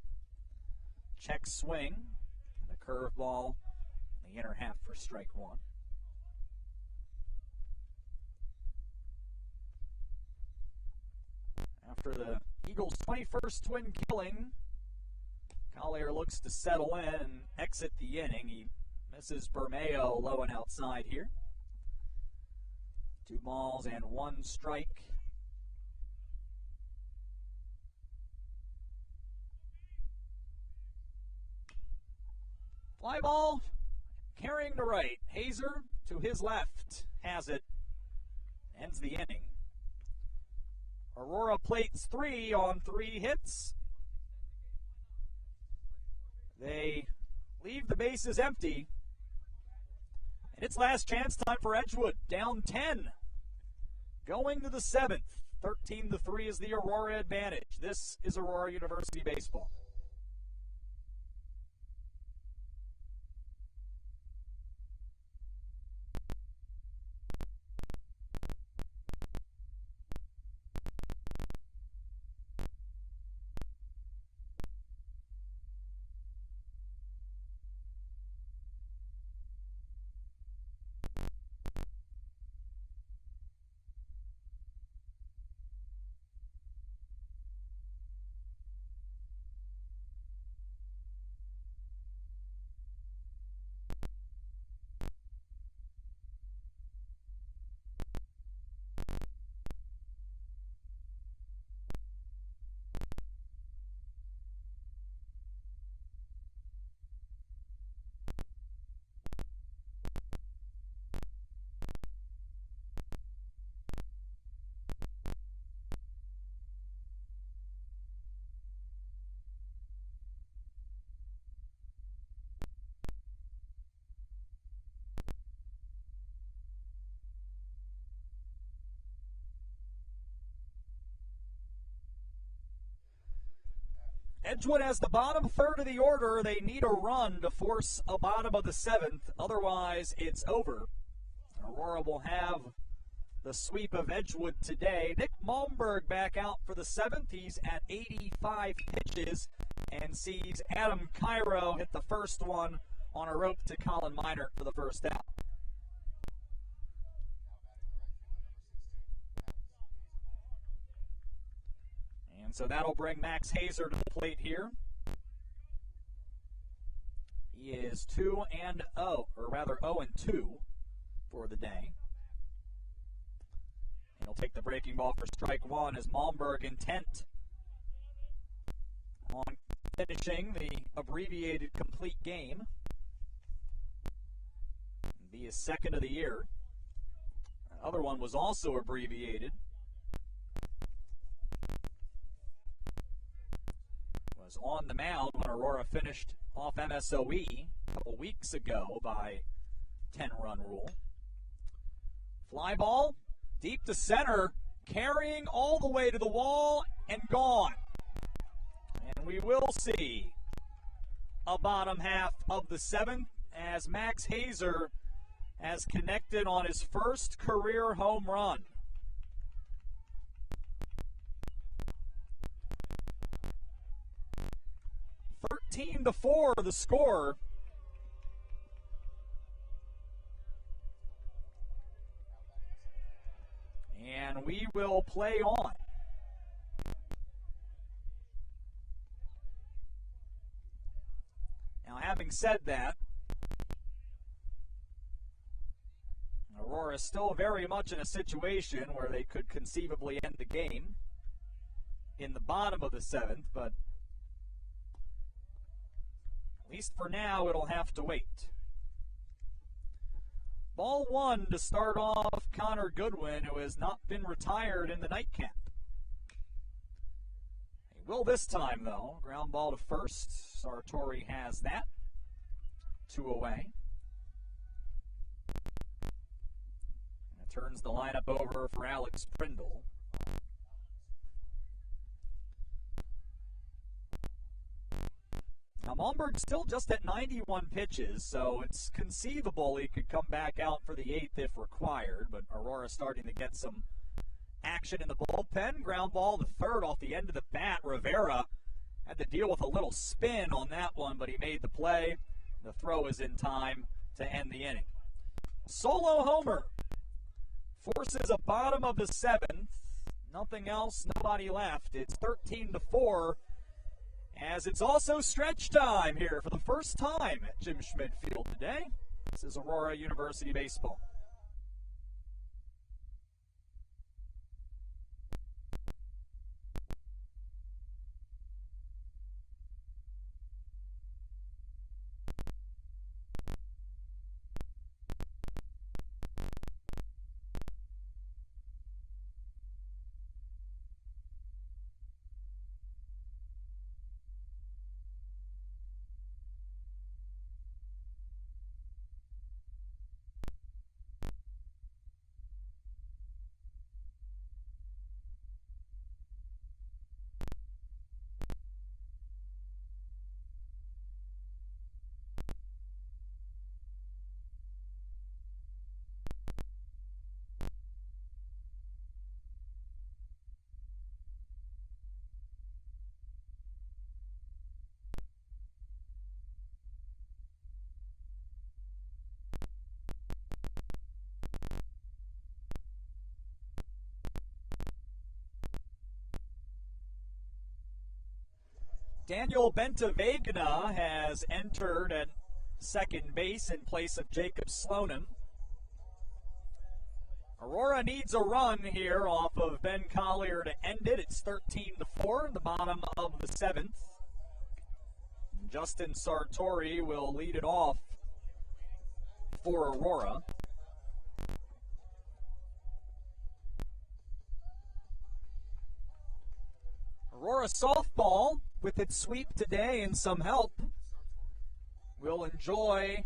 Check swing, the curveball, the inner half for strike one. After the Eagles' 21st twin killing, Collier looks to settle in and exit the inning. He misses Bermeo low and outside here. 2 balls and 1 strike. Fly ball carrying to right. Hazer to his left has it. Ends the inning. Aurora plates 3 on 3 hits. They leave the bases empty. And it's last chance time for Edgewood. Down 10. Going to the 7th. 13-3 is the Aurora advantage. This is Aurora University baseball. Edgewood has the bottom third of the order. They need a run to force a bottom of the 7th. Otherwise, it's over. Aurora will have the sweep of Edgewood today. Nick Malmberg back out for the 7th. He's at 85 pitches and sees Adam Cairo hit the first one on a rope to Colin Minert for the first out. And so that'll bring Max Hazer to the plate here. He is 2-0, or rather 0-2 for the day. And he'll take the breaking ball for strike one as Malmberg intent on finishing the abbreviated complete game. Be his second of the year. The other one was also abbreviated. Was on the mound when Aurora finished off MSOE a couple weeks ago by 10-run rule. Fly ball deep to center, carrying all the way to the wall and gone. And we will see a bottom half of the 7th as Max Hazer has connected on his first career home run. To 4 the score. And we will play on. Now, having said that, Aurora is still very much in a situation where they could conceivably end the game in the bottom of the 7th, but at least for now, it'll have to wait. Ball one to start off Connor Goodwin, who has not been retired in the nightcap. He will this time, though. Ground ball to first. Sartori has that. 2 away. And it turns the lineup over for Alex Prindle. Now, Malmberg's still just at 91 pitches, so it's conceivable he could come back out for the 8th if required, but Aurora starting to get some action in the bullpen. Ground ball to third off the end of the bat. Rivera had to deal with a little spin on that one, but he made the play. The throw is in time to end the inning. Solo homer forces a bottom of the 7th. Nothing else, nobody left. It's 13-4, as it's also stretch time here for the first time at Jim Schmidt Field today. This is Aurora University Baseball. Daniel Bentavegna has entered at second base in place of Jacob Slonim. Aurora needs a run here off of Ben Collier to end it. It's 13-4, the bottom of the 7th. Justin Sartori will lead it off for Aurora. Aurora softball, with its sweep today and some help, will enjoy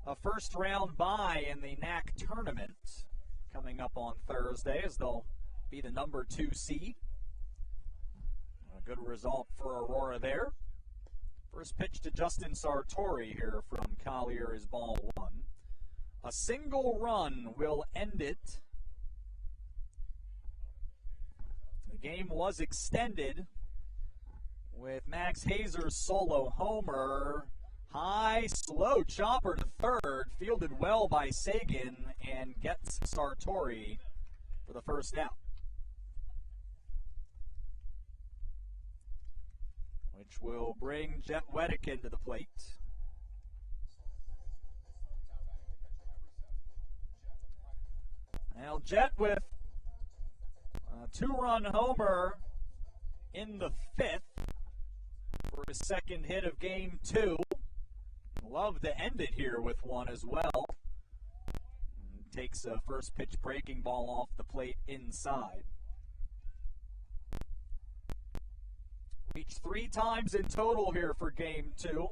a first-round bye in the NAC tournament coming up on Thursday, as they'll be the number 2 seed. A good result for Aurora there. First pitch to Justin Sartori here from Collier is ball 1. A single run will end it. The game was extended with Max Hazer's solo homer. High, slow chopper to third, fielded well by Sagan, and gets Sartori for the first out, which will bring Jet Wedekind to the plate. Now Jet with a 2-run homer in the 5th for his second hit of game 2. Love to end it here with one as well. And takes a first pitch breaking ball off the plate inside. Reached 3 times in total here for game 2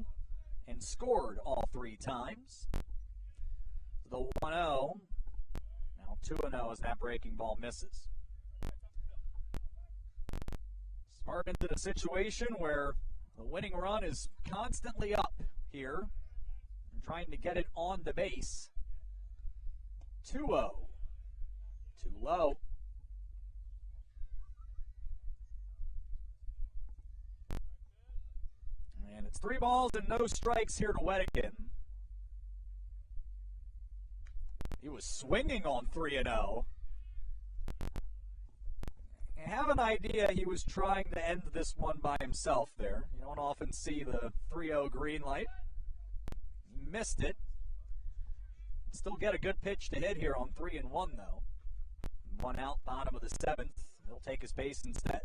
and scored all 3 times. The 1-0. Now 2-0 as that breaking ball misses. Smart into the situation where the winning run is constantly up here. And trying to get it on the base. 2-0. Too low. And it's 3 balls and no strikes here to Wedekind. He was swinging on 3-0. I have an idea he was trying to end this one by himself there. You don't often see the 3-0 green light. He missed it. Still get a good pitch to hit here on 3-1 though. 1 out, bottom of the 7th. He'll take his base instead.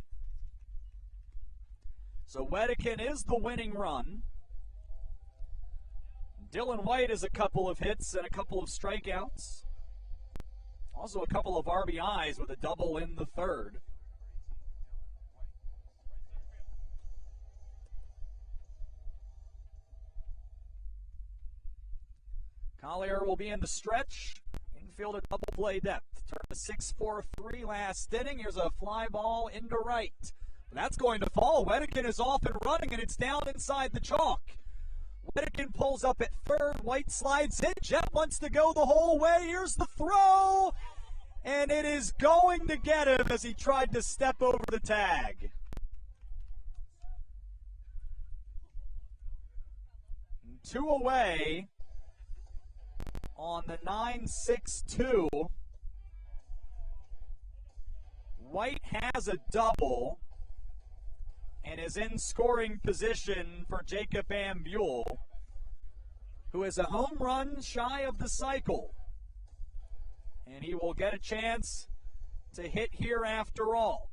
So Wedekind is the winning run. Dylan White has a couple of hits and a couple of strikeouts. Also a couple of RBIs with a double in the 3rd. Collier will be in the stretch. Infielder double play depth. Turned to 6-4-3 last inning. Here's a fly ball into right. That's going to fall. Wedekin is off and running, and it's down inside the chalk. Wedekin pulls up at third. White slides in. Jet wants to go the whole way. Here's the throw. And it is going to get him as he tried to step over the tag. Two away on the 9-6-2. White has a double and is in scoring position for Jacob Ambule, who is a home run shy of the cycle. And he will get a chance to hit here after all.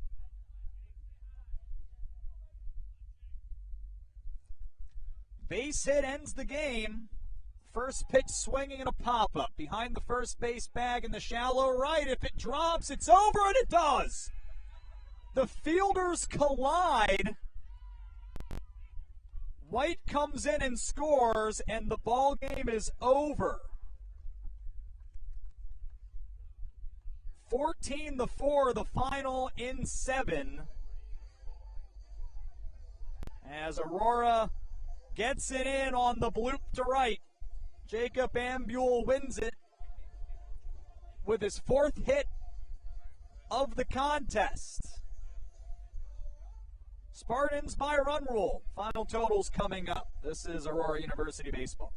Base hit ends the game. First pitch swinging and a pop-up behind the first base bag in the shallow right. If it drops, it's over, and it does. The fielders collide. White comes in and scores, and the ball game is over. 14-4, the final in 7. As Aurora gets it in on the bloop to right. Jacob Ambule wins it with his 4th hit of the contest. Spartans by run rule. Final totals coming up. This is Aurora University Baseball.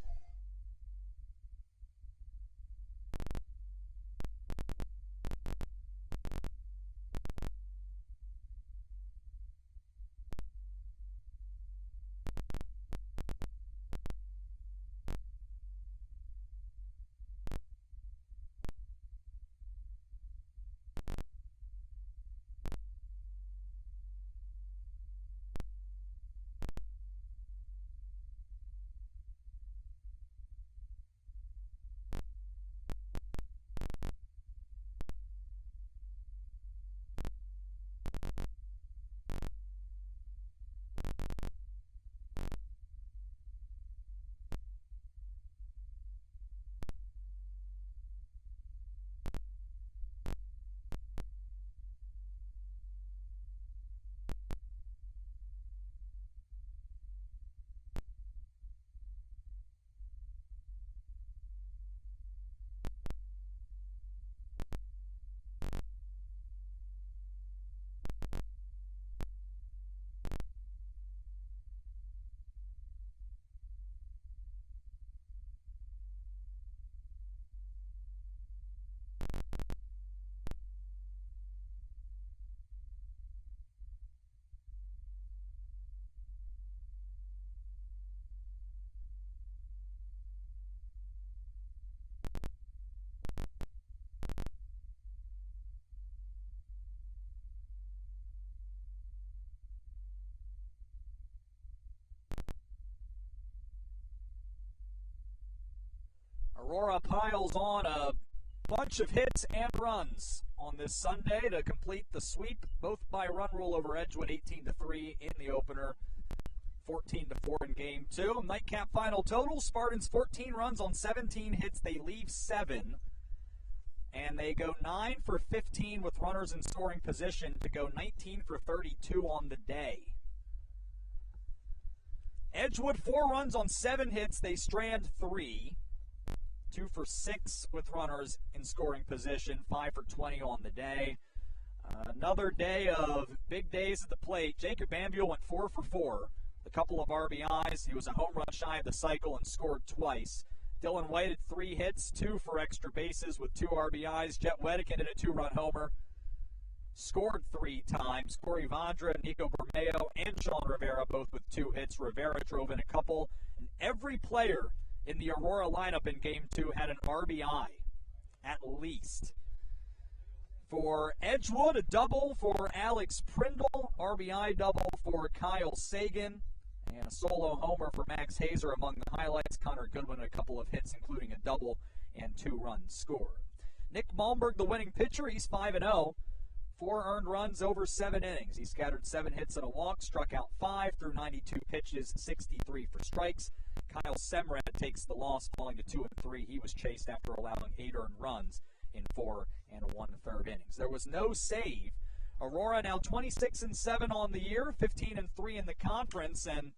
Aurora piles on a bunch of hits and runs on this Sunday to complete the sweep, both by run rule over Edgewood, 18-3 in the opener, 14-4 in Game 2. Nightcap final total, Spartans 14 runs on 17 hits. They leave 7, and they go 9 for 15 with runners in scoring position to go 19 for 32 on the day. Edgewood 4 runs on 7 hits. They strand 3. 2 for 6 with runners in scoring position, 5 for 20 on the day. Another day of big days at the plate. Jacob Ambule went 4 for 4. A couple of RBIs. He was a home run shy of the cycle and scored twice. Dylan White had 3 hits, 2 for extra bases with 2 RBIs. Jet Wedekin hit a 2-run homer. Scored 3 times. Corey Vondra, Nico Bermeo, and Sean Rivera both with 2 hits. Rivera drove in a couple. And every player in the Aurora lineup in Game 2 had an RBI, at least. For Edgewood, a double for Alex Prindle, RBI double for Kyle Sagan, and a solo homer for Max Hazer among the highlights. Connor Goodwin, a couple of hits, including a double and 2 runs scored. Nick Malmberg, the winning pitcher, he's 5-0. 4 earned runs over 7 innings. He scattered 7 hits and a walk, struck out 5 through 92 pitches, 63 for strikes. Kyle Semrad takes the loss, falling to 2 3. He was chased after allowing 8 earned runs in 4 1/3 innings. There was no save Aurora now 26-7 on the year, 15-3 in the conference, and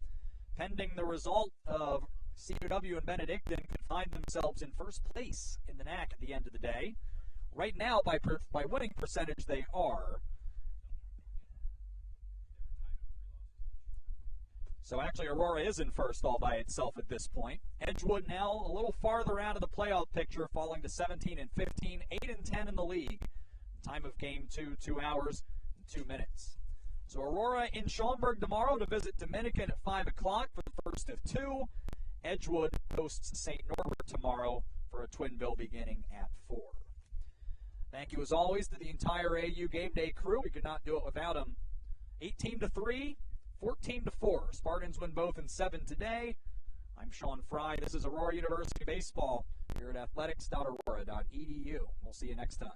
pending the result of CUW and Benedictine could find themselves in first place in the NAC at the end of the day. Right now, by winning percentage, they are. So actually, Aurora is in first all by itself at this point. Edgewood now a little farther out of the playoff picture, falling to 17-15, 8-10 in the league. Time of game 2 hours and 2 minutes. So Aurora in Schaumburg tomorrow to visit Dominican at 5 o'clock for the first of 2. Edgewood hosts St. Norbert tomorrow for a twin bill beginning at 4. Thank you as always to the entire AU Game Day crew. We could not do it without them. 18-3, 14-4. Spartans win both in 7 today. I'm Sean Fry. This is Aurora University Baseball here at athletics.aurora.edu. We'll see you next time.